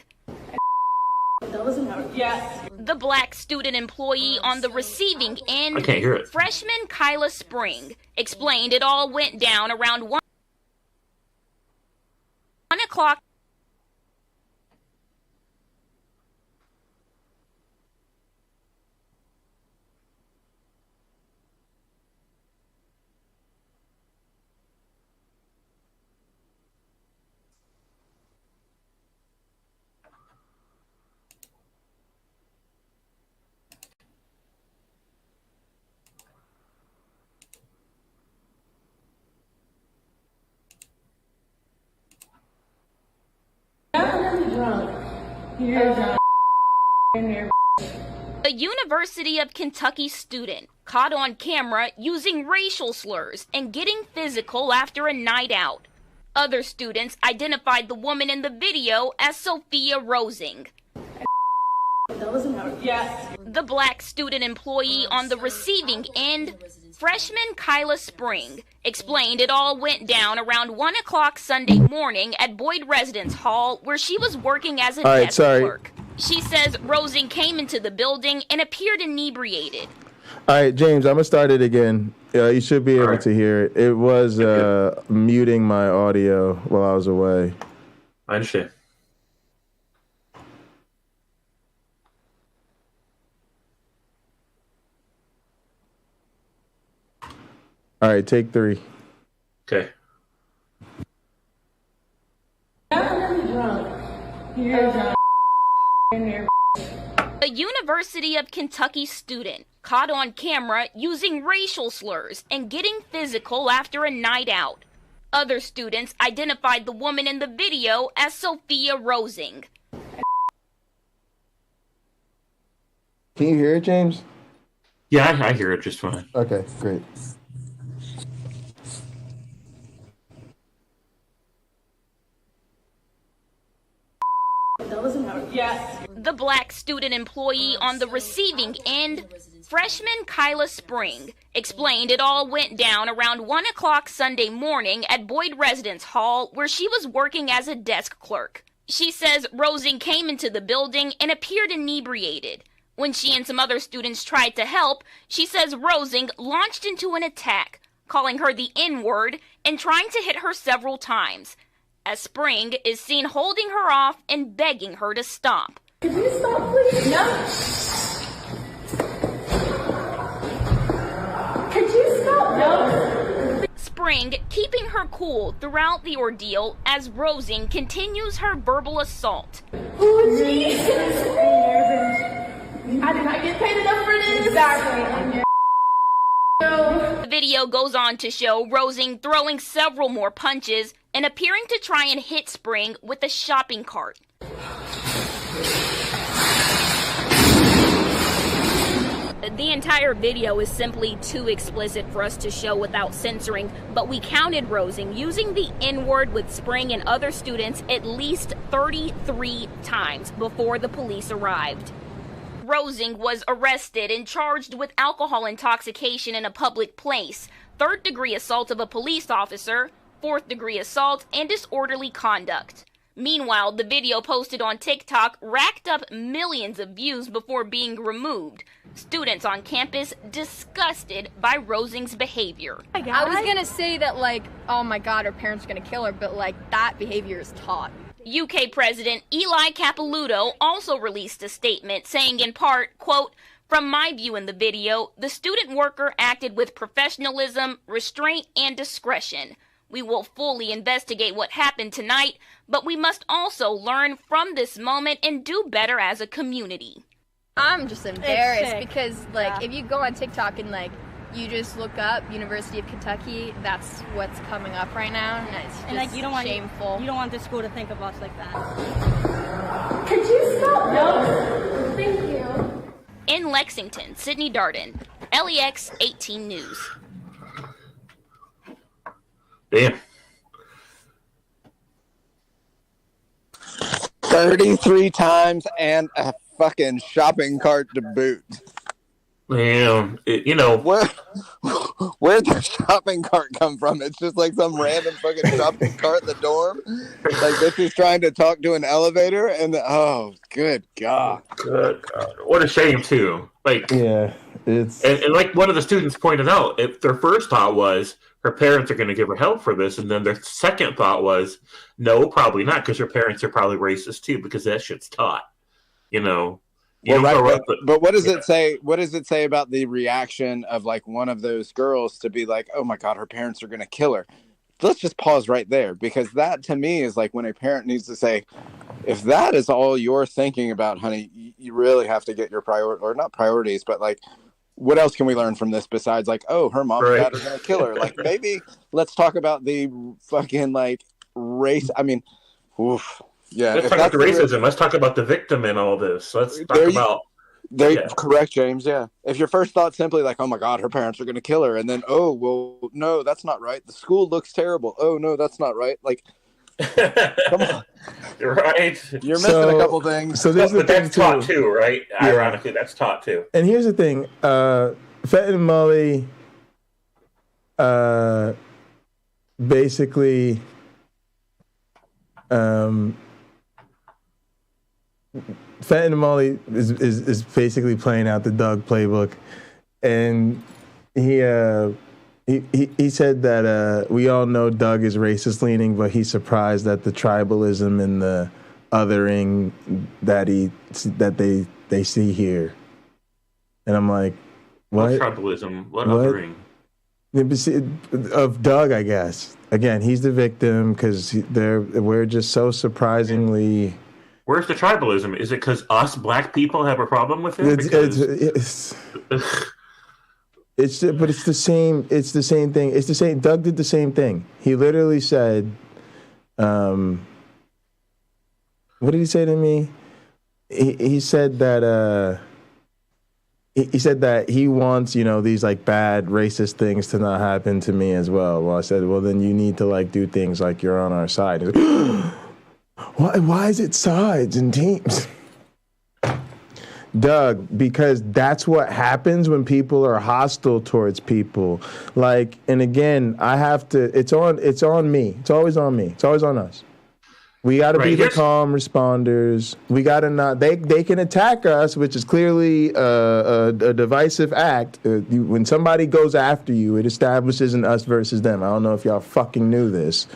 The black student employee on the receiving end, freshman Kyla Spring, explained it all went down around 1 o'clock. A University of Kentucky student caught on camera using racial slurs and getting physical after a night out. Other students identified the woman in the video as Sophia Rosing. The black student employee on the receiving end, freshman Kyla Spring, explained it all went down around 1 o'clock Sunday morning at Boyd Residence Hall, where she was working as a desk clerk. She says Rosing came into the building and appeared inebriated. All right, James, I'm going to start it again. You should be able to hear it. It was muting my audio while I was away. I understand. All right, take 3. Okay. A University of Kentucky student caught on camera using racial slurs and getting physical after a night out. Other students identified the woman in the video as Sophia Rosing. Can you hear it, James? Yeah, I hear it just fine. Okay, great. The black student employee on the receiving end, freshman Kyla Spring, explained it all went down around 1 o'clock Sunday morning at Boyd Residence Hall, where she was working as a desk clerk. She says Rosing came into the building and appeared inebriated. When she and some other students tried to help, she says Rosing launched into an attack, calling her the N-word and trying to hit her several times, as Spring is seen holding her off and begging her to stop. Could you stop, please? No. Could you stop? No. Spring keeping her cool throughout the ordeal as Rosing continues her verbal assault. Oh, Jesus. I did not get paid enough for this. Exactly. The video goes on to show Rosing throwing several more punches and appearing to try and hit Spring with a shopping cart. The entire video is simply too explicit for us to show without censoring, but we counted Rosing using the N-word with Spring and other students at least 33 times before the police arrived. Rosing was arrested and charged with alcohol intoxication in a public place, third-degree assault of a police officer, fourth-degree assault, and disorderly conduct. Meanwhile, the video posted on TikTok racked up millions of views before being removed. Students on campus disgusted by Rosing's behavior. I was gonna say that, like, oh my god, her parents are gonna kill her, but, like, that behavior is taught. UK President Eli Capilouto also released a statement saying in part, quote, "From my view in the video, the student worker acted with professionalism, restraint, and discretion. We will fully investigate what happened tonight, but we must also learn from this moment and do better as a community." I'm just embarrassed because, like, if you go on TikTok and, like, you just look up University of Kentucky, that's what's coming up right now, and it's just like, you don't shameful. You don't want the school to think of us like that. Could you stop? No. Thank you. In Lexington, Sydney Darden, LEX 18 News. Damn. 33 times and a fucking shopping cart to boot. Damn. You know. Where'd the shopping cart come from? It's just like some random fucking shopping cart in the dorm. Like this is trying to talk to an elevator and oh, good God. Good God. What a shame too. Like, yeah, it's and like one of the students pointed out, if their first thought was her parents are going to give her help for this, and then their second thought was, no, probably not, because her parents are probably racist too, because that shit's taught. You know. Well, right, but what does it say? What does it say about the reaction of like one of those girls to be like, "Oh my God, her parents are going to kill her"? Let's just pause right there, because that to me is like when a parent needs to say, "If that is all you're thinking about, honey, you really have to get your priorities, but like, what else can we learn from this besides like, oh, her mom and dad are going to kill her? Like maybe let's talk about the fucking like race. I mean, oof, Yeah, let's if talk about the that's racism. Let's talk about the victim in all this. Let's talk There you- about. Correct, James. Yeah. If your first thought simply like, "Oh my God, her parents are going to kill her," and then, "Oh well, no, that's not right. The school looks terrible. Oh no, that's not right." Like, come on, right? You're missing a couple things. So there's the but thing that's taught too, right? Yeah. Ironically, that's taught too. And here's the thing, Fett and Mully, basically, Fett and Mully is basically playing out the Doug playbook, and he said that we all know Doug is racist leaning, but he's surprised at the tribalism and the othering that they see here. And I'm like, what? Tribalism? What othering? Of Doug, I guess. Again, he's the victim because we're just so surprisingly. Where's the tribalism? Is it because us black people have a problem with it? But it's the same. It's the same thing. It's the same. Doug did the same thing. He literally said, "What did he say to me?" He said that. He said that he wants, these like bad racist things to not happen to me as well. Well, I said, well, then you need to like do things like you're on our side. He's like, why is it sides and teams? Doug, because that's what happens when people are hostile towards people. Like, and again, I have to. It's on me. It's always on me. It's always on us. We got to be the calm responders. We got to not. They can attack us, which is clearly a divisive act. When somebody goes after you, it establishes an us versus them. I don't know if y'all fucking knew this.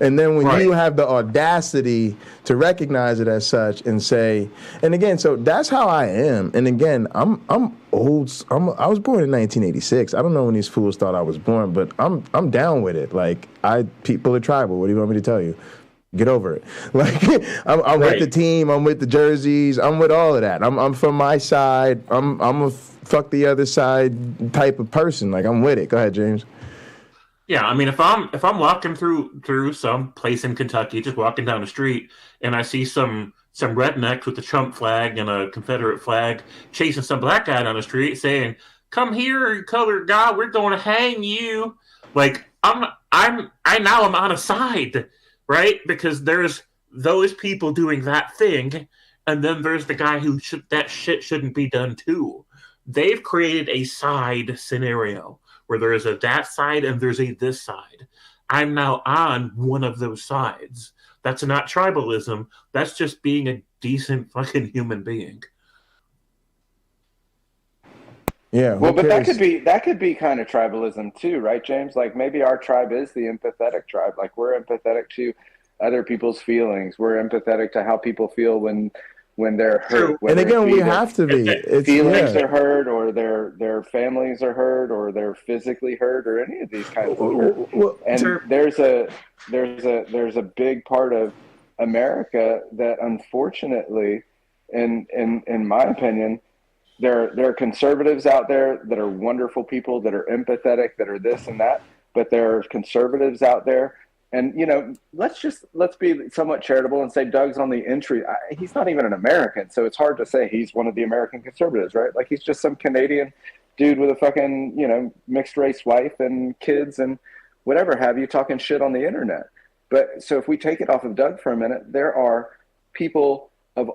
And then when you have the audacity to recognize it as such and say, and again, so that's how I am. And again, I'm old. I was born in 1986. I don't know when these fools thought I was born, but I'm down with it. Like people are tribal. What do you want me to tell you? Get over it. Like I'm with the team. I'm with the jerseys. I'm with all of that. I'm from my side. I'm a fuck the other side type of person. Like I'm with it. Go ahead, James. Yeah, I mean, if I'm walking through some place in Kentucky, just walking down the street, and I see some rednecks with a Trump flag and a Confederate flag chasing some black guy down the street, saying, "Come here, colored guy. We're going to hang you." Like I'm on a side. Right? Because there's those people doing that thing, and then there's the guy who that shit shouldn't be done too. They've created a side scenario where there is a that side and there's a this side. I'm now on one of those sides. That's not tribalism. That's just being a decent fucking human being. Yeah. Well, but that could be kind of tribalism too, right, James? Like maybe our tribe is the empathetic tribe. Like we're empathetic to other people's feelings. We're empathetic to how people feel when they're hurt. And again, we have to be. Feelings are hurt, or their families are hurt, or they're physically hurt, or any of these kinds of hurt. And there's a big part of America that, unfortunately, in my opinion, there are conservatives out there that are wonderful people, that are empathetic, that are this and that, but there are conservatives out there. And, let's be somewhat charitable and say Doug's on the entry. He's not even an American, so it's hard to say he's one of the American conservatives, right? Like he's just some Canadian dude with a fucking, mixed race wife and kids and whatever have you, talking shit on the internet. But so if we take it off of Doug for a minute, there are people of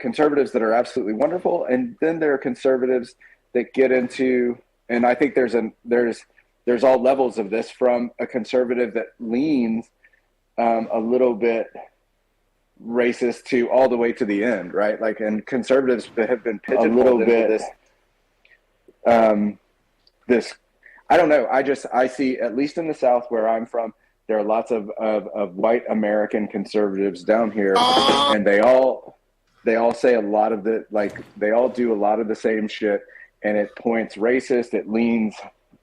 conservatives that are absolutely wonderful, and then there are conservatives that get into, and I think there's all levels of this, from a conservative that leans a little bit racist to all the way to the end, right? Like, and conservatives that have been pigeonholed a little bit this I don't know. I see, at least in the South where I'm from, there are lots of white American conservatives down here, and they all say a lot of they all do a lot of the same shit, and it points racist, it leans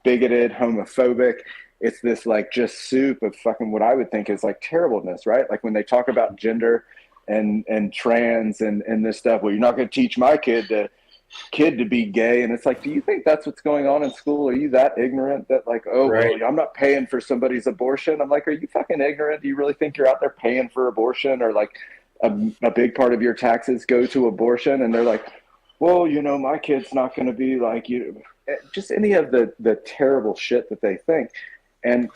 bigoted, homophobic. It's this like just soup of fucking what I would think is like terribleness, right? Like when they talk about gender and trans and this stuff, well, you're not going to teach my kid to be gay. And it's like, do you think that's what's going on in school? Are you that ignorant that like, oh, right, well, I'm not paying for somebody's abortion? I'm like, are you fucking ignorant? Do you really think you're out there paying for abortion? Or like a big part of your taxes go to abortion, and they're like, well, my kid's not going to be like you. Just any of the terrible shit that they think. And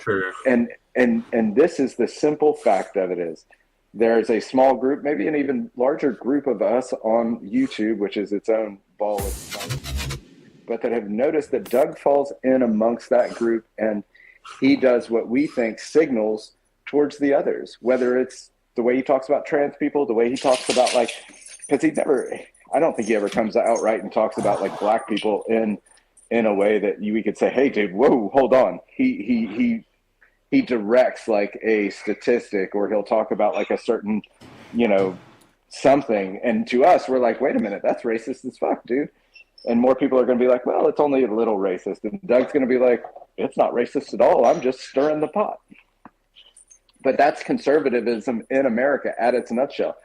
this is the simple fact of it is there's a small group, maybe an even larger group of us on YouTube, which is its own ball of fun, but that have noticed that Doug falls in amongst that group, and he does what we think signals towards the others, whether it's the way he talks about trans people, the way he talks about because I don't think he ever comes outright and talks about like black people in a way that we could say, hey dude, whoa, hold on. He directs like a statistic, or he'll talk about like a certain, something. And to us, we're like, wait a minute, that's racist as fuck, dude. And more people are going to be like, well, it's only a little racist. And Doug's going to be like, it's not racist at all. I'm just stirring the pot. But that's conservatism in America at its nutshell.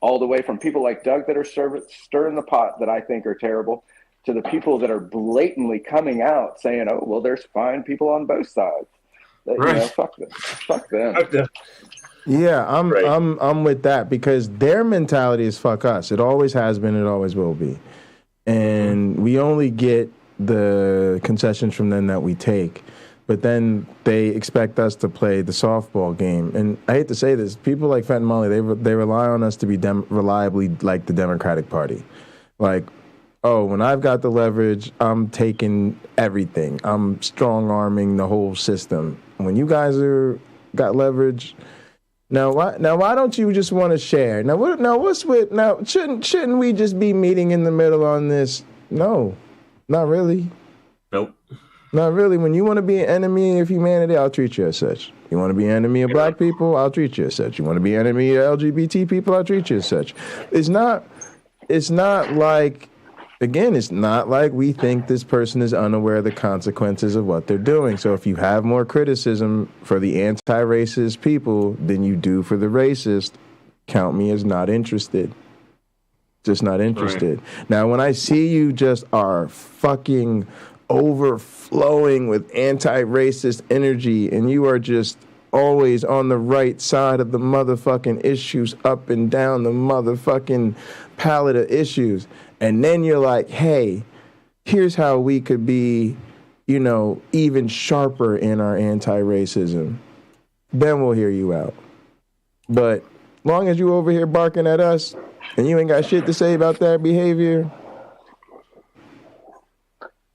All the way from people like Doug that are stirring the pot that I think are terrible, to the people that are blatantly coming out saying, oh, well, there's fine people on both sides. That, fuck them. Fuck them. Yeah, I'm with that, because their mentality is fuck us. It always has been, it always will be. And we only get the concessions from them that we take. But then they expect us to play the softball game. And I hate to say this, people like Fenton Molly, they rely on us to be reliably like the Democratic Party. Like, oh, when I've got the leverage, I'm taking everything. I'm strong-arming the whole system. When you guys got leverage, now why don't you just want to share? Shouldn't we just be meeting in the middle on this? No, not really. Nope. Not really. When you want to be an enemy of humanity, I'll treat you as such. You want to be an enemy of black people, I'll treat you as such. You want to be an enemy of LGBT people, I'll treat you as such. It's not like, again, it's not like we think this person is unaware of the consequences of what they're doing. So if you have more criticism for the anti-racist people than you do for the racist, count me as not interested. Just not interested. Right. Now, when I see you just are fucking overflowing with anti-racist energy, and you are just always on the right side of the motherfucking issues, up and down the motherfucking palette of issues, and then you're like, hey, here's how we could be, even sharper in our anti-racism, then we'll hear you out. But long as you over here barking at us and you ain't got shit to say about that behavior.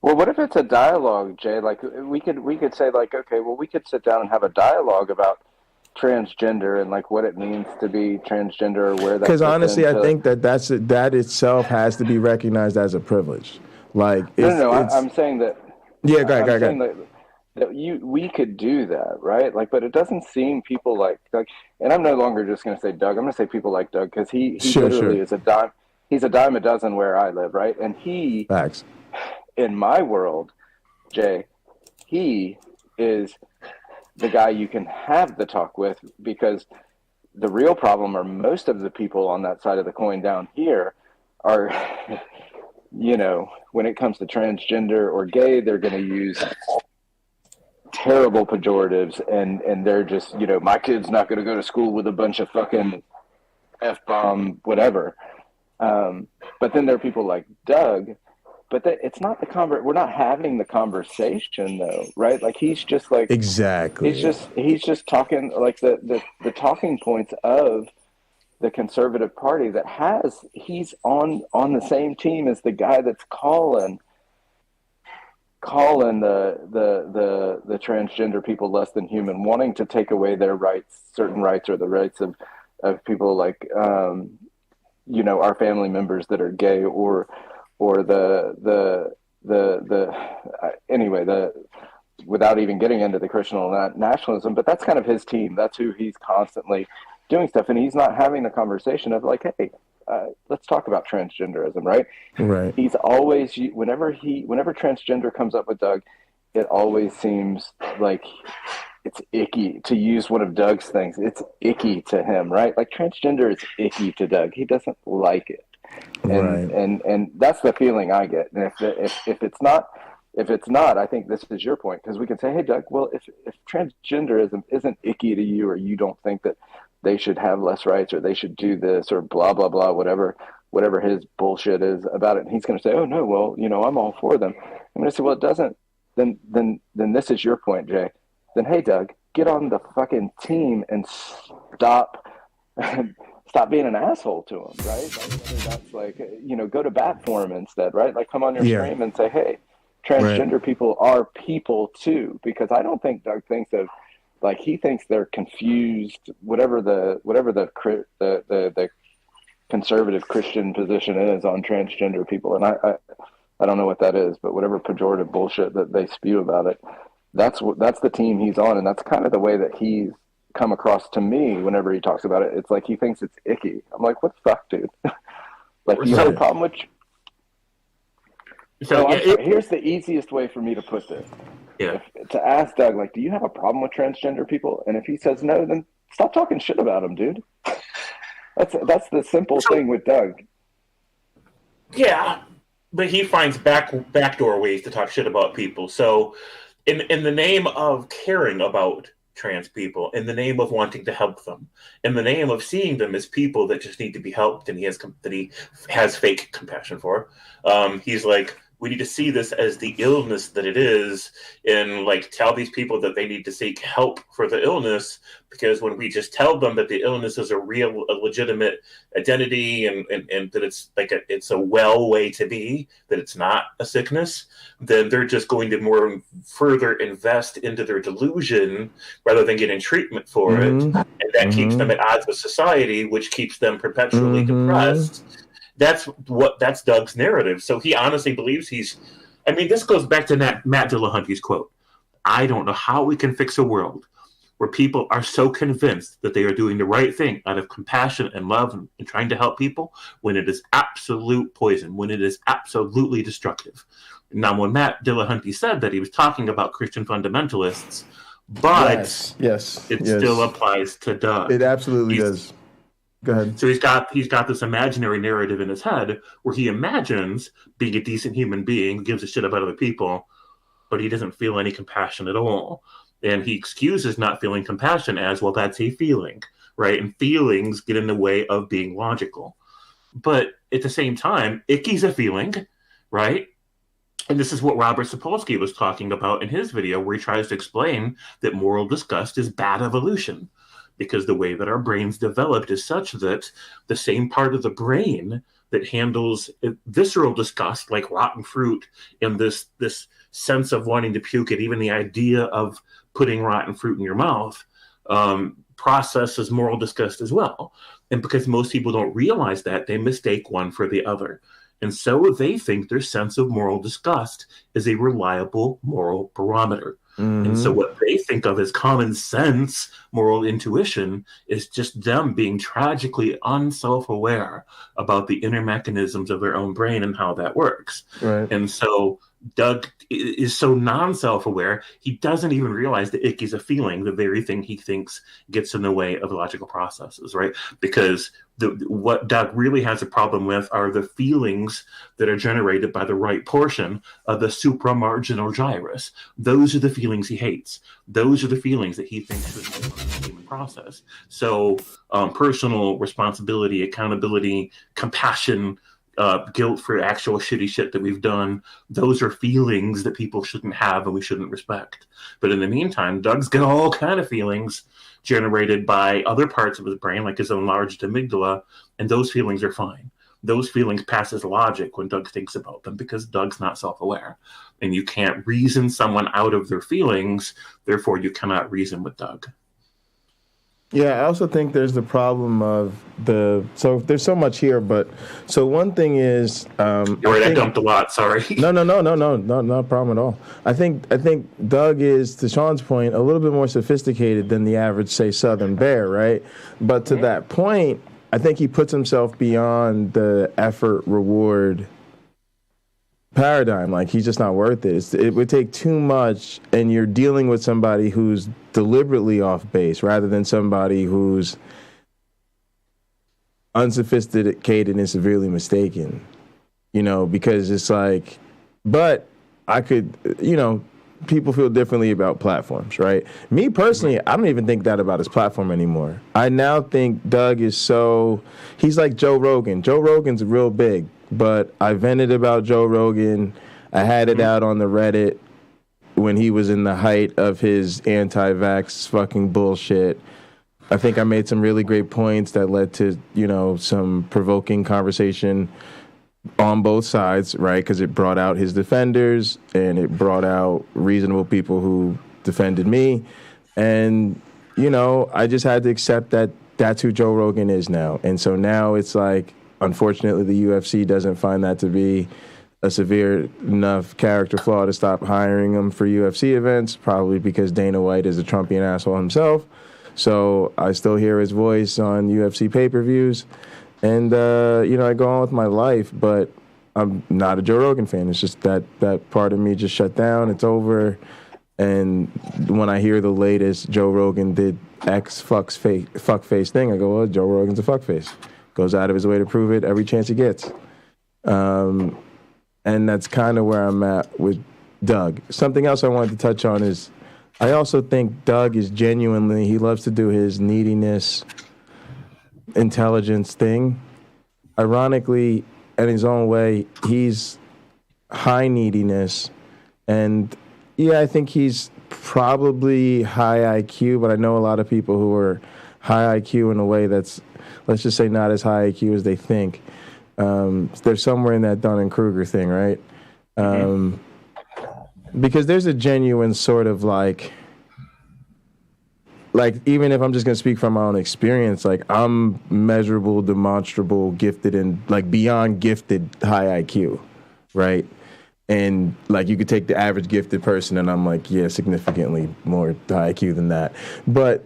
Well, what if it's a dialogue, Jay? Like we could say like, okay, well, we could sit down and have a dialogue about transgender and like what it means to be transgender, or where that. Because honestly, I think that itself has to be recognized as a privilege. Like, I'm saying that. Yeah, go ahead. That we could do that, right? Like, but it doesn't seem people like, and I'm no longer just going to say Doug. I'm going to say people like Doug, because he literally is a dime. He's a dime a dozen where I live, right? And he. Facts. In my world, Jay, he is the guy you can have the talk with, because the real problem are most of the people on that side of the coin down here are, when it comes to transgender or gay, they're going to use terrible pejoratives, and they're just, my kid's not going to go to school with a bunch of fucking F-bomb, whatever. But then there are people like Doug. But it's not we're not having the conversation though, right? Like he's just like exactly. He's just talking like the talking points of the Conservative Party he's on the same team as the guy that's calling the transgender people less than human, wanting to take away their rights, certain rights, or the rights of people like our family members that are gay, or without even getting into the Christian nationalism, but that's kind of his team. That's who he's constantly doing stuff, and he's not having the conversation of like, hey, let's talk about transgenderism, right? Right. He's always, whenever transgender comes up with Doug, it always seems like it's icky, to use one of Doug's things. It's icky to him, right? Like transgender is icky to Doug. He doesn't like it. And that's the feeling I get. And if it's not, I think this is your point, because we can say, hey, Doug, well, if transgenderism isn't icky to you, or you don't think that they should have less rights, or they should do this, or blah, blah, blah, whatever his bullshit is about it. And he's going to say, oh no, well, I'm all for them. I'm going to say, well, it doesn't, then this is your point, Jay. Then, hey, Doug, get on the fucking team and stop being an asshole to him, right? That's like, go to bat for him instead, right? Like, come on your stream and say, hey, transgender people are people too, because I don't think Doug thinks of, like, he thinks they're confused, whatever the conservative Christian position is on transgender people. And I don't know what that is, but whatever pejorative bullshit that they spew about it, that's the team he's on. And that's kind of the way that he's come across to me whenever he talks about it. It's like he thinks it's icky. I'm like, what the fuck, dude? Like, you have a problem with... here's the easiest way for me to put this. To ask Doug, like, do you have a problem with transgender people? And if he says no, then stop talking shit about him, dude. That's the simple thing with Doug. Yeah, but he finds backdoor ways to talk shit about people. So in the name of caring about trans people, in the name of wanting to help them, in the name of seeing them as people that just need to be helped, and he has fake compassion for, he's like, we need to see this as the illness that it is, and like tell these people that they need to seek help for the illness, because when we just tell them that the illness is a legitimate identity and that it's like it's a well way to be, that it's not a sickness, then they're just going to further invest into their delusion rather than getting treatment for it, and that keeps them at odds with society, which keeps them perpetually depressed. That's Doug's narrative. So he honestly believes this goes back to Matt Dillahunty's quote. I don't know how we can fix a world where people are so convinced that they are doing the right thing out of compassion and love and trying to help people, when it is absolute poison, when it is absolutely destructive. Now, when Matt Dillahunty said that, he was talking about Christian fundamentalists, but it still applies to Doug. It absolutely does. Go ahead. So he's got this imaginary narrative in his head where he imagines being a decent human being who gives a shit about other people, but he doesn't feel any compassion at all. And he excuses not feeling compassion as, well, that's a feeling, right? And feelings get in the way of being logical. But at the same time, icky's a feeling, right? And this is what Robert Sapolsky was talking about in his video, where he tries to explain that moral disgust is bad evolution. Because the way that our brains developed is such that the same part of the brain that handles visceral disgust, like rotten fruit, and this sense of wanting to puke at even the idea of putting rotten fruit in your mouth, processes moral disgust as well. And because most people don't realize that, they mistake one for the other. And so they think their sense of moral disgust is a reliable moral barometer. And so what they think of as common sense moral intuition is just them being tragically unself-aware about the inner mechanisms of their own brain and how that works. Right. And so Doug is so non-self-aware, he doesn't even realize that icky's a feeling, the very thing he thinks gets in the way of logical processes, right? Because what Doug really has a problem with are the feelings that are generated by the right portion of the supramarginal gyrus. Those are the feelings he hates. Those are the feelings that he thinks should be part of the human process. So personal responsibility, accountability, compassion, guilt for actual shitty shit that we've done, those are feelings that people shouldn't have and we shouldn't respect. But in the meantime, Doug's got all kind of feelings generated by other parts of his brain, like his enlarged amygdala, and those feelings are fine. Those feelings pass as logic when Doug thinks about them, because Doug's not self-aware. And you can't reason someone out of their feelings, therefore you cannot reason with Doug. Yeah, I also think there's the problem of so there's so much here, but so one thing is, you're right, I dumped a lot, sorry. No, not a problem at all. I think Doug is, to Sean's point, a little bit more sophisticated than the average, say, Southern Bear, right? But to that point, I think he puts himself beyond the effort reward paradigm. Like, he's just not worth it. It would take too much, and you're dealing with somebody who's deliberately off base rather than somebody who's unsophisticated and severely mistaken, because it's like, but I could, people feel differently about platforms, right? Me personally, I don't even think that about his platform anymore. I now think Doug is he's like Joe Rogan. Joe Rogan's real big, but I vented about Joe Rogan. I had it out on the Reddit when he was in the height of his anti-vax fucking bullshit. I think I made some really great points that led to, some provoking conversation on both sides, right? Because it brought out his defenders and it brought out reasonable people who defended me. And, I just had to accept that that's who Joe Rogan is now. And so now it's like, unfortunately, the UFC doesn't find that to be a severe enough character flaw to stop hiring him for UFC events, probably because Dana White is a Trumpian asshole himself. So I still hear his voice on UFC pay-per-views. And, I go on with my life, but I'm not a Joe Rogan fan. It's just that part of me just shut down. It's over. And when I hear the latest Joe Rogan did X fuckface thing, I go, well, Joe Rogan's a fuckface. Goes out of his way to prove it every chance he gets. And that's kind of where I'm at with Doug. Something else I wanted to touch on is I also think Doug is genuinely, he loves to do his neediness, intelligence thing. Ironically, in his own way, he's high neediness. And yeah, I think he's probably high IQ, but I know a lot of people who are high IQ in a way that's, let's just say, not as high IQ as they think. They're somewhere in that Dunning-Kruger thing, right? Because there's a genuine sort of like even if I'm just going to speak from my own experience, like I'm measurable, demonstrable, gifted, and like beyond gifted high IQ, right? And like you could take the average gifted person and I'm like, yeah, significantly more high IQ than that. But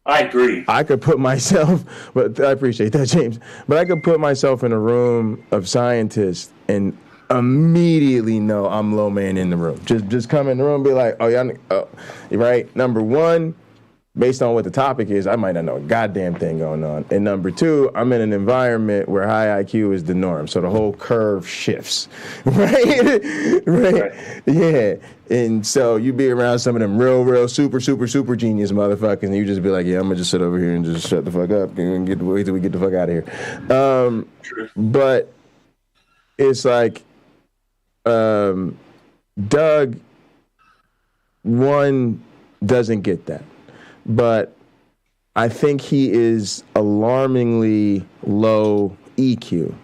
I agree. I could put myself, but I appreciate that, James. But I could put myself in a room of scientists and immediately know I'm low man in the room. Just come in the room and be like, oh, yeah, right? Number one, based on what the topic is, I might not know a goddamn thing going on. And number two, I'm in an environment where high IQ is the norm. So the whole curve shifts, right? Yeah. And so you be around some of them real, super genius motherfuckers, and you just be like, yeah, I'm going to just sit over here and just shut the fuck up and wait till we get the fuck out of here. But it's like, Doug, one, doesn't get that. But I think he is alarmingly low EQ,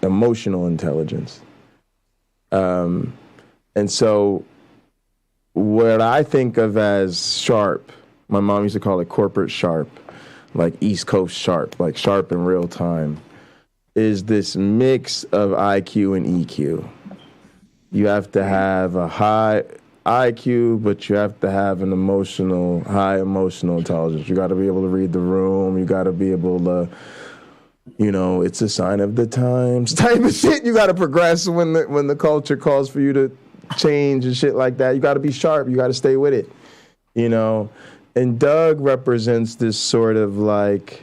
emotional intelligence. And so what I think of as sharp, my mom used to call it corporate sharp, like East Coast sharp, like sharp in real time, is this mix of IQ and EQ. You have to have a high IQ, but you have to have an high emotional intelligence. You got to be able to read the room. You got to be able to, it's a sign of the times type of shit. You got to progress when the culture calls for you to change and shit like that. You got to be sharp. You got to stay with it, And Doug represents this sort of like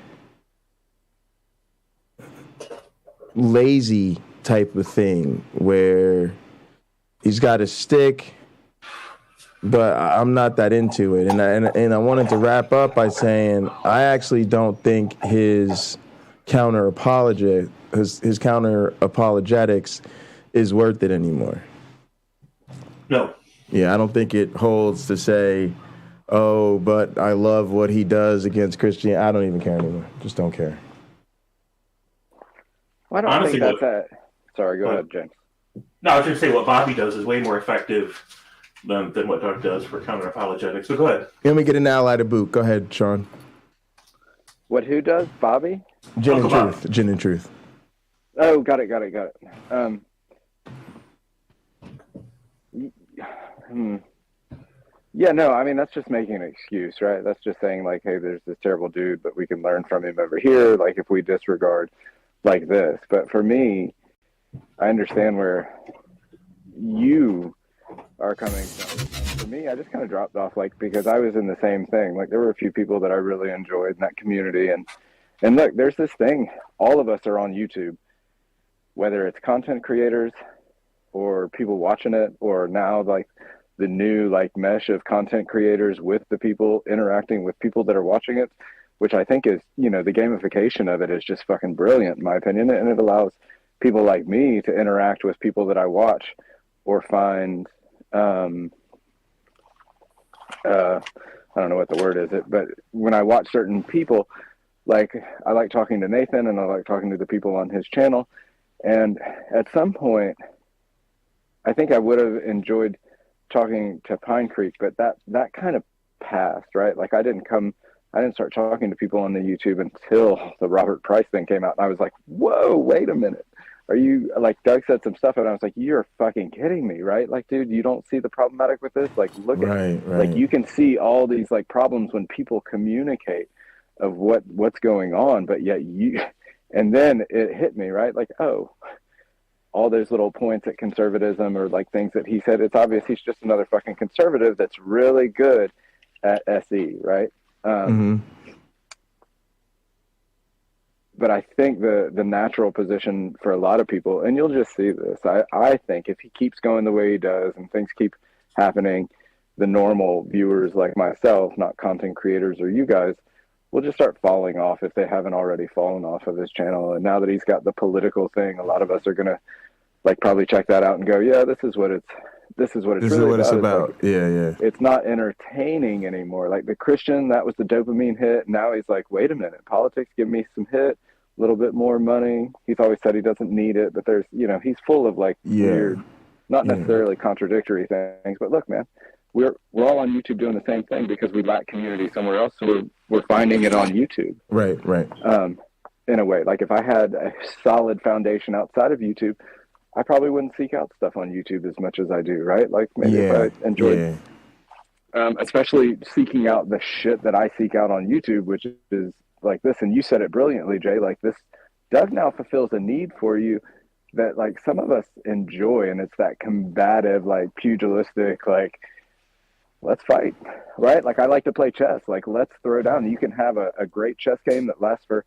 lazy type of thing where he's got a stick, but I'm not that into it. And I wanted to wrap up by saying I actually don't think his counter-apologetic, his counter-apologetics is worth it anymore. No. Yeah, I don't think it holds to say, oh, but I love what he does against Christianity. I don't even care anymore. Just don't care. Well, I don't Honestly, think that's that. Sorry, go ahead, James. No, I was going to say what Bobby does is way more effective than what Doug does for counter-apologetics. So go ahead. Let me get an ally to boot. Go ahead, Sean. What, who does? Bobby? Gin and Truth. Gin and Truth. Oh, got it. Yeah, no, I mean, that's just making an excuse, right? That's just saying, like, hey, there's this terrible dude, but we can learn from him over here, like, if we disregard like this. But for me, I understand where you are coming from. For me, I just kind of dropped off, like, because I was in the same thing. Like, there were a few people that I really enjoyed in that community. And look, there's this thing. All of us are on YouTube, whether it's content creators or people watching it, or now, like, the new like mesh of content creators with the people interacting with people that are watching it, which I think is, you know, the gamification of it is just fucking brilliant in my opinion. And it allows people like me to interact with people that I watch or find, I don't know what the word is, but when I watch certain people, like I like talking to Nathan and I like talking to the people on his channel. And at some point, I think I would have enjoyed talking to Pinecreek, but that kind of passed, right? Like I didn't start talking to people on the YouTube until the Robert Price thing came out. And I was like, whoa, wait a minute. Are you, like, Doug said some stuff and I was like, you're fucking kidding me, right? Like, dude, you don't see the problematic with this? Like, look at like, you can see all these like problems when people communicate of what's going on, but yet and then it hit me, right? Like, oh, all those little points at conservatism or like things that he said, it's obvious he's just another fucking conservative that's really good at SE, right? But I think the natural position for a lot of people, and you'll just see this, I think if he keeps going the way he does and things keep happening, the normal viewers like myself, not content creators or you guys, will just start falling off if they haven't already fallen off of his channel. And now that he's got the political thing, a lot of us are going to like probably check that out and go, yeah, this is what it's about. Like, yeah. It's not entertaining anymore. Like the Christian, that was the dopamine hit. Now he's like, wait a minute, politics, give me some hit, a little bit more money. He's always said he doesn't need it, but there's, you know, he's full of like weird, not necessarily contradictory things. But look, man, we're all on YouTube doing the same thing because we lack community somewhere else. So we're finding it on YouTube. Right. In a way, like if I had a solid foundation outside of YouTube, I probably wouldn't seek out stuff on YouTube as much as I do, right? Like maybe if I enjoyed, especially seeking out the shit that I seek out on YouTube, which is like this. And you said it brilliantly, Jay, like this, Doug now fulfills a need for you that like some of us enjoy. And it's that combative, like pugilistic, like let's fight, right? Like I like to play chess, like let's throw down. You can have a great chess game that lasts for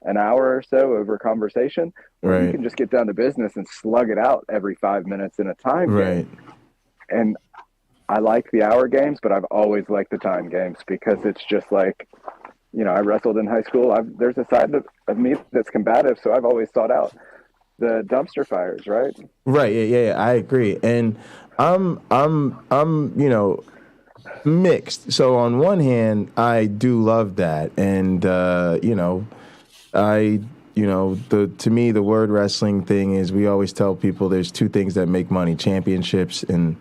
an hour or so over conversation, or you can just get down to business and slug it out every 5 minutes in a time game. And I like the hour games, but I've always liked the time games because it's just like, you know, I wrestled in high school. There's a side of me that's combative, so I've always sought out the dumpster fires, right? Yeah, I agree. And I'm you know, mixed. So on one hand, I do love that, and you know, to me, the word wrestling thing is, we always tell people there's two things that make money: championships and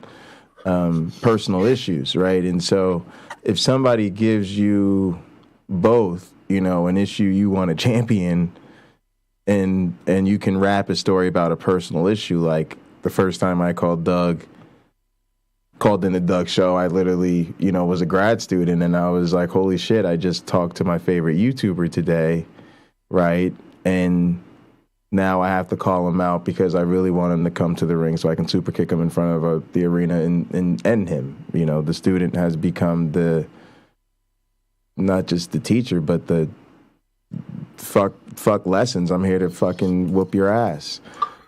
personal issues, right? And so if somebody gives you both, you know, an issue you want to champion, and you can wrap a story about a personal issue, like the first time I called in the Doug show, I literally, you know, was a grad student, and I was like, holy shit, I just talked to my favorite YouTuber today, right? And now I have to call him out because I really want him to come to the ring so I can super kick him in front of the arena and end him. You know, the student has become not just the teacher, but the fuck lessons. I'm here to fucking whoop your ass.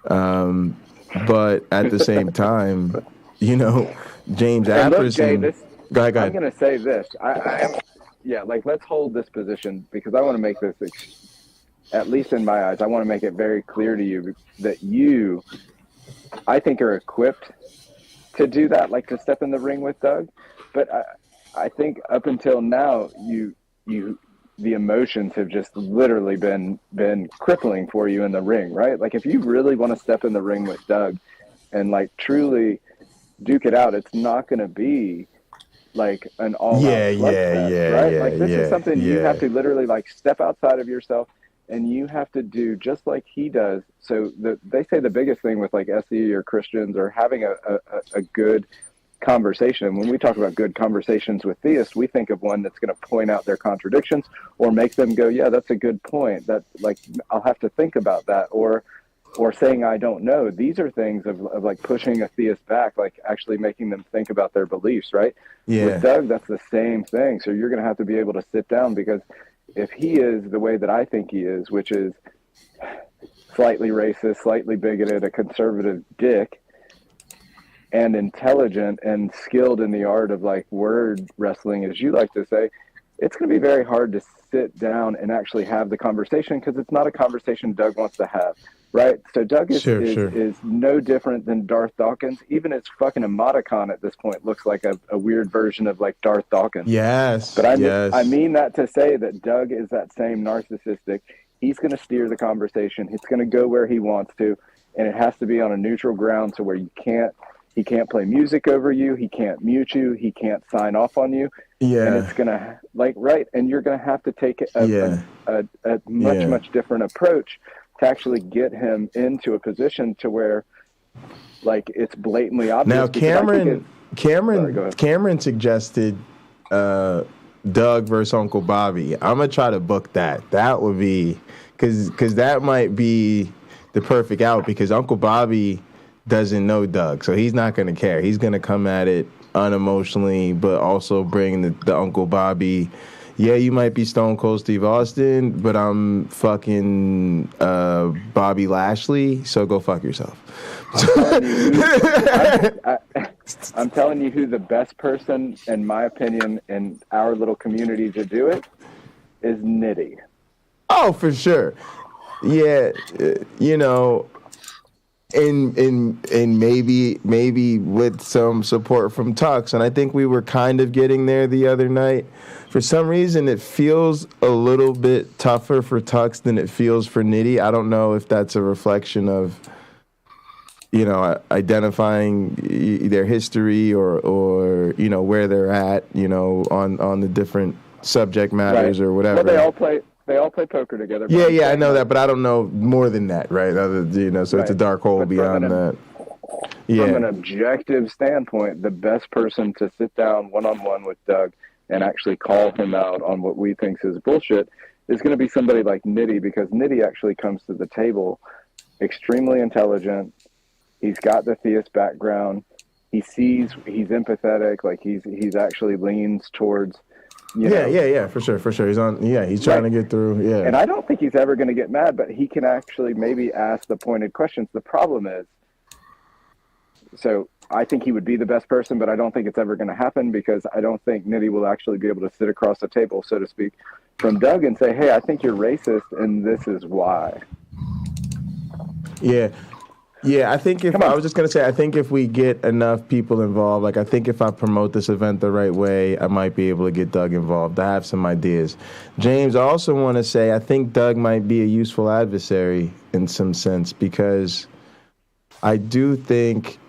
But at the same time, you know, James Apperson. Go ahead. I'm going to say this. Let's hold this position because I want to make this, at least in my eyes, I want to make it very clear to you that you, I think, are equipped to do that, like to step in the ring with Doug. But I think up until now, the emotions have just literally been crippling for you in the ring, right? Like if you really want to step in the ring with Doug and like truly duke it out, it's not going to be like an all-out slugfest, right? Like this is something you have to literally like step outside of yourself, and you have to do just like he does. So they say the biggest thing with like SE or Christians or having a good conversation. When we talk about good conversations with theists, we think of one that's going to point out their contradictions or make them go, yeah, that's a good point. That like, I'll have to think about that. Or saying, I don't know. These are things of like pushing a theist back, like actually making them think about their beliefs, right? Yeah. With Doug, that's the same thing. So you're going to have to be able to sit down, because if he is the way that I think he is, which is slightly racist, slightly bigoted, a conservative dick, and intelligent and skilled in the art of like word wrestling, as you like to say, it's going to be very hard to sit down and actually have the conversation, because it's not a conversation Doug wants to have, right? So Doug is no different than Darth Dawkins. Even his fucking emoticon at this point looks like a weird version of like Darth Dawkins. Yes. But I mean that to say that Doug is that same narcissistic. He's going to steer the conversation. He's going to go where he wants to, and it has to be on a neutral ground, to where he can't play music over you. He can't mute you. He can't sign off on you. Yeah. And it's going to and you're going to have to take a much different approach to actually get him into a position to where like it's blatantly obvious. Now Cameron suggested Doug versus Uncle Bobby. I'm going to try to book that. That would be, because that might be the perfect out, because Uncle Bobby doesn't know Doug, so he's not going to care. He's going to come at it unemotionally, but also bring the Uncle Bobby. Yeah, you might be Stone Cold Steve Austin, but I'm fucking Bobby Lashley, so go fuck yourself. I'm telling you who the best person, in my opinion, in our little community to do it is Nitty. Oh, for sure. Yeah, you know, and maybe with some support from Tux, and I think we were kind of getting there the other night. For some reason, it feels a little bit tougher for Tux than it feels for Nitty. I don't know if that's a reflection of, you know, identifying their history or you know, where they're at, you know, on the different subject matters or whatever. Well, they all play poker together. Yeah, I know that, but I don't know more than that, right? So it's a dark hole beyond that. Yeah. From an objective standpoint, the best person to sit down one-on-one with Doug and actually call him out on what we think is bullshit is going to be somebody like Nitty, because Nitty actually comes to the table extremely intelligent. He's got the theist background. He's empathetic. Like he's actually leans towards, yeah, for sure. He's trying to get through. Yeah. And I don't think he's ever going to get mad, but he can actually maybe ask the pointed questions. The problem is, so I think he would be the best person, but I don't think it's ever going to happen, because I don't think Nitty will actually be able to sit across the table, so to speak, from Doug and say, hey, I think you're racist and this is why. Yeah. Yeah, I think I think if we get enough people involved, like I think if I promote this event the right way, I might be able to get Doug involved. I have some ideas. James, I also want to say I think Doug might be a useful adversary in some sense, because I do think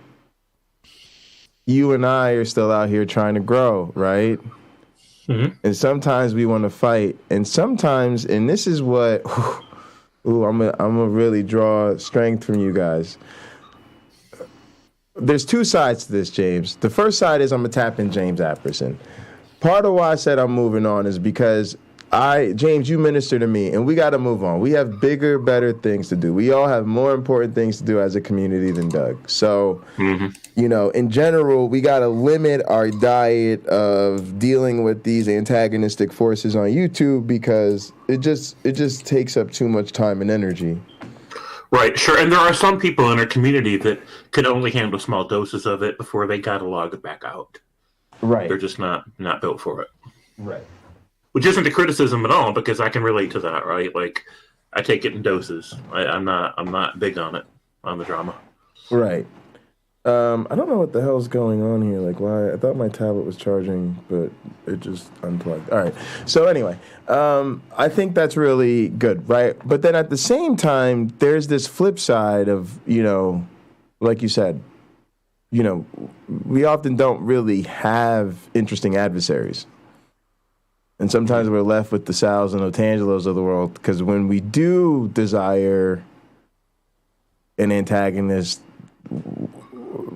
you and I are still out here trying to grow, right? Mm-hmm. And sometimes we want to fight, and sometimes, and this is what... I'm gonna really draw strength from you guys. There's two sides to this, James. The first side is I'm gonna tap in James Apperson. Part of why I said I'm moving on is because James, you minister to me, and we got to move on. We have bigger, better things to do. We all have more important things to do as a community than Doug. So, you know, in general, we got to limit our diet of dealing with these antagonistic forces on YouTube, because it just takes up too much time and energy. Right, sure. And there are some people in our community that can only handle small doses of it before they got to log it back out. Right. They're just not built for it. Right. Which isn't a criticism at all, because I can relate to that, right? Like, I take it in doses. I'm not big on it, on the drama. Right. I don't know what the hell's going on here. Like, why? I thought my tablet was charging, but it just unplugged. All right. So anyway, I think that's really good, right? But then at the same time, there's this flip side of, you know, like you said, you know, we often don't really have interesting adversaries. And sometimes we're left with the Sal's and Otangelos of the world, because when we do desire an antagonist,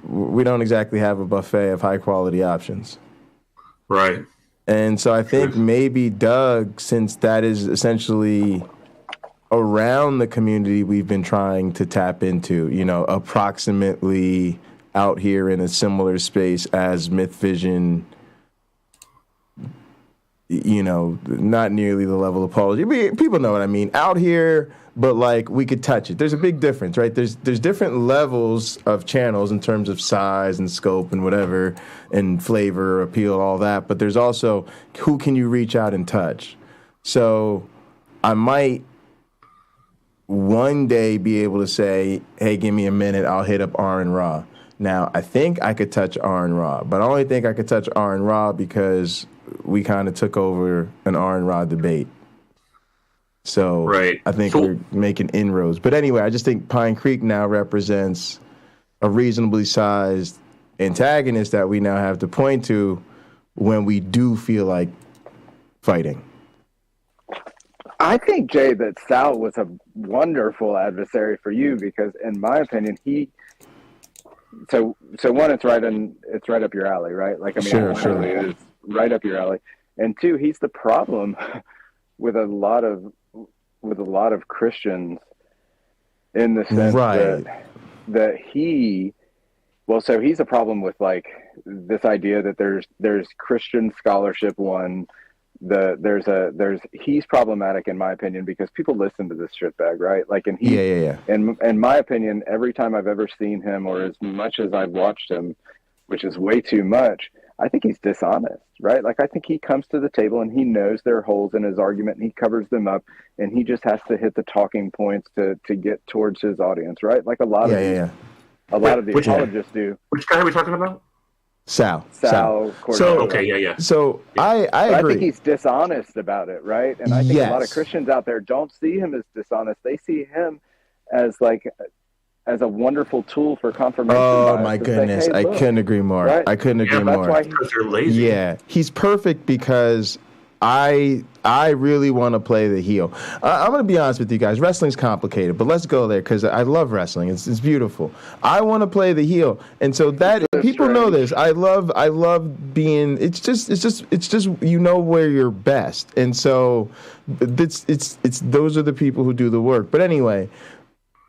we don't exactly have a buffet of high-quality options. Right. And so I think maybe Doug, since that is essentially around the community we've been trying to tap into, you know, approximately out here in a similar space as Mythvision not nearly the level of apology. People know what I mean. Out here, but like we could touch it. There's a big difference, right? There's different levels of channels in terms of size and scope and whatever, and flavor, appeal, all that. But there's also who can you reach out and touch. So I might one day be able to say, hey, give me a minute, I'll hit up R and Raw. Now, I think I could touch R and Raw, but I only think I could touch R and Raw because we kind of took over an R and Raw debate. So right. I think we're making inroads. But anyway, I just think Pinecreek now represents a reasonably sized antagonist that we now have to point to when we do feel like fighting. I think, Jay, that Sal was a wonderful adversary for you because, in my opinion, So one, it's right up your alley, right? Like, I mean, sure. It is right up your alley. And two, he's the problem with a lot of Christians in the sense that he's a problem with like this idea that there's Christian scholarship he's problematic in my opinion because people listen to this shitbag, right? Like, and in my opinion, every time I've ever seen him or as much as I've watched him, which is way too much, I think he's dishonest, right? Like, I think he comes to the table and he knows there are holes in his argument and he covers them up and he just has to hit the talking points to get towards his audience, right? Like a lot of the apologists do. Which guy are we talking about? Sal. So okay, yeah. So I agree. I think he's dishonest about it, right? And I think a lot of Christians out there don't see him as dishonest. They see him as a wonderful tool for confirmation. Oh my goodness, I couldn't agree more. Right? I couldn't agree more. That's why they're lazy. Yeah, he's perfect because I really want to play the heel. I'm going to be honest with you guys. Wrestling's complicated, but let's go there because I love wrestling. It's beautiful. I want to play the heel, and so that people know this. I love being. It's just where you're best, and so it's those are the people who do the work. But anyway,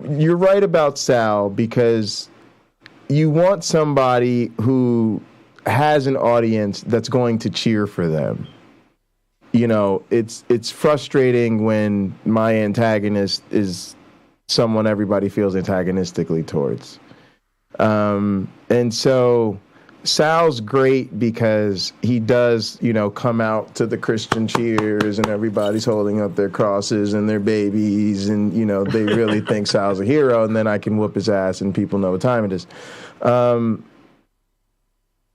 you're right about Sal because you want somebody who has an audience that's going to cheer for them. It's frustrating when my antagonist is someone everybody feels antagonistically towards. And so Sal's great because he does, come out to the Christian cheers and everybody's holding up their crosses and their babies and, they really think Sal's a hero and then I can whoop his ass and people know what time it is.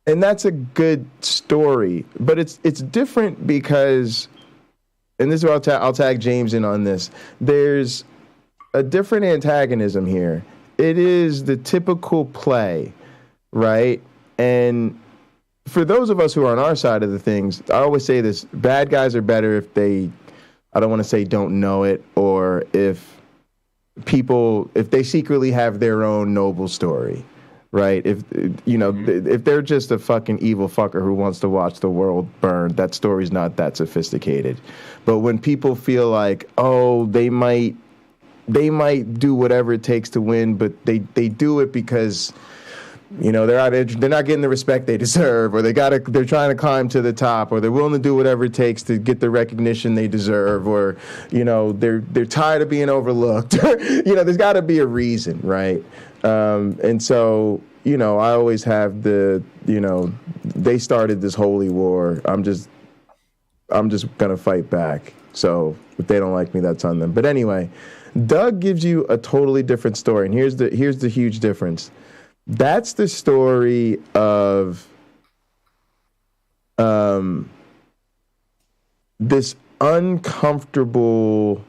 And that's a good story, but it's different because, and this is where I'll tag James in on this. There's a different antagonism here. It is the typical play, right? And for those of us who are on our side of the things, I always say this: bad guys are better if they, I don't want to say don't know it, or if they secretly have their own noble story. Right? If they're just a fucking evil fucker who wants to watch the world burn, that story's not that sophisticated. But when people feel like, oh, they might do whatever it takes to win, but they do it because they're not getting the respect they deserve, or they're trying to climb to the top, or they're willing to do whatever it takes to get the recognition they deserve, or they're tired of being overlooked. There's got to be a reason, right? And so, I always have they started this holy war. I'm just gonna fight back. So if they don't like me, that's on them. But anyway, Doug gives you a totally different story, and here's the huge difference. That's the story of this uncomfortable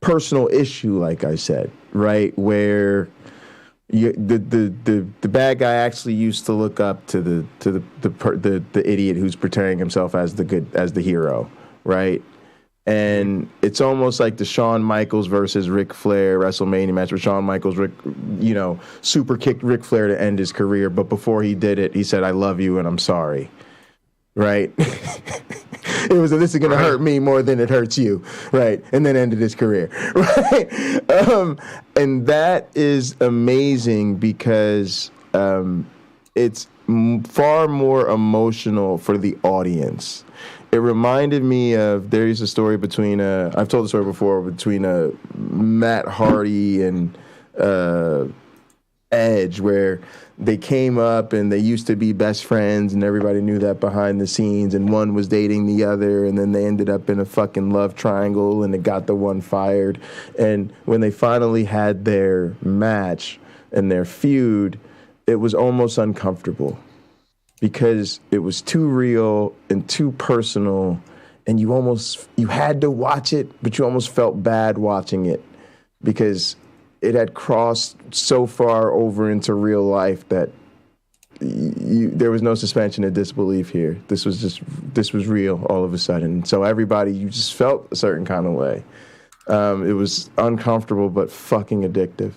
personal issue, like I said, right, where the bad guy actually used to look up to the idiot who's portraying himself as the hero, right? And it's almost like the Shawn Michaels versus Ric Flair WrestleMania match where Shawn Michaels, super kicked Ric Flair to end his career, but before he did it, he said, "I love you and I'm sorry." Right? It was this is going to hurt me more than it hurts you, right? And then ended his career, right? And that is amazing because it's far more emotional for the audience. it reminded me of, there's a story between, I've told the story before, between Matt Hardy and Edge, where they came up and they used to be best friends and everybody knew that behind the scenes, and one was dating the other, and then they ended up in a fucking love triangle and it got the one fired. And when they finally had their match and their feud, it was almost uncomfortable because it was too real and too personal, and you had to watch it, but you almost felt bad watching it because it had crossed so far over into real life that there was no suspension of disbelief here. This was real all of a sudden. So everybody, you just felt a certain kind of way. It was uncomfortable but fucking addictive.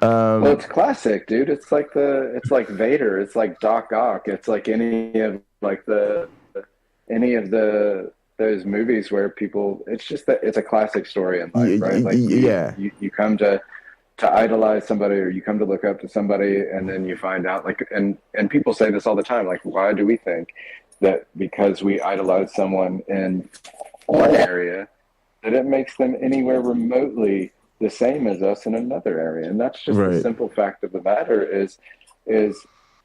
Well, it's classic, dude. It's like Vader. It's like Doc Ock. It's like any of those movies where people. It's just that it's a classic story in life, right? Like you come to idolize somebody, or you come to look up to somebody, and then you find out, like, and people say this all the time, like, why do we think that because we idolize someone in one area that it makes them anywhere remotely the same as us in another area? And that's just the simple fact of the matter is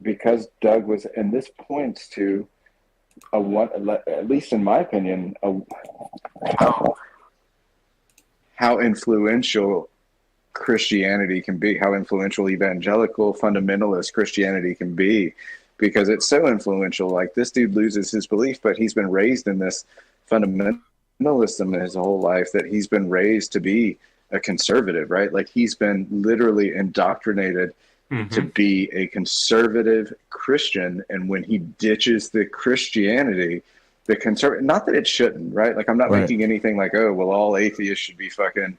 because Doug was, and this points to at least in my opinion, how influential Christianity can be, how influential evangelical fundamentalist Christianity can be, because it's so influential. Like, this dude loses his belief, but he's been raised in this fundamentalism his whole life, that he's been raised to be a conservative, right? Like, he's been literally indoctrinated to be a conservative Christian. And when he ditches the Christianity, the conservative, not that it shouldn't, right? Like, I'm not making anything like, oh, well, all atheists should be fucking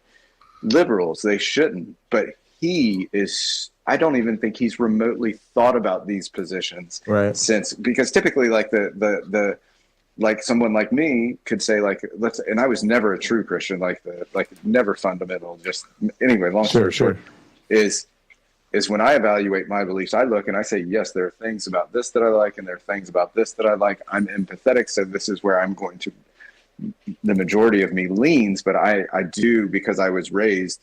liberals. They shouldn't. But he is, I don't even think he's remotely thought about these positions since, because typically, like, the like someone like me could say, like, and I was never a true Christian, like never fundamental, just anyway, long story short, is when I evaluate my beliefs, I look and I say, yes, there are things about this that I like, and there are things about this that I like. I'm empathetic, so this is where I'm going to, the majority of me leans, but I do, because I was raised,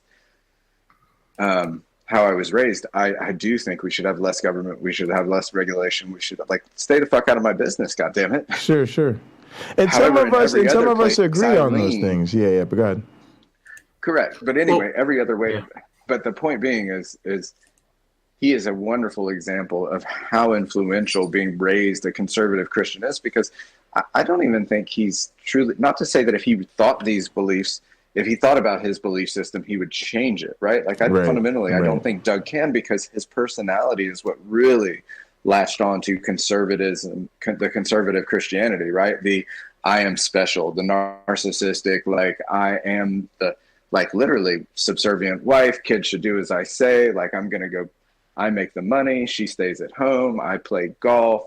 how I was raised, I do think we should have less government, we should have less regulation, we should, like, stay the fuck out of my business, goddammit. Sure. And however, some of us agree on those things. Yeah, but go ahead. Correct. But anyway, every other way, but the point being is he is a wonderful example of how influential being raised a conservative Christian is, because I don't even think he's truly, not to say that if he thought these beliefs, if he thought about his belief system, he would change it, right? Like, fundamentally, I don't think Doug can, because his personality is what really latched on to conservatism, the conservative Christianity, right? The I am special, the narcissistic, like, I am the, like, literally subservient wife, kids should do as I say, like, I'm going to go, I make the money, she stays at home, I play golf,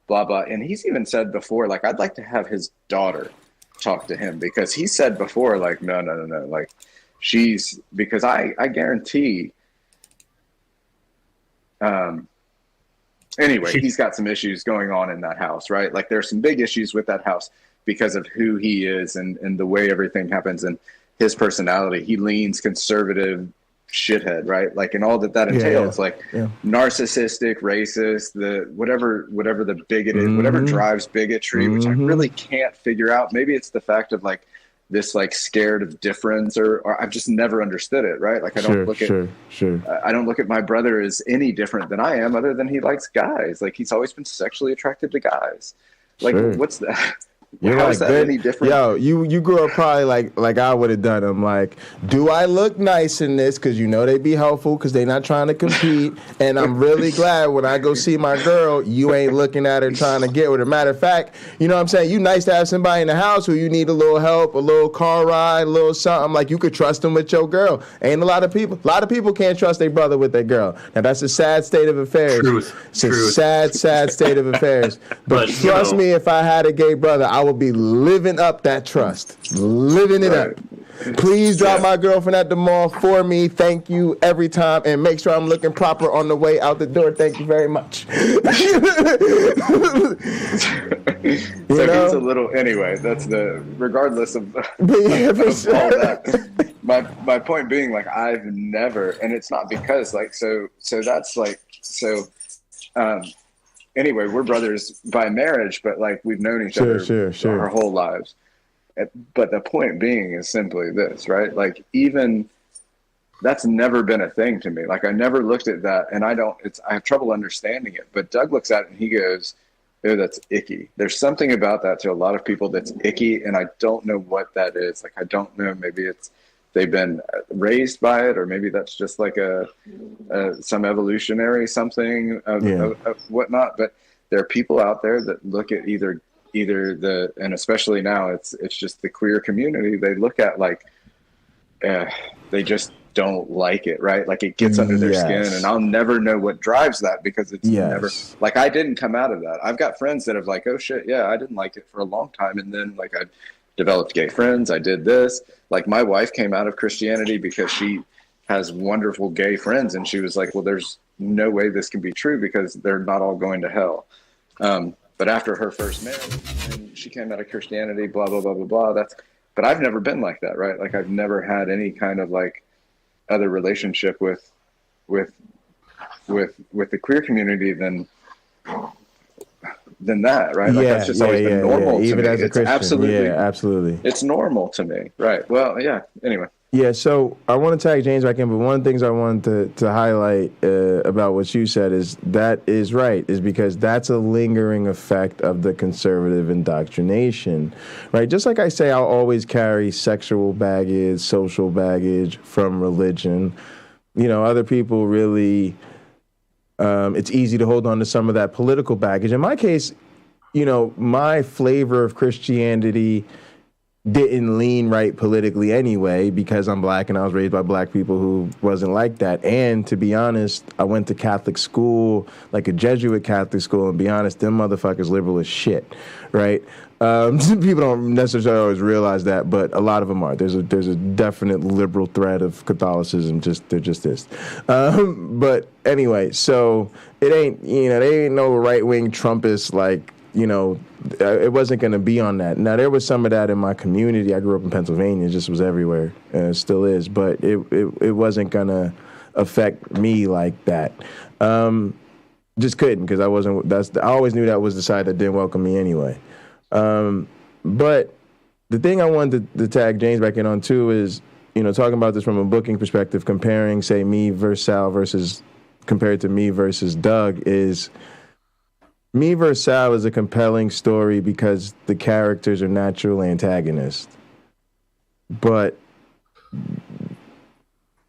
blah, blah. And he's even said before, like, I'd like to have his daughter talk to him, because he said before, like, no, like, she's, because I guarantee, anyway, he's got some issues going on in that house, right? Like, there's some big issues with that house because of who he is and the way everything happens, and his personality. He leans conservative shithead, right? Like, and all that entails, narcissistic, racist, the whatever the bigot is, whatever drives bigotry, which I really can't figure out. Maybe it's the fact of, like, this, like, scared of difference, or I've just never understood it, right? Like, I don't look I don't look at my brother as any different than I am, other than he likes guys. Like, he's always been sexually attracted to guys. Like, what's that? You're How like, is that any different? Yo, you grew up probably like I would have done. I'm like, do I look nice in this? Because you know they be helpful because they not trying to compete. And I'm really glad when I go see my girl, you ain't looking at her trying to get with her. Matter of fact, you know what I'm saying? You nice to have somebody in the house who you need a little help, a little car ride, a little something. Like, you could trust them with your girl. Ain't a lot of people can't trust their brother with their girl. Now, that's a sad state of affairs. It's a sad state of affairs. But trust me, if I had a gay brother, I would be living up that trust, living it up. Please drop my girlfriend at the mall for me. Thank you every time. And make sure I'm looking proper on the way out the door. Thank you very much. He's a little, anyway, that's regardless of, of all that. My point being, like, I've never, and it's not because, like, so that's like, anyway, we're brothers by marriage, but like we've known each other our whole lives. But the point being is simply this, right? Like, even that's never been a thing to me. Like, I never looked at that, and I have trouble understanding it. But Doug looks at it and he goes, "Oh, that's icky." There's something about that to a lot of people that's icky, and I don't know what that is. Like, I don't know. Maybe they've been raised by it, or maybe that's just like some evolutionary something of whatnot. But there are people out there that look at either and especially now it's just the queer community. They look at like they just don't like it, right? Like, it gets under their skin, and I'll never know what drives that, because it's never like, I didn't come out of that. I've got friends that have like, oh shit, yeah, I didn't like it for a long time, and then like I developed gay friends. I did this. Like, my wife came out of Christianity because she has wonderful gay friends, and she was like, well, there's no way this can be true because they're not all going to hell. But after her first marriage, and she came out of Christianity, blah, blah, blah, blah, blah. But I've never been like that, right? Like, I've never had any kind of like other relationship with the queer community than that, right? Like, that's just always been normal to even me. as a Christian. Absolutely. It's normal to me, right? Well, yeah. Anyway. Yeah, so I want to tag James back in, but one of the things I wanted to highlight about what you said is that is right, is because that's a lingering effect of the conservative indoctrination, right? Just like I say, I'll always carry sexual baggage, social baggage from religion. You know, other people really, it's easy to hold on to some of that political baggage. In my case, you know, my flavor of Christianity didn't lean right politically anyway, because I'm black and I was raised by black people who wasn't like that. And to be honest, I went to Catholic school, like a Jesuit Catholic school, and be honest, them motherfuckers liberal as shit, right? People don't necessarily always realize that, but a lot of them are. There's a definite liberal thread of Catholicism. They're just this. But anyway, so it ain't, you know, they ain't no right wing Trumpists, like, you know, it wasn't going to be on that. Now, there was some of that in my community. I grew up in Pennsylvania. It just was everywhere, and it still is. But it wasn't going to affect me like that. Just couldn't, because I always knew that was the side that didn't welcome me anyway. But the thing I wanted to tag James back in on, too, is, you know, talking about this from a booking perspective, comparing, say, me versus Sal compared to me versus Doug is... Me vs. Sal is a compelling story because the characters are natural antagonists. But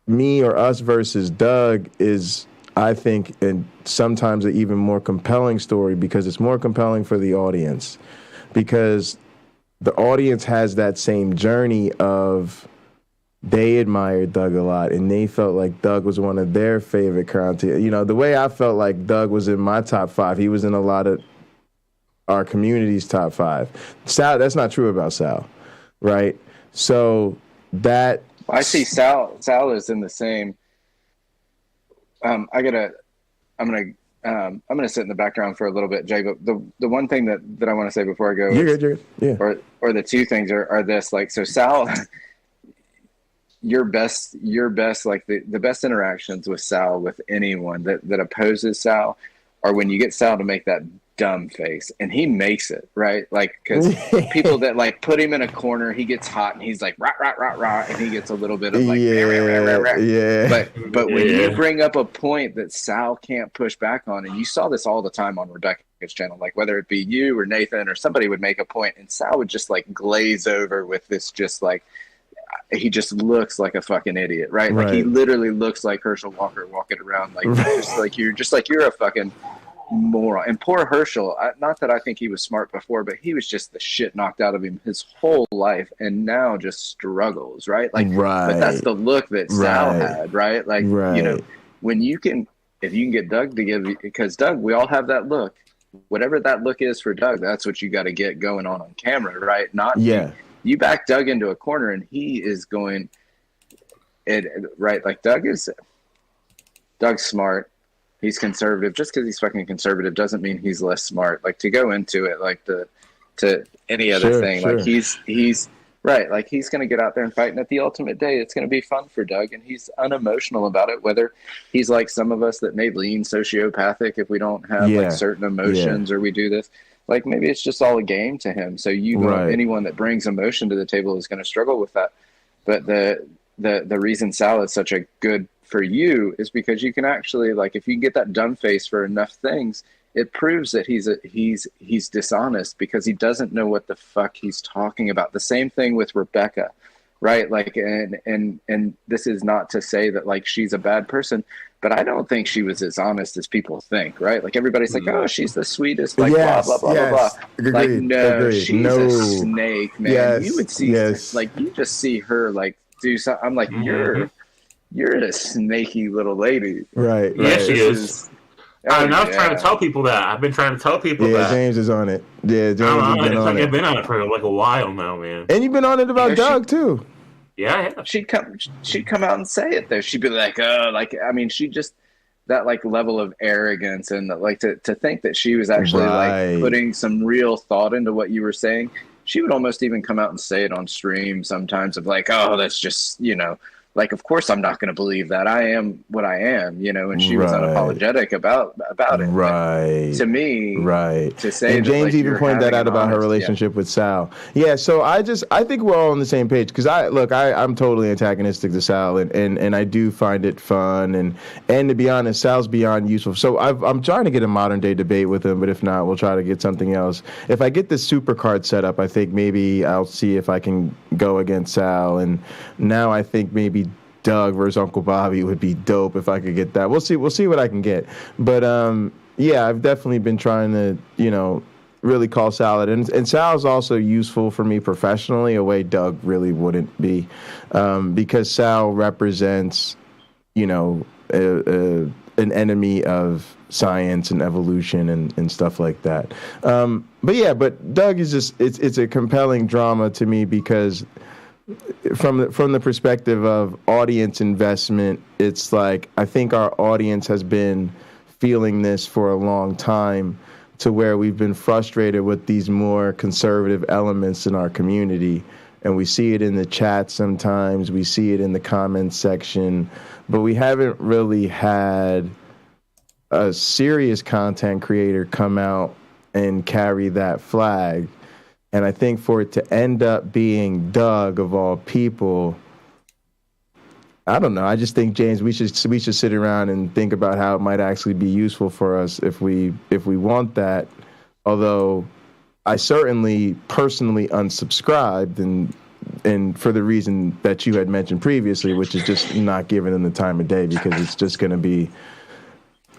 me or us versus Doug is, I think, and sometimes an even more compelling story, because it's more compelling for the audience. Because the audience has that same journey of... They admired Doug a lot, and they felt like Doug was one of their favorite content. You know, the way I felt like Doug was in my top 5, he was in a lot of our community's top 5. Sal, that's not true about Sal, right? So that... I see Sal is in the same... I'm gonna sit in the background for a little bit, Jay, but the one thing that I want to say before I go... You're good. Yeah. Or the two things are this, like, so Sal... Your best, like the best interactions with Sal, with anyone that opposes Sal, are when you get Sal to make that dumb face, and he makes it, right? Like, because people that like put him in a corner, he gets hot and he's like rah rah rah rah, and he gets a little bit of like rah, rah, rah. Yeah. But when you bring up a point that Sal can't push back on, and you saw this all the time on Rebecca's channel, like whether it be you or Nathan or somebody would make a point, and Sal would just like glaze over with this, just like. He just looks like a fucking idiot, right? Like he literally looks like Herschel Walker walking around, like just like you're a fucking moron. And poor Herschel, not that I think he was smart before, but he was just the shit knocked out of him his whole life, and now just struggles, right? Like, but that's the look that Sal had, right? Like, you know, when you can, if you can get Doug to give, because Doug, we all have that look. Whatever that look is for Doug, that's what you got to get going on camera, right? Not you back Doug into a corner and he is going it right. Like Doug's smart. He's conservative. Just because he's fucking conservative doesn't mean he's less smart. Like to go into it like to any other thing. Sure. Like he's right. Like he's going to get out there and fight. And at the ultimate day, it's going to be fun for Doug. And he's unemotional about it. Whether he's like some of us that may lean sociopathic if we don't have like certain emotions or we do this. Like maybe it's just all a game to him. So anyone that brings emotion to the table is going to struggle with that. But the reason Sal is such a good for you is because you can actually like if you get that dumb face for enough things, it proves that he's dishonest because he doesn't know what the fuck he's talking about. The same thing with Rebecca, right? Like and this is not to say that like she's a bad person, but I don't think she was as honest as people think, right? Like everybody's like, oh, she's the sweetest, like blah blah blah blah blah. Agreed. Like no, Agreed. she's a snake, man. You would see like you just see her like do something. I'm like, you're a snaky little lady, right? Yeah, she is. I was trying to tell people that. I've been trying to tell people that. Yeah, James is on it. Yeah, James has been on it. I've been on it for like a while now, man. And you've been on it about Doug too. Yeah. She'd come out and say it though. She'd be like, oh, like I mean, she just that like level of arrogance and like to think that she was actually like putting some real thought into what you were saying. She would almost even come out and say it on stream sometimes of like, oh, that's just like, of course, I'm not going to believe that. I am what I am, and she was unapologetic about it. Right. But to me, to say and that, James like, even pointed that out about her relationship with Sal. Yeah, so I think we're all on the same page because I'm totally antagonistic to Sal and I do find it fun and to be honest, Sal's beyond useful. So I'm trying to get a modern day debate with him, but if not, we'll try to get something else. If I get this super card set up, I think maybe I'll see if I can go against Sal. And now I think maybe Doug versus Uncle Bobby would be dope if I could get that. We'll see what I can get. But I've definitely been trying to, really call Sal out. And Sal's also useful for me professionally, a way Doug really wouldn't be. Because Sal represents, an enemy of science and evolution and stuff like that. But Doug is just it's a compelling drama to me because from the perspective of audience investment, it's like I think our audience has been feeling this for a long time to where we've been frustrated with these more conservative elements in our community. And we see it in the chat sometimes, we see it in the comments section, but we haven't really had a serious content creator come out and carry that flag. And I think for it to end up being Doug of all people, I don't know. I just think, James, we should sit around and think about how it might actually be useful for us if we want that. Although I certainly personally unsubscribed and for the reason that you had mentioned previously, which is just not giving them the time of day because it's just going to be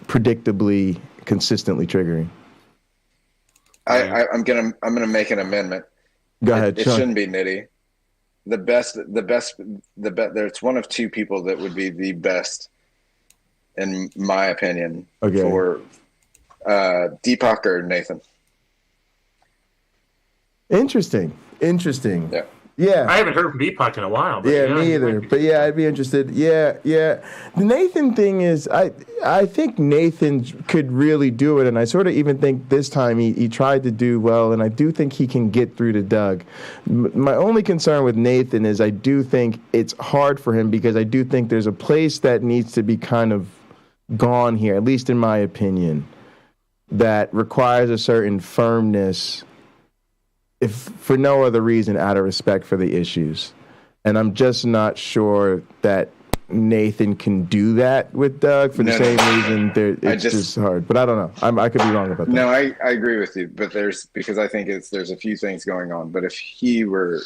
predictably, consistently triggering. I'm gonna make an amendment. Go ahead. It shouldn't be Nitty. The best. There's one of two people that would be the best, in my opinion, for Deepak or Nathan. Interesting. Yeah. I haven't heard from Deepak in a while. But me either. But I'd be interested. Yeah. The Nathan thing is, I think Nathan could really do it, and I sort of even think this time he tried to do well, and I do think he can get through to Doug. My only concern with Nathan is I do think it's hard for him because I do think there's a place that needs to be kind of gone here, at least in my opinion, that requires a certain firmness, if for no other reason, out of respect for the issues. And I'm just not sure that Nathan can do that with Doug for the same reason. It's just hard. But I don't know. I could be wrong about that. No, I agree with you. But because I think there's a few things going on. But if he were,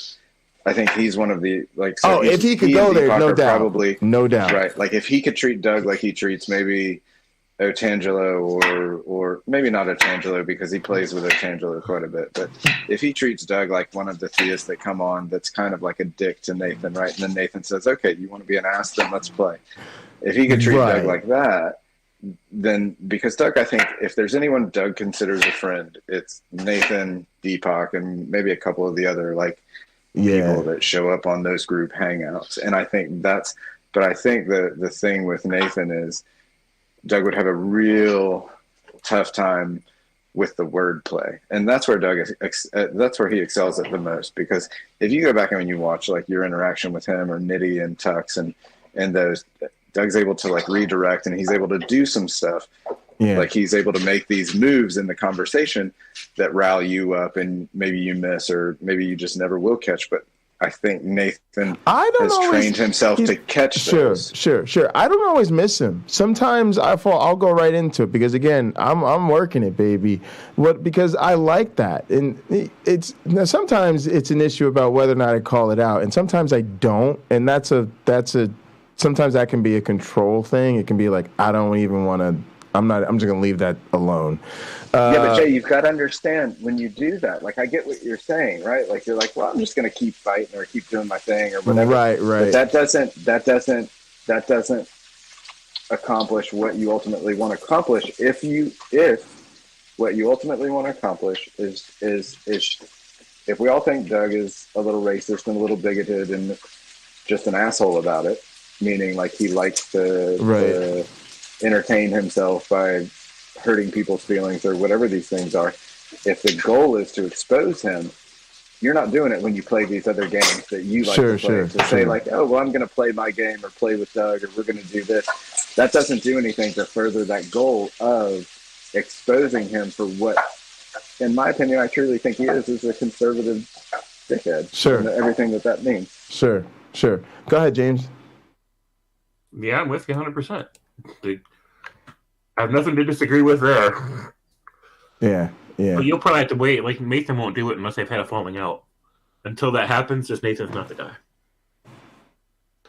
I think he's one of the if he could go there, no doubt. Probably, no doubt. Right. Like if he could treat Doug like he treats maybe Otangelo or maybe not Otangelo because he plays with Otangelo quite a bit, but if he treats Doug like one of the theists that come on that's kind of like a dick to Nathan, right? And then Nathan says, okay, you want to be an ass, then let's play. If he could treat Doug like that, then because Doug, I think if there's anyone Doug considers a friend, it's Nathan, Deepak, and maybe a couple of the other like people that show up on those group hangouts. And I think I think the thing with Nathan is Doug would have a real tough time with the wordplay, and that's where that's where he excels at the most. Because if you go back and you watch like your interaction with him or Nitty and Tux and those, Doug's able to like redirect, and he's able to do some stuff. Yeah. Like he's able to make these moves in the conversation that rally you up, and maybe you miss, or maybe you just never will catch. But I think Nathan has trained himself to catch those. Sure. I don't always miss him. Sometimes I'll go right into it because again, I'm working it, baby. Because I like that, and sometimes it's an issue about whether or not I call it out, and sometimes I don't, and that's sometimes that can be a control thing. It can be like I don't even want to. I'm just gonna leave that alone. Yeah, but Jay, you've got to understand when you do that. Like, I get what you're saying, right? Like, you're like, well, I'm just gonna keep fighting or keep doing my thing or whatever. Right. But that doesn't accomplish what you ultimately want to accomplish. If what you ultimately want to accomplish is if we all think Doug is a little racist and a little bigoted and just an asshole about it, meaning like he likes to entertain himself by hurting people's feelings or whatever these things are. If the goal is to expose him, you're not doing it when you play these other games that you like to play. Say like, oh, well, I'm going to play my game or play with Doug or we're going to do this. That doesn't do anything to further that goal of exposing him for what, in my opinion, I truly think he is a conservative dickhead. Sure. And everything that means. Sure. Go ahead, James. Yeah, I'm with you 100%. I have nothing to disagree with there. Yeah. But you'll probably have to wait. Like, Nathan won't do it unless they've had a falling out. Until that happens, just Nathan's not the guy.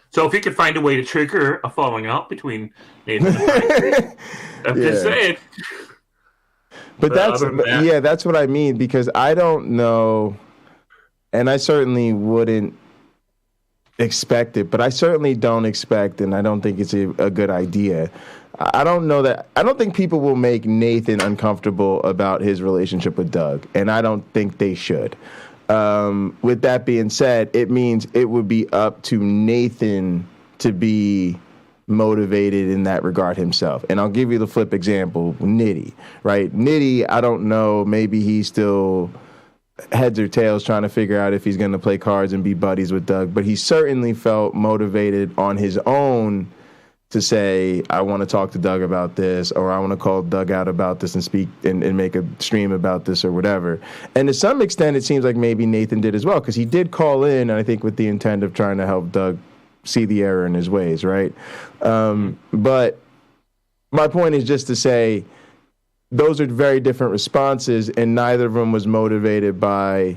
So if you could find a way to trigger a falling out between Nathan and Pinecreek, I'm just saying. But that's what I mean, because I don't know, and I certainly wouldn't expect it, but I certainly don't expect, and I don't think it's a good idea. I don't think people will make Nathan uncomfortable about his relationship with Doug, and I don't think they should. With that being said, it means it would be up to Nathan to be motivated in that regard himself. And I'll give you the flip example, Nitty, right? Nitty, I don't know, maybe he's still heads or tails trying to figure out if he's going to play cards and be buddies with Doug, but he certainly felt motivated on his own to say, I want to talk to Doug about this, or I want to call Doug out about this and speak and make a stream about this or whatever. And to some extent, it seems like maybe Nathan did as well, because he did call in, and I think with the intent of trying to help Doug see the error in his ways, right? But my point is just to say, those are very different responses, and neither of them was motivated by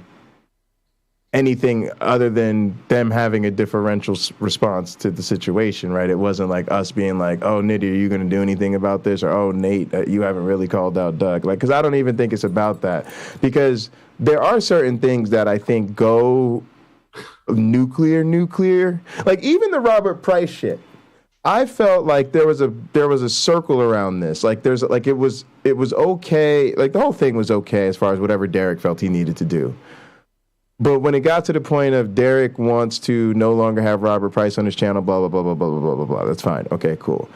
anything other than them having a differential response to the situation, right? It wasn't like us being like, oh, Nitty, are you going to do anything about this? Or, oh, Nate, you haven't really called out Doug. Like, because I don't even think it's about that. Because there are certain things that I think go nuclear. Like, even the Robert Price shit. I felt like there was a circle around this. Like, it was okay. Like, the whole thing was okay as far as whatever Derek felt he needed to do. But when it got to the point of Derek wants to no longer have Robert Price on his channel, blah, blah, blah, blah, blah, blah, blah, blah, that's fine. Okay, cool.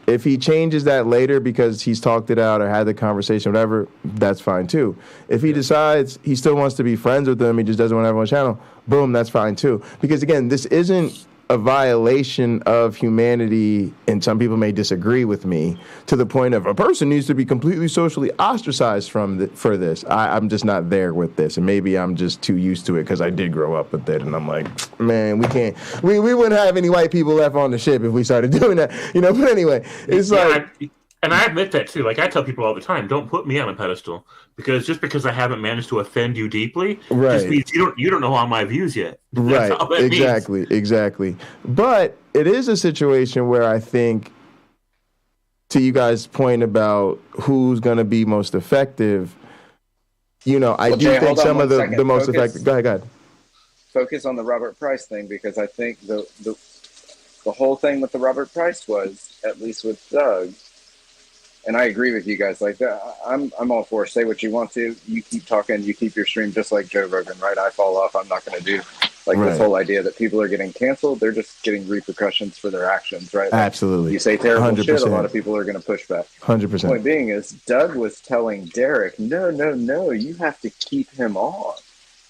If he changes that later because he's talked it out or had the conversation, whatever, that's fine too. If he decides he still wants to be friends with them, he just doesn't want to have him on his channel, boom, that's fine too. Because again, this isn't a violation of humanity, and some people may disagree with me, to the point of a person needs to be completely socially ostracized for this. I'm just not there with this, and maybe I'm just too used to it because I did grow up with it, and I'm like, man, we wouldn't have any white people left on the ship if we started doing that, But anyway, it's and I admit that too. Like, I tell people all the time, don't put me on a pedestal, because just because I haven't managed to offend you deeply, just means you don't know all my views yet. That's all that means. Exactly. But it is a situation where I think, to you guys' point about who's going to be most effective, I do think some of the most effective. Go ahead. Focus on the Robert Price thing, because I think the whole thing with the Robert Price was, at least with Doug. And I agree with you guys. Like, I'm all for say what you want to. You keep talking. You keep your stream just like Joe Rogan, right? I fall off. I'm not going to do Like Right. this whole idea that people are getting canceled, they're just getting repercussions for their actions, right? Like, Absolutely. you say terrible 100%. shit, a lot of people are going to push back. 100%. Point being is Doug was telling Derek, no, you have to keep him on.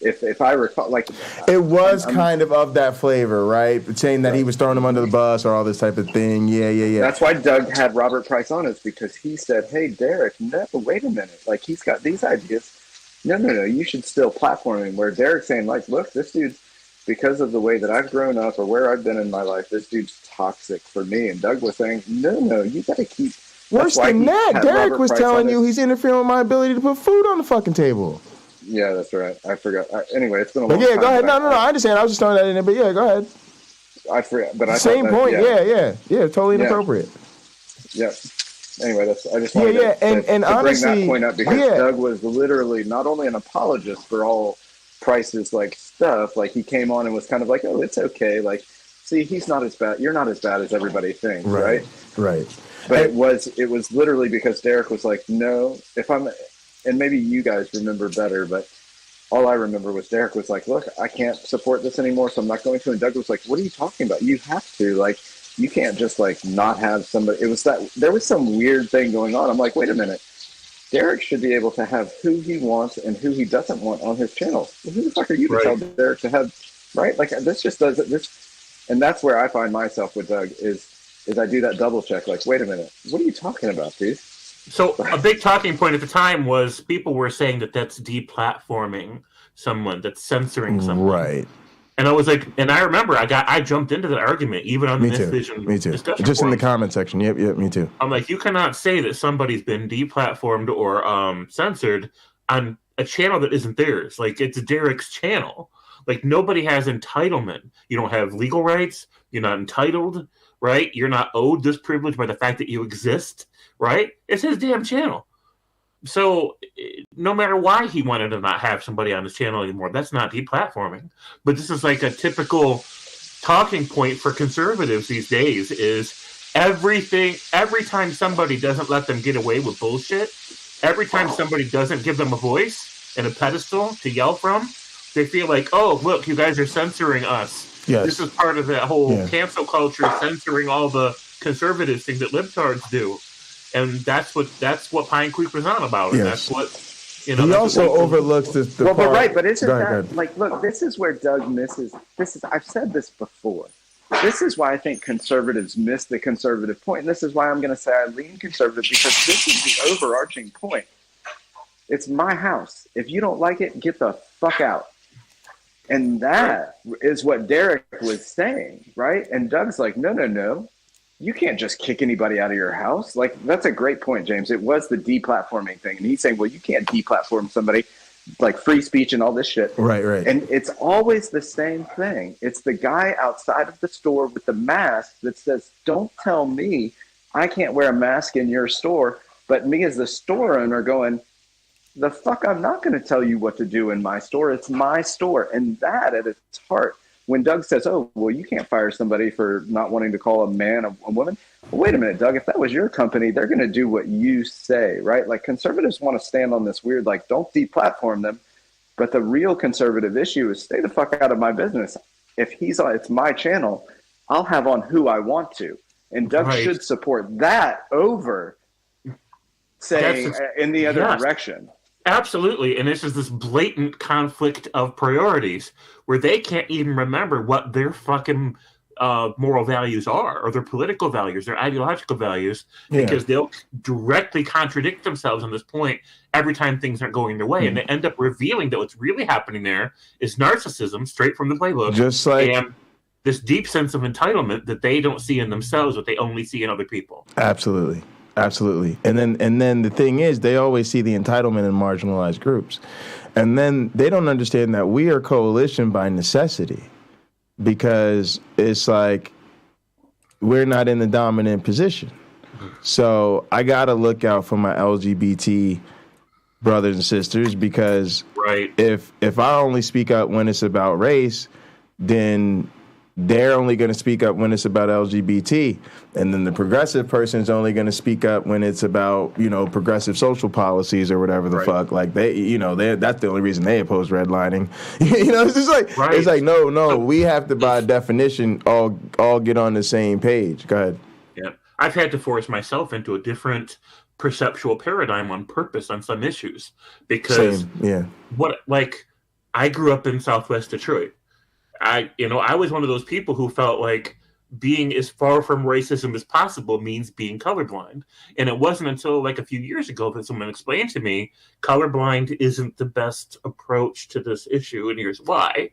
If I recall, like It was kind of that flavor, right? Saying that he was throwing him under the bus or all this type of thing. Yeah. That's why Doug had Robert Price on, is because he said, hey, Derek, no, wait a minute. Like, he's got these ideas. No, you should still platform him. Where Derek's saying, like, look, this dude's, because of the way that I've grown up or where I've been in my life, this dude's toxic for me. And Doug was saying, no, you got to keep. Worse than that, Derek was telling you he's interfering with my ability to put food on the fucking table. Yeah, that's right. I forgot. Anyway, it's been a long But yeah, time. go ahead. No, I understand. I was just throwing that in there. But yeah, go ahead. I forgot. But I Same thought point. that, Yeah. Totally inappropriate. Yeah. Anyway, I just wanted to honestly, bring that point up because yeah. Doug was literally not only an apologist for all Price's like stuff, like he came on and was kind of like, oh, it's okay. Like, see, he's not as bad. You're not as bad as everybody thinks, right? Right. But it was literally because Derek was like, no, and maybe you guys remember better, but all I remember was Derek was like, look, I can't support this anymore, so I'm not going to. And Doug was like, what are you talking about? You have to. Like, you can't just, like, not have somebody. It was that there was some weird thing going on. I'm like, wait a minute. Derek should be able to have who he wants and who he doesn't want on his channel. Well, who the fuck are you to tell Derek to have, right? Like, this just does it. And that's where I find myself with Doug is I do that double check. Like, wait a minute. What are you talking about, dude? So a big talking point at the time was people were saying that that's deplatforming someone, that's censoring someone. Right. And I was like, and I remember I jumped into that argument even on the Mythvision discussion Just in the forums. comment section. Yep, me too. I'm like, you cannot say that somebody's been deplatformed or censored on a channel that isn't theirs. Like, it's Derek's channel. Like, nobody has entitlement. You don't have legal rights. You're not entitled, right? You're not owed this privilege by the fact that you exist, right? It's his damn channel. So no matter why he wanted to not have somebody on his channel anymore, that's not deplatforming. But this is like a typical talking point for conservatives these days is every time somebody doesn't let them get away with bullshit, every time somebody doesn't give them a voice and a pedestal to yell from, they feel like, oh, look, you guys are censoring us. Yes. This is part of that whole cancel culture, censoring all the conservative things that libtards do. And that's what Pinecreek was on about. And that's what, He also overlooks the well, part. but right, but isn't Go that ahead. like, look, this is where Doug misses. I've said this before. This is why I think conservatives miss the conservative point. And this is why I'm going to say I lean conservative, because this is the overarching point. It's my house. If you don't like it, get the fuck out. And that is what Derek was saying, right? And Doug's like, no. You can't just kick anybody out of your house. Like, that's a great point, James. It was the deplatforming thing. And he's saying, well, you can't deplatform somebody, like free speech and all this shit. Right. And it's always the same thing. It's the guy outside of the store with the mask that says, don't tell me I can't wear a mask in your store. But me as the store owner going, the fuck, I'm not going to tell you what to do in my store. It's my store. And that at its heart, when Doug says, oh, well, you can't fire somebody for not wanting to call a man a woman. Well, wait a minute, Doug, if that was your company, they're going to do what you say, right? Like, conservatives want to stand on this weird, like, don't deplatform them. But the real conservative issue is stay the fuck out of my business. If it's my channel, I'll have on who I want to. And Doug should support that over saying in the other direction. Absolutely. And this is this blatant conflict of priorities where they can't even remember what their fucking moral values are, or their political values, their ideological values, because they'll directly contradict themselves on this point every time things aren't going their way. And they end up revealing that what's really happening there is narcissism straight from the playbook. Just like, and this deep sense of entitlement that they don't see in themselves, but they only see in other people. Absolutely. And then the thing is, they always see the entitlement in marginalized groups. And then they don't understand that we are coalition by necessity, because it's like we're not in the dominant position. So I got to look out for my LGBT brothers and sisters, because if I only speak up when it's about race, then they're only going to speak up when it's about LGBT, and then the progressive person is only going to speak up when it's about, you know, progressive social policies or whatever the fuck. Like they, you know, that's the only reason they oppose redlining. You know, it's just like it's like no, we have to by definition all get on the same page. Go ahead. Yeah, I've had to force myself into a different perceptual paradigm on purpose on some issues because I grew up in Southwest Detroit. I was one of those people who felt like being as far from racism as possible means being colorblind. And it wasn't until like a few years ago that someone explained to me colorblind isn't the best approach to this issue, and here's why.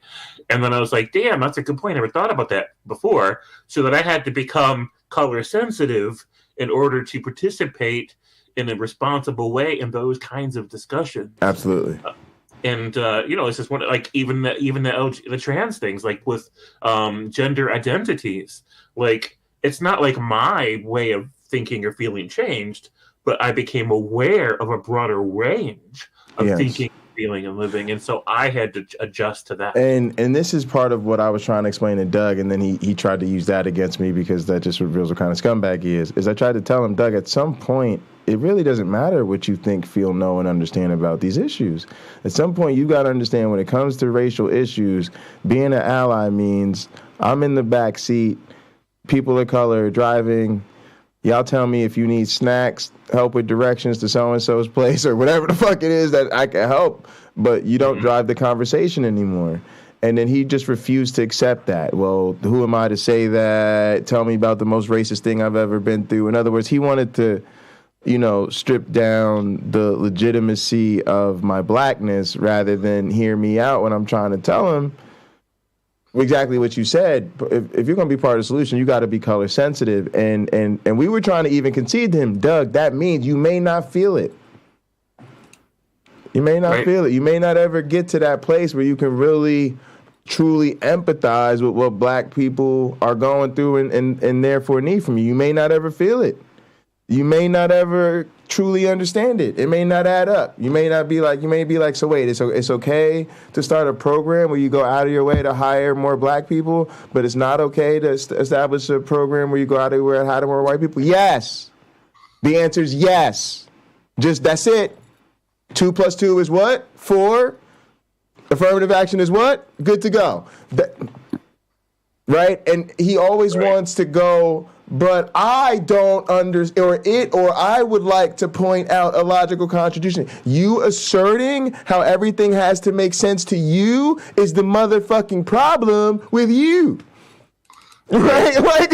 And then I was like, damn, that's a good point. I never thought about that before. So that I had to become color sensitive in order to participate in a responsible way in those kinds of discussions. Absolutely. And it's just one like even the trans things, like with gender identities. Like it's not like my way of thinking or feeling changed, but I became aware of a broader range of thinking, feeling, and living, and so I had to adjust to that. And this is part of what I was trying to explain to Doug, and then he tried to use that against me because that just reveals what kind of scumbag he is. I tried to tell him, Doug, at some point, it really doesn't matter what you think, feel, know, and understand about these issues. At some point, you got to understand when it comes to racial issues, being an ally means I'm in the back seat, people of color driving. Y'all tell me if you need snacks, help with directions to so-and-so's place, or whatever the fuck it is that I can help, but you don't drive the conversation anymore. And then he just refused to accept that. Well, who am I to say that? Tell me about the most racist thing I've ever been through. In other words, he wanted to, strip down the legitimacy of my blackness rather than hear me out when I'm trying to tell him exactly what you said. If you're going to be part of the solution, you got to be color sensitive. And we were trying to even concede to him, Doug, that means you may not feel it. You may not feel it. You may not ever get to that place where you can really, truly empathize with what black people are going through and therefore need from you. You may not ever feel it. You may not ever truly understand it. It may not add up. You may be like, so wait, it's okay to start a program where you go out of your way to hire more black people, but it's not okay to establish a program where you go out of your way to hire more white people? Yes. The answer is yes. Just that's it. 2 + 2 is what? 4. Affirmative action is what? Good to go. Right? And he always wants to go, but I don't understand, or I would like to point out a logical contradiction. You asserting how everything has to make sense to you is the motherfucking problem with you. Right? Like,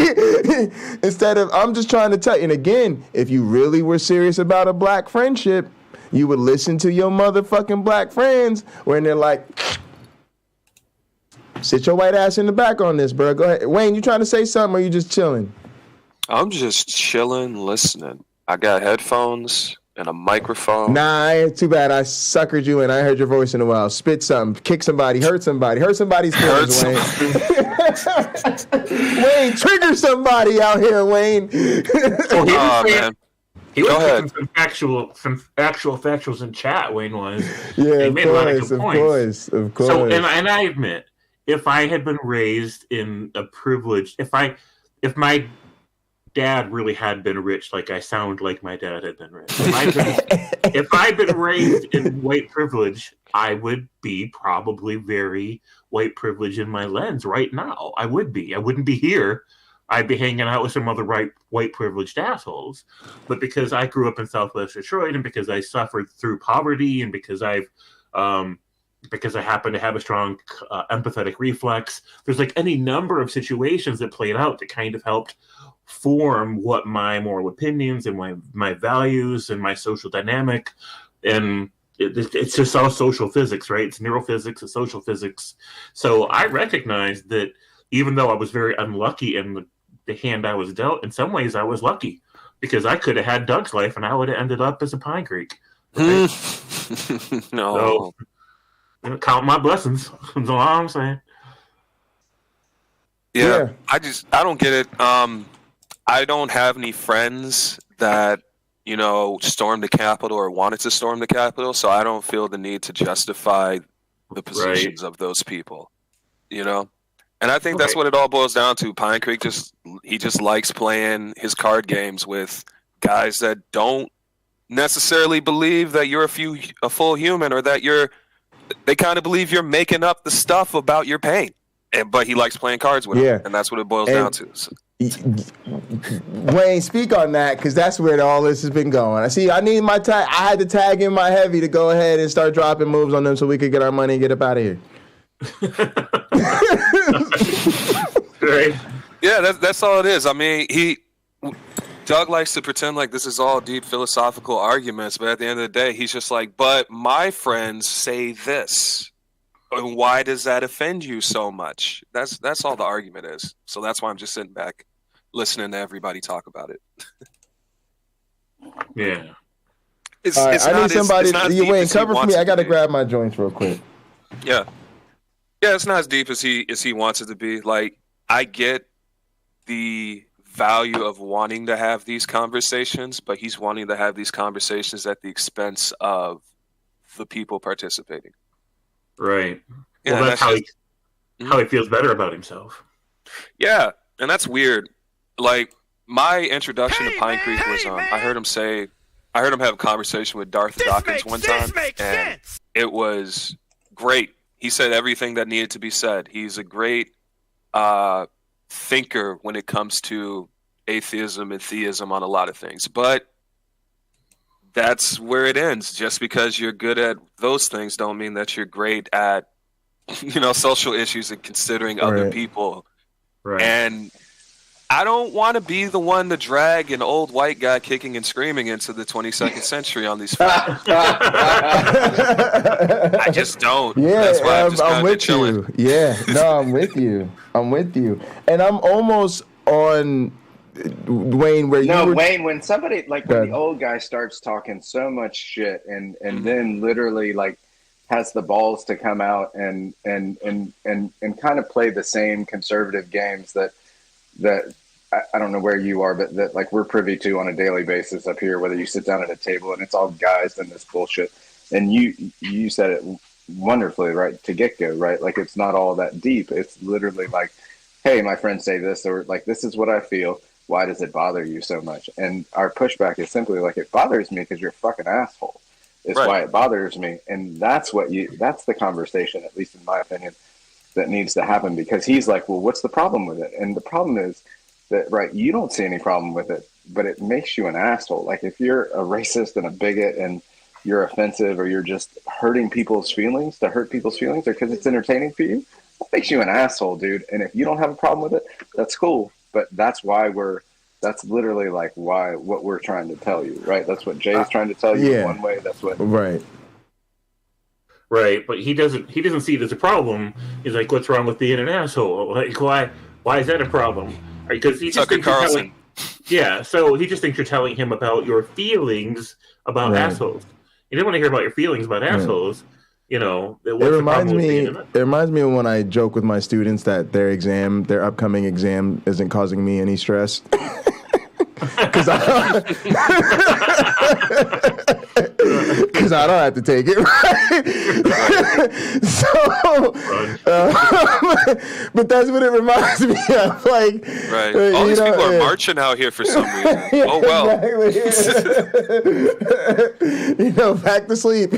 instead of, I'm just trying to tell you, and again, if you really were serious about a black friendship, you would listen to your motherfucking black friends when they're like, sit your white ass in the back on this, bro. Go ahead. Wayne, you trying to say something or you just chilling? I'm just chilling, listening. I got headphones and a microphone. Nah, too bad. I suckered you and I heard your voice in a while. Spit something, kick somebody, hurt somebody's feelings, Wayne. Wayne, trigger somebody out here, Wayne. Man. He was putting some actual factuals in chat, Wayne was. Yeah, he made a lot of good points. Of course. So, and I admit, if I had been raised in a privileged, if my dad really had been rich, like I sound like my dad had been rich. If I'd been raised in white privilege, I would be probably very white privilege in my lens right now. I would be. I wouldn't be here. I'd be hanging out with some other white privileged assholes. But because I grew up in Southwest Detroit, and because I suffered through poverty, and because I happen to have a strong empathetic reflex, there's like any number of situations that played out that kind of helped form what my moral opinions and my values and my social dynamic. And it's just all social physics, right? It's neurophysics, it's social physics. So I recognize that even though I was very unlucky in the hand I was dealt, in some ways I was lucky, because I could have had Doug's life and I would have ended up as a Pinecreek. Right? No. So, count my blessings. That's all I'm saying. Yeah. I don't get it. I don't have any friends that, stormed the Capitol or wanted to storm the Capitol, so I don't feel the need to justify the positions of those people, And I think that's what it all boils down to. Pinecreek just likes playing his card games with guys that don't necessarily believe that you're a full human, or that they kind of believe you're making up the stuff about your pain. But he likes playing cards with them, and that's what it boils down to. So. Wayne, speak on that, because that's where all this has been going. I need my tag. I had to tag in my heavy to go ahead and start dropping moves on them so we could get our money and get up out of here. Right. Yeah, that's all it is. I mean, Doug likes to pretend like this is all deep philosophical arguments, but at the end of the day, he's just like, but my friends say this. And why does that offend you so much? That's all the argument is. So that's why I'm just sitting back listening to everybody talk about it. Yeah. It's I need somebody. Wayne, cover for me. I got to grab my joints real quick. Yeah. Yeah, it's not as deep as he wants it to be. Like, I get the value of wanting to have these conversations, but he's wanting to have these conversations at the expense of the people participating. Right. Yeah, well, that's how he feels better about himself. Yeah, and that's weird. Like, my introduction to Pinecreek was I heard him have a conversation with Darth Dawkins one time, and it was great. He said everything that needed to be said. He's a great thinker when it comes to atheism and theism on a lot of things. But that's where it ends. Just because you're good at those things don't mean that you're great at, social issues and considering other people. Right. And I don't want to be the one to drag an old white guy kicking and screaming into the 22nd century on these phones. I just don't. Yeah, that's why I'm just I'm with chilling. you. Yeah, no, I'm with you. And I'm almost on Wayne where you were... Wayne, when somebody when the old guy starts talking so much shit and then literally has the balls to come out and kind of play the same conservative games that I don't know where you are, but that we're privy to on a daily basis up here, whether you sit down at a table and it's all guys and this bullshit. And you said it wonderfully, right, to get-go, right? Like, it's not all that deep. It's literally like, hey, my friends say this, or this is what I feel. Why does it bother you so much? And our pushback is simply it bothers me because you're a fucking asshole. It's why it bothers me. And that's the conversation, at least in my opinion, that needs to happen, because he's like, well, what's the problem with it? And the problem is that, right, you don't see any problem with it, but it makes you an asshole. Like, if you're a racist and a bigot and you're offensive, or you're just hurting people's feelings to hurt people's feelings, or because it's entertaining for you, that makes you an asshole, dude. And if you don't have a problem with it, that's cool. But that's literally what we're trying to tell you, right? That's what Jay's trying to tell you in one way. That's what... Right, but he doesn't see it as a problem. He's like, what's wrong with being an asshole? Like, why is that a problem? Because he just thinks so he just thinks you're telling him about your feelings about assholes. He didn't want to hear about your feelings about assholes. It reminds me of when I joke with my students that their upcoming exam isn't causing me any stress. Because I don't have to take it, right? But that's what it reminds me of. Right. All these people are marching out here for some reason. Oh, well. Exactly. Back to sleep.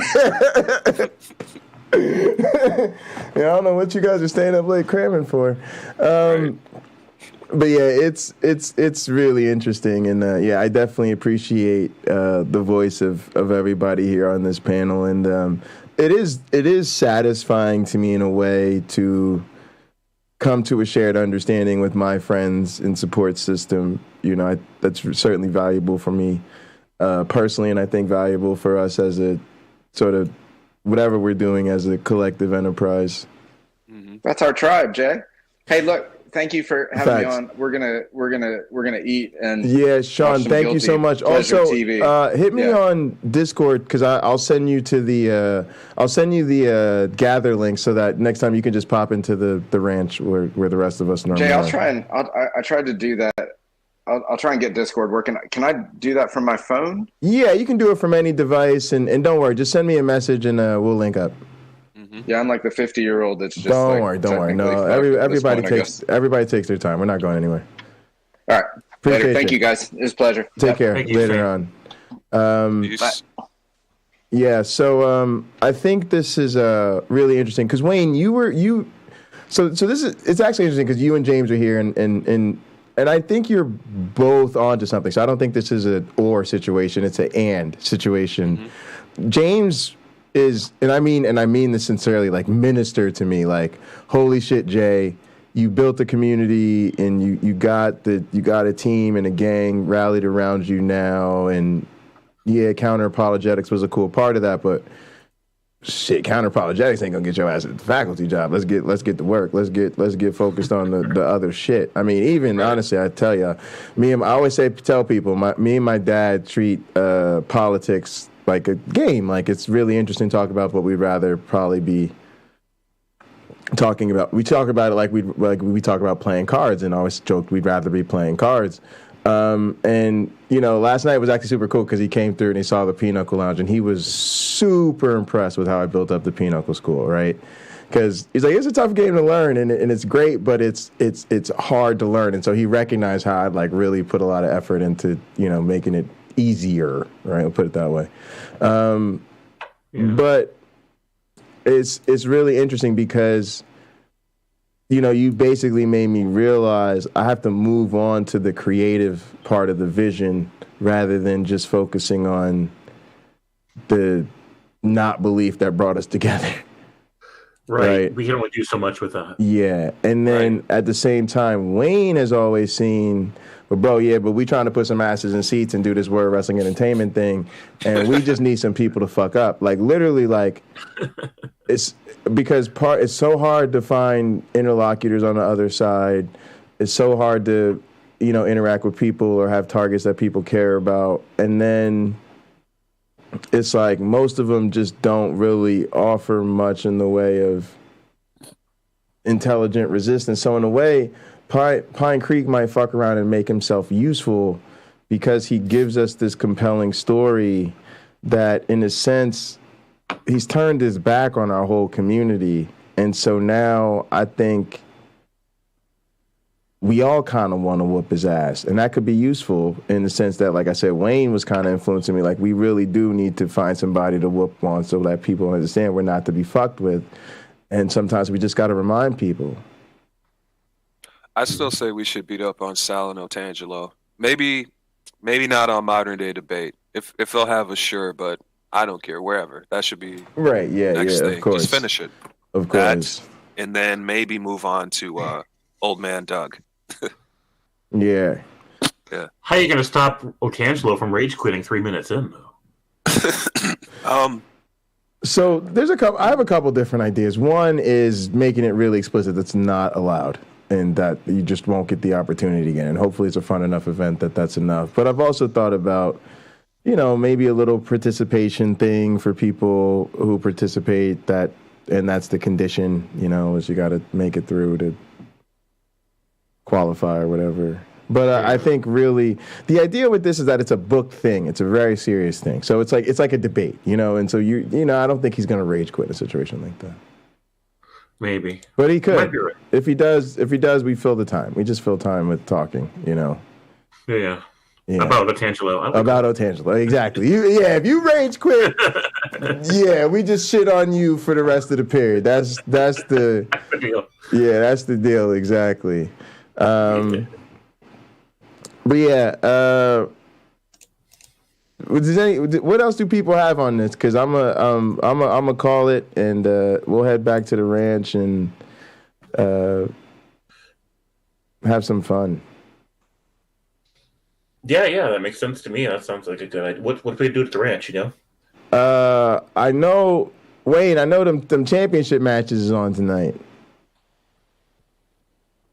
I don't know what you guys are staying up late cramming for. But yeah, it's really interesting, and I definitely appreciate the voice of everybody here on this panel, and it is satisfying to me in a way to come to a shared understanding with my friends and support system. That's certainly valuable for me personally, and I think valuable for us as a sort of whatever we're doing as a collective enterprise. That's our tribe, Jay. Hey, look. Thank you for having me on. We're gonna eat and Sean, thank you so much. Also, hit me on Discord, because I'll send you to the gather link so that next time you can just pop into the ranch where the rest of us normally. Jay, I tried to do that. I'll try and get Discord working. Can I do that from my phone? Yeah, you can do it from any device, and don't worry, just send me a message and we'll link up. Yeah, I'm like the 50-year-old that's just. Don't worry. No, everybody takes their time. We're not going anywhere. All right. Appreciate Later. Thank you. you guys. It was a pleasure. Take care. Thank you, Later Sam. on. Yeah. So I think this is really interesting because Wayne, So this is, it's actually interesting because you and James are here, and I think you're both onto something. So I don't think this is an or situation; it's an and situation. James is, and I mean this sincerely, like minister to me, like holy shit, Jay, you built a community and you got a team and a gang rallied around you now, and yeah, Counter-Apologetics was a cool part of that, but shit, Counter-Apologetics ain't gonna get your ass at the faculty job. Let's get to work. Let's get focused on the other shit. I mean, even honestly, I tell you, I always tell people, me and my dad treat politics like a game. Like it's really interesting to talk about, but we'd rather probably be talking about. We talk about it like we talk about playing cards, and always joked we'd rather be playing cards. And last night was actually super cool because he came through and he saw the Pinochle Lounge, and he was super impressed with how I built up the Pinochle School, right? Because he's like, it's a tough game to learn, and it's great, but it's hard to learn, and so he recognized how I'd like really put a lot of effort into making it easier, right? I'll put it that way. But it's really interesting because you basically made me realize I have to move on to the creative part of the vision rather than just focusing on the not belief that brought us together. Right. We can only do so much with that. Yeah. And then at the same time, Wayne has always seen, but we trying to put some asses in seats and do this word wrestling entertainment thing. And we just need some people to fuck up. Like literally, like it's because it's so hard to find interlocutors on the other side. It's so hard to, interact with people or have targets that people care about. And then it's like most of them just don't really offer much in the way of intelligent resistance. So in a way, Pinecreek might fuck around and make himself useful because he gives us this compelling story that, in a sense, he's turned his back on our whole community. And so now I think we all kind of want to whoop his ass. And that could be useful in the sense that, like I said, Wayne was kind of influencing me. Like, we really do need to find somebody to whoop on so that people understand we're not to be fucked with. And sometimes we just got to remind people. I still say we should beat up on Sal and Otangelo. Maybe not on Modern Day Debate. If they'll have a sure, but I don't care. Wherever. That should be right. Yeah, next thing. Of course. Just finish it. Of course. And then maybe move on to Old Man Doug. Yeah. How are you going to stop Otangelo from rage quitting 3 minutes in, though? So there's I have a couple different ideas. One is making it really explicit that's not allowed, and that you just won't get the opportunity again. And hopefully it's a fun enough event that's enough. But I've also thought about, maybe a little participation thing for people who participate, and that's the condition, is you got to make it through to qualify or whatever. But I think really the idea with this is that it's a booked thing. It's a very serious thing. So it's like a debate, and so I don't think he's going to rage quit in a situation like that. Maybe. But he could. Might be right. If he does, we fill the time. We just fill time with talking, Yeah. About Otangelo. About Otangelo, exactly. If you rage quit, we just shit on you for the rest of the period. That's the deal. Yeah, that's the deal, exactly. But what else do people have on this? Because I'm a call it, and we'll head back to the ranch and have some fun. Yeah, that makes sense to me. That sounds like a good idea. What do we do at the ranch, I know, Wayne, them championship matches is on tonight.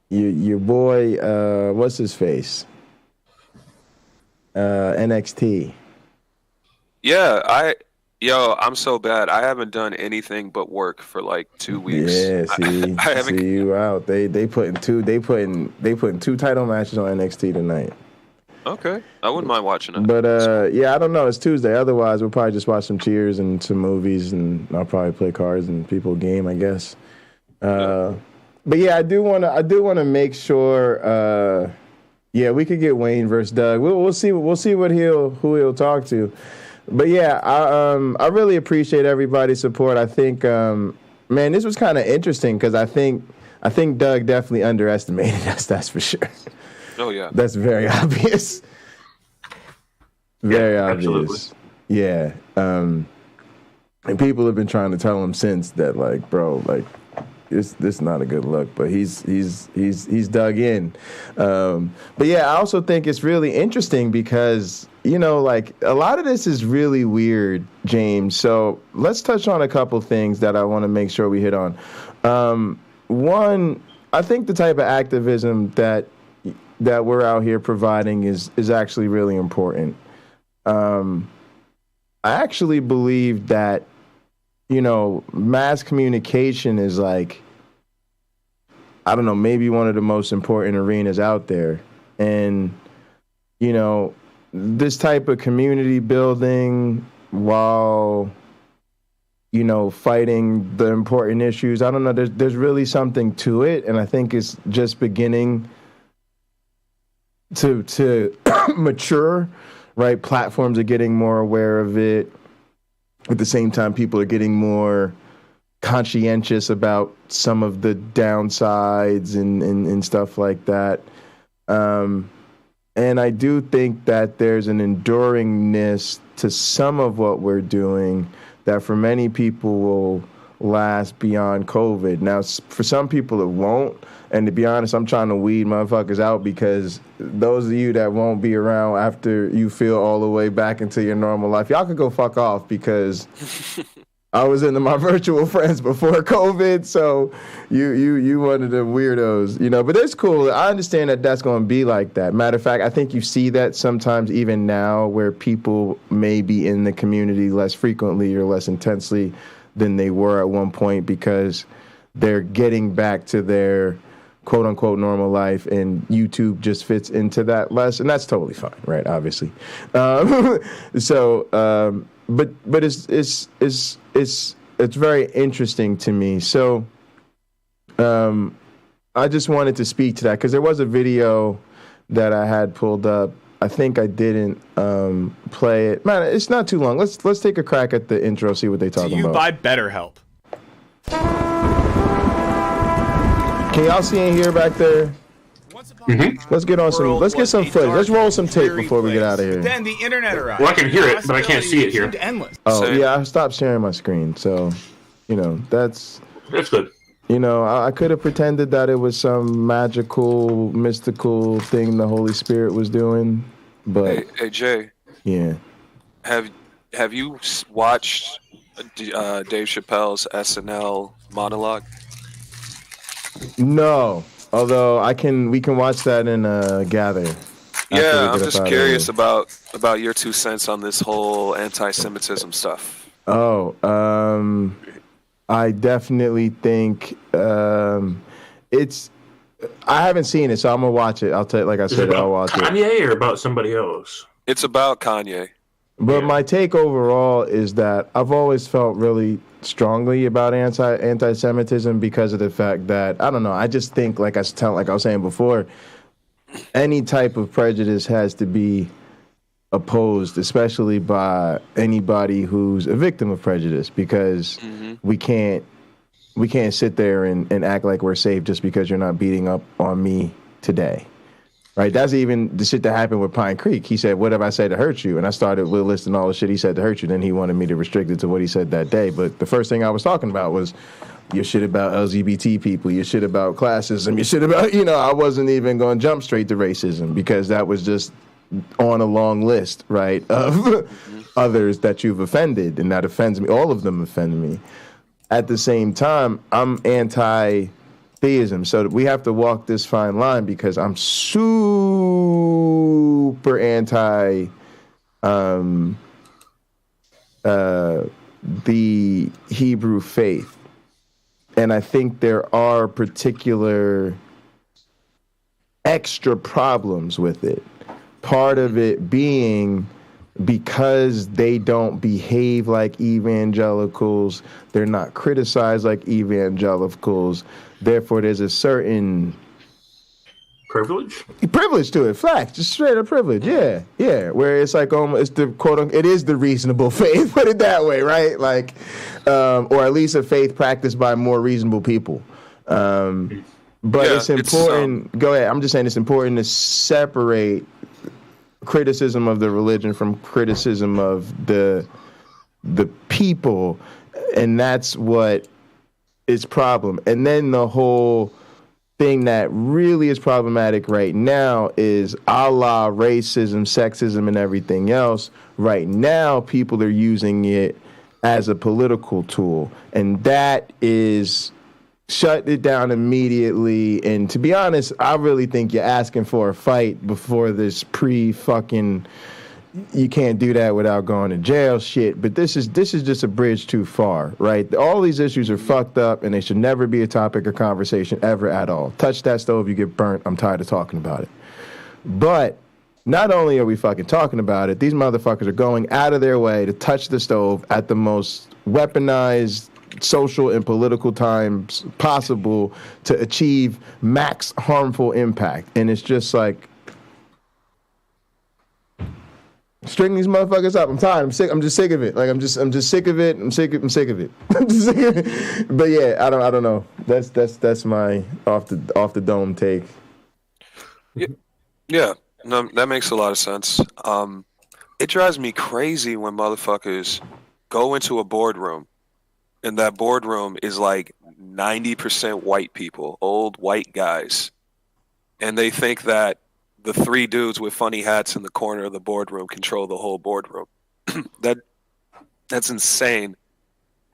Your boy, what's his face? NXT. Yeah, I'm so bad. I haven't done anything but work for like 2 weeks. Yeah, see you out. They putting two title matches on NXT tonight. Okay, I wouldn't mind watching it. But yeah, I don't know. It's Tuesday. Otherwise, we'll probably just watch some Cheers and some movies, and I'll probably play cards and people game, I guess. But yeah, I do want to make sure. Yeah, we could get Wayne versus Doug. We'll see who he'll talk to. But yeah, I really appreciate everybody's support. I think, man, this was kind of interesting because I think Doug definitely underestimated us. That's for sure. Oh yeah, that's very obvious. Very obvious. Absolutely. Yeah. And people have been trying to tell him since that, like, bro, like, this is not a good look, but he's dug in. But yeah, I also think it's really interesting because, you know, like, a lot of this is really weird, James. So let's touch on a couple things that I want to make sure we hit on. One, I think the type of activism that we're out here providing is actually really important. I actually believe that, you know, mass communication is like, I don't know, maybe one of the most important arenas out there. And, you know, this type of community building while, you know, fighting the important issues, I don't know, there's really something to it. And I think it's just beginning to mature, right? Platforms are getting more aware of it. At the same time, people are getting more conscientious about some of the downsides and stuff like that. And I do think that there's an enduringness to some of what we're doing that for many people will last beyond COVID. Now, for some people, it won't. And to be honest, I'm trying to weed motherfuckers out because those of you that won't be around after you feel all the way back into your normal life, y'all could go fuck off because I was into my virtual friends before COVID. So you one of the weirdos, you know, but it's cool. I understand that that's going to be like that. Matter of fact, I think you see that sometimes even now where people may be in the community less frequently or less intensely than they were at one point because they're getting back to their quote unquote normal life, and YouTube just fits into that less, and that's totally fine, right? Obviously, but it's very interesting to me. So, I just wanted to speak to that because there was a video that I had pulled up. I think I didn't play it. Man, it's not too long. Let's take a crack at the intro, see what they talking about. Buy BetterHelp. Can y'all see and hear back there? Mm-hmm. Let's get on some. Let's get some footage. Let's roll some tape before we get out of here. Then the internet arrived. Well, I can hear it, but I can't see it here. Oh yeah, I stopped sharing my screen, so you know that's good. You know, I could have pretended that it was some magical, mystical thing the Holy Spirit was doing, but hey Jay. Yeah. Have you watched Dave Chappelle's SNL monologue? No, although we can watch that in Gather. Yeah, I'm just curious about your 2 cents on this whole anti-Semitism stuff. Oh, I definitely think it's. I haven't seen it, so I'm gonna watch it. I'll tell you, like I said, I'll watch Kanye or about somebody else? It's about Kanye. But my take overall is that I've always felt really strongly about anti-Semitism because of the fact that I don't know. I just think, like I was saying before, any type of prejudice has to be opposed, especially by anybody who's a victim of prejudice, because we can't sit there and act like we're safe just because you're not beating up on me today. Right, that's even the shit that happened with Pinecreek. He said, "What have I said to hurt you?" And I started listing all the shit he said to hurt you. Then he wanted me to restrict it to what he said that day. But the first thing I was talking about was your shit about LGBT people, your shit about classism, your shit about, you know, I wasn't even going to jump straight to racism because that was just on a long list, right, of others that you've offended, and that offends me. All of them offend me. At the same time, I'm anti-theism, so we have to walk this fine line because I'm super anti the Hebrew faith. And I think there are particular extra problems with it. Part of it being because they don't behave like evangelicals, they're not criticized like evangelicals, therefore there's a certain privilege to it. Facts, just straight up privilege. Yeah, where it's like it's the quote unquote, it is the reasonable faith, put it that way, right? Like, or at least a faith practiced by more reasonable people. But it's important. Go ahead. I'm just saying it's important to separate criticism of the religion from criticism of the people, and that's what is problem. And then the whole thing that really is problematic right now is a la racism, sexism, and everything else. Right now, people are using it as a political tool, and that is shut it down immediately. And to be honest, I really think you're asking for a fight before this pre-fucking you can't do that without going to jail shit. But this is just a bridge too far, right? All these issues are fucked up, and they should never be a topic of conversation ever at all. Touch that stove, you get burnt. I'm tired of talking about it. But not only are we fucking talking about it, these motherfuckers are going out of their way to touch the stove at the most weaponized social and political times possible to achieve max harmful impact. And it's just like, string these motherfuckers up. I'm tired. I'm sick. I'm just sick of it. Like I'm just sick of it. I'm sick of it. I'm just sick of it. But yeah, I don't know. That's my off the dome take. Yeah. No, that makes a lot of sense. It drives me crazy when motherfuckers go into a boardroom and that boardroom is like 90% white people, old white guys. And they think that the three dudes with funny hats in the corner of the boardroom control the whole boardroom. That's insane.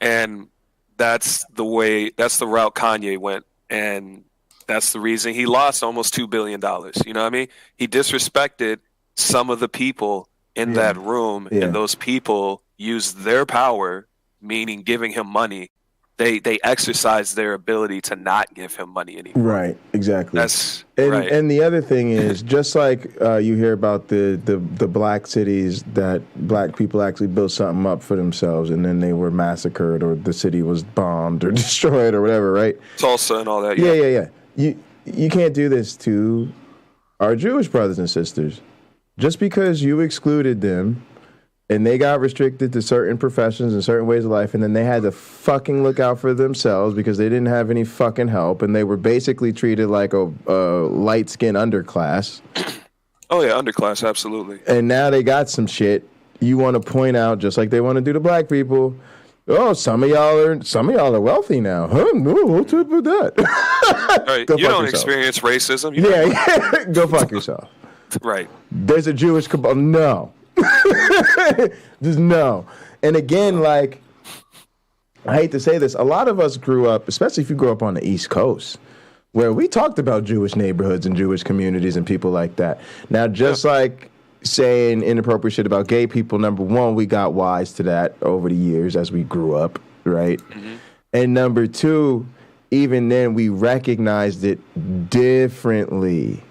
And that's the route Kanye went. And that's the reason he lost almost $2 billion. You know what I mean? He disrespected some of the people in that room, and those people used their power, meaning giving him money. They exercise their ability to not give him money anymore. Right, exactly. That's right. And the other thing is, just like you hear about the black cities that black people actually built something up for themselves and then they were massacred or the city was bombed or destroyed or whatever, right? Tulsa and all that. Yeah. You can't do this to our Jewish brothers and sisters. Just because you excluded them and they got restricted to certain professions and certain ways of life, and then they had to fucking look out for themselves because they didn't have any fucking help, and they were basically treated like a light-skinned underclass. Oh yeah, underclass, absolutely. And now they got some shit. You want to point out, just like they want to do to black people, oh, some of y'all are wealthy now. Huh? No, what's up with that? Right. You don't experience racism. Yeah, go fuck yourself. Right. There's a Jewish cabal. No. Just no. And again, like, I hate to say this, a lot of us grew up, especially if you grew up on the East Coast, where we talked about Jewish neighborhoods and Jewish communities and people like that. Now, just like saying inappropriate shit about gay people, number one, we got wise to that over the years as we grew up, right? Mm-hmm. And number two, even then, we recognized it differently.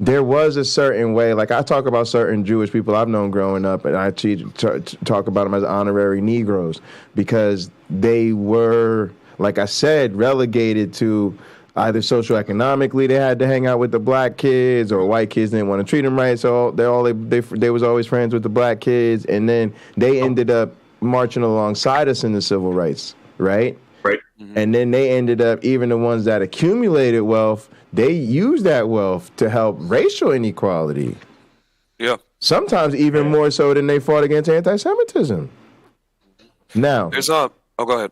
There was a certain way, like I talk about certain Jewish people I've known growing up, and I talk about them as honorary Negroes because they were, like I said, relegated to either socioeconomically they had to hang out with the black kids, or white kids didn't want to treat them right, so they was always friends with the black kids, and then they ended up marching alongside us in the civil rights, right? Right. Mm-hmm. And then they ended up, even the ones that accumulated wealth, they used that wealth to help racial inequality. Yeah. Sometimes even more so than they fought against anti-Semitism. Now, there's go ahead.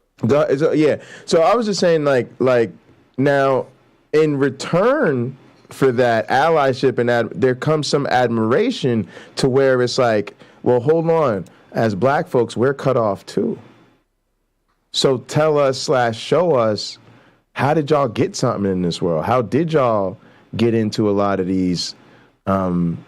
Yeah. So I was just saying, like now, in return for that allyship and there comes some admiration to where it's like, well, hold on, as black folks, we're cut off too. So tell us / show us, how did y'all get something in this world? How did y'all get into a lot of these,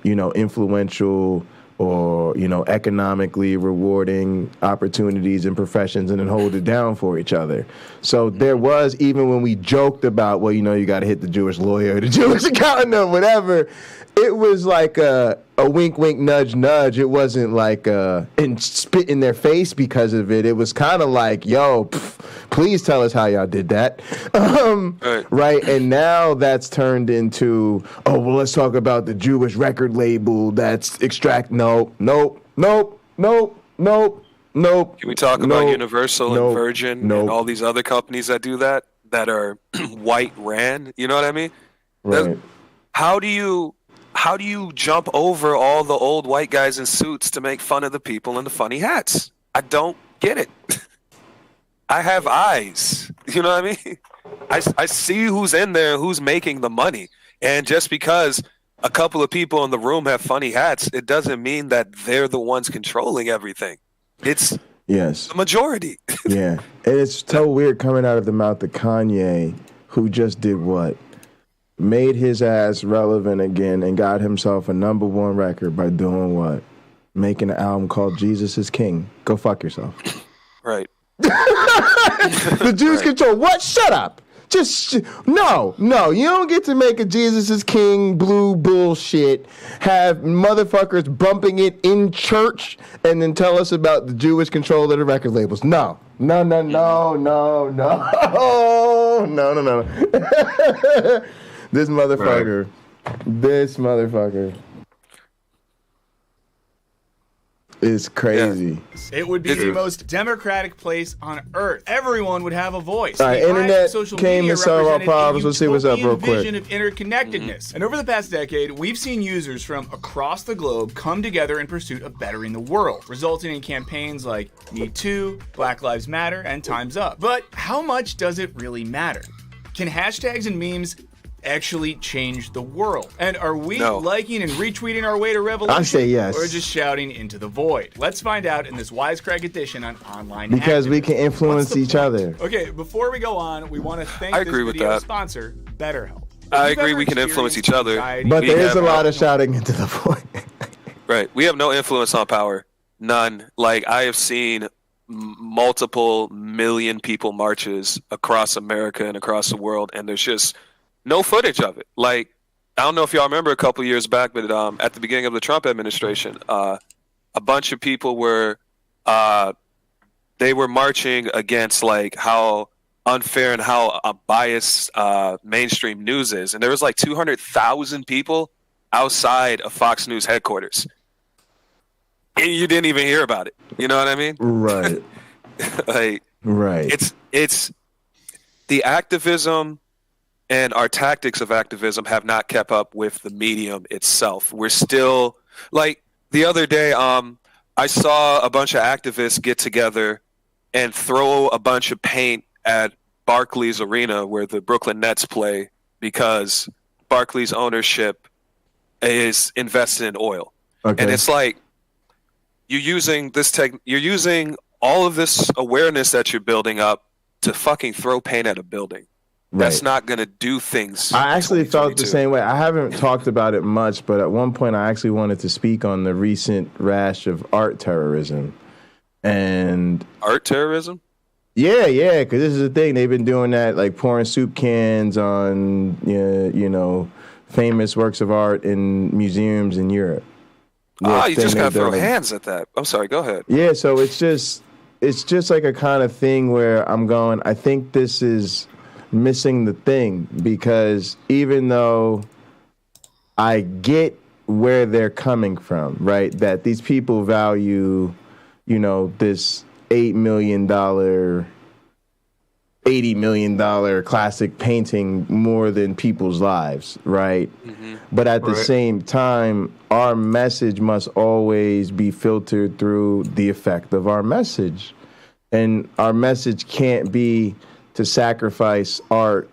influential or, you know, economically rewarding opportunities and professions and then hold it down for each other. So there was, even when we joked about, well, you know, you got to hit the Jewish lawyer, the Jewish accountant, or whatever, it was like a wink, wink, nudge, nudge. It wasn't like and spit in their face because of it. It was kind of like, yo, please tell us how y'all did that. Right. And now that's turned into, oh, well, let's talk about the Jewish record label that's Nope. Can we talk about Universal and Virgin and all these other companies that do that are white ran? You know what I mean? Right. How do you jump over all the old white guys in suits to make fun of the people in the funny hats? I don't get it. I have eyes. You know what I mean? I see who's in there, who's making the money. And just because a couple of people in the room have funny hats, it doesn't mean that they're the ones controlling everything. It's the majority. Yeah. And it's so weird coming out of the mouth of Kanye, who just did what? Made his ass relevant again and got himself a #1 record by doing what? Making an album called Jesus is King. Go fuck yourself. Right. The Jews control what? Shut up. No, you don't get to make a Jesus is King blue bullshit, have motherfuckers bumping it in church, and then tell us about the Jewish control of the record labels. No. This motherfucker. Is crazy. It would be the most democratic place on earth. Everyone would have a voice. All right, internet came to solve our problems. Let's see what's up real quick. Vision of interconnectedness. And over the past decade, we've seen users from across the globe come together in pursuit of bettering the world, resulting in campaigns like Me Too, Black Lives Matter, and Time's Up. But how much does it really matter? Can hashtags and memes actually change the world? And are we liking and retweeting our way to revolution? I say yes. Or just shouting into the void? Let's find out in this Wisecrack edition on online because we can activism. influence each other. Okay, before we go on, we want to thank this video sponsor, BetterHelp. I agree we can influence each other. But there is a lot of shouting into the void. Right. We have no influence on power. None. Like, I have seen multiple million people marches across America and across the world, and there's just no footage of it. Like, I don't know if y'all remember a couple years back, but at the beginning of the Trump administration, a bunch of people were they were marching against like how unfair and how biased mainstream news is, and there was like 200,000 people outside of Fox News headquarters, and you didn't even hear about it. You know what I mean? Right. Right. It's the activism. And our tactics of activism have not kept up with the medium itself. We're still, like, the other day, I saw a bunch of activists get together and throw a bunch of paint at Barclays Arena where the Brooklyn Nets play because Barclays ownership is invested in oil. Okay. And it's like, you're using all of this awareness that you're building up to fucking throw paint at a building. Right. That's not going to do things. I actually felt the same way. I haven't talked about it much, but at one point I actually wanted to speak on the recent rash of art terrorism. And art terrorism? Yeah, because this is the thing. They've been doing that, like pouring soup cans on, you know, famous works of art in museums in Europe. You just got to throw hands at that. I'm sorry, go ahead. Yeah, so it's just like a kind of thing where I'm going, I think this is missing the thing, because even though I get where they're coming from, right, that these people value, you know, this $8 million, $80 million classic painting more than people's lives, right? Mm-hmm. But at the same time, our message must always be filtered through the effect of our message. And our message can't be to sacrifice art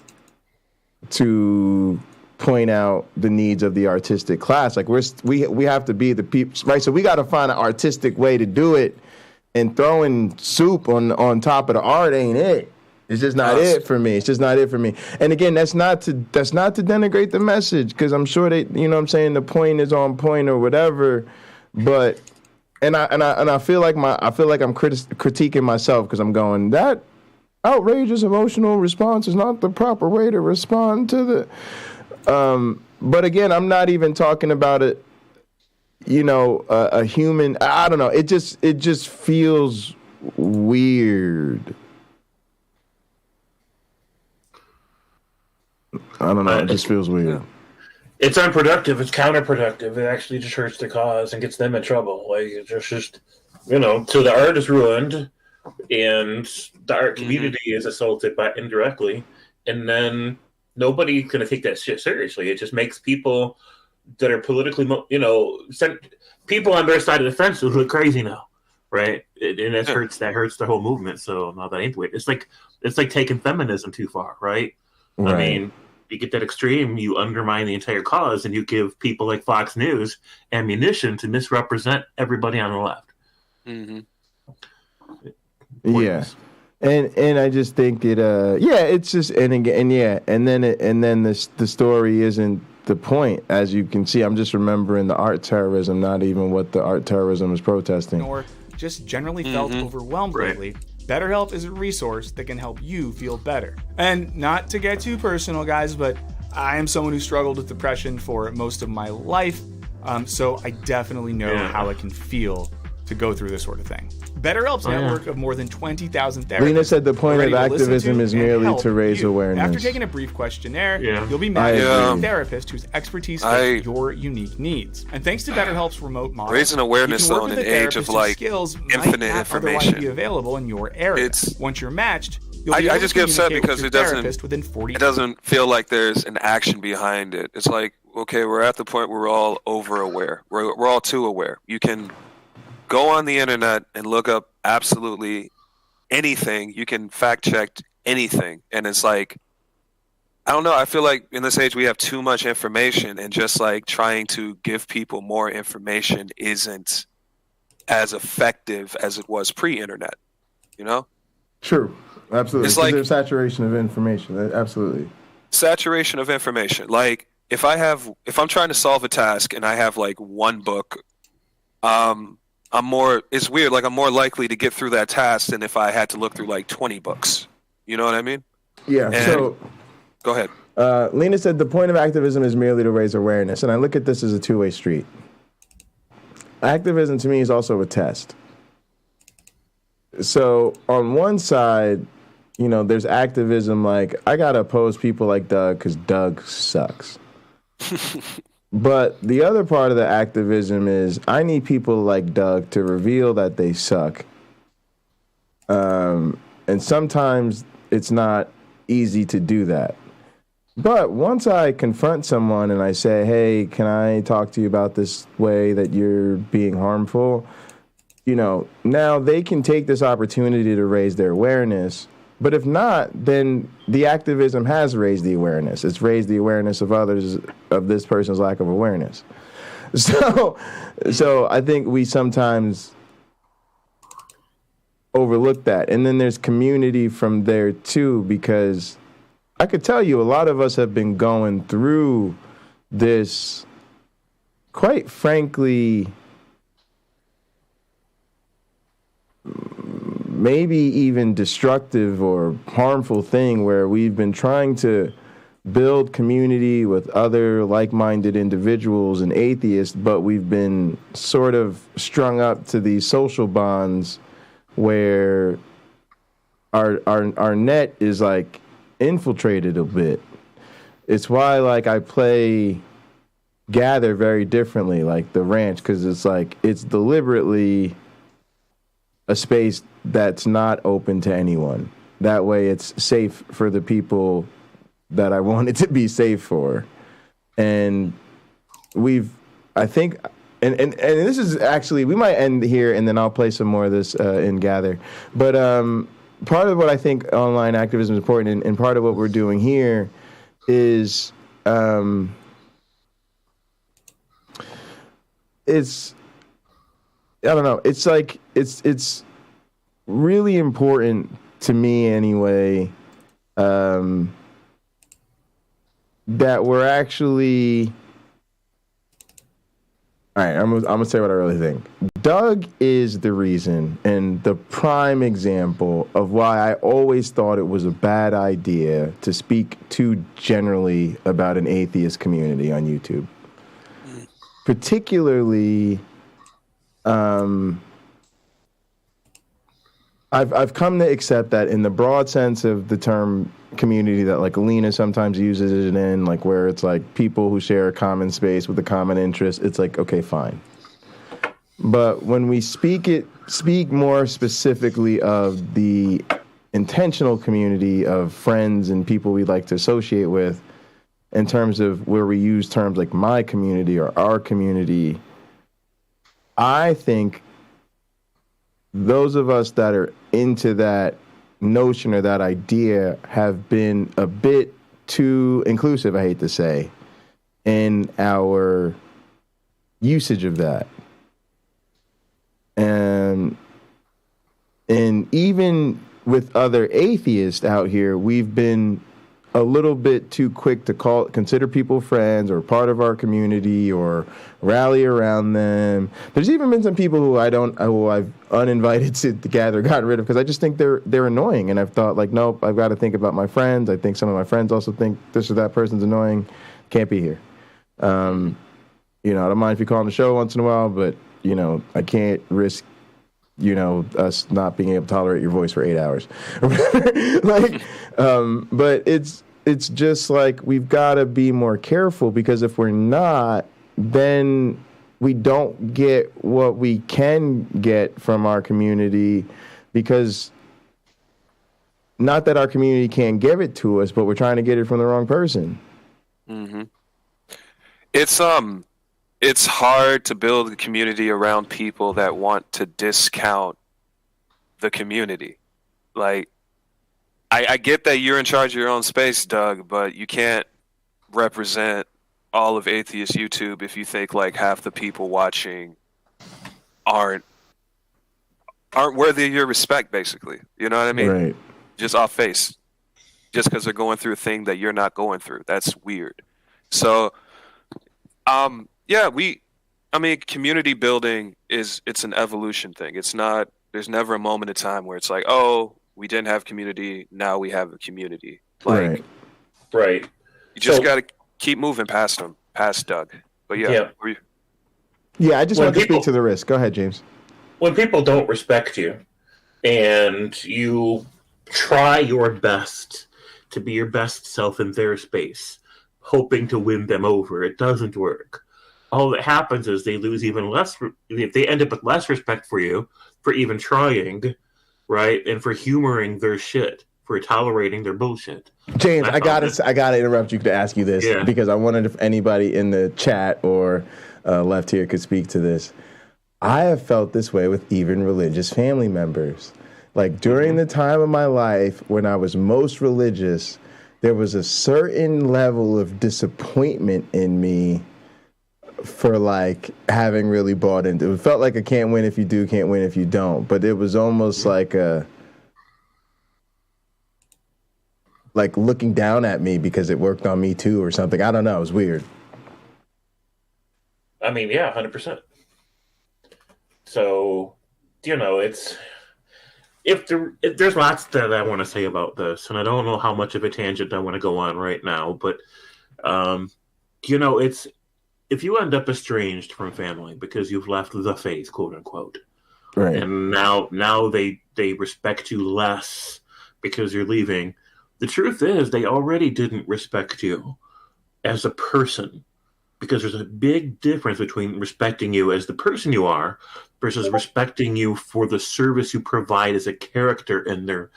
to point out the needs of the artistic class. Like we have to be the people, right? So we got to find an artistic way to do it, and throwing soup on top of the art ain't it. It's just not it for me. It's just not it for me. And again, that's not to denigrate the message, because I'm sure they, you know what I'm saying, the point is on point or whatever. But I feel like I'm critiquing myself because I'm going, that outrageous emotional response is not the proper way to respond to the. But again, I'm not even talking about it. A human. I don't know. It just feels weird. I don't know. It just feels weird. It's unproductive. It's counterproductive. It actually just hurts the cause and gets them in trouble. Like, it's just so the art is ruined, and the art community is assaulted by indirectly, and then nobody's going to take that shit seriously. It just makes people that are politically, people on their side of the fence who look crazy now, right? And that hurts the whole movement. So no, that ain't the way. It's like taking feminism too far, right? Right. I mean, you get that extreme, you undermine the entire cause, and you give people like Fox News ammunition to misrepresent everybody on the left. Mm-hmm. Yeah, and I just think it's just and then the story isn't the point. As you can see, I'm just remembering the art terrorism, not even what the art terrorism is protesting. Or just generally felt overwhelmed lately. BetterHelp is a resource that can help you feel better. And not to get too personal, guys, but I am someone who struggled with depression for most of my life, so I definitely know how it can feel to go through this sort of thing. BetterHelp's network of more than 20,000 therapists. Lena said the point of activism is merely to raise awareness. After taking a brief questionnaire, you'll be matched with a therapist whose expertise fits your unique needs. And thanks to BetterHelp's remote model, raising awareness though in an age of like infinite information, be available in your area. Once you're matched, I just get upset because it doesn't feel like there's an action behind it. It's like, okay, we're at the point where we're all over aware. We're all too aware. You can go on the internet and look up absolutely anything. You can fact check anything. And it's like, I don't know. I feel like in this age we have too much information, and just like trying to give people more information isn't as effective as it was pre-internet, True. Absolutely. It's like there's saturation of information. Absolutely. Saturation of information. Like if I'm trying to solve a task and I have like one book, it's weird. Like I'm more likely to get through that task than if I had to look through like 20 books. You know what I mean? Yeah. So go ahead. Lena said the point of activism is merely to raise awareness. And I look at this as a two-way street. Activism to me is also a test. So on one side, there's activism like, I got to oppose people like Doug because Doug sucks. But the other part of the activism is I need people like Doug to reveal that they suck. And sometimes it's not easy to do that. But once I confront someone and I say, hey, can I talk to you about this way that you're being harmful? Now they can take this opportunity to raise their awareness. But if not, then the activism has raised the awareness. It's raised the awareness of others of this person's lack of awareness. So I think we sometimes overlook that. And then there's community from there too, because I could tell you a lot of us have been going through this, quite frankly, maybe even destructive or harmful thing where we've been trying to build community with other like-minded individuals and atheists, but we've been sort of strung up to these social bonds where our net is like infiltrated a bit. It's why like I play Gather very differently, like the ranch, because it's like it's deliberately a space that's not open to anyone. That way it's safe for the people that I want it to be safe for. And I think, and this is actually, we might end here and then I'll play some more of this in Gather. But part of what I think online activism is important, and part of what we're doing here is, it's, I don't know, it's like, it's really important to me anyway, that we're actually, All right, I'm gonna say what I really think. Doug is the reason and the prime example of why I always thought it was a bad idea to speak too generally about an atheist community on YouTube. Particularly, I've come to accept that in the broad sense of the term community that like Alina sometimes uses it in, like where it's like people who share a common space with a common interest, it's like, okay, fine. But when we speak more specifically of the intentional community of friends and people we like to associate with, in terms of where we use terms like my community or our community, I think those of us that are into that notion or that idea have been a bit too inclusive, I hate to say, in our usage of that. And even with other atheists out here, we've been a little bit too quick to consider people friends or part of our community or rally around them. There's even been some people who I've uninvited to gather, gotten rid of, because I just think they're annoying. And I've thought, like, nope, I've got to think about my friends. I think some of my friends also think this or that person's annoying. Can't be here. I don't mind if you call on the show once in a while, but, I can't risk, us not being able to tolerate your voice for 8 hours. But it's just like we've got to be more careful, because if we're not, then we don't get what we can get from our community, because not that our community can't give it to us, but we're trying to get it from the wrong person. Mm-hmm. It's hard to build a community around people that want to discount the community. Like, I get that you're in charge of your own space, Doug, but you can't represent all of atheist YouTube if you think like half the people watching aren't worthy of your respect, basically. You know what I mean? Right. Just off face. Just because they're going through a thing that you're not going through. That's weird. So, community building it's an evolution thing. There's never a moment in time where it's like, oh, we didn't have community, now we have a community. Like, right. You just got to keep moving past Doug. But yeah. I just want to speak to the risk. Go ahead, James. When people don't respect you and you try your best to be your best self in their space, hoping to win them over, it doesn't work. All that happens is they lose even less. They end up with less respect for you for even trying, right? And for humoring their shit, for tolerating their bullshit. James, I gotta interrupt you to ask you this, because I wondered if anybody in the chat or left here could speak to this. I have felt this way with even religious family members. Like during the time of my life when I was most religious, there was a certain level of disappointment in me for like having really bought into it. It felt like a can't win if you do, can't win if you don't. But it was almost like looking down at me because it worked on me too or something. I don't know. It was weird. I mean, yeah, 100%. So, there's lots that I want to say about this, and I don't know how much of a tangent I want to go on right now, but, if you end up estranged from family because you've left the faith, quote unquote, right, and now they respect you less because you're leaving, the truth is they already didn't respect you as a person, because there's a big difference between respecting you as the person you are versus respecting you for the service you provide as a character in their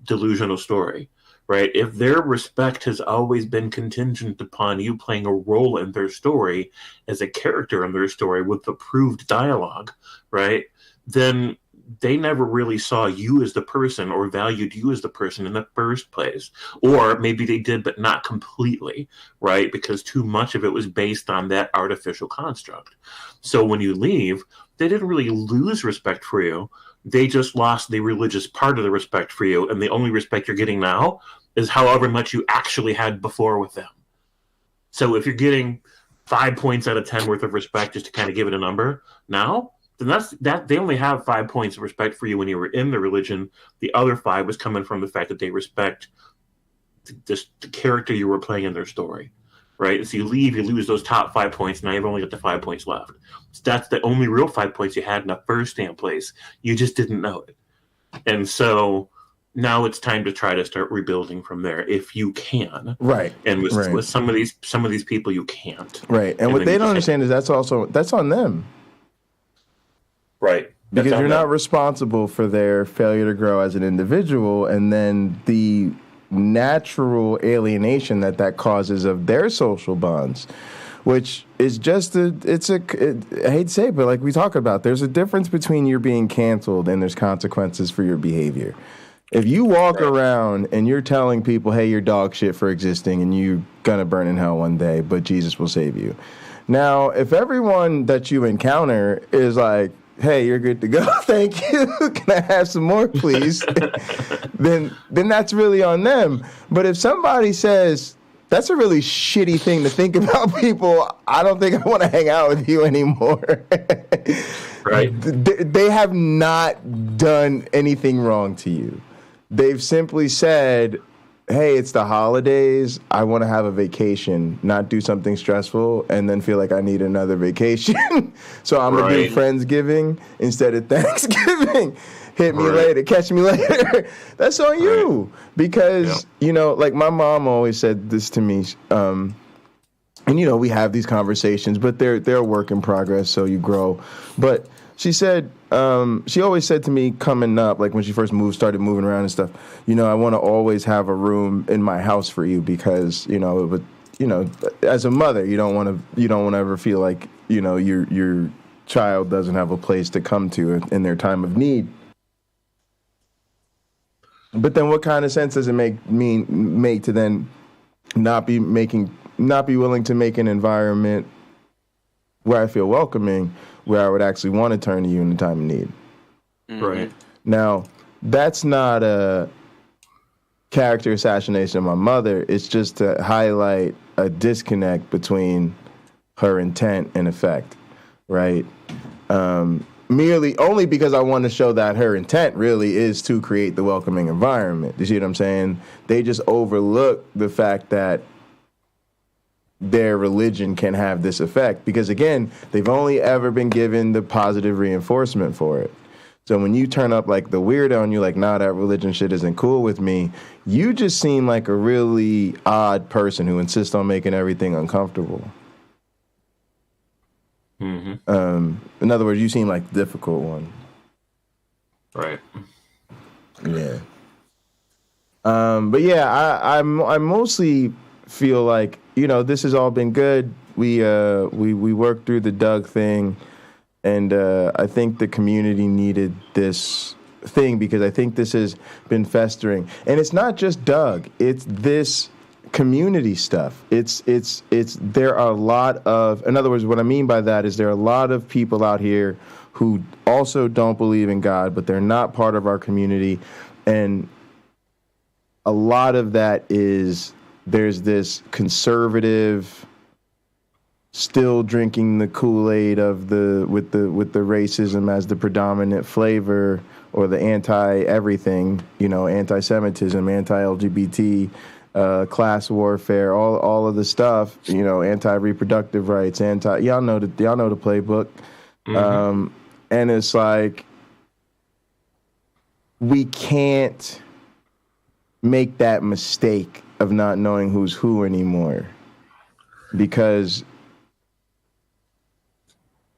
delusional story. Right? If their respect has always been contingent upon you playing a role in their story as a character in their story with approved dialogue, right, then they never really saw you as the person or valued you as the person in the first place. Or maybe they did, but not completely, right? Because too much of it was based on that artificial construct. So when you leave, they didn't really lose respect for you. They just lost the religious part of the respect for you. And the only respect you're getting now is however much you actually had before with them. So if you're getting 5 points out of 10 worth of respect just to kind of give it a number. Now, then that they only have 5 points of respect for you when you were in the religion. The other 5 was coming from the fact that they respect the character you were playing in their story, right? So you leave, you lose those top 5 points. Now you've only got the 5 points left. So that's the only real 5 points you had in the first damn place. You just didn't know it. And so now it's time to try to start rebuilding from there if you can. Right. And with some of these people you can't. Right. And what they don't understand is that's on them. Right. Because you're not responsible for their failure to grow as an individual, and then the natural alienation that causes of their social bonds, which is just I hate to say it, but like we talk about, there's a difference between you're being canceled and there's consequences for your behavior. If you walk around and you're telling people, hey, you're dog shit for existing and you're gonna burn in hell one day, but Jesus will save you. Now, if everyone that you encounter is like, hey, you're good to go, thank you, can I have some more, please? then that's really on them. But if somebody says, that's a really shitty thing to think about people, I don't think I want to hang out with you anymore. Right. They have not done anything wrong to you. They've simply said, hey, it's the holidays, I want to have a vacation, not do something stressful, and then feel like I need another vacation. So I'm going to do Friendsgiving instead of Thanksgiving. Hit me later, catch me later. That's on you. Because, you know, like my mom always said this to me, and, you know, we have these conversations, but they're a work in progress, so you grow. But she said, she always said to me coming up, like when she first started moving around and stuff, you know, I want to always have a room in my house for you because, you know, as a mother, you don't want to ever feel like, you know, your child doesn't have a place to come to in their time of need. But then what kind of sense does it make to then not be willing to make an environment where I feel welcoming, where I would actually want to turn to you in the time of need? Right. Now, that's not a character assassination of my mother. It's just to highlight a disconnect between her intent and effect, right? Merely only because I want to show that her intent really is to create the welcoming environment. You see what I'm saying? They just overlook the fact that their religion can have this effect because, again, they've only ever been given the positive reinforcement for it. So when you turn up like the weirdo and you're like, nah, that religion shit isn't cool with me, you just seem like a really odd person who insists on making everything uncomfortable. Mm-hmm. In other words, you seem like the difficult one. Right. Yeah. But yeah, I mostly feel like, you know, this has all been good. We worked through the Doug thing, and I think the community needed this thing because I think this has been festering. And it's not just Doug, it's this community stuff. It's there are a lot of, in other words, what I mean by that is there are a lot of people out here who also don't believe in God, but they're not part of our community. And a lot of that is there's this conservative still drinking the Kool-Aid of with the racism as the predominant flavor, or the anti-everything, you know, anti-Semitism, anti-LGBT, class warfare, all of the stuff, you know, anti-reproductive rights, y'all know the playbook. Mm-hmm. And it's like we can't make that mistake of not knowing who's who anymore, because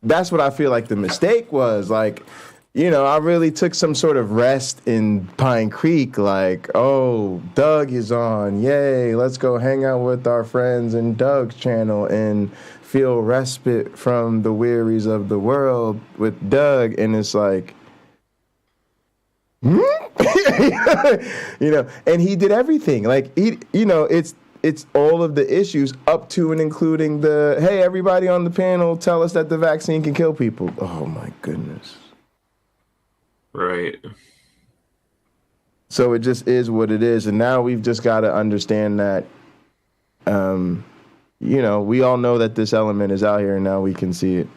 that's what I feel like the mistake was. Like, you know, I really took some sort of rest in Pinecreek, like, oh, Doug is on, yay, let's go hang out with our friends in Doug's channel and feel respite from the wearies of the world with Doug. And it's like, you know, and he did everything. Like, he, you know, it's all of the issues up to and including the, hey, everybody on the panel, tell us that the vaccine can kill people. Oh, my goodness. Right. So it just is what it is. And now we've just got to understand that you know, we all know that this element is out here, and now we can see it.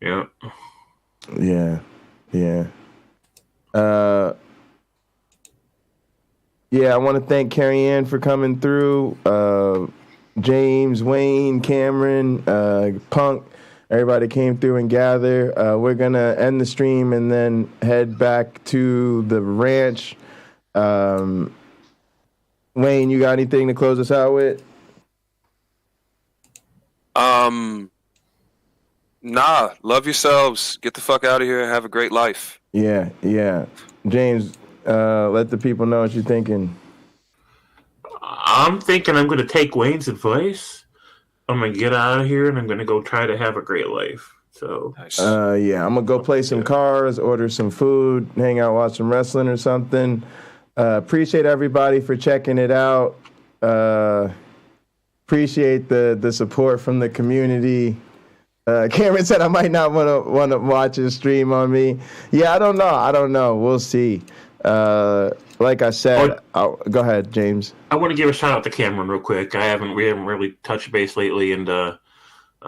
Yeah. Yeah. Yeah. Yeah, I want to thank Carrie Ann for coming through. James, Wayne, Cameron, Punk, everybody came through and gather. We're going to end the stream and then head back to the ranch. Wayne, you got anything to close us out with? Nah, love yourselves. Get the fuck out of here and have a great life. Yeah, yeah. James, let the people know what you're thinking. I'm thinking I'm going to take Wayne's advice. I'm going to get out of here and I'm going to go try to have a great life. So, yeah, I'm going to go play some cards, order some food, hang out, watch some wrestling or something. Appreciate everybody for checking it out. Appreciate the support from the community. Cameron said I might not want to watch a stream on me. Yeah, I don't know. We'll see. Like I said, go ahead, James. I want to give a shout out to Cameron real quick. We haven't really touched base lately, and I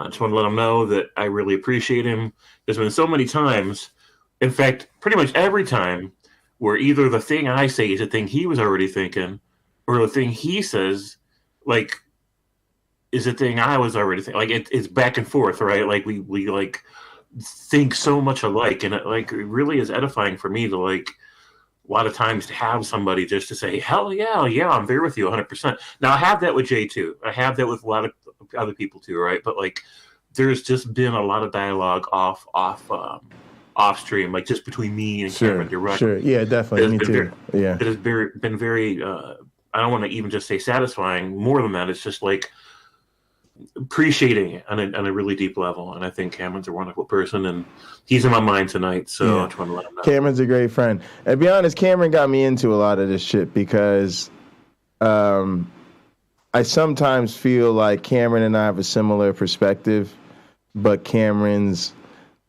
just want to let him know that I really appreciate him. There's been so many times, in fact, pretty much every time, where either the thing I say is a thing he was already thinking, or the thing he says, like, is a thing I was already thinking. Like, it's back and forth, right? Like, we like think so much alike, and it really is edifying for me to, like, a lot of times to have somebody just to say, hell yeah, I'm there with you 100%. Now, I have that with Jay, too. I have that with a lot of other people, too, right? But, like, there's just been a lot of dialogue off stream, like, just between me and Cameron directly. Sure, yeah, definitely, me too. It has been very, I don't want to even just say satisfying. More than that, it's just, like, appreciating it on a really deep level. And I think Cameron's a wonderful person, and he's in my mind tonight, so I just want to let him know. Cameron's a great friend. And to be honest, Cameron got me into a lot of this shit because I sometimes feel like Cameron and I have a similar perspective, but Cameron's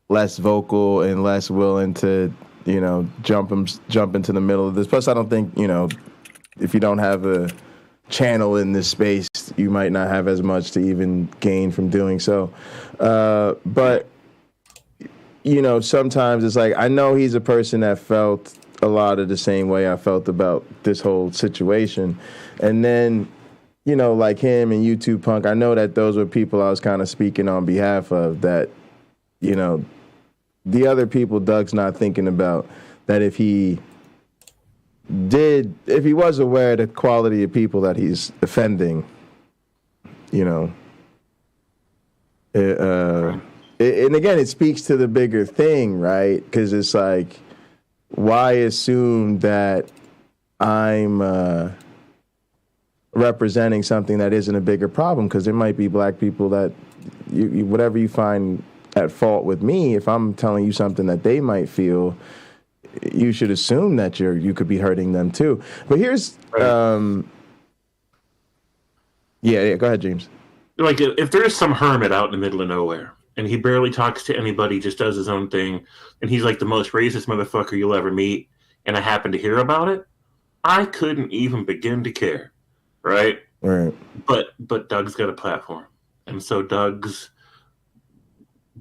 less vocal and less willing to, you know, jump into the middle of this. Plus, I don't think, you know, if you don't have a channel in this space, you might not have as much to even gain from doing so. But, you know, sometimes it's like, I know he's a person that felt a lot of the same way I felt about this whole situation. And then, you know, like him and Utubepunk, I know that those were people I was kind of speaking on behalf of, that, you know, the other people Doug's not thinking about, that if he was aware of the quality of people that he's offending, you know, and again, it speaks to the bigger thing, right? Because it's like, why assume that I'm representing something that isn't a bigger problem? Because there might be black people that, you whatever you find at fault with me, if I'm telling you something that they might feel, you should assume that you could be hurting them too. But here's, go ahead, James. Like, if there's some hermit out in the middle of nowhere, and he barely talks to anybody, just does his own thing, and he's like the most racist motherfucker you'll ever meet, and I happen to hear about it, I couldn't even begin to care, right? Right. But Doug's got a platform, and so Doug's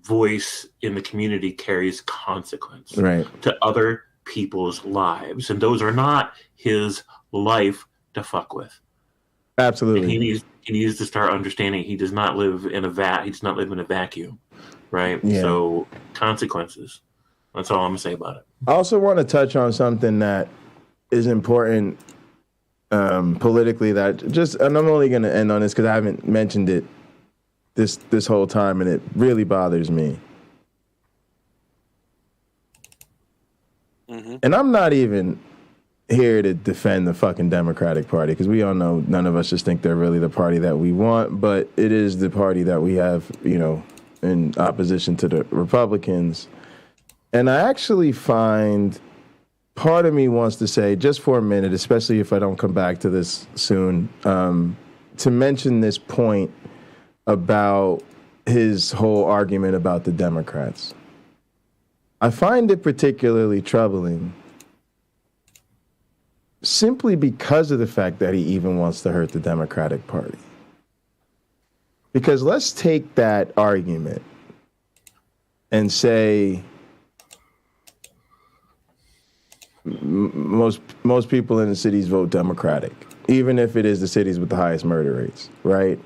voice in the community carries consequence to other people's lives, and those are not his life to fuck with. Absolutely. And he needs to start understanding he does not live in a he does not live in a vacuum, right? Yeah. So consequences. That's all I'm gonna say about it. I also want to touch on something that is important politically, that just, and I'm only going to end on this because I haven't mentioned it this whole time, and it really bothers me. Mm-hmm. And I'm not even here to defend the fucking Democratic Party, because we all know none of us just think they're really the party that we want, but it is the party that we have, you know, in opposition to the Republicans. And I actually find, part of me wants to say, just for a minute, especially if I don't come back to this soon, to mention this point about his whole argument about the Democrats. I find it particularly troubling simply because of the fact that he even wants to hurt the Democratic Party. Because let's take that argument and say most people in the cities vote Democratic, even if it is the cities with the highest murder rates, right?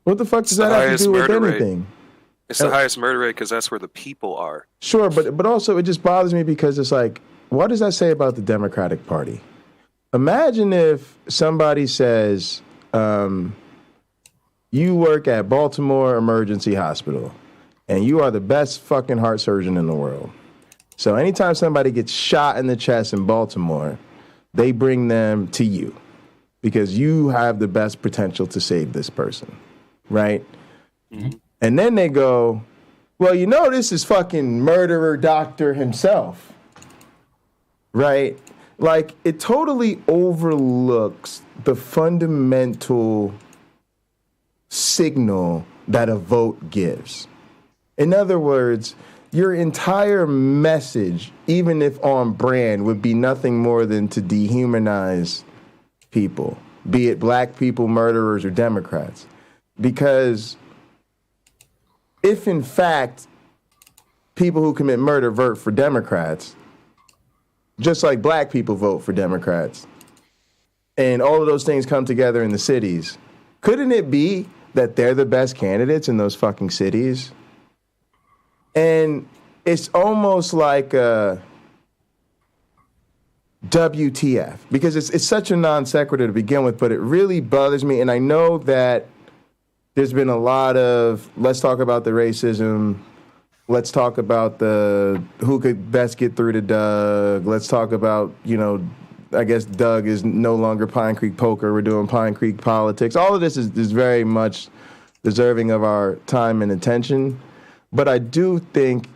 What the fuck does that have to do with anything? It's the highest murder rate because that's where the people are. Sure, but also it just bothers me because it's like, what does that say about the Democratic Party? Imagine if somebody says, you work at Baltimore Emergency Hospital and you are the best fucking heart surgeon in the world. So anytime somebody gets shot in the chest in Baltimore, they bring them to you because you have the best potential to save this person, right? Mm-hmm. And then they go, well, you know, this is fucking murderer doctor himself, right? Like, it totally overlooks the fundamental signal that a vote gives. In other words, your entire message, even if on brand, would be nothing more than to dehumanize people, be it black people, murderers, or Democrats. Because if, in fact, people who commit murder vote for Democrats, just like black people vote for Democrats, and all of those things come together in the cities, couldn't it be that they're the best candidates in those fucking cities? And it's almost like a WTF, because it's such a non sequitur to begin with, but it really bothers me. And I know that there's been a lot of, let's talk about the racism, let's talk about the who could best get through to Doug, let's talk about, you know, I guess Doug is no longer Pinecreek poker, we're doing Pinecreek politics. All of this is very much deserving of our time and attention. But I do think,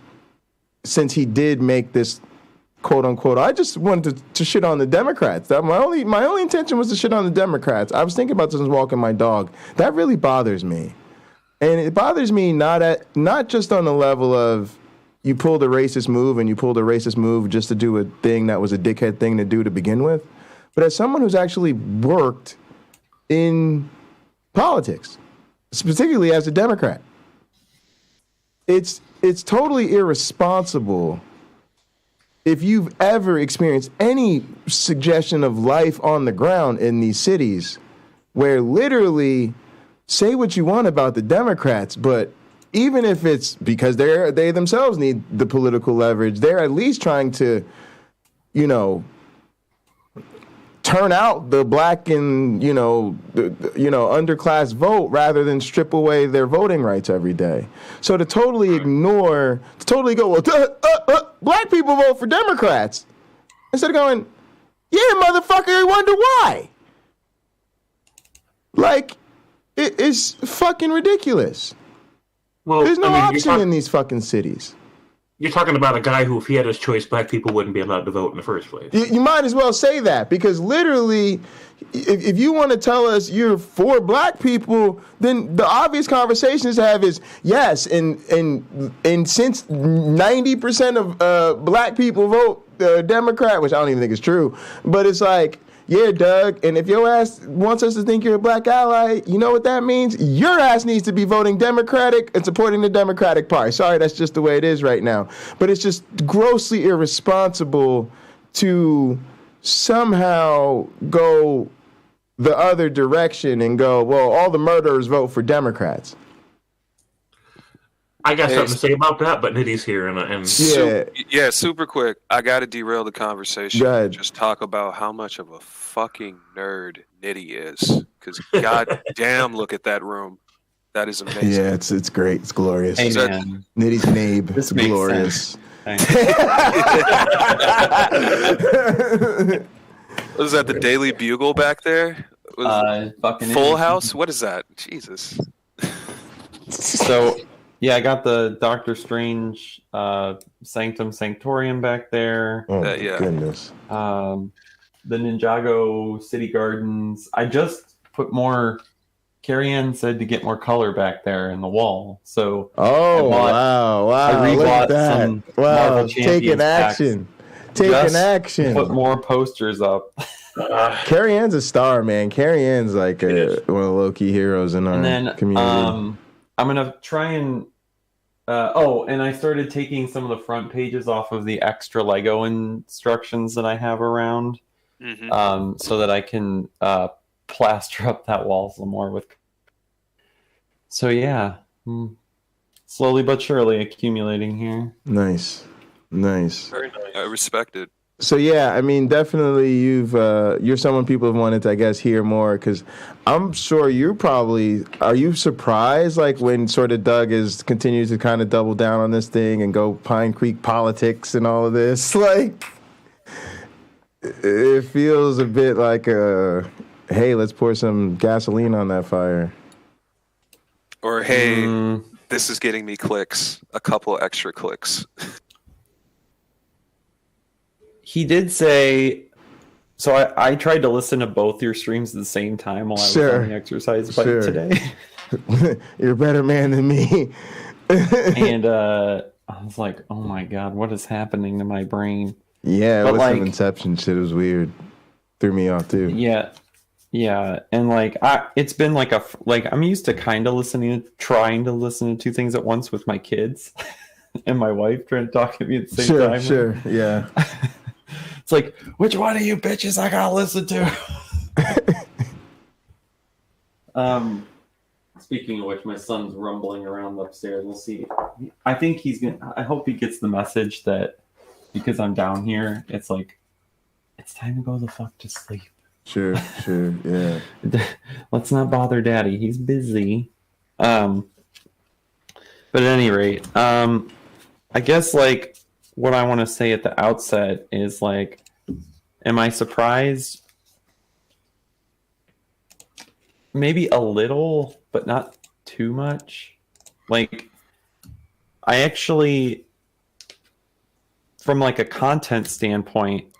since he did make this quote unquote, I just wanted to shit on the Democrats. My only intention was to shit on the Democrats. I was thinking about this walking my dog. That really bothers me. And it bothers me not just on the level of you pulled a racist move and you pulled a racist move just to do a thing that was a dickhead thing to do to begin with, but as someone who's actually worked in politics, particularly as a Democrat. It's totally irresponsible if you've ever experienced any suggestion of life on the ground in these cities where literally, say what you want about the Democrats, but even if it's because they themselves need the political leverage, they're at least trying to, you know, turn out the black and, underclass vote rather than strip away their voting rights every day. So to totally go, well, black people vote for Democrats, instead of going, yeah, motherfucker, I wonder why. Like, it's fucking ridiculous. Well, there's no option in these fucking cities. You're talking about a guy who, if he had his choice, black people wouldn't be allowed to vote in the first place. You might as well say that, because literally, if you want to tell us you're for black people, then the obvious conversation to have is, yes, and since 90% of black people vote Democrat, which I don't even think is true, but it's like, yeah, Doug, and if your ass wants us to think you're a black ally, you know what that means? Your ass needs to be voting Democratic and supporting the Democratic Party. Sorry, that's just the way it is right now. But it's just grossly irresponsible to somehow go the other direction and go, well, all the murderers vote for Democrats. I got something to say about that, but Nitty's here. Yeah, super quick. I got to derail the conversation. Go ahead. Just talk about how much of a fucking nerd Nitty is. Because goddamn, look at that room. That is amazing. Yeah, it's great. It's glorious. Hey, Nitty's nabe. It's glorious. What is that, the Daily Bugle back there? Full House? What is that? Jesus. So... yeah, I got the Doctor Strange Sanctum Sanctorium back there. Oh, my goodness. The Ninjago City Gardens. I just put more, Carrie Ann said to get more color back there in the wall. So wow. I rebought Look at that. some Wow, Marvel Champions taking action. packs. Taking action. Put more posters up. Carrie Ann's a star, man. Carrie Ann's like one of the low-key heroes in our And then community. I'm gonna try and and I started taking some of the front pages off of the extra Lego instructions that I have around, so that I can plaster up that wall some more with. So yeah, slowly but surely accumulating here. Nice. Very nice. I respect it. So yeah, I mean, definitely you're someone people have wanted to, I guess, hear more, because I'm sure are you surprised like when sort of Doug continues to kind of double down on this thing and go Pinecreek politics and all of this? Like, it feels a bit like hey, let's pour some gasoline on that fire. Or hey, this is getting me clicks, a couple extra clicks. He did say, so I tried to listen to both your streams at the same time while I was on the exercise bike today. You're a better man than me. And I was like, oh my God, what is happening to my brain? Yeah, it was some Inception shit. It was weird. Threw me off too. Yeah. And like, it's been like I'm used to kind of trying to listen to two things at once with my kids and my wife trying to talk at me at the same time. Sure, yeah. It's like, which one of you bitches I gotta listen to? Speaking of which, my son's rumbling around upstairs. We'll see. I think I hope he gets the message that because I'm down here, it's like, it's time to go the fuck to sleep. Sure, yeah. Let's not bother Daddy. He's busy. But at any rate, I guess like what I want to say at the outset is like, am I surprised? Maybe a little, but not too much. Like, I actually, from like a content standpoint,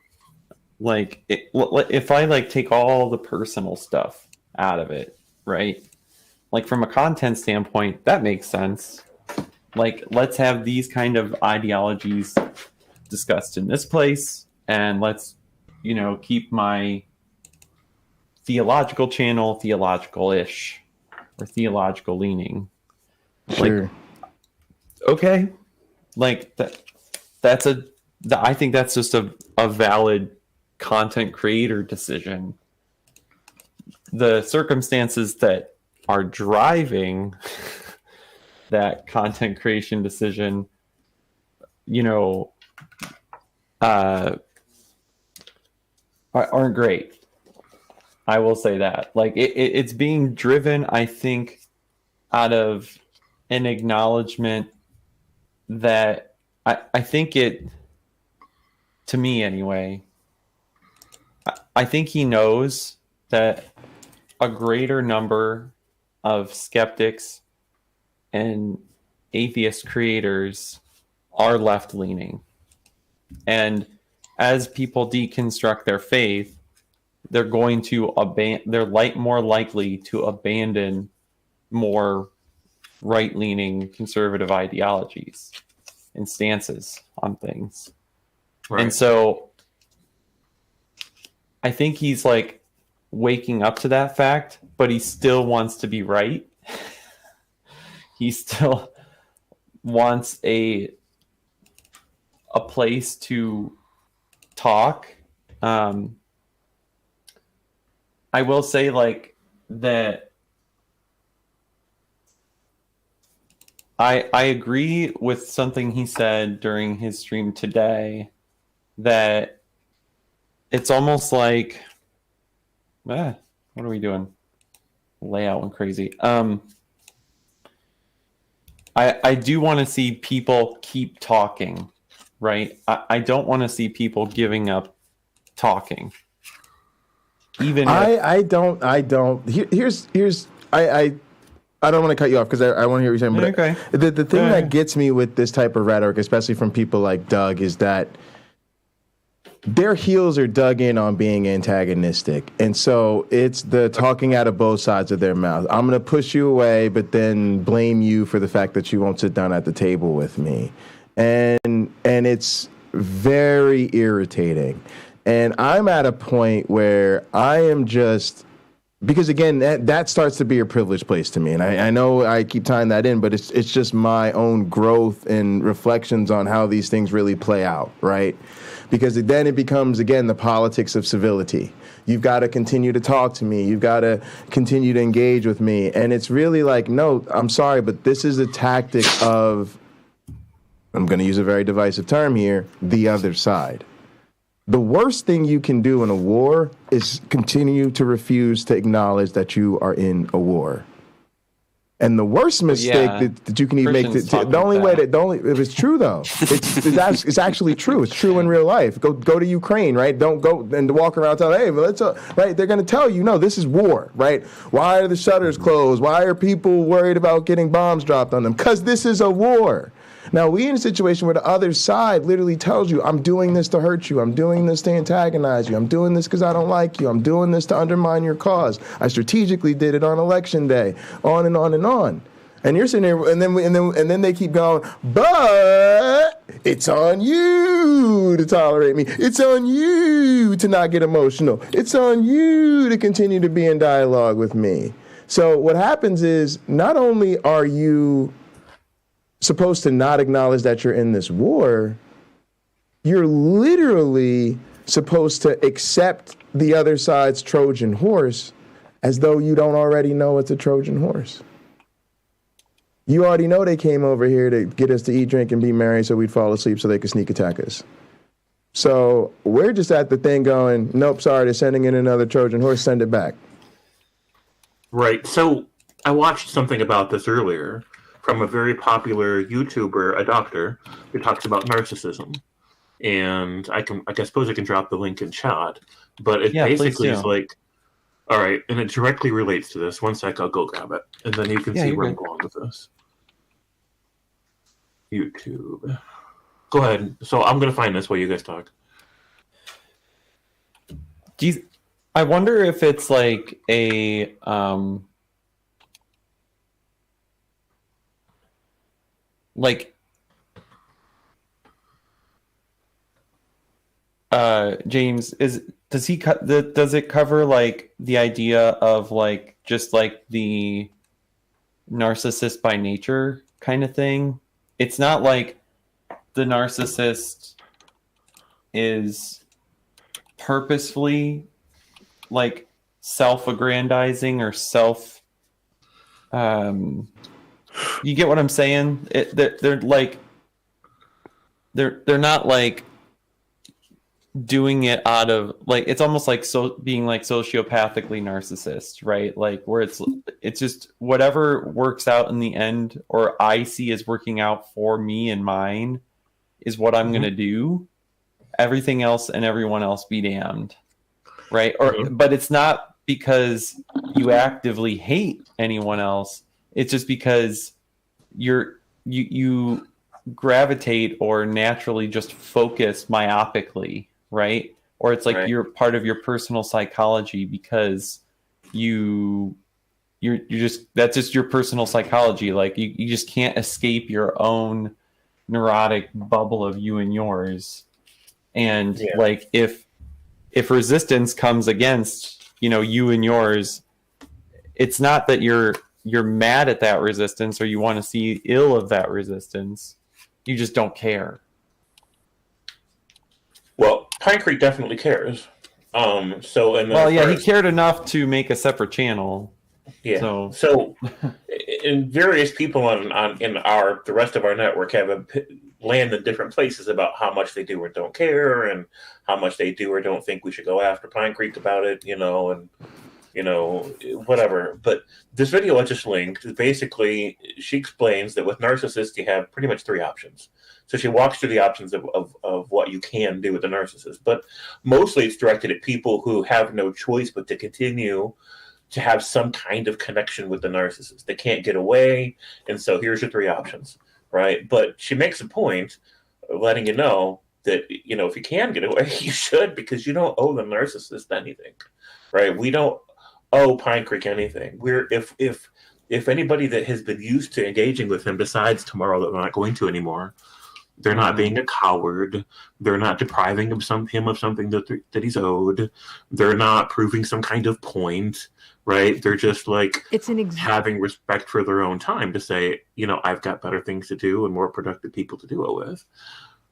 like if I like take all the personal stuff out of it, right? Like from a content standpoint, that makes sense. Like, let's have these kind of ideologies discussed in this place, and let's, keep my theological channel theological-ish or theological leaning. Sure. Like, okay. Like I think that's just a valid content creator decision. The circumstances that are driving that content creation decision, aren't great. I will say that. Like, it's being driven, I think, out of an acknowledgement that I think it, to me anyway, I think he knows that a greater number of skeptics and atheist creators are left-leaning. And as people deconstruct their faith, they're going to more likely to abandon more right-leaning conservative ideologies and stances on things. Right. And so I think he's like waking up to that fact, but he still wants to be right. He still wants a place to talk. I will say like that I agree with something he said during his stream today, that it's almost like what are we doing? Layout went crazy. I do want to see people keep talking, right? I don't want to see people giving up talking. Even I don't. Here's I don't want to cut you off because I want to hear what you're saying. But okay. The thing that gets me with this type of rhetoric, especially from people like Doug, is that their heels are dug in on being antagonistic. And so it's the talking out of both sides of their mouth. I'm going to push you away, but then blame you for the fact that you won't sit down at the table with me. And it's very irritating. And I'm at a point where I am just, because again, that starts to be a privileged place to me. And I know I keep tying that in, but it's just my own growth and reflections on how these things really play out, right? Because then it becomes, again, the politics of civility. You've got to continue to talk to me. You've got to continue to engage with me. And it's really like, no, I'm sorry, but this is a tactic of, I'm going to use a very divisive term here, the other side. The worst thing you can do in a war is continue to refuse to acknowledge that you are in a war. And the worst mistake that you can even make, if it's true though, it's actually true. It's true in real life. Go to Ukraine, right? Don't go and walk around telling, hey, right? They're going to tell you, no, this is war, right? Why are the shutters closed? Why are people worried about getting bombs dropped on them? Because this is a war. Now, we in a situation where the other side literally tells you, I'm doing this to hurt you. I'm doing this to antagonize you. I'm doing this because I don't like you. I'm doing this to undermine your cause. I strategically did it on election day, on and on and on. And you're sitting there, and then they keep going, but it's on you to tolerate me. It's on you to not get emotional. It's on you to continue to be in dialogue with me. So what happens is, not only are you supposed to not acknowledge that you're in this war, you're literally supposed to accept the other side's Trojan horse as though you don't already know it's a Trojan horse. You already know they came over here to get us to eat, drink, and be merry so we'd fall asleep so they could sneak attack us. So we're just at the thing going, nope, sorry, they're sending in another Trojan horse, send it back. Right. So I watched something about this earlier from a very popular YouTuber, a doctor, who talks about narcissism. And I suppose I can drop the link in chat. But it basically is like, all right, and it directly relates to this. 1 sec, I'll go grab it. And then you can see where I'm going with this. YouTube. Go ahead. So I'm going to find this while you guys talk. I wonder if it's like a... James, does it cover like the idea of like just like the narcissist by nature kind of thing? It's not like the narcissist is purposefully like self-aggrandizing or you get what I'm saying? They're like they're not like doing it out of like, it's almost like being like sociopathically narcissist, right? Like where it's just whatever works out in the end, or I see as working out for me and mine, is what I'm gonna do. Everything else and everyone else be damned, right? But it's not because you actively hate anyone else. It's just because you gravitate or naturally just focus myopically, right? Or it's like you're part of your personal psychology because you're just, that's just your personal psychology. Like you just can't escape your own neurotic bubble of you and yours. And like if resistance comes against, you and yours, it's not that you're mad at that resistance or you want to see ill of that resistance. You just don't care. Well, Pinecreek definitely cares. He cared enough to make a separate channel. Yeah. So and various people in the rest of our network have land in different places about how much they do or don't care, and how much they do or don't think we should go after Pinecreek about it, and whatever. But this video I just linked, basically, she explains that with narcissists, you have pretty much 3 options. So she walks through the options of what you can do with a narcissist. But mostly it's directed at people who have no choice but to continue to have some kind of connection with the narcissist. They can't get away, and so here's your 3 options, right? But she makes a point of letting you know that, if you can get away, you should, because you don't owe the narcissist anything, right? We don't owe Pinecreek anything. If anybody that has been used to engaging with him decides tomorrow that we're not going to anymore, They're not being a coward. They're not depriving him of something that he's owed. They're not proving some kind of point, right? They're just like having respect for their own time to say, I've got better things to do and more productive people to do it with.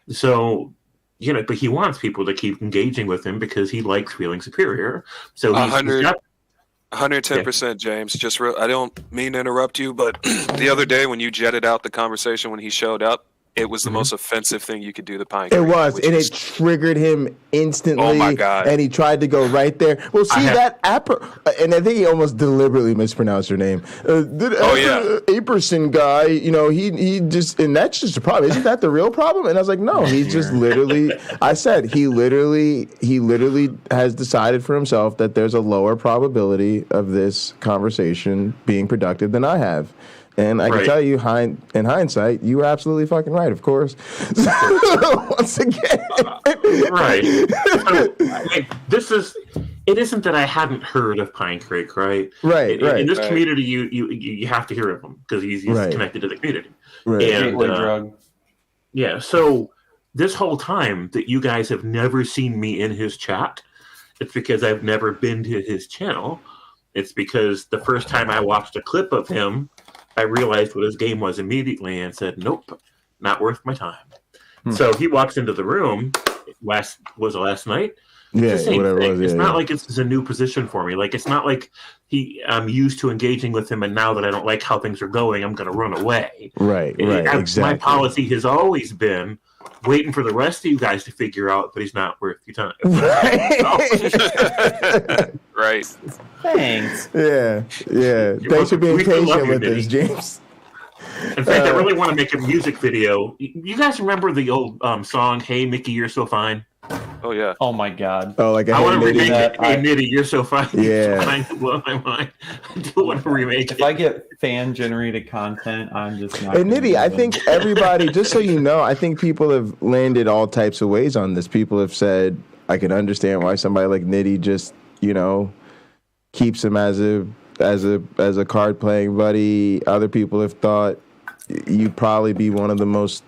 So, but he wants people to keep engaging with him because he likes feeling superior. So 110%, James. I don't mean to interrupt you, but the other day when you jetted out the conversation when he showed up, it was the most offensive thing you could do to Pinecreek. It was, and it triggered him instantly. Oh my God! And he tried to go right there. Well, see and I think he almost deliberately mispronounced her name. Aperson guy, he just, and that's just a problem. Isn't that the real problem? And I was like, no, he's just literally. I said he literally has decided for himself that there's a lower probability of this conversation being productive than I have. And I can tell you, in hindsight, you were absolutely fucking right, of course. Once again. Right. It isn't that I hadn't heard of Pinecreek, right? Right. In this community, you have to hear of him because he's connected to the community. Right. And, so this whole time that you guys have never seen me in his chat, it's because I've never been to his channel. It's because the first time I watched a clip of him, I realized what his game was immediately and said, nope, not worth my time. So he walks into the room, last night? Yeah, whatever it was. It's not like it's a new position for me. Like, it's not like I'm used to engaging with him, and now that I don't like how things are going, I'm going to run away. Right, exactly. My policy has always been waiting for the rest of you guys to figure out that he's not worth your time. Right. Thanks. Yeah. Thanks for being patient with us, James. In fact, I really want to make a music video. You guys remember the old song, Hey, Mickey, You're So Fine? Oh, yeah. Oh, my God. Oh, like I want to remake it. Hey, Nitty, You're So Fine. Yeah. You're so blow my mind. I do want to remake it. If I get fan-generated content, I'm just not... And Nitty, I think everybody, just so you know, I think people have landed all types of ways on this. People have said, I can understand why somebody like Nitty just, keeps him as a card playing buddy. Other people have thought you'd probably be one of the most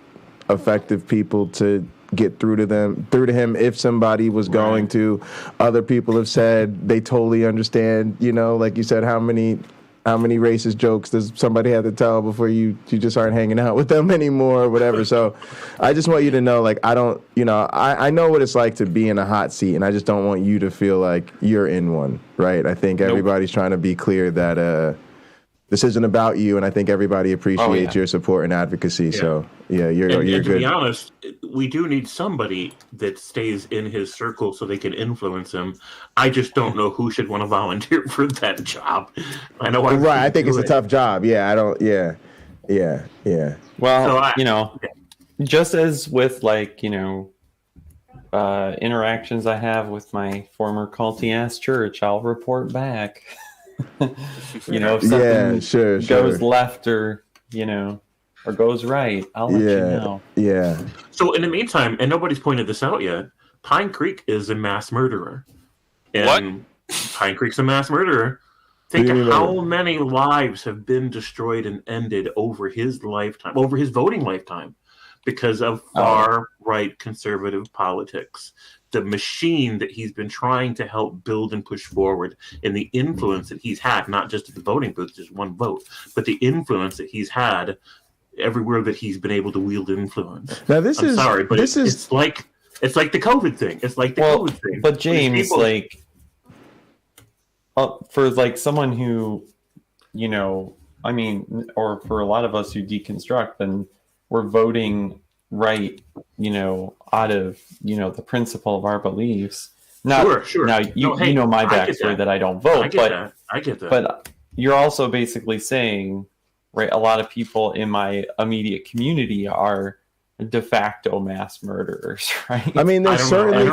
effective people to get through to him if somebody was going to. Other people have said they totally understand, like you said, how many racist jokes does somebody have to tell before you just aren't hanging out with them anymore or whatever. So I just want you to know, like, I don't, I know what it's like to be in a hot seat, and I just don't want you to feel like you're in one, right? I think everybody's trying to be clear that this isn't about you, and I think everybody appreciates your support and advocacy. Yeah. So you're good. To be honest, we do need somebody that stays in his circle so they can influence him. I just don't know who should want to volunteer for that job. I know. I think it's a tough job. Yeah, I don't. Yeah. Well, just as with interactions I have with my former culty ass church, I'll report back. If something goes left or goes right, I'll let you know. Yeah. So in the meantime, and nobody's pointed this out yet, Pinecreek is a mass murderer. And what? Pinecreek's a mass murderer. Think of how many lives have been destroyed and ended over his lifetime, over his voting lifetime, because of far-right conservative politics. The machine that he's been trying to help build and push forward, and the influence that he's had, not just at the voting booth, just one vote, but the influence that he's had everywhere that he's been able to wield influence. Now it's like the COVID thing. It's like the COVID thing. But James, for someone who, or for a lot of us who deconstruct, then we're voting right, out of, the principle of our beliefs. Sure. Now, you know my backstory that I don't vote, I get that. But you're also basically saying, right, a lot of people in my immediate community are de facto mass murderers, right? I mean, there's certainly...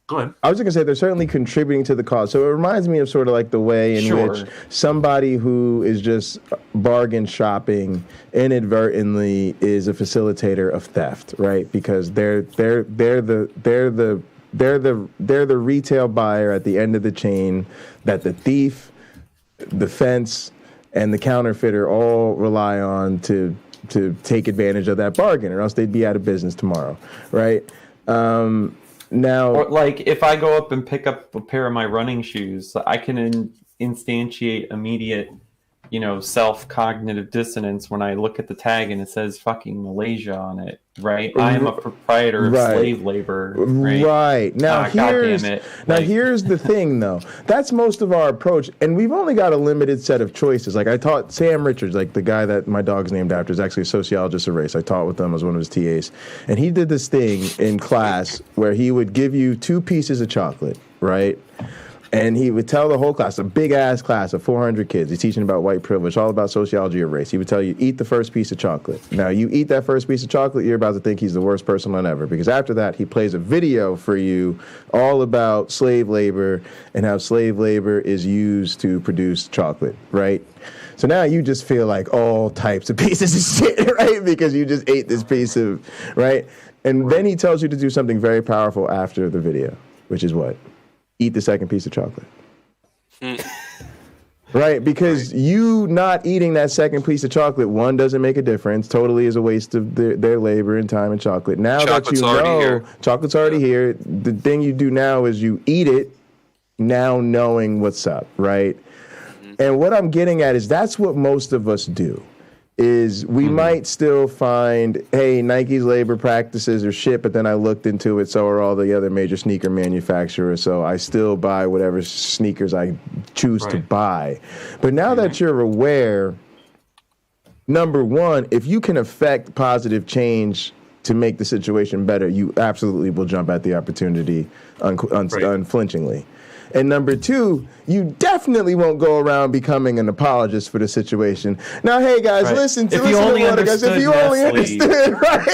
Go ahead. I was going to say they're certainly contributing to the cause. So it reminds me of sort of like the way in which somebody who is just bargain shopping inadvertently is a facilitator of theft, right? Because they're the retail buyer at the end of the chain that the thief, the fence, and the counterfeiter all rely on to to take advantage of that bargain, or else they'd be out of business tomorrow, right? Now, or like if I go up and pick up a pair of my running shoes, I can instantiate immediate, self-cognitive dissonance when I look at the tag and it says fucking Malaysia on it, right? I am a proprietor of slave labor, right? Right. Now, here's the thing, though. That's most of our approach, and we've only got a limited set of choices. Like, I taught Sam Richards, like the guy that my dog's named after, is actually a sociologist of race. I taught with him as one of his TAs. And he did this thing in class where he would give you 2 pieces of chocolate, right? And he would tell the whole class, a big-ass class of 400 kids, he's teaching about white privilege, all about sociology of race. He would tell you, eat the first piece of chocolate. Now, you eat that first piece of chocolate, you're about to think he's the worst person on ever. Because after that, he plays a video for you all about slave labor and how slave labor is used to produce chocolate, right? So now you just feel like all types of pieces of shit, right? Because you just ate this piece of, right? And then he tells you to do something very powerful after the video, which is what? Eat the second piece of chocolate. Right? Because you not eating that second piece of chocolate, one, doesn't make a difference. Totally is a waste of their labor and time and chocolate. Now chocolate's that you know chocolate's already here, the thing you do now is you eat it, now knowing what's up, right? And what I'm getting at is that's what most of us do. Is we might still find, hey, Nike's labor practices are shit, but then I looked into it, so are all the other major sneaker manufacturers, so I still buy whatever sneakers I choose to buy. But now that you're aware, number one, if you can affect positive change to make the situation better, you absolutely will jump at the opportunity unflinchingly. And number two, you definitely won't go around becoming an apologist for the situation. Now, hey guys, listen to one of guys. If you only understood, right?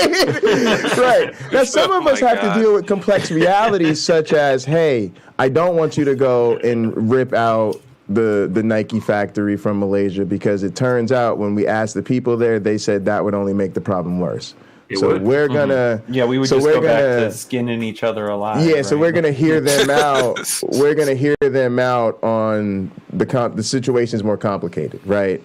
Right. Now, some of us have to deal with complex realities, such as, hey, I don't want you to go and rip out the Nike factory from Malaysia, because it turns out when we asked the people there, they said that would only make the problem worse. We're gonna we would just go back to skinning each other alive. Yeah, so we're gonna hear them out. We're gonna hear them out on the situation's more complicated, right?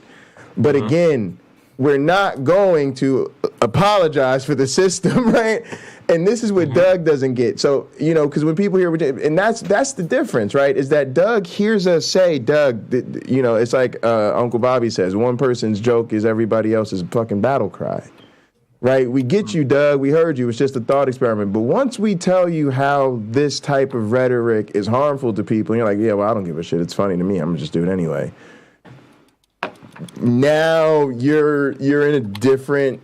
But again, we're not going to apologize for the system, right? And this is what Doug doesn't get. So, because when people hear, and that's the difference, right? Is that Doug hears us say, Doug, it's like Uncle Bobby says, one person's joke is everybody else's fucking battle cry. Right, we get you, Doug. We heard you. It's just a thought experiment. But once we tell you how this type of rhetoric is harmful to people, and you're like, yeah, well, I don't give a shit. It's funny to me. I'm gonna just do it anyway. Now you're in a different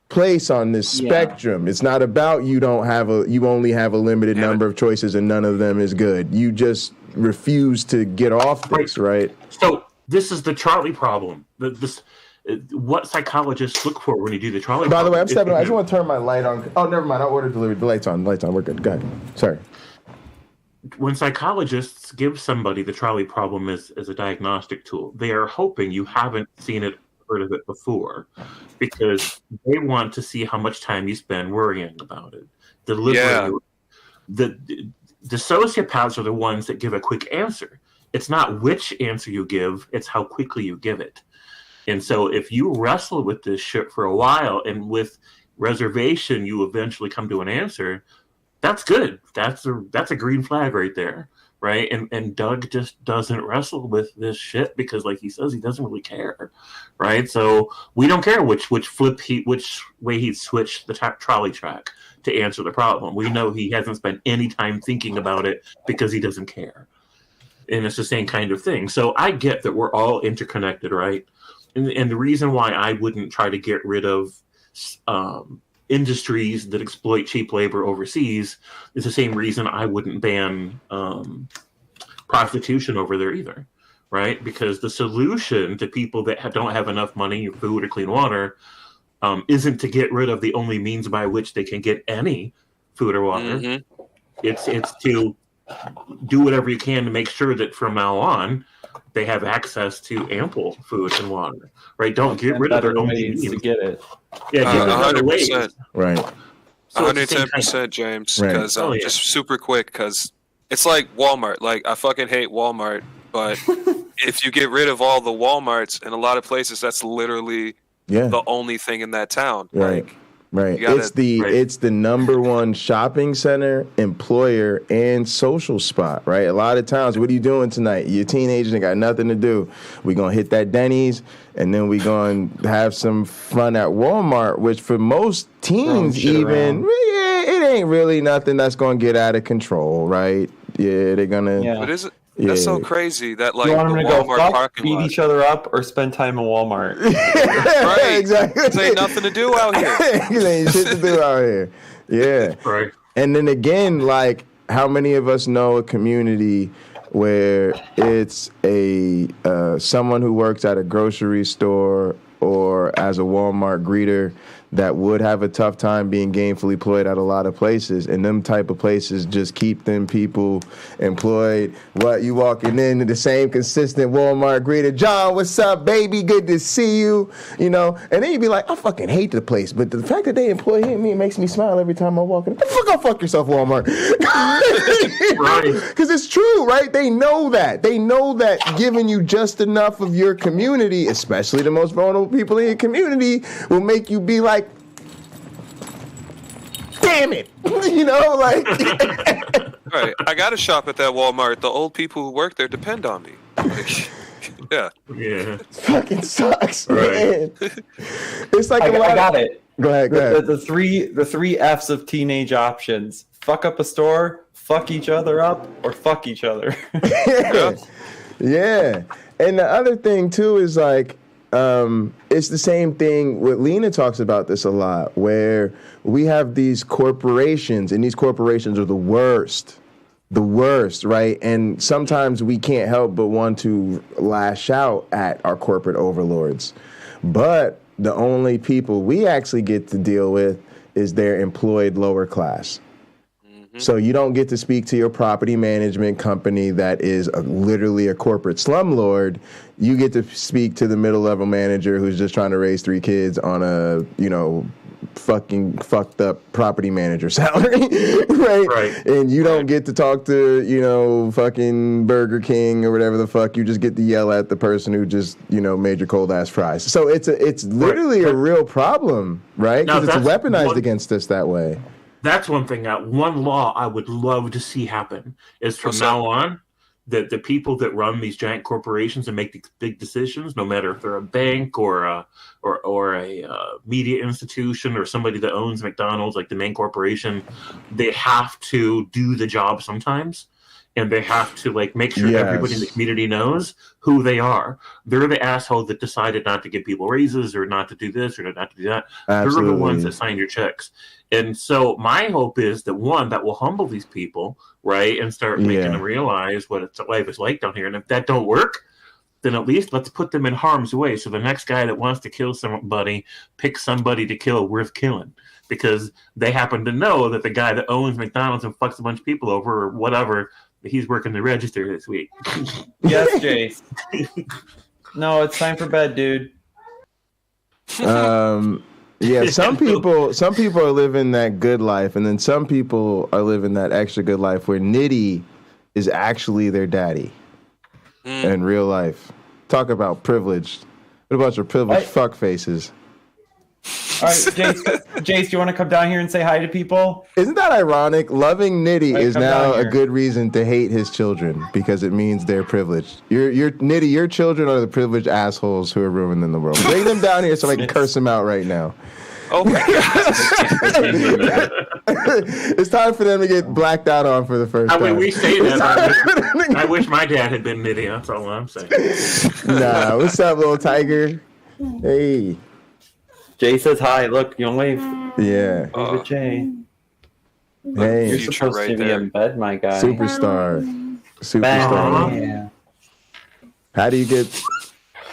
place on this spectrum. It's not about you only have a limited number of choices and none of them is good. You just refuse to get off this, right? So this is the Charlie problem. What psychologists look for when you do the trolley. By the way, I'm stepping. I just want to turn my light on. Oh, never mind. I ordered delivery. The light's on. We're good. Go ahead. Sorry. When psychologists give somebody the trolley problem as a diagnostic tool, they are hoping you haven't seen it, heard of it before, because they want to see how much time you spend worrying about it. The sociopaths are the ones that give a quick answer. It's not which answer you give; it's how quickly you give it. And so if you wrestle with this shit for a while and with reservation, you eventually come to an answer, that's good. That's a green flag right there, right? And Doug just doesn't wrestle with this shit because, like he says, he doesn't really care, right? So we don't care which way he switched the trolley track to answer the problem. We know he hasn't spent any time thinking about it because he doesn't care. And it's the same kind of thing. So I get that we're all interconnected, right? And the reason why I wouldn't try to get rid of industries that exploit cheap labor overseas is the same reason I wouldn't ban prostitution over there either, right? Because the solution to people that don't have enough money, or food, or clean water isn't to get rid of the only means by which they can get any food or water. Mm-hmm. It's to do whatever you can to make sure that from now on they have access to ample food and water, right? Don't get rid of their own means to get it. Yeah, get rid of 100%. Right. So 110%, James. Because just super quick, because it's like Walmart. Like, I fucking hate Walmart, but if you get rid of all the Walmarts in a lot of places, that's literally the only thing in that town. Right. Like, Right. you gotta- It's the number one shopping center, employer, and social spot, right? A lot of times, what are you doing tonight? You're a teenager and got nothing to do. We're going to hit that Denny's, and then we're going to have some fun at Walmart, which for most teens even, it ain't really nothing that's going to get out of control, right? Yeah, they're going to... But is it? That's so crazy that like You want the them to go Walmart fuck, parking beat lot. each other up, or spend time in Walmart? Right. Exactly. There ain't nothing to do out here. There ain't shit to do out here. Yeah. Right. And then again, like, how many of us know a community where it's a someone who works at a grocery store or as a Walmart greeter that would have a tough time being gainfully employed at a lot of places, and them type of places just keep them people employed. What, you walking into the same consistent Walmart greeter, John, what's up, baby? Good to see you. You know, and then you'd be like, I fucking hate the place, but the fact that they employ me makes me smile every time I walk in. Go fuck yourself, Walmart. Because it's true, right? They know that. They know that giving you just enough of your community, especially the most vulnerable people in your community, will make you be like, damn it. You know, like. Right. I got to shop at that Walmart. The old people who work there depend on me. Like, yeah. Yeah. Fucking sucks, Right. man. It's like I got it. Go ahead. The three F's of teenage options: fuck up a store, fuck each other up, or fuck each other. Yeah. And the other thing too is like, it's the same thing. Lena talks about this a lot, where we have these corporations, and these corporations are the worst, right? And sometimes we can't help but want to lash out at our corporate overlords. But the only people we actually get to deal with is their employed lower class. So you don't get to speak to your property management company that is literally a corporate slumlord. You get to speak to the middle level manager who's just trying to raise 3 kids on a, fucking fucked up property manager salary, right? And you don't get to talk to, fucking Burger King or whatever the fuck. You just get to yell at the person who just, made your cold ass fries. So it's literally a real problem, right? Because it's weaponized against us that way. That's one thing. One law I would love to see happen is from now on that the people that run these giant corporations and make these big decisions, no matter if they're a bank or a media institution or somebody that owns McDonald's, like the main corporation, they have to do the job sometimes. And they have to make sure everybody in the community knows who they are. They're the asshole that decided not to give people raises or not to do this or not to do that. Absolutely. They're the ones that sign your checks. And so my hope is that that will humble these people, right, and start making them realize what life is like down here. And if that don't work, then at least let's put them in harm's way. So the next guy that wants to kill somebody picks somebody to kill worth killing, because they happen to know that the guy that owns McDonald's and fucks a bunch of people over or whatever, he's working the register this week. Yes, Jace. No, it's time for bed, dude. Yeah, some people are living that good life, and then some people are living that extra good life where Nitty is actually their daddy in real life. Talk about privileged. What about your privileged fuck faces? All right, Jace, do you want to come down here and say hi to people? Isn't that ironic? Loving Nitty is come now down a here. good reason to hate his children because it means they're privileged. Nitty, your children are the privileged assholes who are ruining the world. Bring them down here so I can curse them out right now. Oh my God. It's time for them to get blacked out on for the first time. I mean, we say that. I wish my dad had been Nitty. That's all I'm saying. Nah, what's up, little tiger? Hey. Jay says hi. Look, you don't wave. Yeah. Wave at Jay. Hey. You're supposed to be in bed, my guy. Superstar. Yeah. How do you get...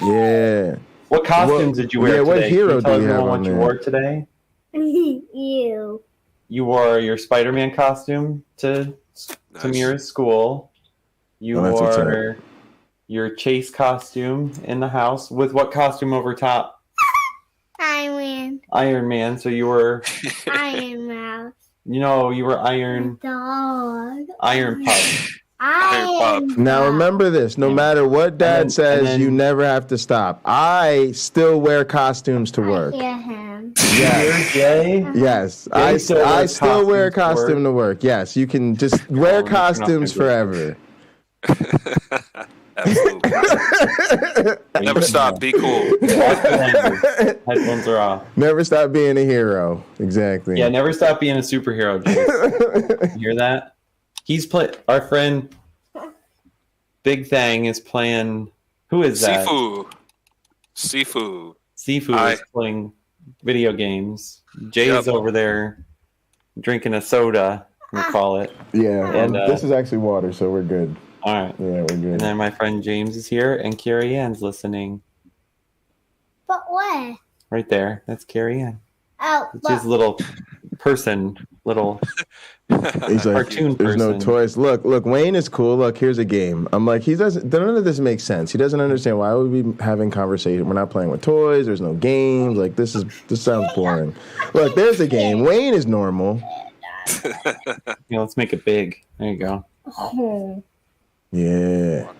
Yeah. What costumes did you wear today? What hero Can you do you tell have everyone on what you there? wore today? You. You wore your Spider-Man costume to Mira's school. You Oh, that's what's wore your Chase costume in the house. With what costume over top? Iron Man. So you were Iron Mouse. you were Iron Dog. Pup. Now remember this: no matter what Dad says, you never have to stop. I still wear costumes to work. Yes, yes. I still wear a costume to work. Yes, you can just wear costumes forever. Absolutely. Never stop. Be cool. Headphones are off. Never stop being a hero. Exactly. Yeah, never stop being a superhero. Jace. You hear that? Our friend Big Thang is playing. Who is that? Sifu is playing video games. Jay's over there drinking a soda, we'll call it. Yeah, and this is actually water, so we're good. All right. Yeah, we're good. And then my friend James is here, and Carrie Ann's listening. But where? Right there. That's Carrie Ann. Oh, it's his little person, He's like, cartoon there's person. no toys. Look, Wayne is cool. Look, here's a game. I'm like, none of this makes sense. He doesn't understand why would we be having conversation. We're not playing with toys. There's no games. Like, this sounds boring. Look, there's a game. Wayne is normal. Let's make it big. There you go. Yeah.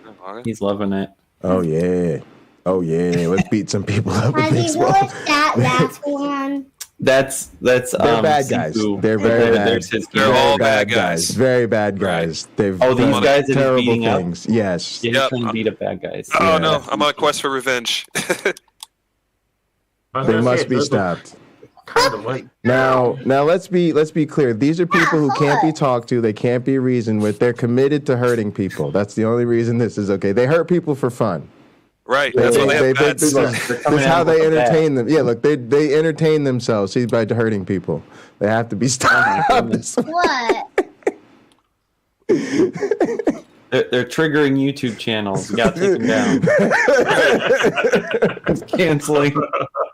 He's loving it. Oh, yeah. Let's beat some people up with baseball. That last one. That's they're bad guys. They're very bad. They're all bad guys. Very bad guys. They've these guys that terrible he's beating things. Up? Yes. Yeah, he's trying to beat up bad guys. Oh no, I'm on a quest for revenge. They must be stopped. Now let's be clear. These are people who can't be talked to. They can't be reasoned with. They're committed to hurting people. That's the only reason this is okay. They hurt people for fun. Right. That's why they have bats. This is how they entertain them. Yeah, look, they entertain themselves by hurting people. They have to be stopped. What? They're triggering YouTube channels. You gotta take them down. It's canceling.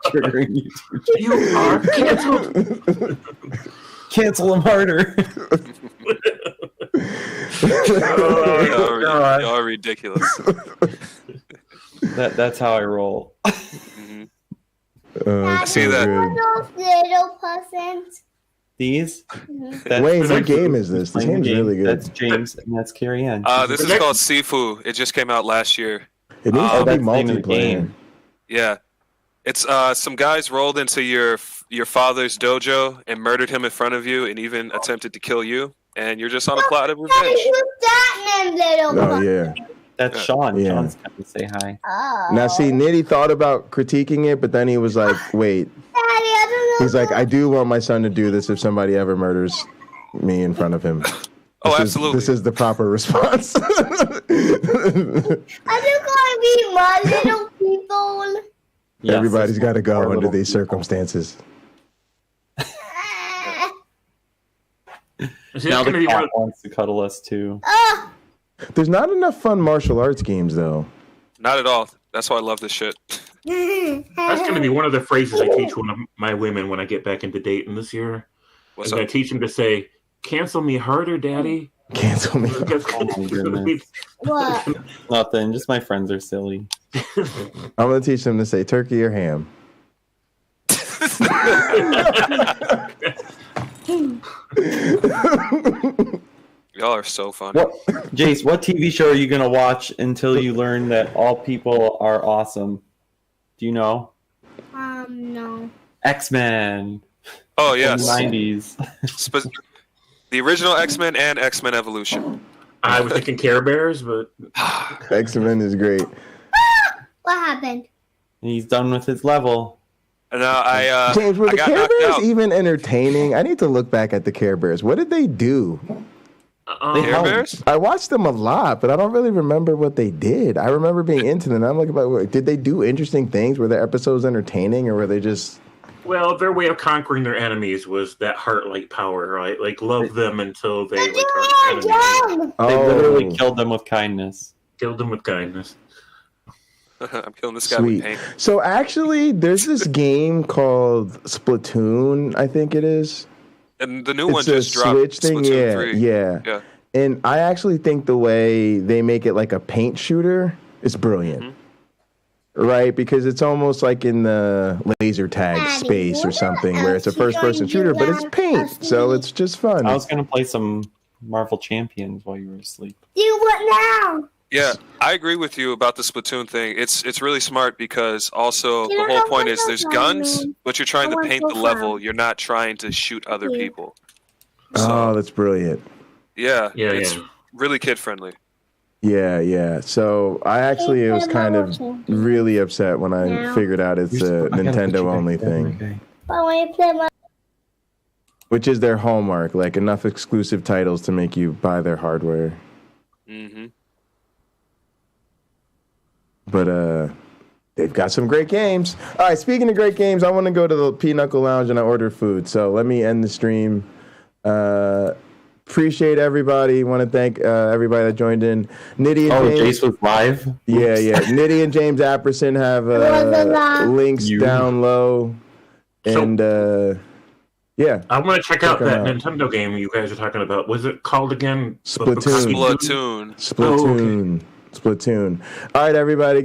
Triggering YouTube channels. You are canceled. Cancel them harder. Y'all are ridiculous. That's how I roll. I see that. Those little persons. These? Wayne, what game is this? This game's really good. That's James, and that's Carrie Ann. This is called Sifu. It just came out last year. It needs to be multiplayer. Yeah. It's some guys rolled into your father's dojo and murdered him in front of you and even attempted to kill you. And you're just on a plot of revenge. Oh, yeah. That's Sean. Yeah. Sean's coming to say hi. Oh. Now, see, Nitty thought about critiquing it, but then he was like, wait. He's like, I do want my son to do this if somebody ever murders me in front of him. Absolutely. This is the proper response. Are you going to be my little people? Yes, everybody's got to go under these circumstances. Now the cat wants to cuddle us too. There's not enough fun martial arts games, though. Not at all. That's why I love this shit. That's going to be one of the phrases I teach one of my women when I get back into dating this year. What's I teach them to say, "Cancel me harder, daddy." Cancel me. What? Nothing. Just my friends are silly. I'm going to teach them to say turkey or ham. Y'all are so funny. Jace, what TV show are you going to watch until you learn that all people are awesome? Do you know? No. X-Men. Oh, yes. From the 90s. The original X-Men and X-Men Evolution. I was thinking Care Bears, but X-Men is great. What happened? He's done with his level. No, James, were I the got Care knocked Bears out. even entertaining? I need to look back at the Care Bears. What did they do? Care Bears? I watched them a lot, but I don't really remember what they did. I remember being into them. I'm like, did they do interesting things? Were their episodes entertaining, or were they just... Well, their way of conquering their enemies was that heart-like power, right? Like, love them until they hurt their enemies. They literally killed them with kindness. Killed them with kindness. I'm killing this guy with pain. So actually, there's this game called Splatoon, I think it is. And the new one It's just a dropped. Switch thing, Splatoon 3. yeah. And I actually think the way they make it like a paint shooter is brilliant. Mm-hmm. Right? Because it's almost like in the laser tag space or something where it's a first-person shooter, but it's paint, so it's just fun. I was going to play some Marvel Champions while you were asleep. Do what now? Yeah, I agree with you about the Splatoon thing. It's really smart because also the whole point is there's guns, but you're trying to paint the level. You're not trying to shoot other people. Oh, that's brilliant. Yeah, it's really kid friendly. Yeah. So I actually was kind of really upset when I figured out it's a Nintendo only thing, which is their hallmark, like enough exclusive titles to make you buy their hardware. Mm-hmm. But they've got some great games. All right, speaking of great games, I want to go to the Pinochle Lounge and I order food. So let me end the stream. Appreciate everybody. Want to thank everybody that joined in. Nitty and James. Jace was live? Yeah. Nitty and James Apperson have links down low. And yeah. I want to check out that Nintendo game you guys are talking about. Was it called again? Splatoon. Splatoon. Splatoon. All right, everybody. Good